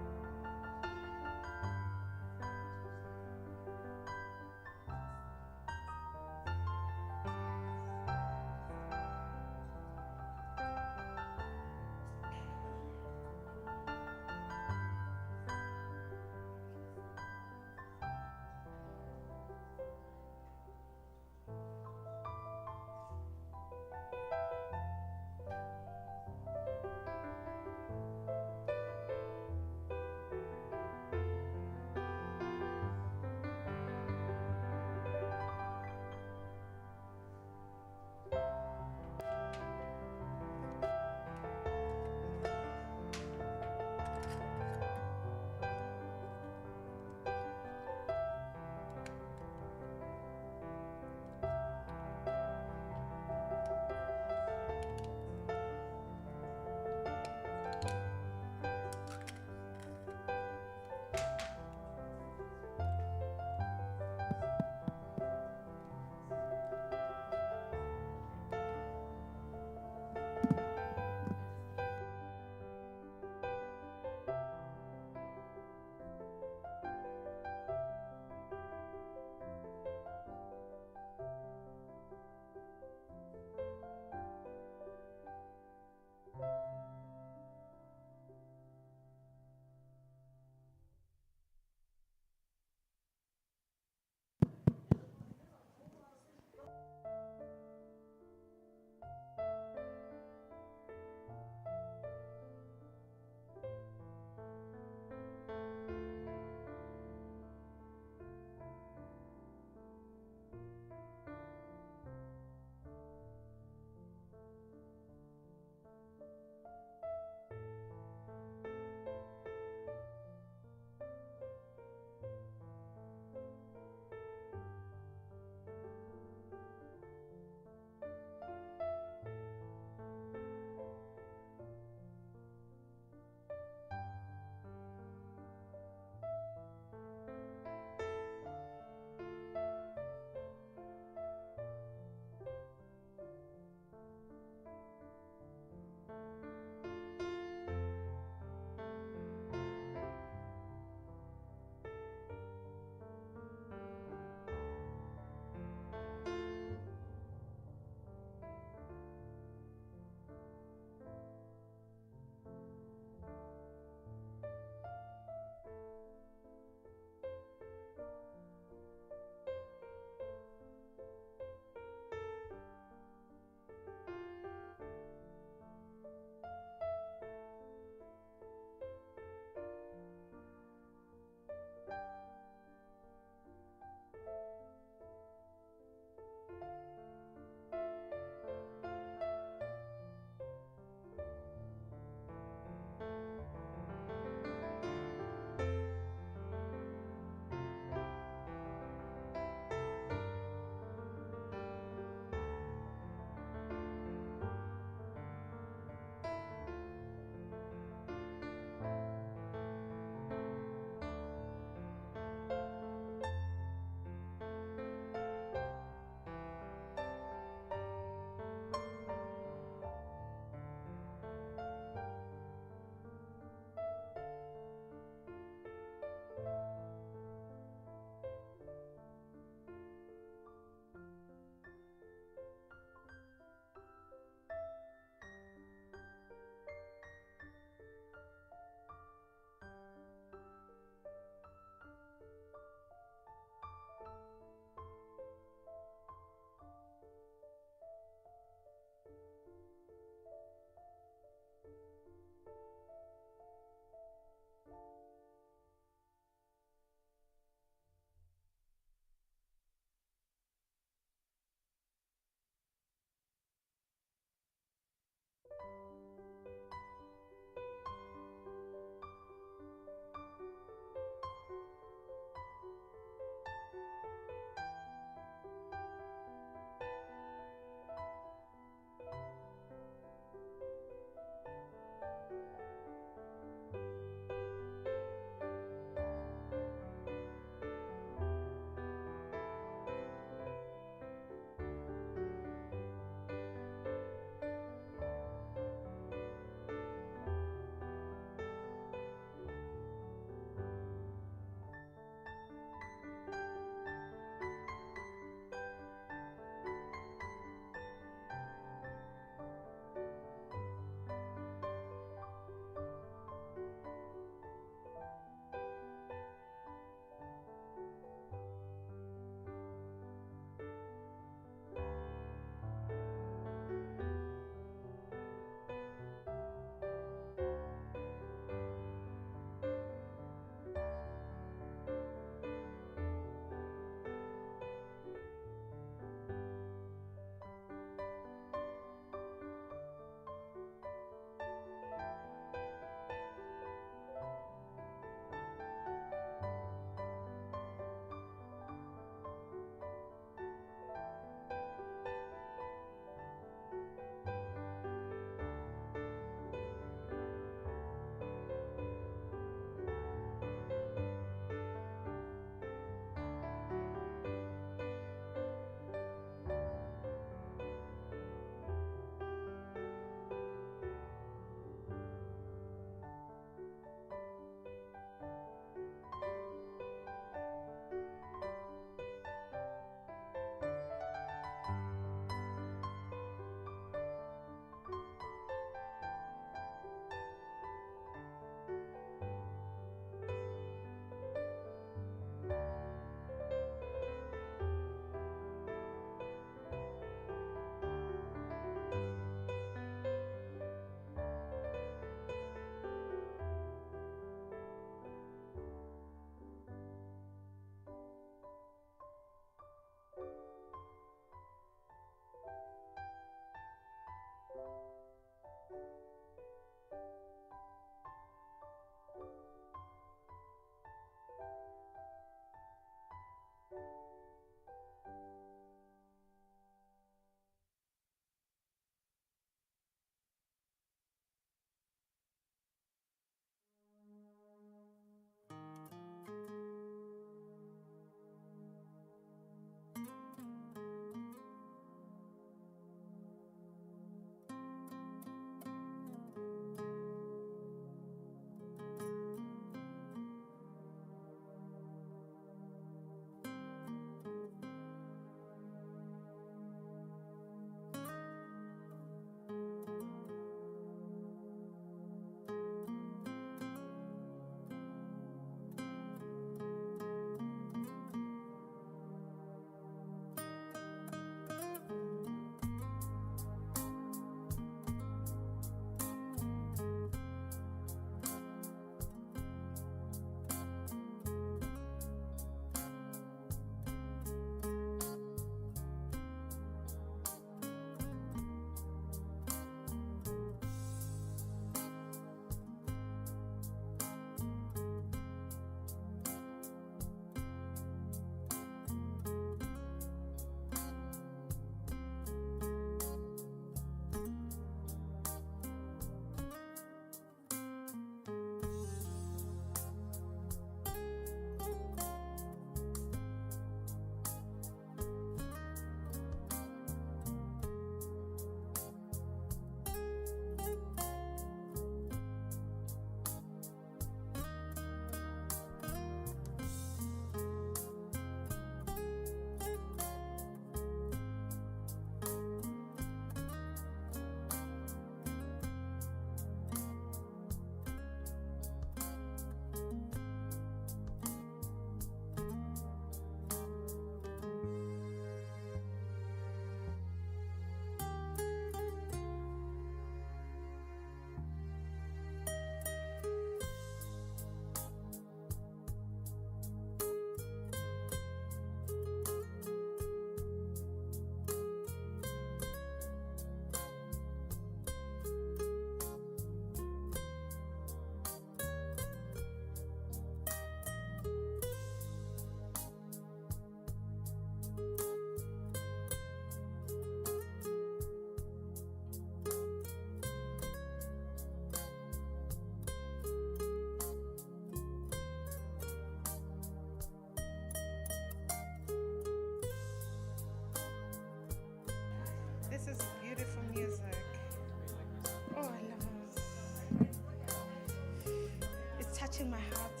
[SPEAKER 3] testing my heart.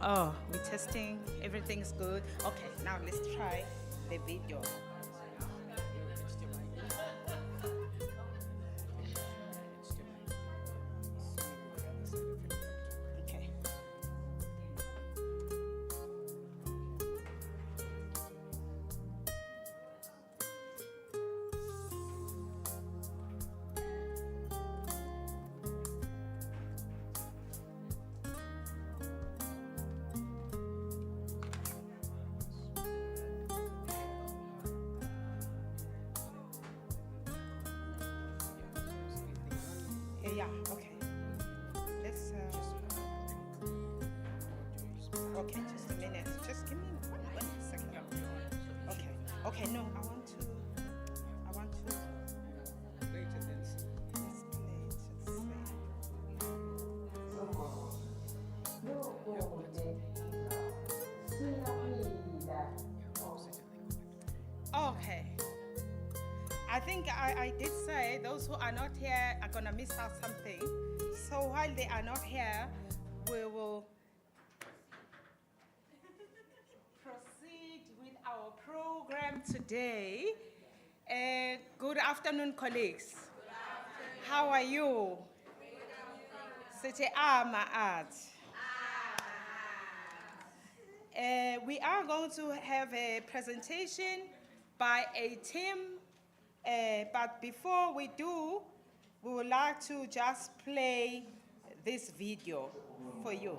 [SPEAKER 3] Oh, we're testing. Everything's good. Okay, now let's try the video. Okay. Yeah, okay. Let's, okay, just a minute. Just give me one second. Okay, okay, no, I want to, okay. I think I did say those who are not here are gonna miss out something. So while they are not here, we will proceed with our program today. Good afternoon, colleagues. How are you? Sete Amaat. We are going to have a presentation by a team, but before we do, we would like to just play this video for you.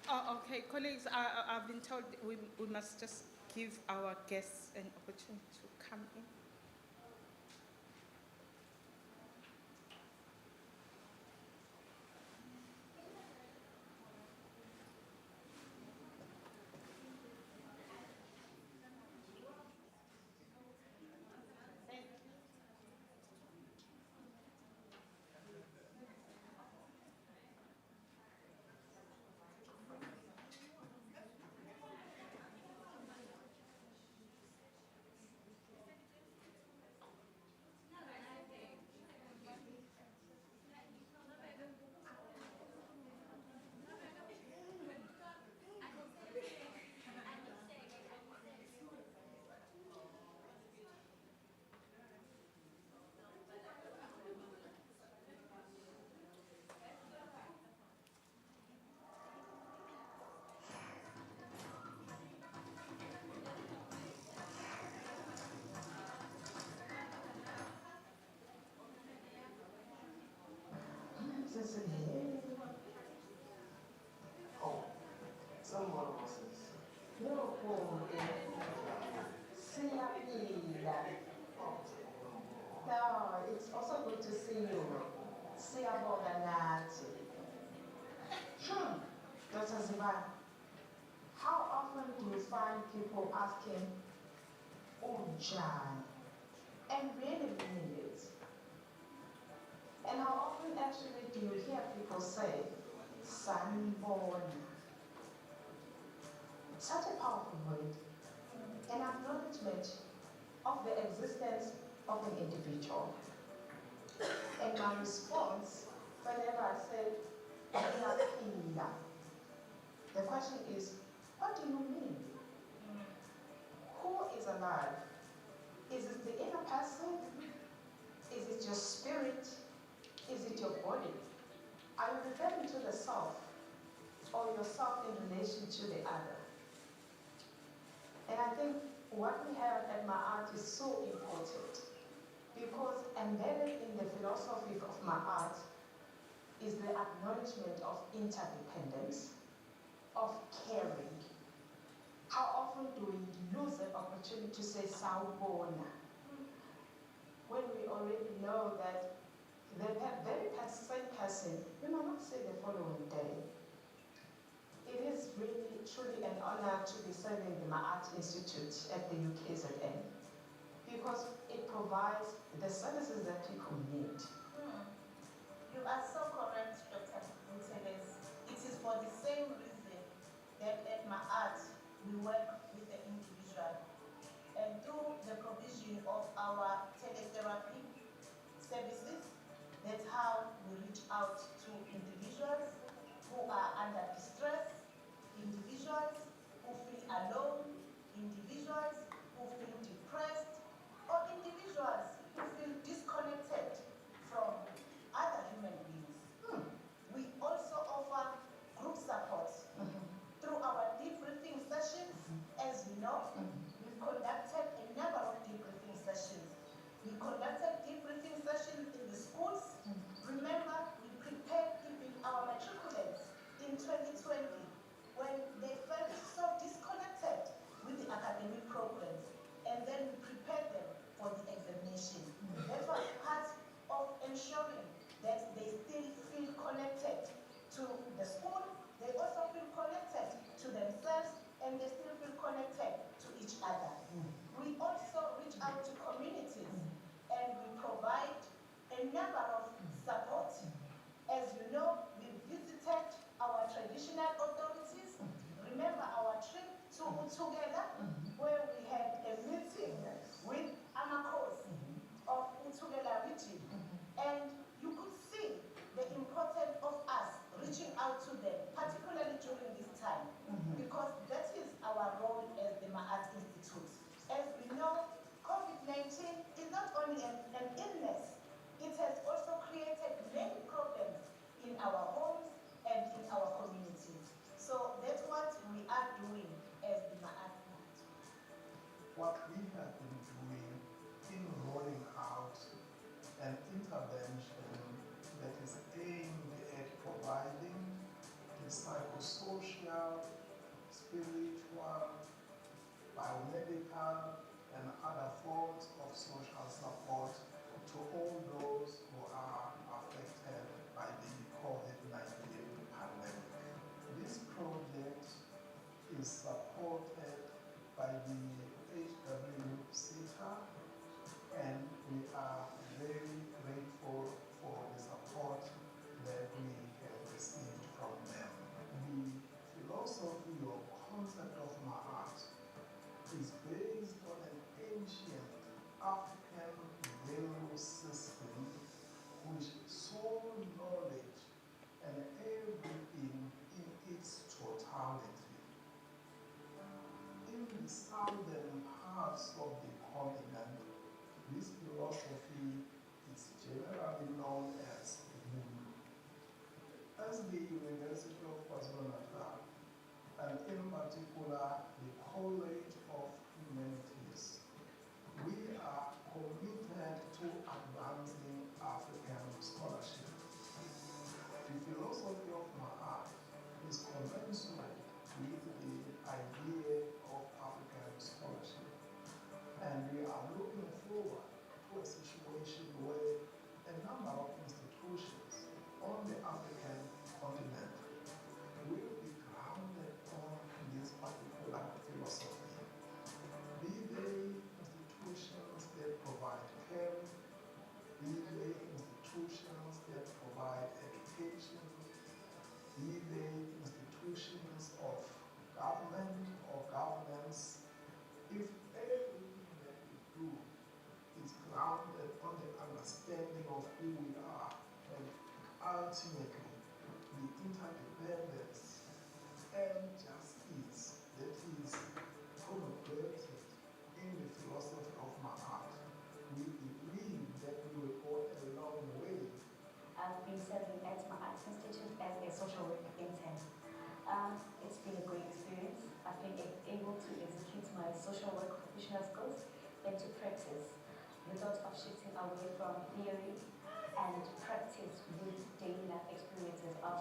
[SPEAKER 3] Oh, okay, colleagues, I've been told we must just give our guests an opportunity to come in.
[SPEAKER 1] No, it's also good to see you. Siyabonga nathi. Dr. Ziba, how often do you find people asking, Unjani? And really meaning it? And how often actually do you hear people say, Sanibona? Such a powerful word, an acknowledgement of the existence of an individual. And my response, whenever I say, "Uyaphila," the question is, what do you mean? Who is alive? Is it the inner person? Is it your spirit? Is it your body? Are you referring to the self or yourself in relation to the other? And I think what we have at my art is so important because embedded in the philosophy of my art is the acknowledgement of interdependence, of caring. How often do we lose that opportunity to say sawubona when we already know that the very same person, you might not say the following day. It is really, truly an honor to be serving the Ma'at Institute at the UKZN because it provides the services that people need.
[SPEAKER 21] You are so correct, Dr. Guterres. It is for the same reason that at Ma'at we work with the individual. And through the provision of our teletherapy services, that's how we reach out to individuals who are under distress, individuals who feel alone, individuals who feel depressed, or individuals who feel disconnected from other human beings. We also offer group support through our debriefing sessions. As you know, we've conducted a number of debriefing sessions. We conducted debriefing sessions in the schools. Remember, we prepared even our matriculates in 2020 when they felt so disconnected with the academic programs, and then we prepared them for the examination. That was part of ensuring that they still feel connected to the school, they also feel connected to themselves, and they still feel connected to each other. We also reach out to communities and we provide a number of support. As you know, we visited our traditional authorities. Remember our trip to Utugela, where we had a meeting with Amakos of Utugela region. And you could see the importance of us reaching out to them, particularly during this time, because that is our role as the Ma'at Institute. As we know, COVID-19 is not only an illness, it has also created many problems in our homes and in our communities. So that's what we are doing as the Ma'at Institute.
[SPEAKER 20] What we have been doing in rolling out an intervention that is aimed at providing the psychosocial, spiritual, biomedical, and other forms of social support to all those who are affected by the COVID-19 pandemic. This project is supported by the HWCTA, and we are very grateful for the support that we have received from them. The philosophy or concept of Ma'at is based on an ancient African value system which saw knowledge and everything in its totality. In the southern parts of the continent, this philosophy is generally known as Ubuntu. As the University of KwaZulu-Natal, and in particular the College of Humanities, we are committed to advancing African scholarship. The philosophy of Ma'at is commensurate with the idea of African scholarship. And we are looking forward to a situation where a number of institutions on the African continent will be grounded on this particular philosophy. Be they institutions that provide care, be they institutions that provide education, be they institutions of government or governance, if everything that we do is grounded on the understanding of who we are and ultimately the interdependence and justice that is contemplated in the philosophy of Ma'at, we believe that we will go a long way.
[SPEAKER 2] I've been serving at Ma'at Institute as a social work intern. It's been a great experience. I've been able to execute my social work professional skills into practice, result of shifting away from theory and practice with daily life experiences of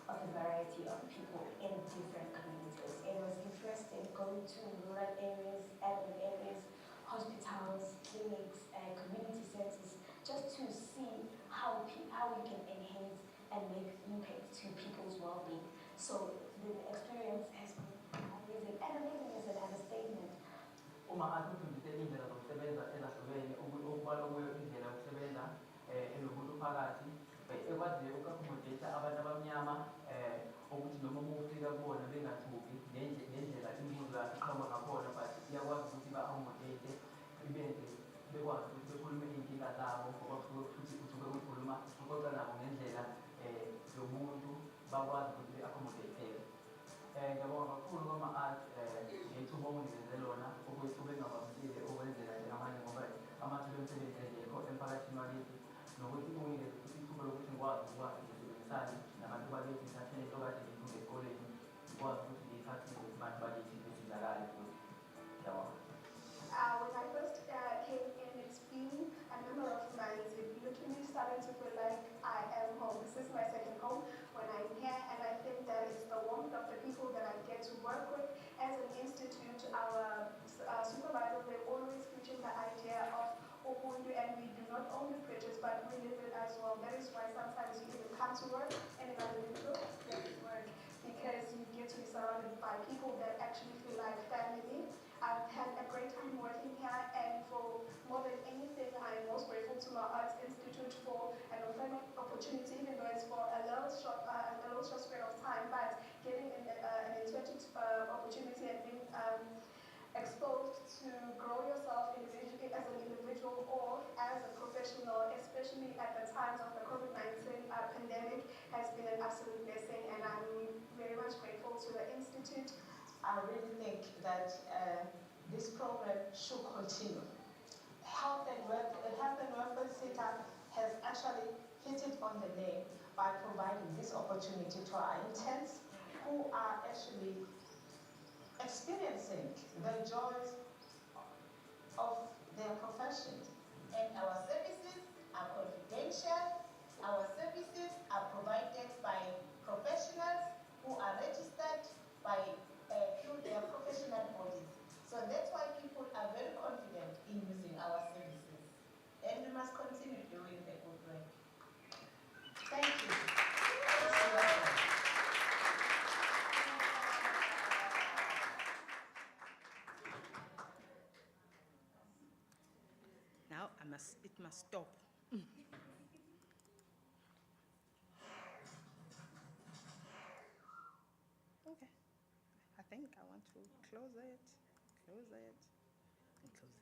[SPEAKER 2] of a variety of people in different communities. It was interesting going to rural areas, urban areas, hospitals, clinics, community centers, just to see how you can enhance and make impact to people's well-being. So the experience has been amazing, and amazing is an understatement.
[SPEAKER 12] Uma ake ufundise indlela zokusebenza ezahlukene okubalwa kuyo indlela yokusebenza enobuntu phakathi ekwaziyo uku-accommodate abantu abamnyama ukuthi noma uma ufika kubona bengathuki ngendlela imibuzo yakhe iqhamuka ngakhona but iyakwazi ukuthi ba-accommodate ibenze bekwazi ukuthi bekhulume iy'nkinga zabo ngoba usuke uxoxa nabo ngendlela yobuntu bakwazi ukuthi be-accommodate-eke. Ngiyabonga kakhulu kwama-art ngethuba onginikeze lona okuyithuba engavamisile okwenzeka njengamanje ngoba amathuba emisebenzi engekho emphakathini wakithi nokuthi unginikeze futhi ithuba lokuthi ngikwazi ngisebenzisane nabantu bakithi ngithathele into kade ngiyifunda esikoleni ngikwazi ukuthi ngiyithathile kubantu bakithi besizakale futhi. Ngiyabonga.
[SPEAKER 1] When I first came in, it's been a number of months. It literally started to feel like I am home. This is my second home when I'm here, and I think that it's the warmth of the people that I get to work with. As an institute, our supervisors, they're always preaching the idea of Ubuntu, and we do not only preach it, but we live it as well. That is why sometimes you even come to work and in other people, that is work, because you get to be surrounded by people that actually feel like family. I've had a great time working here, and for more than anything, I'm most grateful to our Arts Institute for an employment opportunity, even though it's for a little short period of time, but getting an internship opportunity and being exposed to grow yourself individually as an individual or as a professional, especially at the times of the COVID-19 pandemic, has been an absolute blessing, and I'm very much grateful to the Institute. I really think that this program should continue. Health and Welfare Center has actually hit it on the nail by providing this opportunity to our interns who are actually experiencing the joys of their profession.
[SPEAKER 22] And our services are confidential. Our services are provided by professionals who are registered by through their professional bodies. So that's why people are very confident in using our services. And we must continue doing the good work. Thank you.
[SPEAKER 3] Now it must stop. Okay. I think I want to close it, and close it.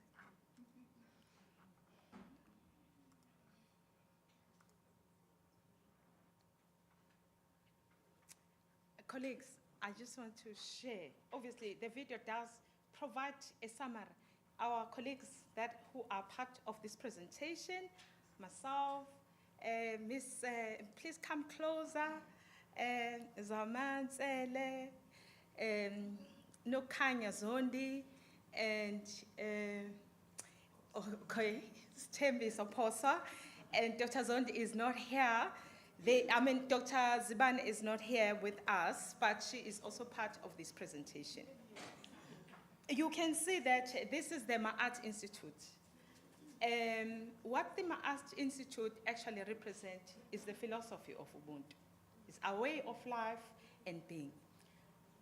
[SPEAKER 3] Colleagues, I just want to share. Obviously, the video does provide a summary. Our colleagues who are part of this presentation, myself, Miss, please come closer, Zaman Tsele, Nokanya Zondi, and okay, Stembi Soposa, and Dr. Zondi is not here. Dr. Ziban is not here with us, but she is also part of this presentation. You can see that this is the Ma'at Institute. What the Ma'at Institute actually represents is the philosophy of Ubuntu. It's a way of life and being.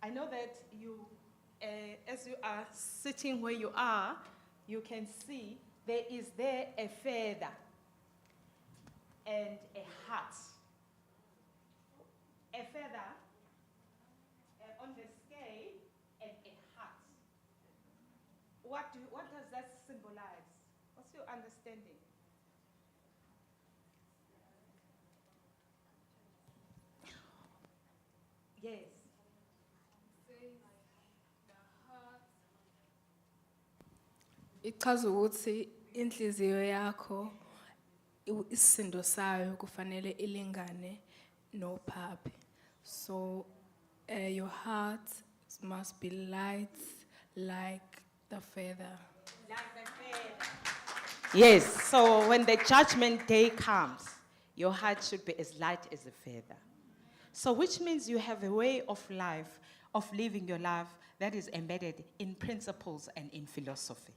[SPEAKER 3] I know that you, as you are sitting where you are, you can see there is a feather and a heart. A feather on the scale and a heart. What does that symbolize? What's your understanding? Yes.
[SPEAKER 23] Ichaza ukuthi inhliziyo yakho isisindo sayo kufanele ilingane nophaphi. So your heart must be light like the feather.
[SPEAKER 3] Yes, so when the judgment day comes, your heart should be as light as a feather. So which means you have a way of life, of living your life that is embedded in principles and in philosophy.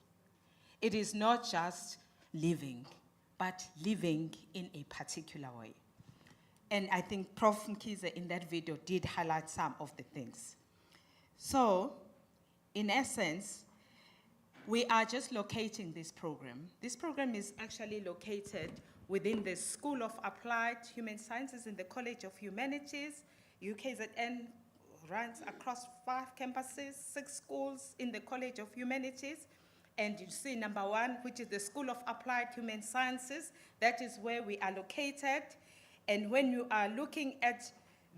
[SPEAKER 3] It is not just living, but living in a particular way. And I think Prof. Mkize in that video did highlight some of the things. So, in essence, we are just locating this program. This program is actually located within the School of Applied Human Sciences in the College of Humanities. UKZN runs across 5 campuses, 6 schools in the College of Humanities. And you see number 1, which is the School of Applied Human Sciences. That is where we are located. And when you are looking at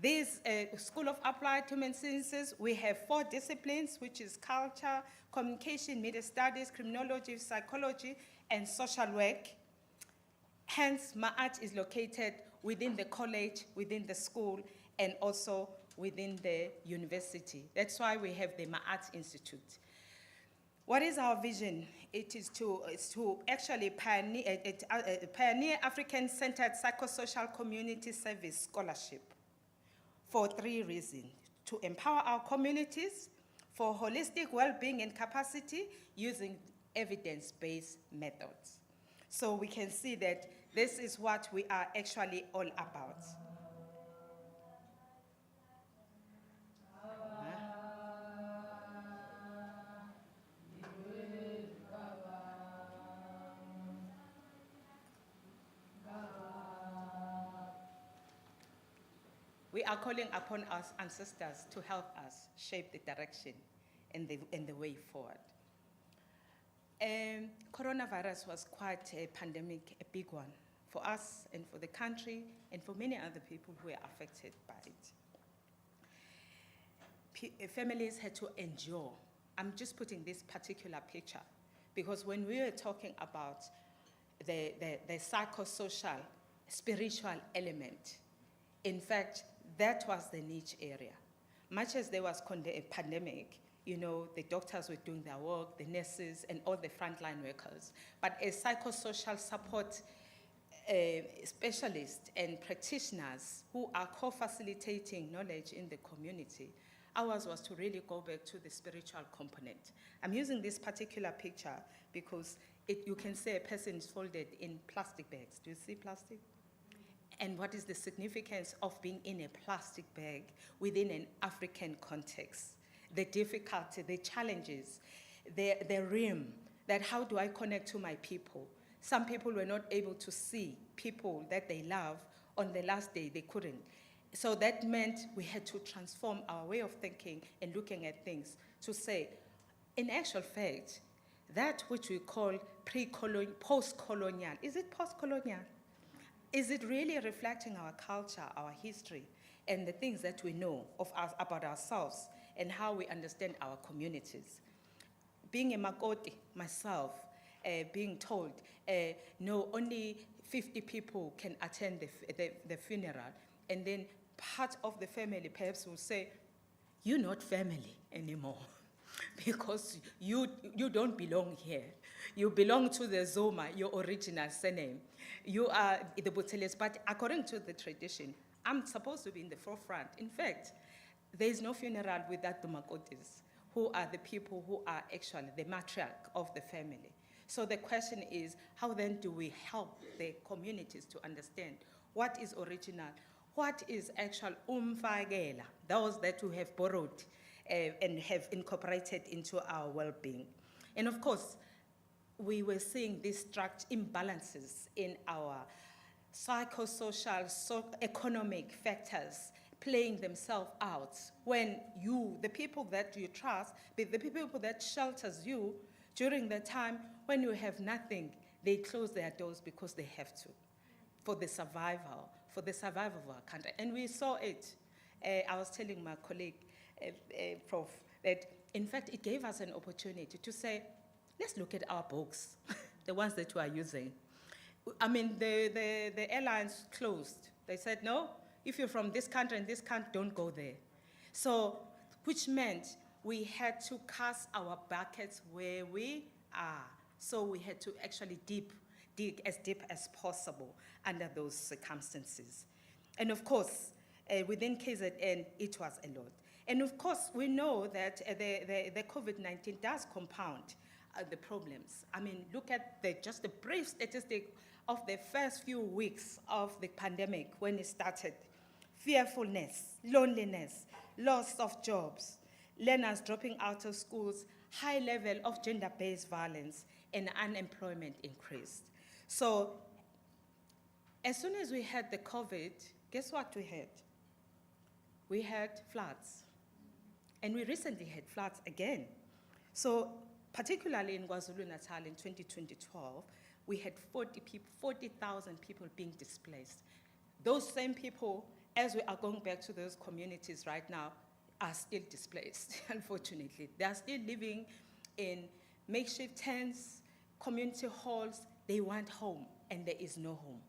[SPEAKER 3] this School of Applied Human Sciences, we have 4 disciplines, which is culture, communication, media studies, criminology, psychology, and social work. Hence, Ma'at is located within the college, within the school, and also within the university. That's why we have the Ma'at Institute. What is our vision? It is to actually pioneer African-centered psychosocial community service scholarship for 3 reasons. To empower our communities, for holistic well-being and capacity using evidence-based methods. So we can see that this is what we are actually all about. We are calling upon our ancestors to help us shape the direction and the way forward. Coronavirus was quite a pandemic, a big one for us and for the country and for many other people who were affected by it. Families had to endure. I'm just putting this particular picture because when we were talking about the psychosocial, spiritual element, in fact, that was the niche area. Much as there was a pandemic, you know, the doctors were doing their work, the nurses, and all the frontline workers. But as psychosocial support specialists and practitioners who are co-facilitating knowledge in the community, ours was to really go back to the spiritual component. I'm using this particular picture because you can say a person is folded in plastic bags. Do you see plastic? And what is the significance of being in a plastic bag within an African context? The difficulty, the challenges, the realm, that how do I connect to my people? Some people were not able to see people that they love on the last day, they couldn't. So that meant we had to transform our way of thinking and looking at things to say, in actual fact, that which we call pre-colonial, post-colonial, is it post-colonial? Is it really reflecting our culture, our history, and the things that we know of us, about ourselves and how we understand our communities? Being a Makoti, myself, being told, no, only 50 people can attend the funeral, and then part of the family perhaps will say, you're not family anymore because you don't belong here. You belong to the Zoma, your original surname. You are the Buteles, but according to the tradition, I'm supposed to be in the forefront. In fact, there is no funeral without the Makotis, who are the people who are actually the matriarch of the family. So the question is, how then do we help the communities to understand what is original, what is actual umfagela, those that we have borrowed and have incorporated into our well-being. And of course, we were seeing these imbalances in our psychosocial, economic factors playing themselves out when the people that you trust, the people that shelters you during the time when you have nothing, they close their doors because they have to, for the survival of our country. And we saw it. I was telling my colleague, Prof, that in fact it gave us an opportunity to say, let's look at our books, the ones that we are using. I mean, the airlines closed. They said, no, if you're from this country and this country, don't go there. So, which meant we had to cast our buckets where we are. So we had to actually dig as deep as possible under those circumstances. And of course, within KZN, it was a lot. And of course, we know that the COVID-19 does compound the problems. I mean, look at just the brief statistic of the first few weeks of the pandemic when it started. Fearfulness, loneliness, loss of jobs, learners dropping out of schools, high level of gender-based violence, and unemployment increased. So as soon as we had the COVID, guess what we had? We had floods. And we recently had floods again. So particularly in KwaZulu-Natal in 2012, we had 40,000 people being displaced. Those same people, as we are going back to those communities right now, are still displaced, unfortunately. They are still living in makeshift tents, community halls. They want home, and there is no home.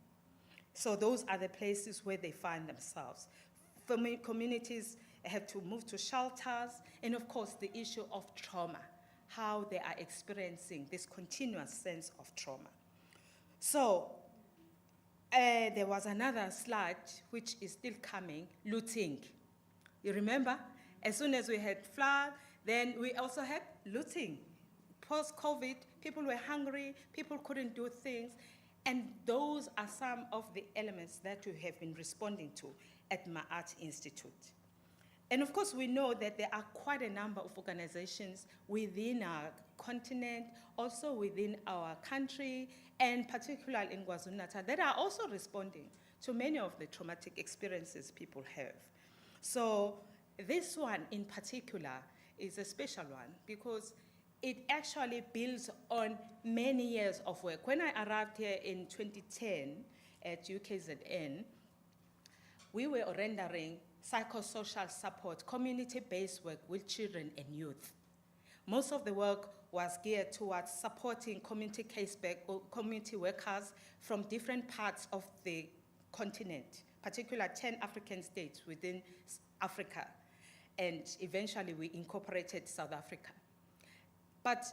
[SPEAKER 3] So those are the places where they find themselves. Communities have to move to shelters, and of course the issue of trauma, how they are experiencing this continuous sense of trauma. So there was another slide which is still coming, looting. You remember? As soon as we had flood, then we also had looting. Post-COVID, people were hungry, people couldn't do things, and those are some of the elements that we have been responding to at Ma'at Institute. And of course, we know that there are quite a number of organizations within our continent, also within our country, and particularly in KwaZulu-Natal, that are also responding to many of the traumatic experiences people have. So this one in particular is a special one because it actually builds on many years of work. When I arrived here in 2010 at UKZN, we were rendering psychosocial support, community-based work with children and youth. Most of the work was geared towards supporting community workers from different parts of the continent, particularly 10 African states within Africa, and eventually we incorporated South Africa. But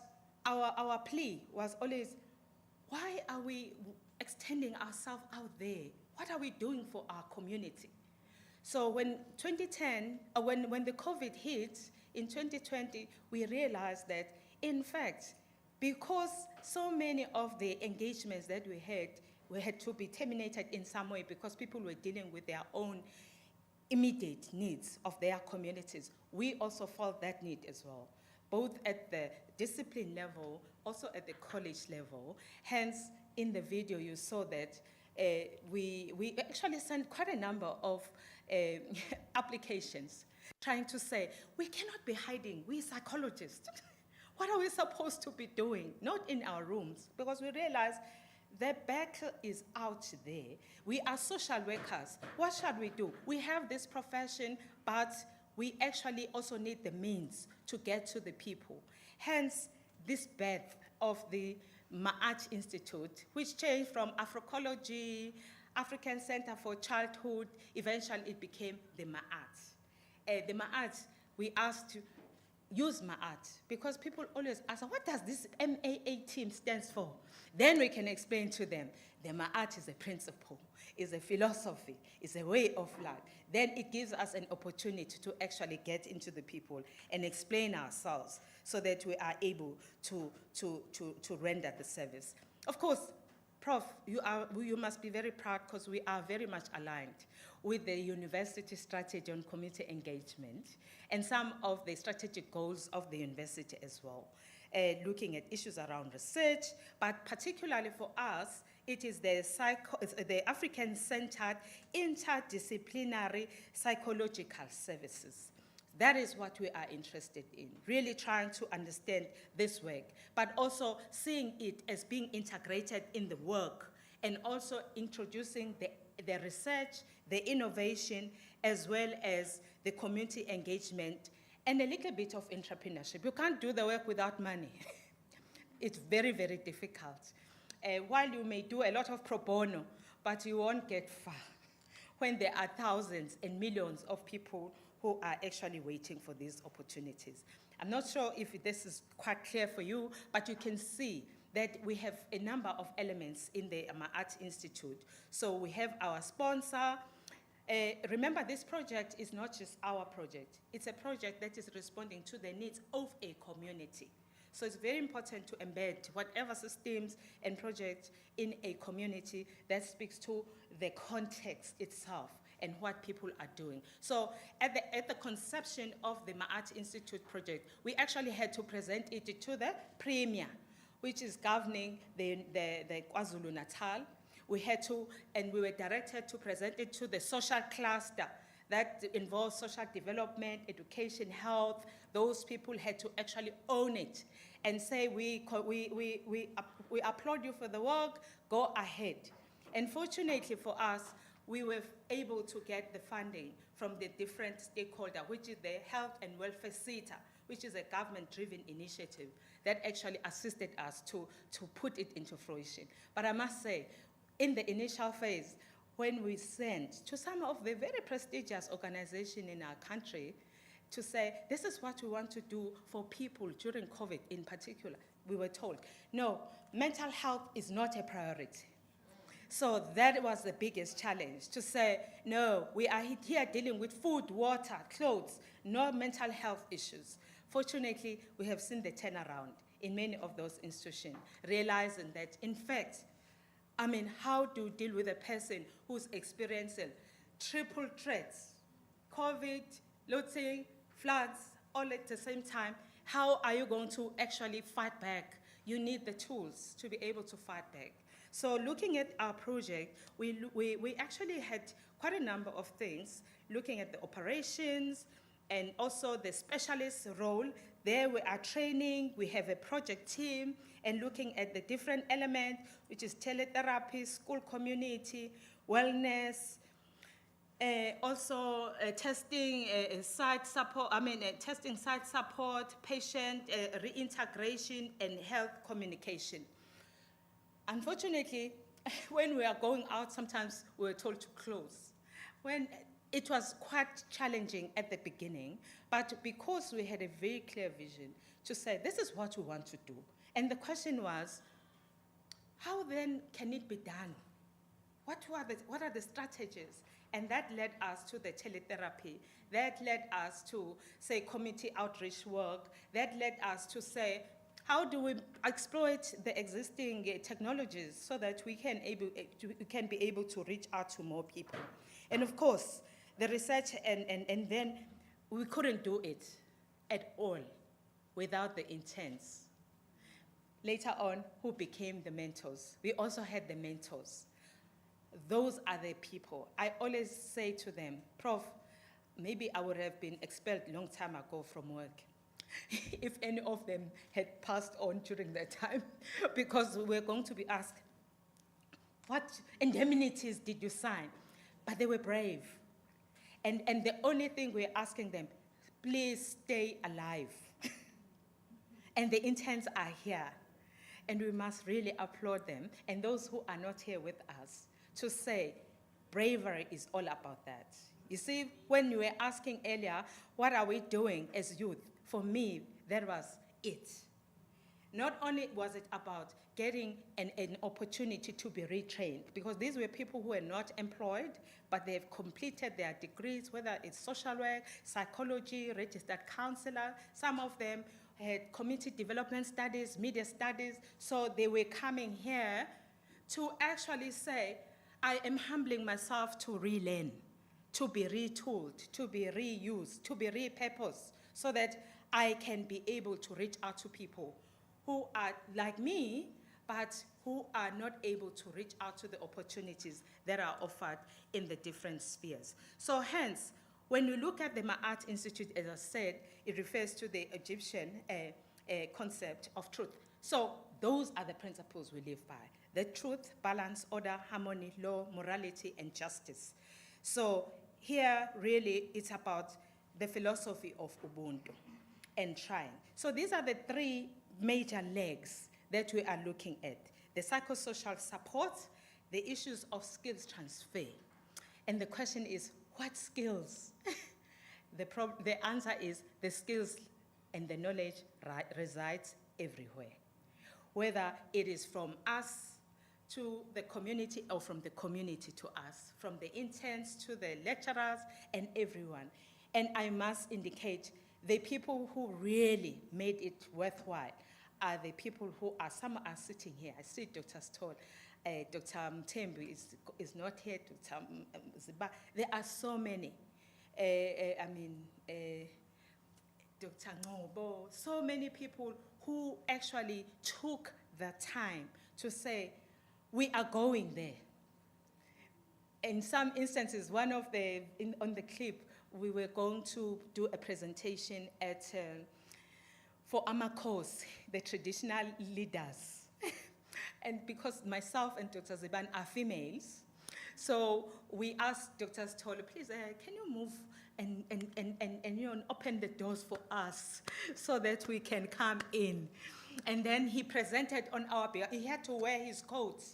[SPEAKER 3] our plea was always, why are we extending ourselves out there? What are we doing for our community? So when 2010, when the COVID hit in 2020, we realized that, in fact, because so many of the engagements that we had to be terminated in some way because people were dealing with their own immediate needs of their communities, we also felt that need as well, both at the discipline level, also at the college level. Hence, in the video, you saw that we actually sent quite a number of applications trying to say, we cannot be hiding, we're psychologists. What are we supposed to be doing? Not in our rooms, because we realize the battle is out there. We are social workers. What shall we do? We have this profession, but we actually also need the means to get to the people. Hence, this birth of the Ma'at Institute, which changed from Afrocology, African Center for Childhood, eventually it became the Ma'at. The Ma'at, we asked to use Ma'at because people always ask, what does this MAA team stands for? Then we can explain to them, the Ma'at is a principle, is a philosophy, is a way of life. Then it gives us an opportunity to actually get into the people and explain ourselves so that we are able to render the service. Of course, Prof, you must be very proud because we are very much aligned with the university strategy on community engagement and some of the strategic goals of the university as well, looking at issues around research, but particularly for us, it is the African-centered interdisciplinary psychological services. That is what we are interested in, really trying to understand this work, but also seeing it as being integrated in the work and also introducing the research, the innovation, as well as the community engagement and a little bit of entrepreneurship. You can't do the work without money. It's very, very difficult. While you may do a lot of pro bono, but you won't get far when there are thousands and millions of people who are actually waiting for these opportunities. I'm not sure if this is quite clear for you, but you can see that we have a number of elements in the Ma'at Institute. So we have our sponsor, Remember, this project is not just our project. It's a project that is responding to the needs of a community. So it's very important to embed whatever systems and projects in a community that speaks to the context itself and what people are doing. So at the conception of the Ma'at Institute project, we actually had to present it to the Premier, which is governing the KwaZulu-Natal. We had to, and we were directed to present it to the social cluster that involves social development, education, health. Those people had to actually own it and say, we applaud you for the work, go ahead. And fortunately for us, we were able to get the funding from the different stakeholders, which is the Health and Welfare Center, which is a government-driven initiative that actually assisted us to put it into fruition. But I must say, in the initial phase, when we sent to some of the very prestigious organizations in our country to say, this is what we want to do for people during COVID in particular, we were told, no, mental health is not a priority. So that was the biggest challenge, to say, no, we are here dealing with food, water, clothes, no mental health issues. Fortunately, we have seen the turnaround in many of those institutions, realizing that, in fact, how do you deal with a person who's experiencing triple threats, COVID, looting, floods, all at the same time? How are you going to actually fight back? You need the tools to be able to fight back. So looking at our project, we actually had quite a number of things, looking at the operations and also the specialist role. There we are training, we have a project team, and looking at the different elements, which is teletherapy, school community, wellness, also testing site support, testing site support, patient reintegration, and health communication. Unfortunately, when we are going out, sometimes we were told to close. When it was quite challenging at the beginning, but because we had a very clear vision to say, this is what we want to do. And the question was, how then can it be done? What are the strategies? And that led us to the teletherapy. That led us to, say, community outreach work. That led us to say, how do we exploit the existing technologies so that we can be able to reach out to more people? And of course, the research, and then we couldn't do it at all without the interns. Later on, who became the mentors? We also had the mentors. Those are the people. I always say to them, Prof, maybe I would have been expelled a long time ago from work if any of them had passed on during that time, because we're going to be asked, what indemnities did you sign? But they were brave. And the only thing we're asking them, please stay alive. And the interns are here. And we must really applaud them, and those who are not here with us, to say bravery is all about that. You see, when you were asking earlier, what are we doing as youth? For me, that was it. Not only was it about getting an opportunity to be retrained, because these were people who were not employed, but they've completed their degrees, whether it's social work, psychology, registered counselor. Some of them had community development studies, media studies, so they were coming here to actually say, I am humbling myself to relearn, to be retooled, to be reused, to be repurposed, so that I can be able to reach out to people who are like me, but who are not able to reach out to the opportunities that are offered in the different spheres. So hence, when you look at the Ma'at Institute, as I said, it refers to the Egyptian concept of truth. So those are the principles we live by: the truth, balance, order, harmony, law, morality, and justice. So here, really, it's about the philosophy of Ubuntu and trying. So these are the three major legs that we are looking at: the psychosocial support, the issues of skills transfer. And the question is, what skills? The answer is the skills and the knowledge resides everywhere. Whether it is from us to the community or from the community to us, from the interns to the lecturers and everyone. And I must indicate the people who really made it worthwhile are the people who are, some are sitting here. I see Dr. Stoll, Dr. Mtembu is not here, Dr. Ziba. There are so many. Dr. Ngobo, so many people who actually took the time to say, we are going there. In some instances, one of the, on the clip, we were going to do a presentation at, for Amakos, the traditional leaders. And because myself and Dr. Ziban are females, so we asked Dr. Stoll, please, can you move and open the doors for us so that we can come in? And then he presented on our behalf. He had to wear his coat,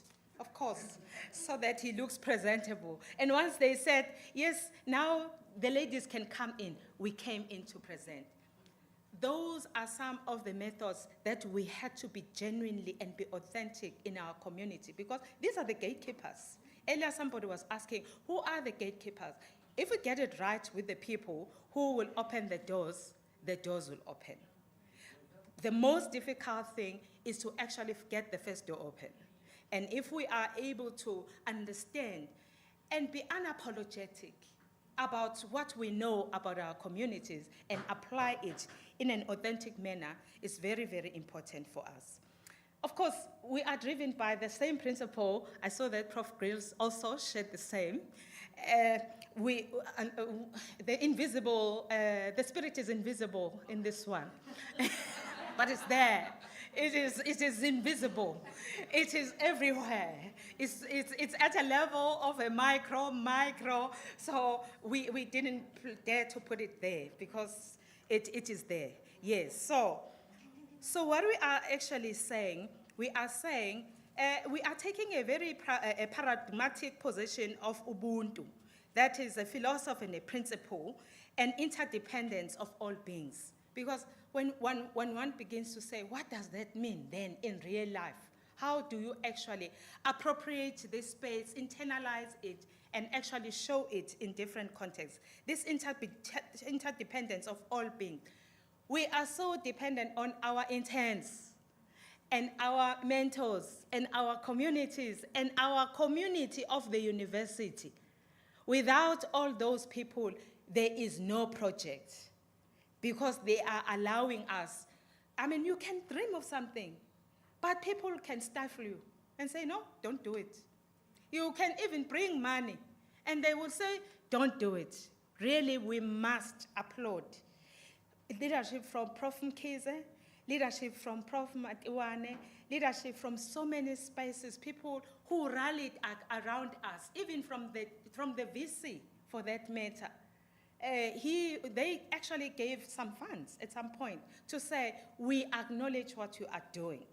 [SPEAKER 3] of course, so that he looks presentable. And once they said, yes, now the ladies can come in, we came in to present. Those are some of the methods that we had to be genuinely and be authentic in our community, because these are the gatekeepers. Earlier, somebody was asking, who are the gatekeepers? If we get it right with the people who will open the doors will open. The most difficult thing is to actually get the first door open. And if we are able to understand and be unapologetic about what we know about our communities and apply it in an authentic manner, is very, very important for us. Of course, we are driven by the same principle. I saw that Prof. Grills also shared the same. The invisible, the spirit is invisible in this one, but it's there. It is invisible. It is everywhere. It's at a level of a micro. So we didn't dare to put it there because it is there. Yes. So what we are actually saying, we are taking a very paradigmatic position of Ubuntu. That is a philosophy and a principle and interdependence of all beings. Because when one begins to say, what does that mean then in real life? How do you actually appropriate this space, internalize it, and actually show it in different contexts? This interdependence of all beings. We are so dependent on our interns and our mentors and our communities and our community of the university. Without all those people, there is no project, because they are allowing us. I mean, you can dream of something, but people can stifle you and say, no, don't do it. You can even bring money, and they will say, don't do it. Really, we must applaud leadership from Prof. Mkhize, leadership from Prof. Matiwane, leadership from so many spaces, people who rallied around us, even from the VC, for that matter. They actually gave some funds at some point to say, we acknowledge what you are doing.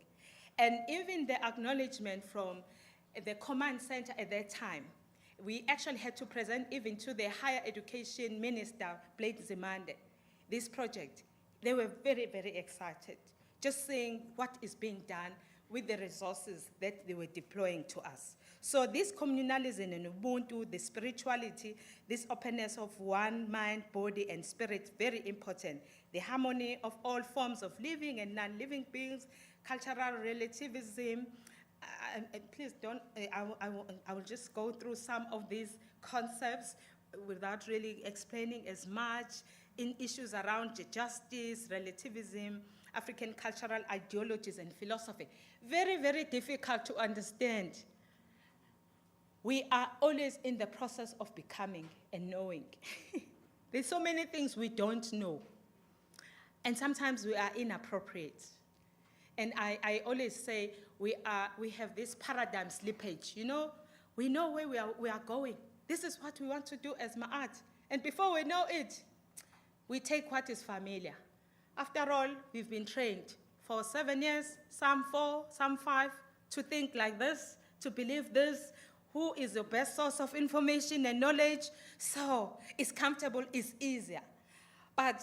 [SPEAKER 3] And even the acknowledgement from the command center at that time, we actually had to present even to the higher education minister, Blade Zimande, this project. They were very, very excited, just seeing what is being done with the resources that they were deploying to us. So this communalism and Ubuntu, the spirituality, this openness of one mind, body, and spirit, very important. The harmony of all forms of living and non-living beings, cultural relativism. Please don't, I will just go through some of these concepts without really explaining as much in issues around justice, relativism, African cultural ideologies and philosophy. Very, very difficult to understand. We are always in the process of becoming and knowing. There's so many things we don't know. And sometimes we are inappropriate. And I always say we have this paradigm slippage. You know, we know where we are going. This is what we want to do as Ma'at. And before we know it, we take what is familiar. After all, we've been trained for 7 years, some 4, some 5, to think like this, to believe this. Who is the best source of information and knowledge? So it's comfortable, it's easier. But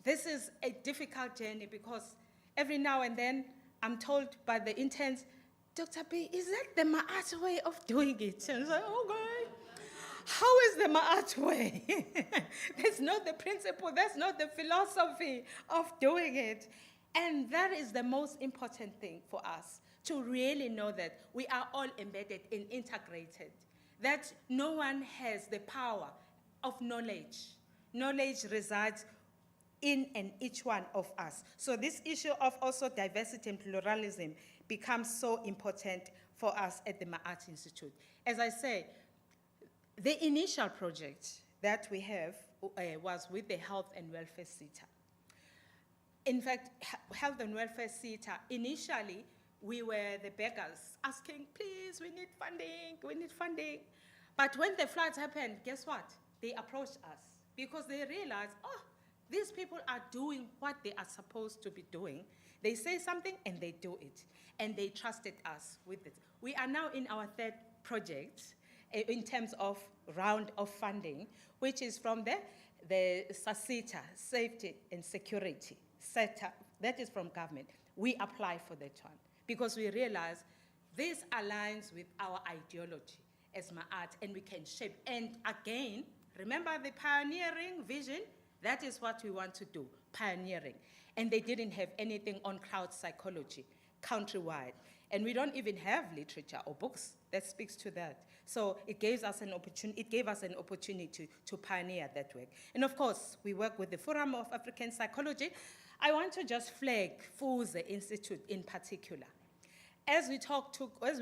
[SPEAKER 3] this is a difficult journey, because every now and then I'm told by the interns, Dr. B, is that the Ma'at way of doing it? And I was like, okay. How is the Ma'at way? That's not the principle, that's not the philosophy of doing it. And that is the most important thing for us, to really know that we are all embedded and integrated, that no one has the power of knowledge. Knowledge resides in and each one of us. So this issue of also diversity and pluralism becomes so important for us at the Ma'at Institute. As I say, the initial project that we have was with the Health and Welfare Center. In fact, Health and Welfare Center, initially, we were the beggars asking, please, we need funding, we need funding. But when the floods happened, guess what? They approached us because they realized, oh, these people are doing what they are supposed to be doing. They say something and they do it. And they trusted us with it. We are now in our third project in terms of round of funding, which is from the SASITA, Safety and Security Sector, that is from government. We apply for that one because we realize this aligns with our ideology as Ma'at, and we can shape. And again, remember the pioneering vision? That is what we want to do, pioneering. And they didn't have anything on crowd psychology countrywide. And we don't even have literature or books that speaks to that. So it gave us an opportunity to pioneer that work. And of course, we work with the Forum of African Psychology. I want to just flag FUZE Institute in particular. As we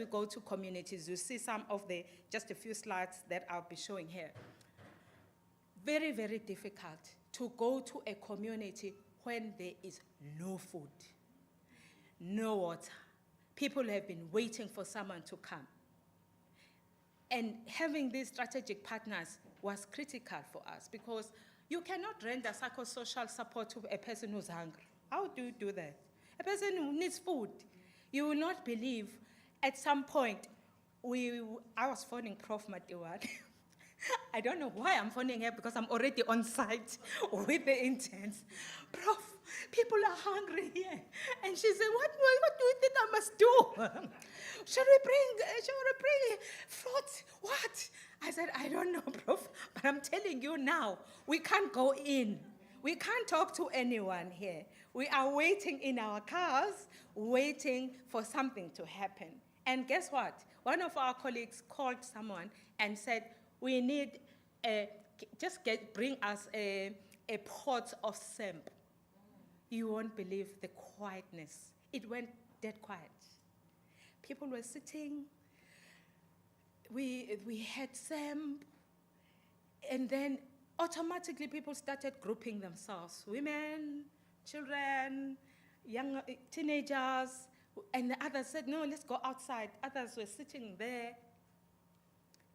[SPEAKER 3] go to communities, you see some of just a few slides that I'll be showing here. Very, very difficult to go to a community when there is no food, no water. People have been waiting for someone to come. And having these strategic partners was critical for us because you cannot render psychosocial support to a person who's hungry. How do you do that? A person who needs food. You will not believe, at some point, I was phoning Prof. Matiwan. I don't know why I'm phoning her because I'm already on site with the interns. Prof, people are hungry here. And she said, what do you think I must do? Shall we bring fruit? What? I said, I don't know, Prof, but I'm telling you now, we can't go in. We can't talk to anyone here. We are waiting in our cars, waiting for something to happen. And guess what? One of our colleagues called someone and said, we need, bring us a pot of samp. You won't believe the quietness. It went dead quiet. People were sitting. We had samp. And then automatically people started grouping themselves. Women, children, young teenagers. And the others said, no, let's go outside. Others were sitting there.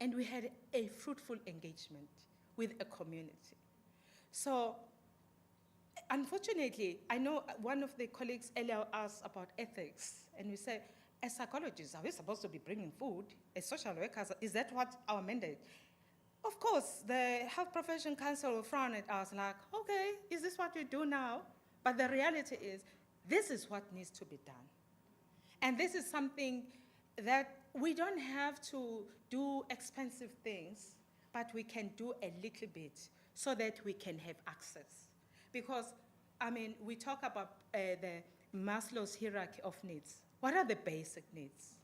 [SPEAKER 3] And we had a fruitful engagement with a community. So, unfortunately, I know one of the colleagues earlier asked about ethics, and we said, as psychologists, are we supposed to be bringing food? As social workers, is that what our mandate? Of course, the Health Profession Council will frown at us like, okay, is this what you do now? But the reality is, this is what needs to be done. And this is something that we don't have to do expensive things, but we can do a little bit so that we can have access. Because, I mean, we talk about the Maslow's hierarchy of needs. What are the basic needs?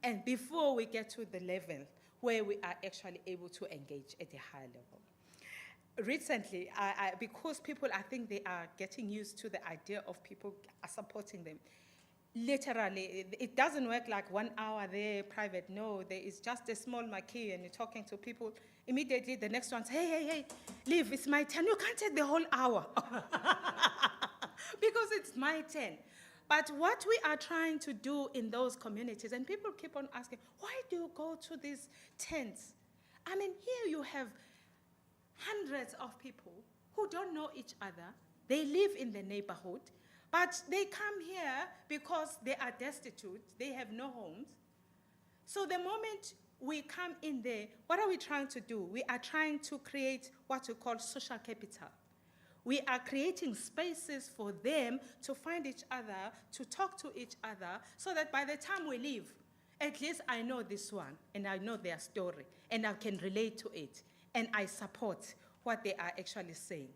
[SPEAKER 3] And before we get to the level where we are actually able to engage at a higher level. Recently, because people, I think they are getting used to the idea of people supporting them. Literally, it doesn't work like 1 hour there, private. No, there is just a small marquee and you're talking to people. Immediately, the next one says, hey, leave, it's my turn. You can't take the whole hour because it's my turn. But what we are trying to do in those communities, and people keep on asking, why do you go to these tents? I mean, here you have hundreds of people who don't know each other. They live in the neighborhood. But they come here because they are destitute, they have no homes. So the moment we come in there, what are we trying to do? We are trying to create what we call social capital. We are creating spaces for them to find each other, to talk to each other, so that by the time we leave, at least I know this one, and I know their story, and I can relate to it, and I support what they are actually saying.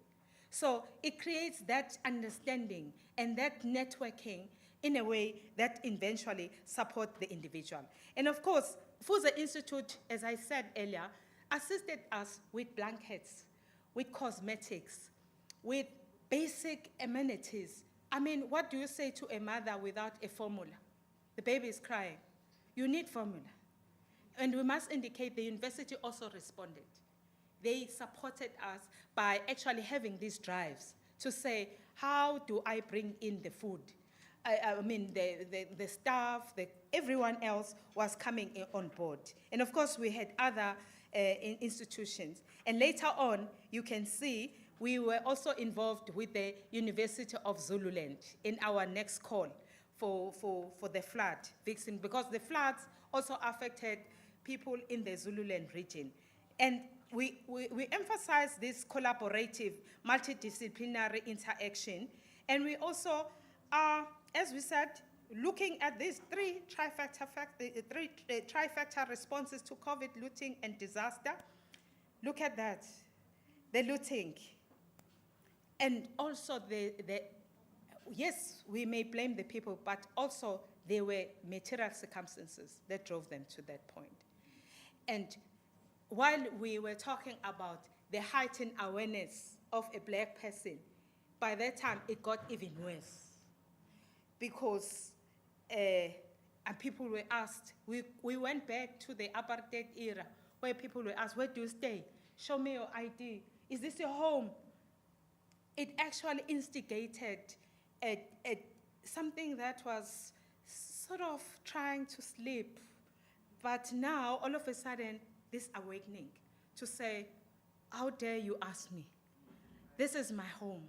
[SPEAKER 3] So it creates that understanding and that networking in a way that eventually supports the individual. And of course, Fuza Institute, as I said earlier, assisted us with blankets, with cosmetics, with basic amenities. I mean, what do you say to a mother without a formula? The baby is crying. You need formula. And we must indicate the university also responded. They supported us by actually having these drives to say, how do I bring in the food? I mean, the staff, everyone else was coming on board. And of course, we had other institutions. And later on, you can see, we were also involved with the University of Zululand in our next call for the flood victims, because the floods also affected people in the Zululand region. And we emphasize this collaborative, multidisciplinary interaction. And we also are, as we said, looking at these three trifecta responses to COVID, looting, and disaster. Look at that, the looting. And also yes, we may blame the people, but also there were material circumstances that drove them to that point. And while we were talking about the heightened awareness of a black person, by that time it got even worse. Because and people were asked, we went back to the apartheid era, where people were asked, where do you stay? Show me your ID. Is this your home? It actually instigated something that was sort of trying to sleep. But now, all of a sudden, this awakening to say, how dare you ask me? This is my home.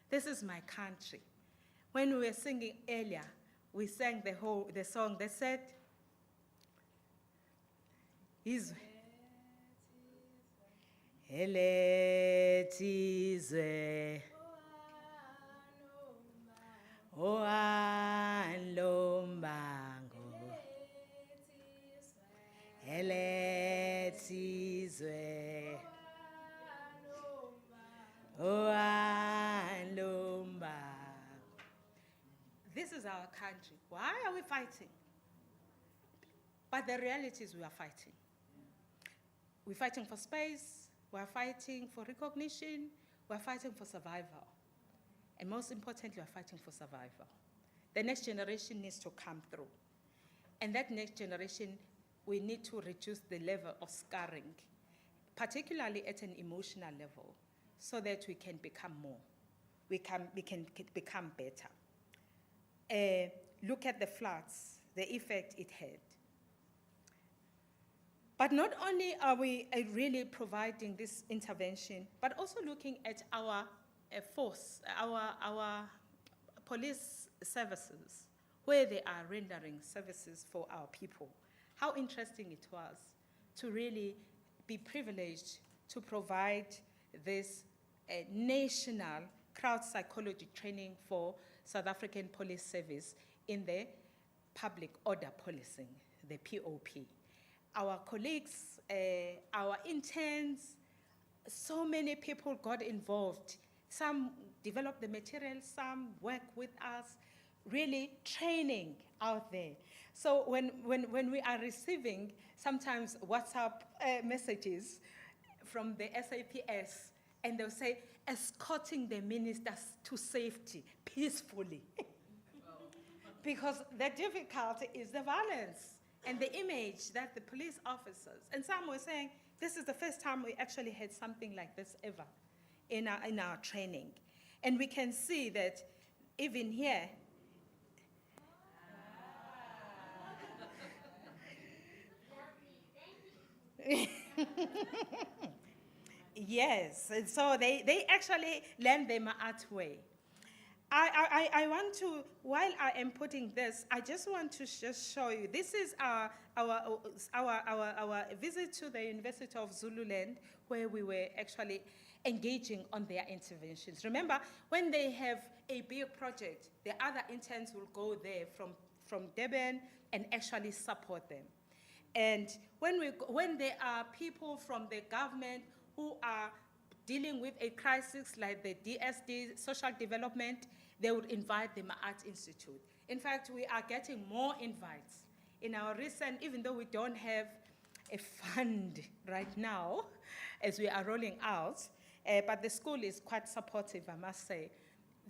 [SPEAKER 3] This is my country. When we were singing earlier, we sang the song that said, Eletizwe, Oalombango, Eletizwe, Oalombango. This is our country. Why are we fighting? But the reality is we are fighting. We're fighting for space, we're fighting for recognition, we're fighting for survival. And most importantly, we're fighting for survival. The next generation needs to come through. And that next generation, we need to reduce the level of scarring, particularly at an emotional level, so that we can become more. We can become better. Look at the floods, the effect it had. But not only are we really providing this intervention, but also looking at our force, our police services, where they are rendering services for our people. How interesting it was to really be privileged to provide this national crowd psychology training for South African Police Service in the public order policing, the POP. Our colleagues, our interns, so many people got involved. Some developed the material, some work with us, really training out there. So when we are receiving sometimes WhatsApp messages from the SAPS, and they'll say, escorting the ministers to safety peacefully. Because the difficulty is the violence and the image that the police officers, and some were saying, this is the first time we actually had something like this ever in our training. And we can see that even here, yes, and so they actually learned the Ma'at way. I want to, while I am putting this, I just want to just show you. This is our visit to the University of Zululand, where we were actually engaging on their interventions. Remember, when they have a big project, the other interns will go there from Durban and actually support them. And when there are people from the government who are dealing with a crisis like the DSD, social development, they would invite the Art Institute. In fact, we are getting more invites. In our recent, even though we don't have a fund right now, as we are rolling out, but the school is quite supportive, I must say.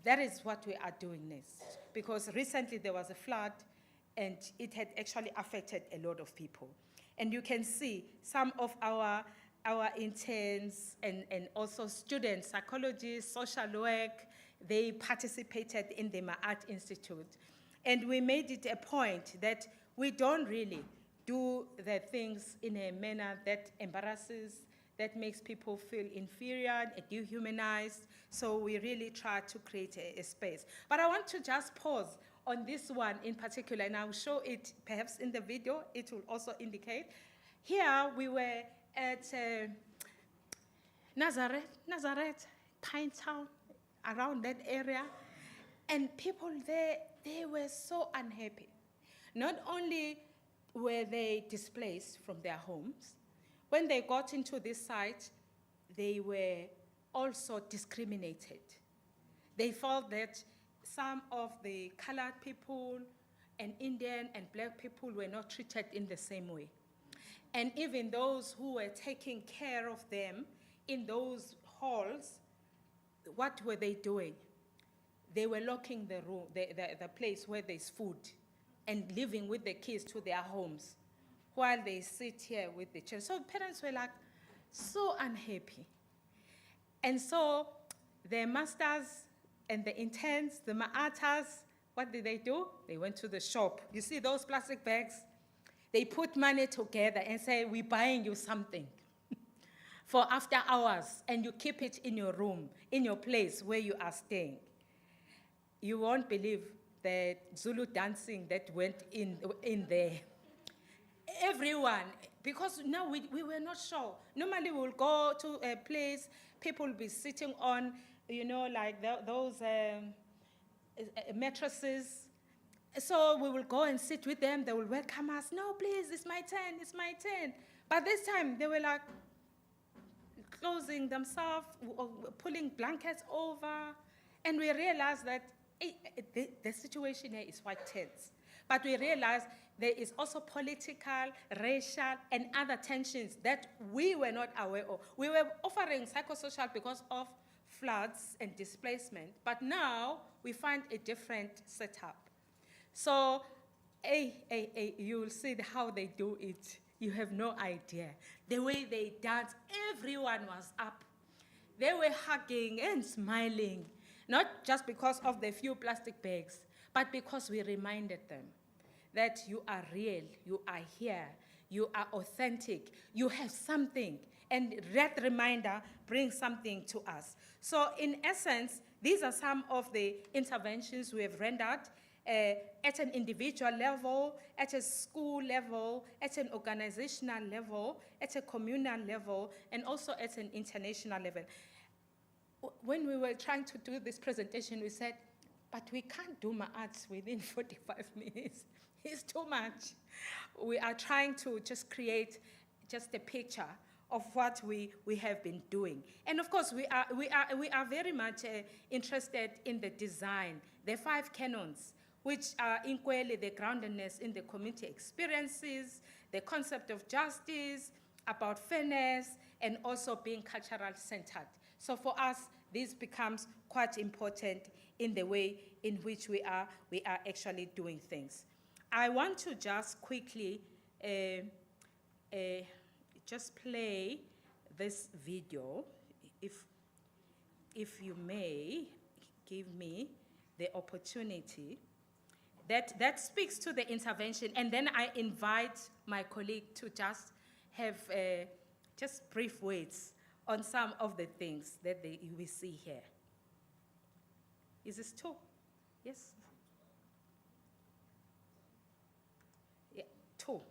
[SPEAKER 3] That is what we are doing next. Because recently there was a flood, and it had actually affected a lot of people. And you can see some of our interns and also students, psychologists, social work, they participated in the Art Institute. And we made it a point that we don't really do the things in a manner that embarrasses, that makes people feel inferior and dehumanized. So we really try to create a space. But I want to just pause on this one in particular, and I'll show it perhaps in the video. It will also indicate. Here we were at Nazareth, Pine Town, around that area, and people there, they were so unhappy. Not only were they displaced from their homes, when they got into this site, they were also discriminated. They felt that some of the colored people and Indian and black people were not treated in the same way. And even those who were taking care of them in those halls, what were they doing? They were locking the room, the place where there's food, and leaving with the kids to their homes while they sit here with the children. So parents were like so unhappy. And so the masters and the interns, the ma'atas, what did they do? They went to the shop. You see those plastic bags? They put money together and say, we're buying you something for after hours, and you keep it in your room, in your place where you are staying. You won't believe the Zulu dancing that went in there. Everyone, because now we were not sure. Normally we will go to a place, people will be sitting on, like those mattresses. So we will go and sit with them. They will welcome us. No, please, it's my turn, it's my turn. But this time they were like closing themselves, pulling blankets over. And we realized that the situation here is quite tense. But we realized there is also political, racial, and other tensions that we were not aware of. We were offering psychosocial because of floods and displacement, but now we find a different setup. So, you will see how they do it. You have no idea. The way they dance, everyone was up. They were hugging and smiling, not just because of the few plastic bags, but because we reminded them that you are real, you are here, you are authentic, you have something. And that reminder brings something to us. So in essence, these are some of the interventions we have rendered at an individual level, at a school level, at an organizational level, at a communal level, and also at an international level. When we were trying to do this presentation, we said, but we can't do Ma'at within 45 minutes. It's too much. We are trying to just create just a picture of what we have been doing. And of course, we are very much interested in the design, the 5 canons, which are equally the groundedness in the community experiences, the concept of justice, about fairness, and also being cultural centered. So for us, this becomes quite important in the way in which we are actually doing things. I want to just quickly just play this video, if you may give me the opportunity. That speaks to the intervention, and then I invite my colleague to just have just brief words on some of the things that we see here.
[SPEAKER 4] Is this two? Yes? Yeah, two.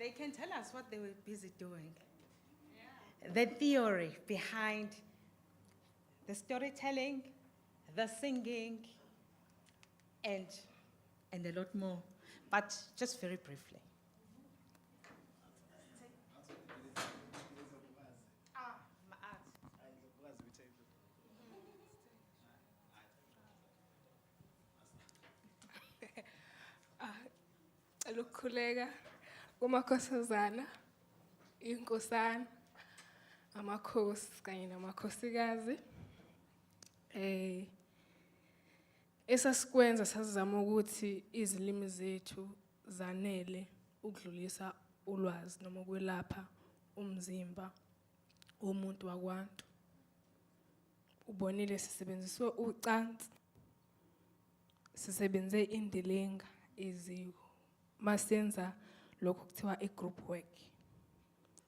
[SPEAKER 3] They can tell us what they were busy doing. The theory behind the storytelling, the singing, and a lot more. But just very briefly.
[SPEAKER 23] Lukhuleka kumakhosazana, inkosana, amakhosi kanye namakhosikazi. Esasikwenza sasizama ukuthi izilimi zethu zanele ukudlulisa ulwazi noma ukwelapha umzimba womuntu wakwantu. Ubonile sisebenziswe ucansi, sisebenze indilinga iziko. Masenza lokho kuthiwa group work.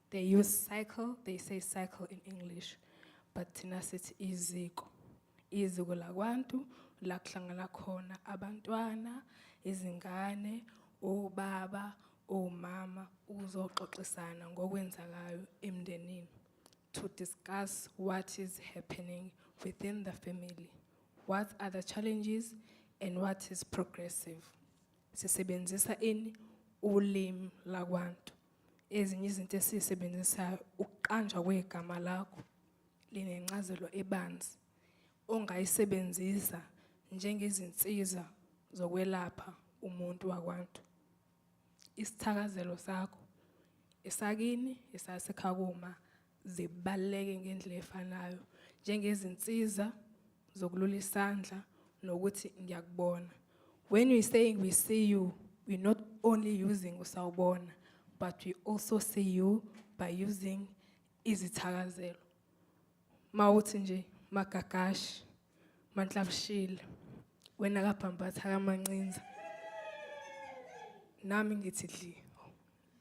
[SPEAKER 23] They use cycle, they say cycle in English, but thina sithi iziko. Iziko lakwantu la kuhlangana khona abantwana, izingane, obaba, omama ukuzoxoxisana ngokwenzakayo emndenini, to discuss what is happening within the family. What are the challenges and what is progressive? Sisebenzisa ini ulimi lakwantu. Ezinye izinto esisebenzisayo ukuqanjwa kwegama lakho linencazelo ebanzi ongayisebenzisa njengezinsiza zokwelapha umuntu wakwantu. Isithakazelo sakho, esakini, esasekhakuma zibaluleke ngendlela efanayo njengezinsiza zokulula isandla nokuthi ngiyakubona. When we're saying we see you, we're not only using usawubona, but we also see you by using izithakazelo. Mawuthi nje magagashi, manhlabishile, wena kabhambatha kamancinza. Nami ngithi dli,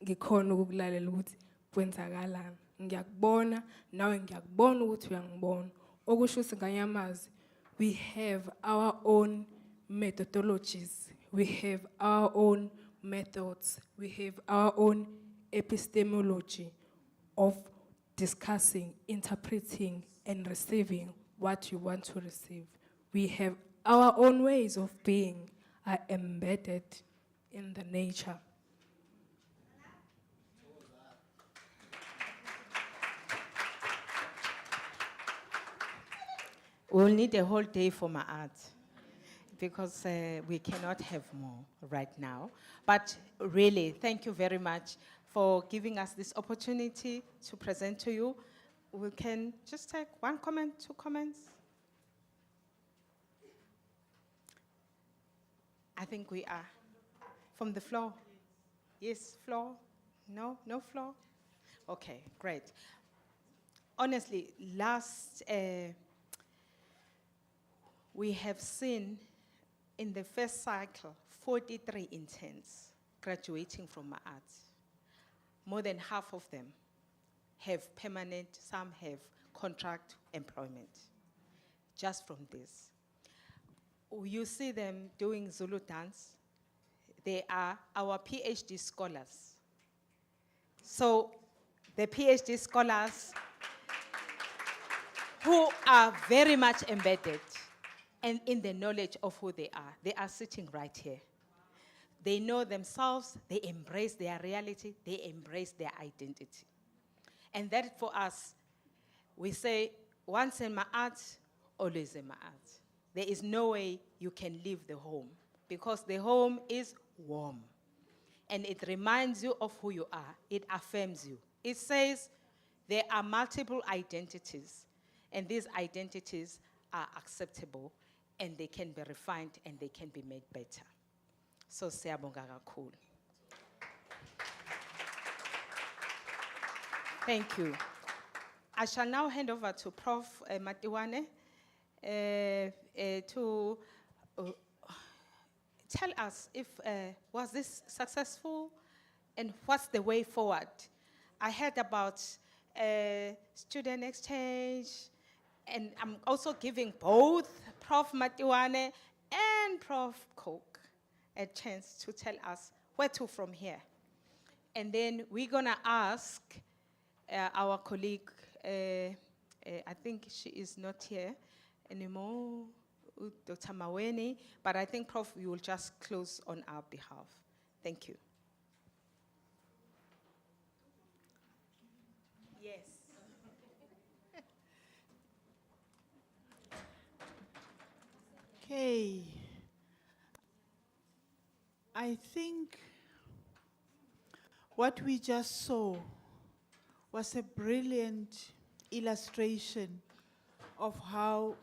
[SPEAKER 23] ngikhona ukukulalela ukuthi kwenzakalani. Ngiyakubona, nawe ngiyakubona ukuthi uyangibona. Okusho ukuthi nganyamazi, we have our own methodologies, we have our own methods, we have our own epistemology of discussing, interpreting, and receiving what you want to receive. We have our own ways of being are embedded in the nature.
[SPEAKER 3] We'll need a whole day for my art because we cannot have more right now. But really, thank you very much for giving us this opportunity to present to you. We can just take one comment, 2 comments. I think we are from the floor. Yes, floor? No, no floor? Okay, great. Honestly, last, we have seen in the first cycle 43 interns graduating from my art. More than half of them have permanent, some have contract employment, just from this. You see them doing Zulu dance. They are our PhD scholars. So the PhD scholars who are very much embedded and in the knowledge of who they are sitting right here. They know themselves, they embrace their reality, they embrace their identity. And that for us, we say, once in my art, always in my art. There is no way you can leave the home because the home is warm. And it reminds you of who you are. It affirms you. It says there are multiple identities, and these identities are acceptable, and they can be refined, and they can be made better. So siyabonga kakhulu. Thank you. I shall now hand over to Prof. Matiwane to tell us if was this successful and what's the way forward. I heard about student exchange, and I'm also giving both Prof. Matiwane and Prof. Cook a chance to tell us where to from here. And then we're gonna ask our colleague, I think she is not here anymore, Dr. Maweni, but I think, Prof, you will just close on our behalf. Thank you. Yes.
[SPEAKER 19] Okay. I think what we just saw was a brilliant illustration of how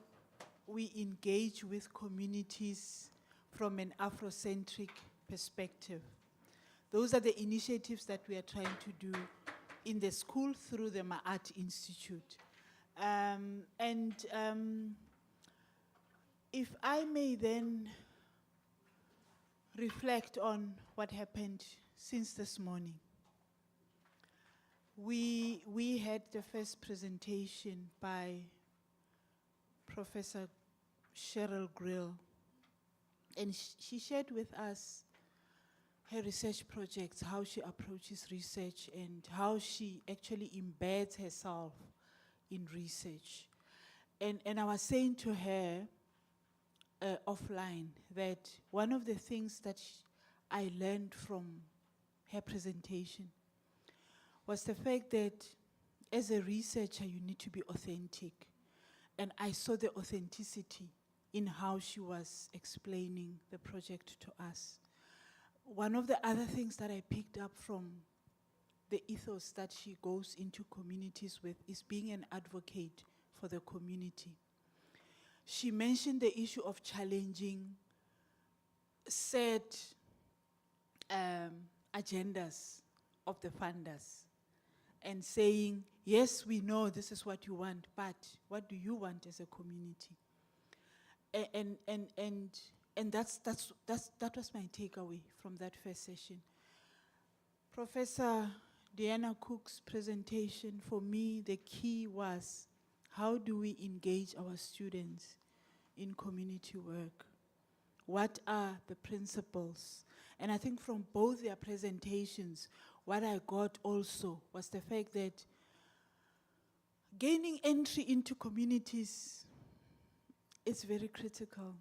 [SPEAKER 19] we engage with communities from an Afrocentric perspective. Those are the initiatives that we are trying to do in the school through the Ma'at Institute. If I may then reflect on what happened since this morning. We had the first presentation by Professor Cheryl Grill, and she shared with us her research projects, how she approaches research and how she actually embeds herself in research. And I was saying to her offline that one of the things that I learned from her presentation was the fact that as a researcher, you need to be authentic. And I saw the authenticity in how she was explaining the project to us. One of the other things that I picked up from the ethos that she goes into communities with is being an advocate for the community. She mentioned the issue of challenging set agendas of the funders and saying, yes, we know this is what you want, but what do you want as a community? And that was my takeaway from that first session. Professor Diana Cook's presentation, for me, the key was how do we engage our students in community work? What are the principles? And I think from both their presentations, what I got also was the fact that gaining entry into communities is very critical.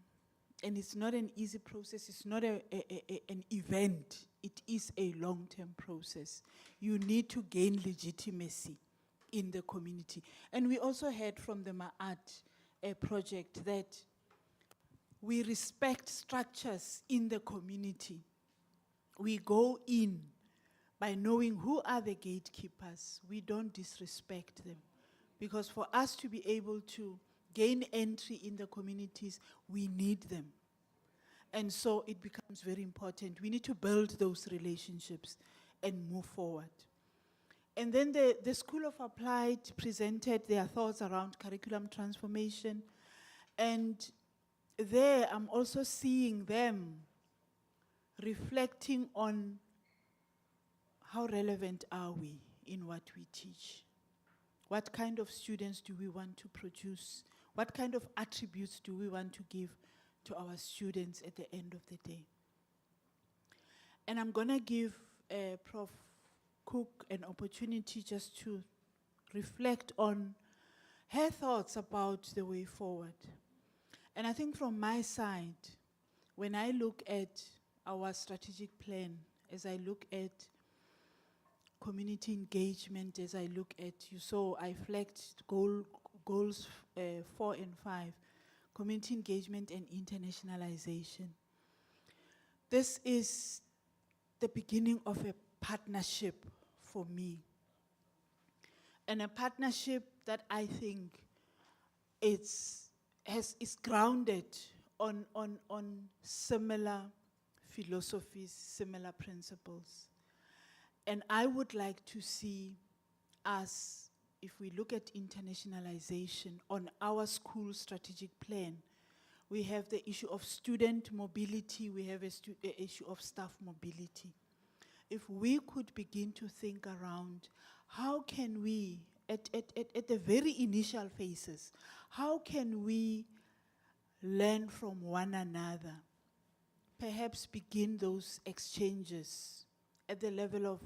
[SPEAKER 19] And it's not an easy process. It's not an event. It is a long-term process. You need to gain legitimacy in the community. And we also heard from the Ma'at project that we respect structures in the community. We go in by knowing who are the gatekeepers. We don't disrespect them. Because for us to be able to gain entry in the communities, we need them. And so it becomes very important. We need to build those relationships and move forward. And then the School of Applied presented their thoughts around curriculum transformation. And there I'm also seeing them reflecting on how relevant are we in what we teach. What kind of students do we want to produce? What kind of attributes do we want to give to our students at the end of the day? And I'm going to give Prof. Cook an opportunity just to reflect on her thoughts about the way forward. And I think from my side, when I look at our strategic plan, as I look at community engagement, as I look at, you saw I flagged goals 4 and 5, community engagement and internationalization. This is the beginning of a partnership for me. And a partnership that I think is grounded on similar philosophies, similar principles. And I would like to see us, if we look at internationalization on our school strategic plan, we have the issue of student mobility, we have an issue of staff mobility. If we could begin to think around how can we, at the very initial phases, how can we learn from one another? Perhaps begin those exchanges at the level of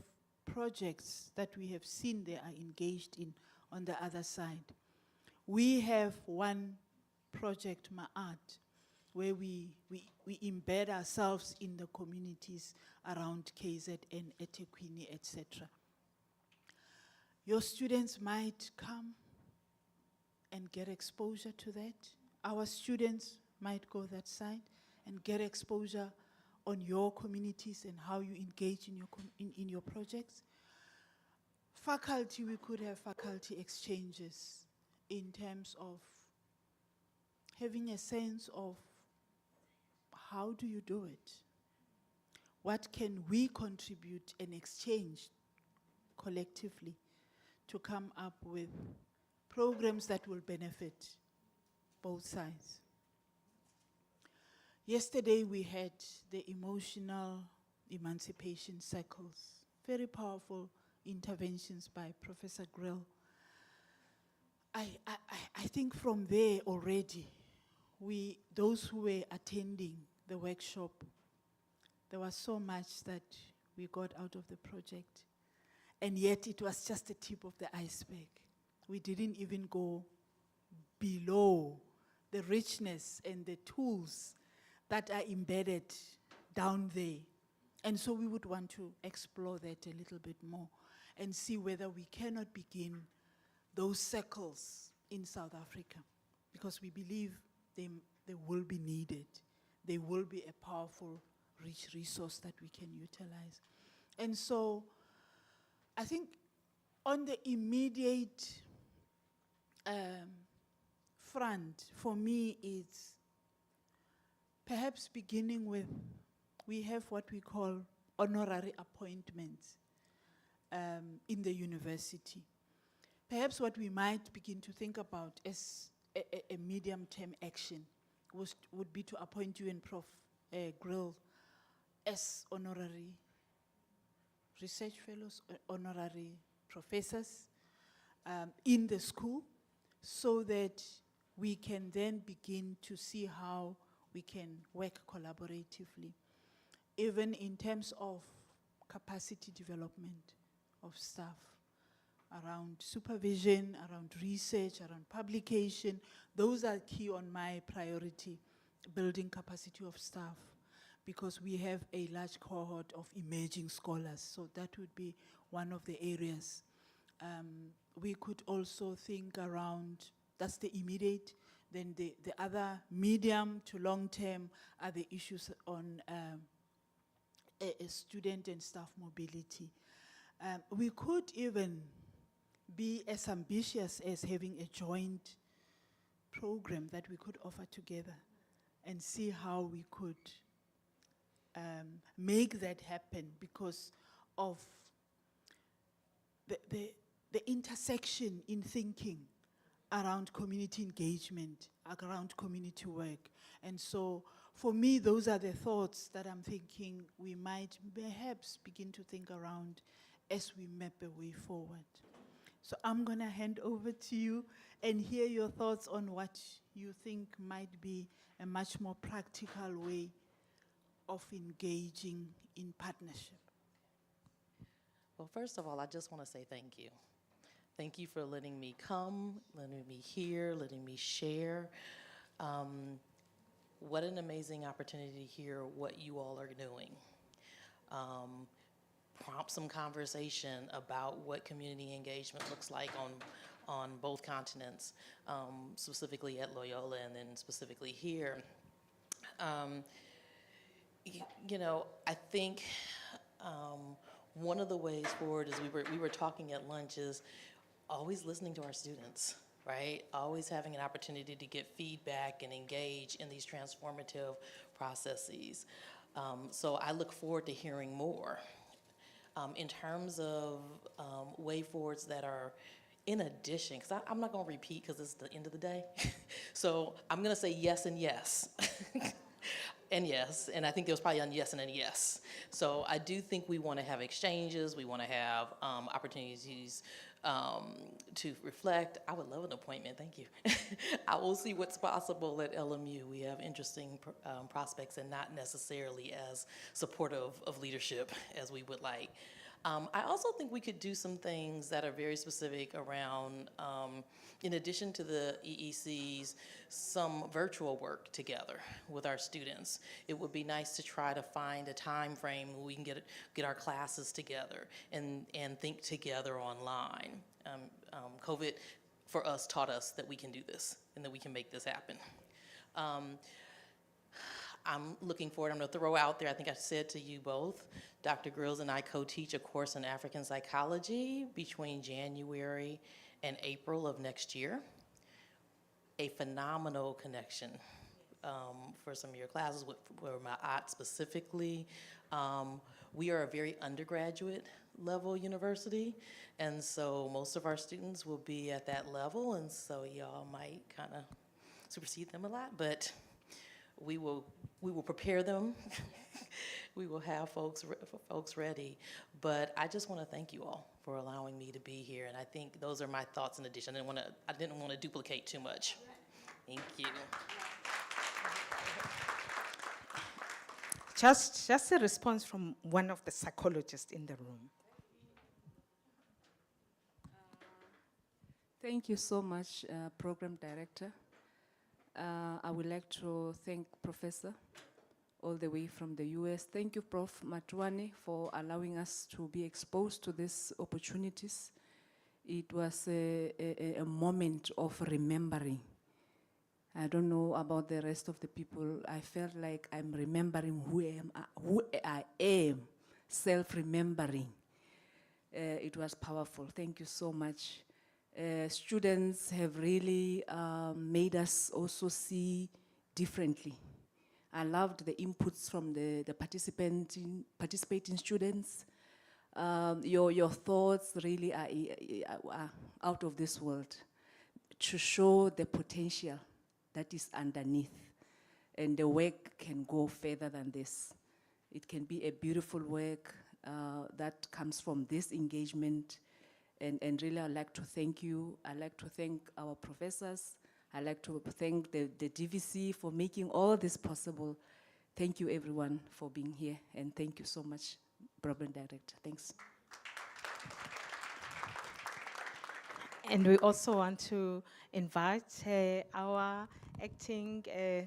[SPEAKER 19] projects that we have seen they are engaged in on the other side. We have one project, Ma'at, where we embed ourselves in the communities around KZN, eThekwini, etc. Your students might come and get exposure to that. Our students might go that side and get exposure on your communities and how you engage in your projects. Faculty, we could have faculty exchanges in terms of having a sense of how do you do it? What can we contribute and exchange collectively to come up with programs that will benefit both sides? Yesterday we had the emotional emancipation circles, very powerful interventions by Professor Grill. I think from there already, those who were attending the workshop, there was so much that we got out of the project. And yet it was just the tip of the iceberg. We didn't even go below the richness and the tools that are embedded down there. And so we would want to explore that a little bit more and see whether we cannot begin those circles in South Africa, because we believe they will be needed. They will be a powerful, rich resource that we can utilize. And so I think on the immediate front, for me, it's perhaps beginning with, we have what we call honorary appointments in the university. Perhaps what we might begin to think about as a medium-term action would be to appoint you and Prof. Grill as honorary research fellows, honorary professors in the school, so that we can then begin to see how we can work collaboratively, even in terms of capacity development of staff, around supervision, around research, around publication. Those are key on my priority, building capacity of staff, because we have a large cohort of emerging scholars, so that would be one of the areas. We could also think around, that's the immediate, then the other medium to long term are the issues on a student and staff mobility. We could even be as ambitious as having a joint program that we could offer together and see how we could make that happen, because of the intersection in thinking around community engagement, around community work. And so for me, those are the thoughts that I'm thinking we might perhaps begin to think around as we map a way forward. So I'm gonna hand over to you and hear your thoughts on what you think might be a much more practical way of engaging in partnership.
[SPEAKER 9] Well, first of all, I just want to say thank you. Thank you for letting me come, letting me hear, letting me share. What an amazing opportunity to hear what you all are doing. Prompt some conversation about what community engagement looks like on both continents, specifically at Loyola and then specifically here. You know, I think one of the ways forward is we were talking at lunch is always listening to our students, right? Always having an opportunity to get feedback and engage in these transformative processes. So I look forward to hearing more. In terms of way forwards that are in addition, because I'm not gonna repeat because it's the end of the day. So I'm gonna say yes and yes. And yes, and I think there was probably a yes and a yes. So I do think we want to have exchanges, we want to have opportunities to reflect. I would love an appointment, thank you. I will see what's possible at LMU. We have interesting prospects and not necessarily as supportive of leadership as we would like. I also think we could do some things that are very specific around, in addition to the EECs, some virtual work together with our students. It would be nice to try to find a time frame where we can get our classes together and think together online. COVID, for us, taught us that we can do this and that we can make this happen. I'm looking forward, I'm gonna throw out there, I think I said to you both, Dr. Grills and I co-teach a course in African psychology between January and April of next year. A phenomenal connection for some of your classes, with my aunt specifically. We are a very undergraduate level university, and so most of our students will be at that level, and so y'all might kind of supersede them a lot, but we will prepare them. We will have folks ready. But I just want to thank you all for allowing me to be here, and I think those are my thoughts in addition. I didn't want to duplicate too much. Thank you.
[SPEAKER 3] Just a response from one of the psychologists in the room.
[SPEAKER 13] Thank you so much, Program Director. I would like to thank Professor all the way from the US. Thank you, Prof. Matuane, for allowing us to be exposed to these opportunities. It was a moment of remembering. I don't know about the rest of the people. I felt like I'm remembering who I am, self-remembering. It was powerful. Thank you so much. Students have really made us also see differently. I loved the inputs from the participating students. Your thoughts really are out of this world, to show the potential that is underneath. And the work can go further than this. It can be a beautiful work that comes from this engagement. And really, I'd like to thank you. I'd like to thank our professors. I'd like to thank the DVC for making all this possible. Thank you, everyone, for being here. And thank you so much, Program Director. Thanks.
[SPEAKER 3] And we also want to invite our acting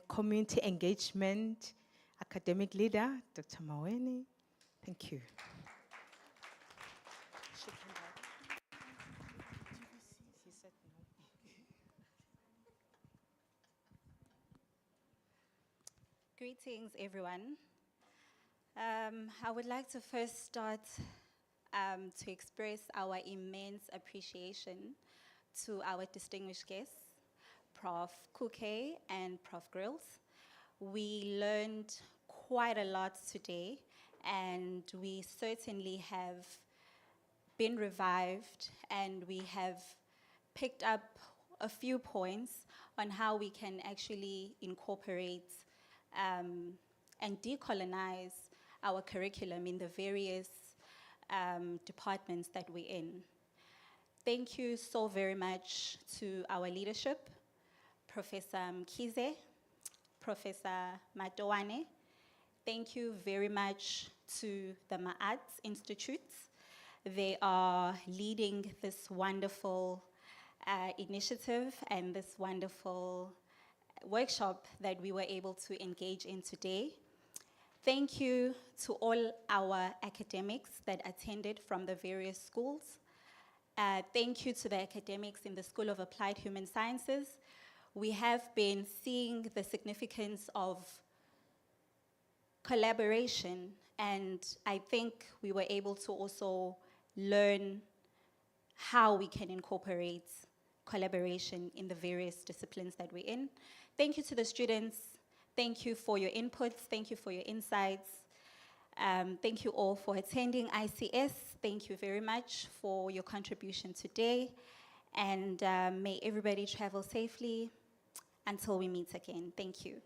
[SPEAKER 3] community engagement academic leader, Dr. Maweni. Thank you.
[SPEAKER 14] Greetings, everyone. I would like to first start to express our immense appreciation to our distinguished guests, Prof. Kuke and Prof. Grills. We learned quite a lot today, and we certainly have been revived, and we have picked up a few points on how we can actually incorporate and decolonize our curriculum in the various departments that we're in. Thank you so very much to our leadership, Professor Mkize, Professor Matowane. Thank you very much to the Ma'at Institute. They are leading this wonderful initiative and this wonderful workshop that we were able to engage in today. Thank you to all our academics that attended from the various schools. Thank you to the academics in the School of Applied Human Sciences. We have been seeing the significance of collaboration, and I think we were able to also learn how we can incorporate collaboration in the various disciplines that we're in. Thank you to the students. Thank you for your inputs. Thank you for your insights. Thank you all for attending ICS. Thank you very much for your contribution today. And may everybody travel safely until we meet again. Thank you.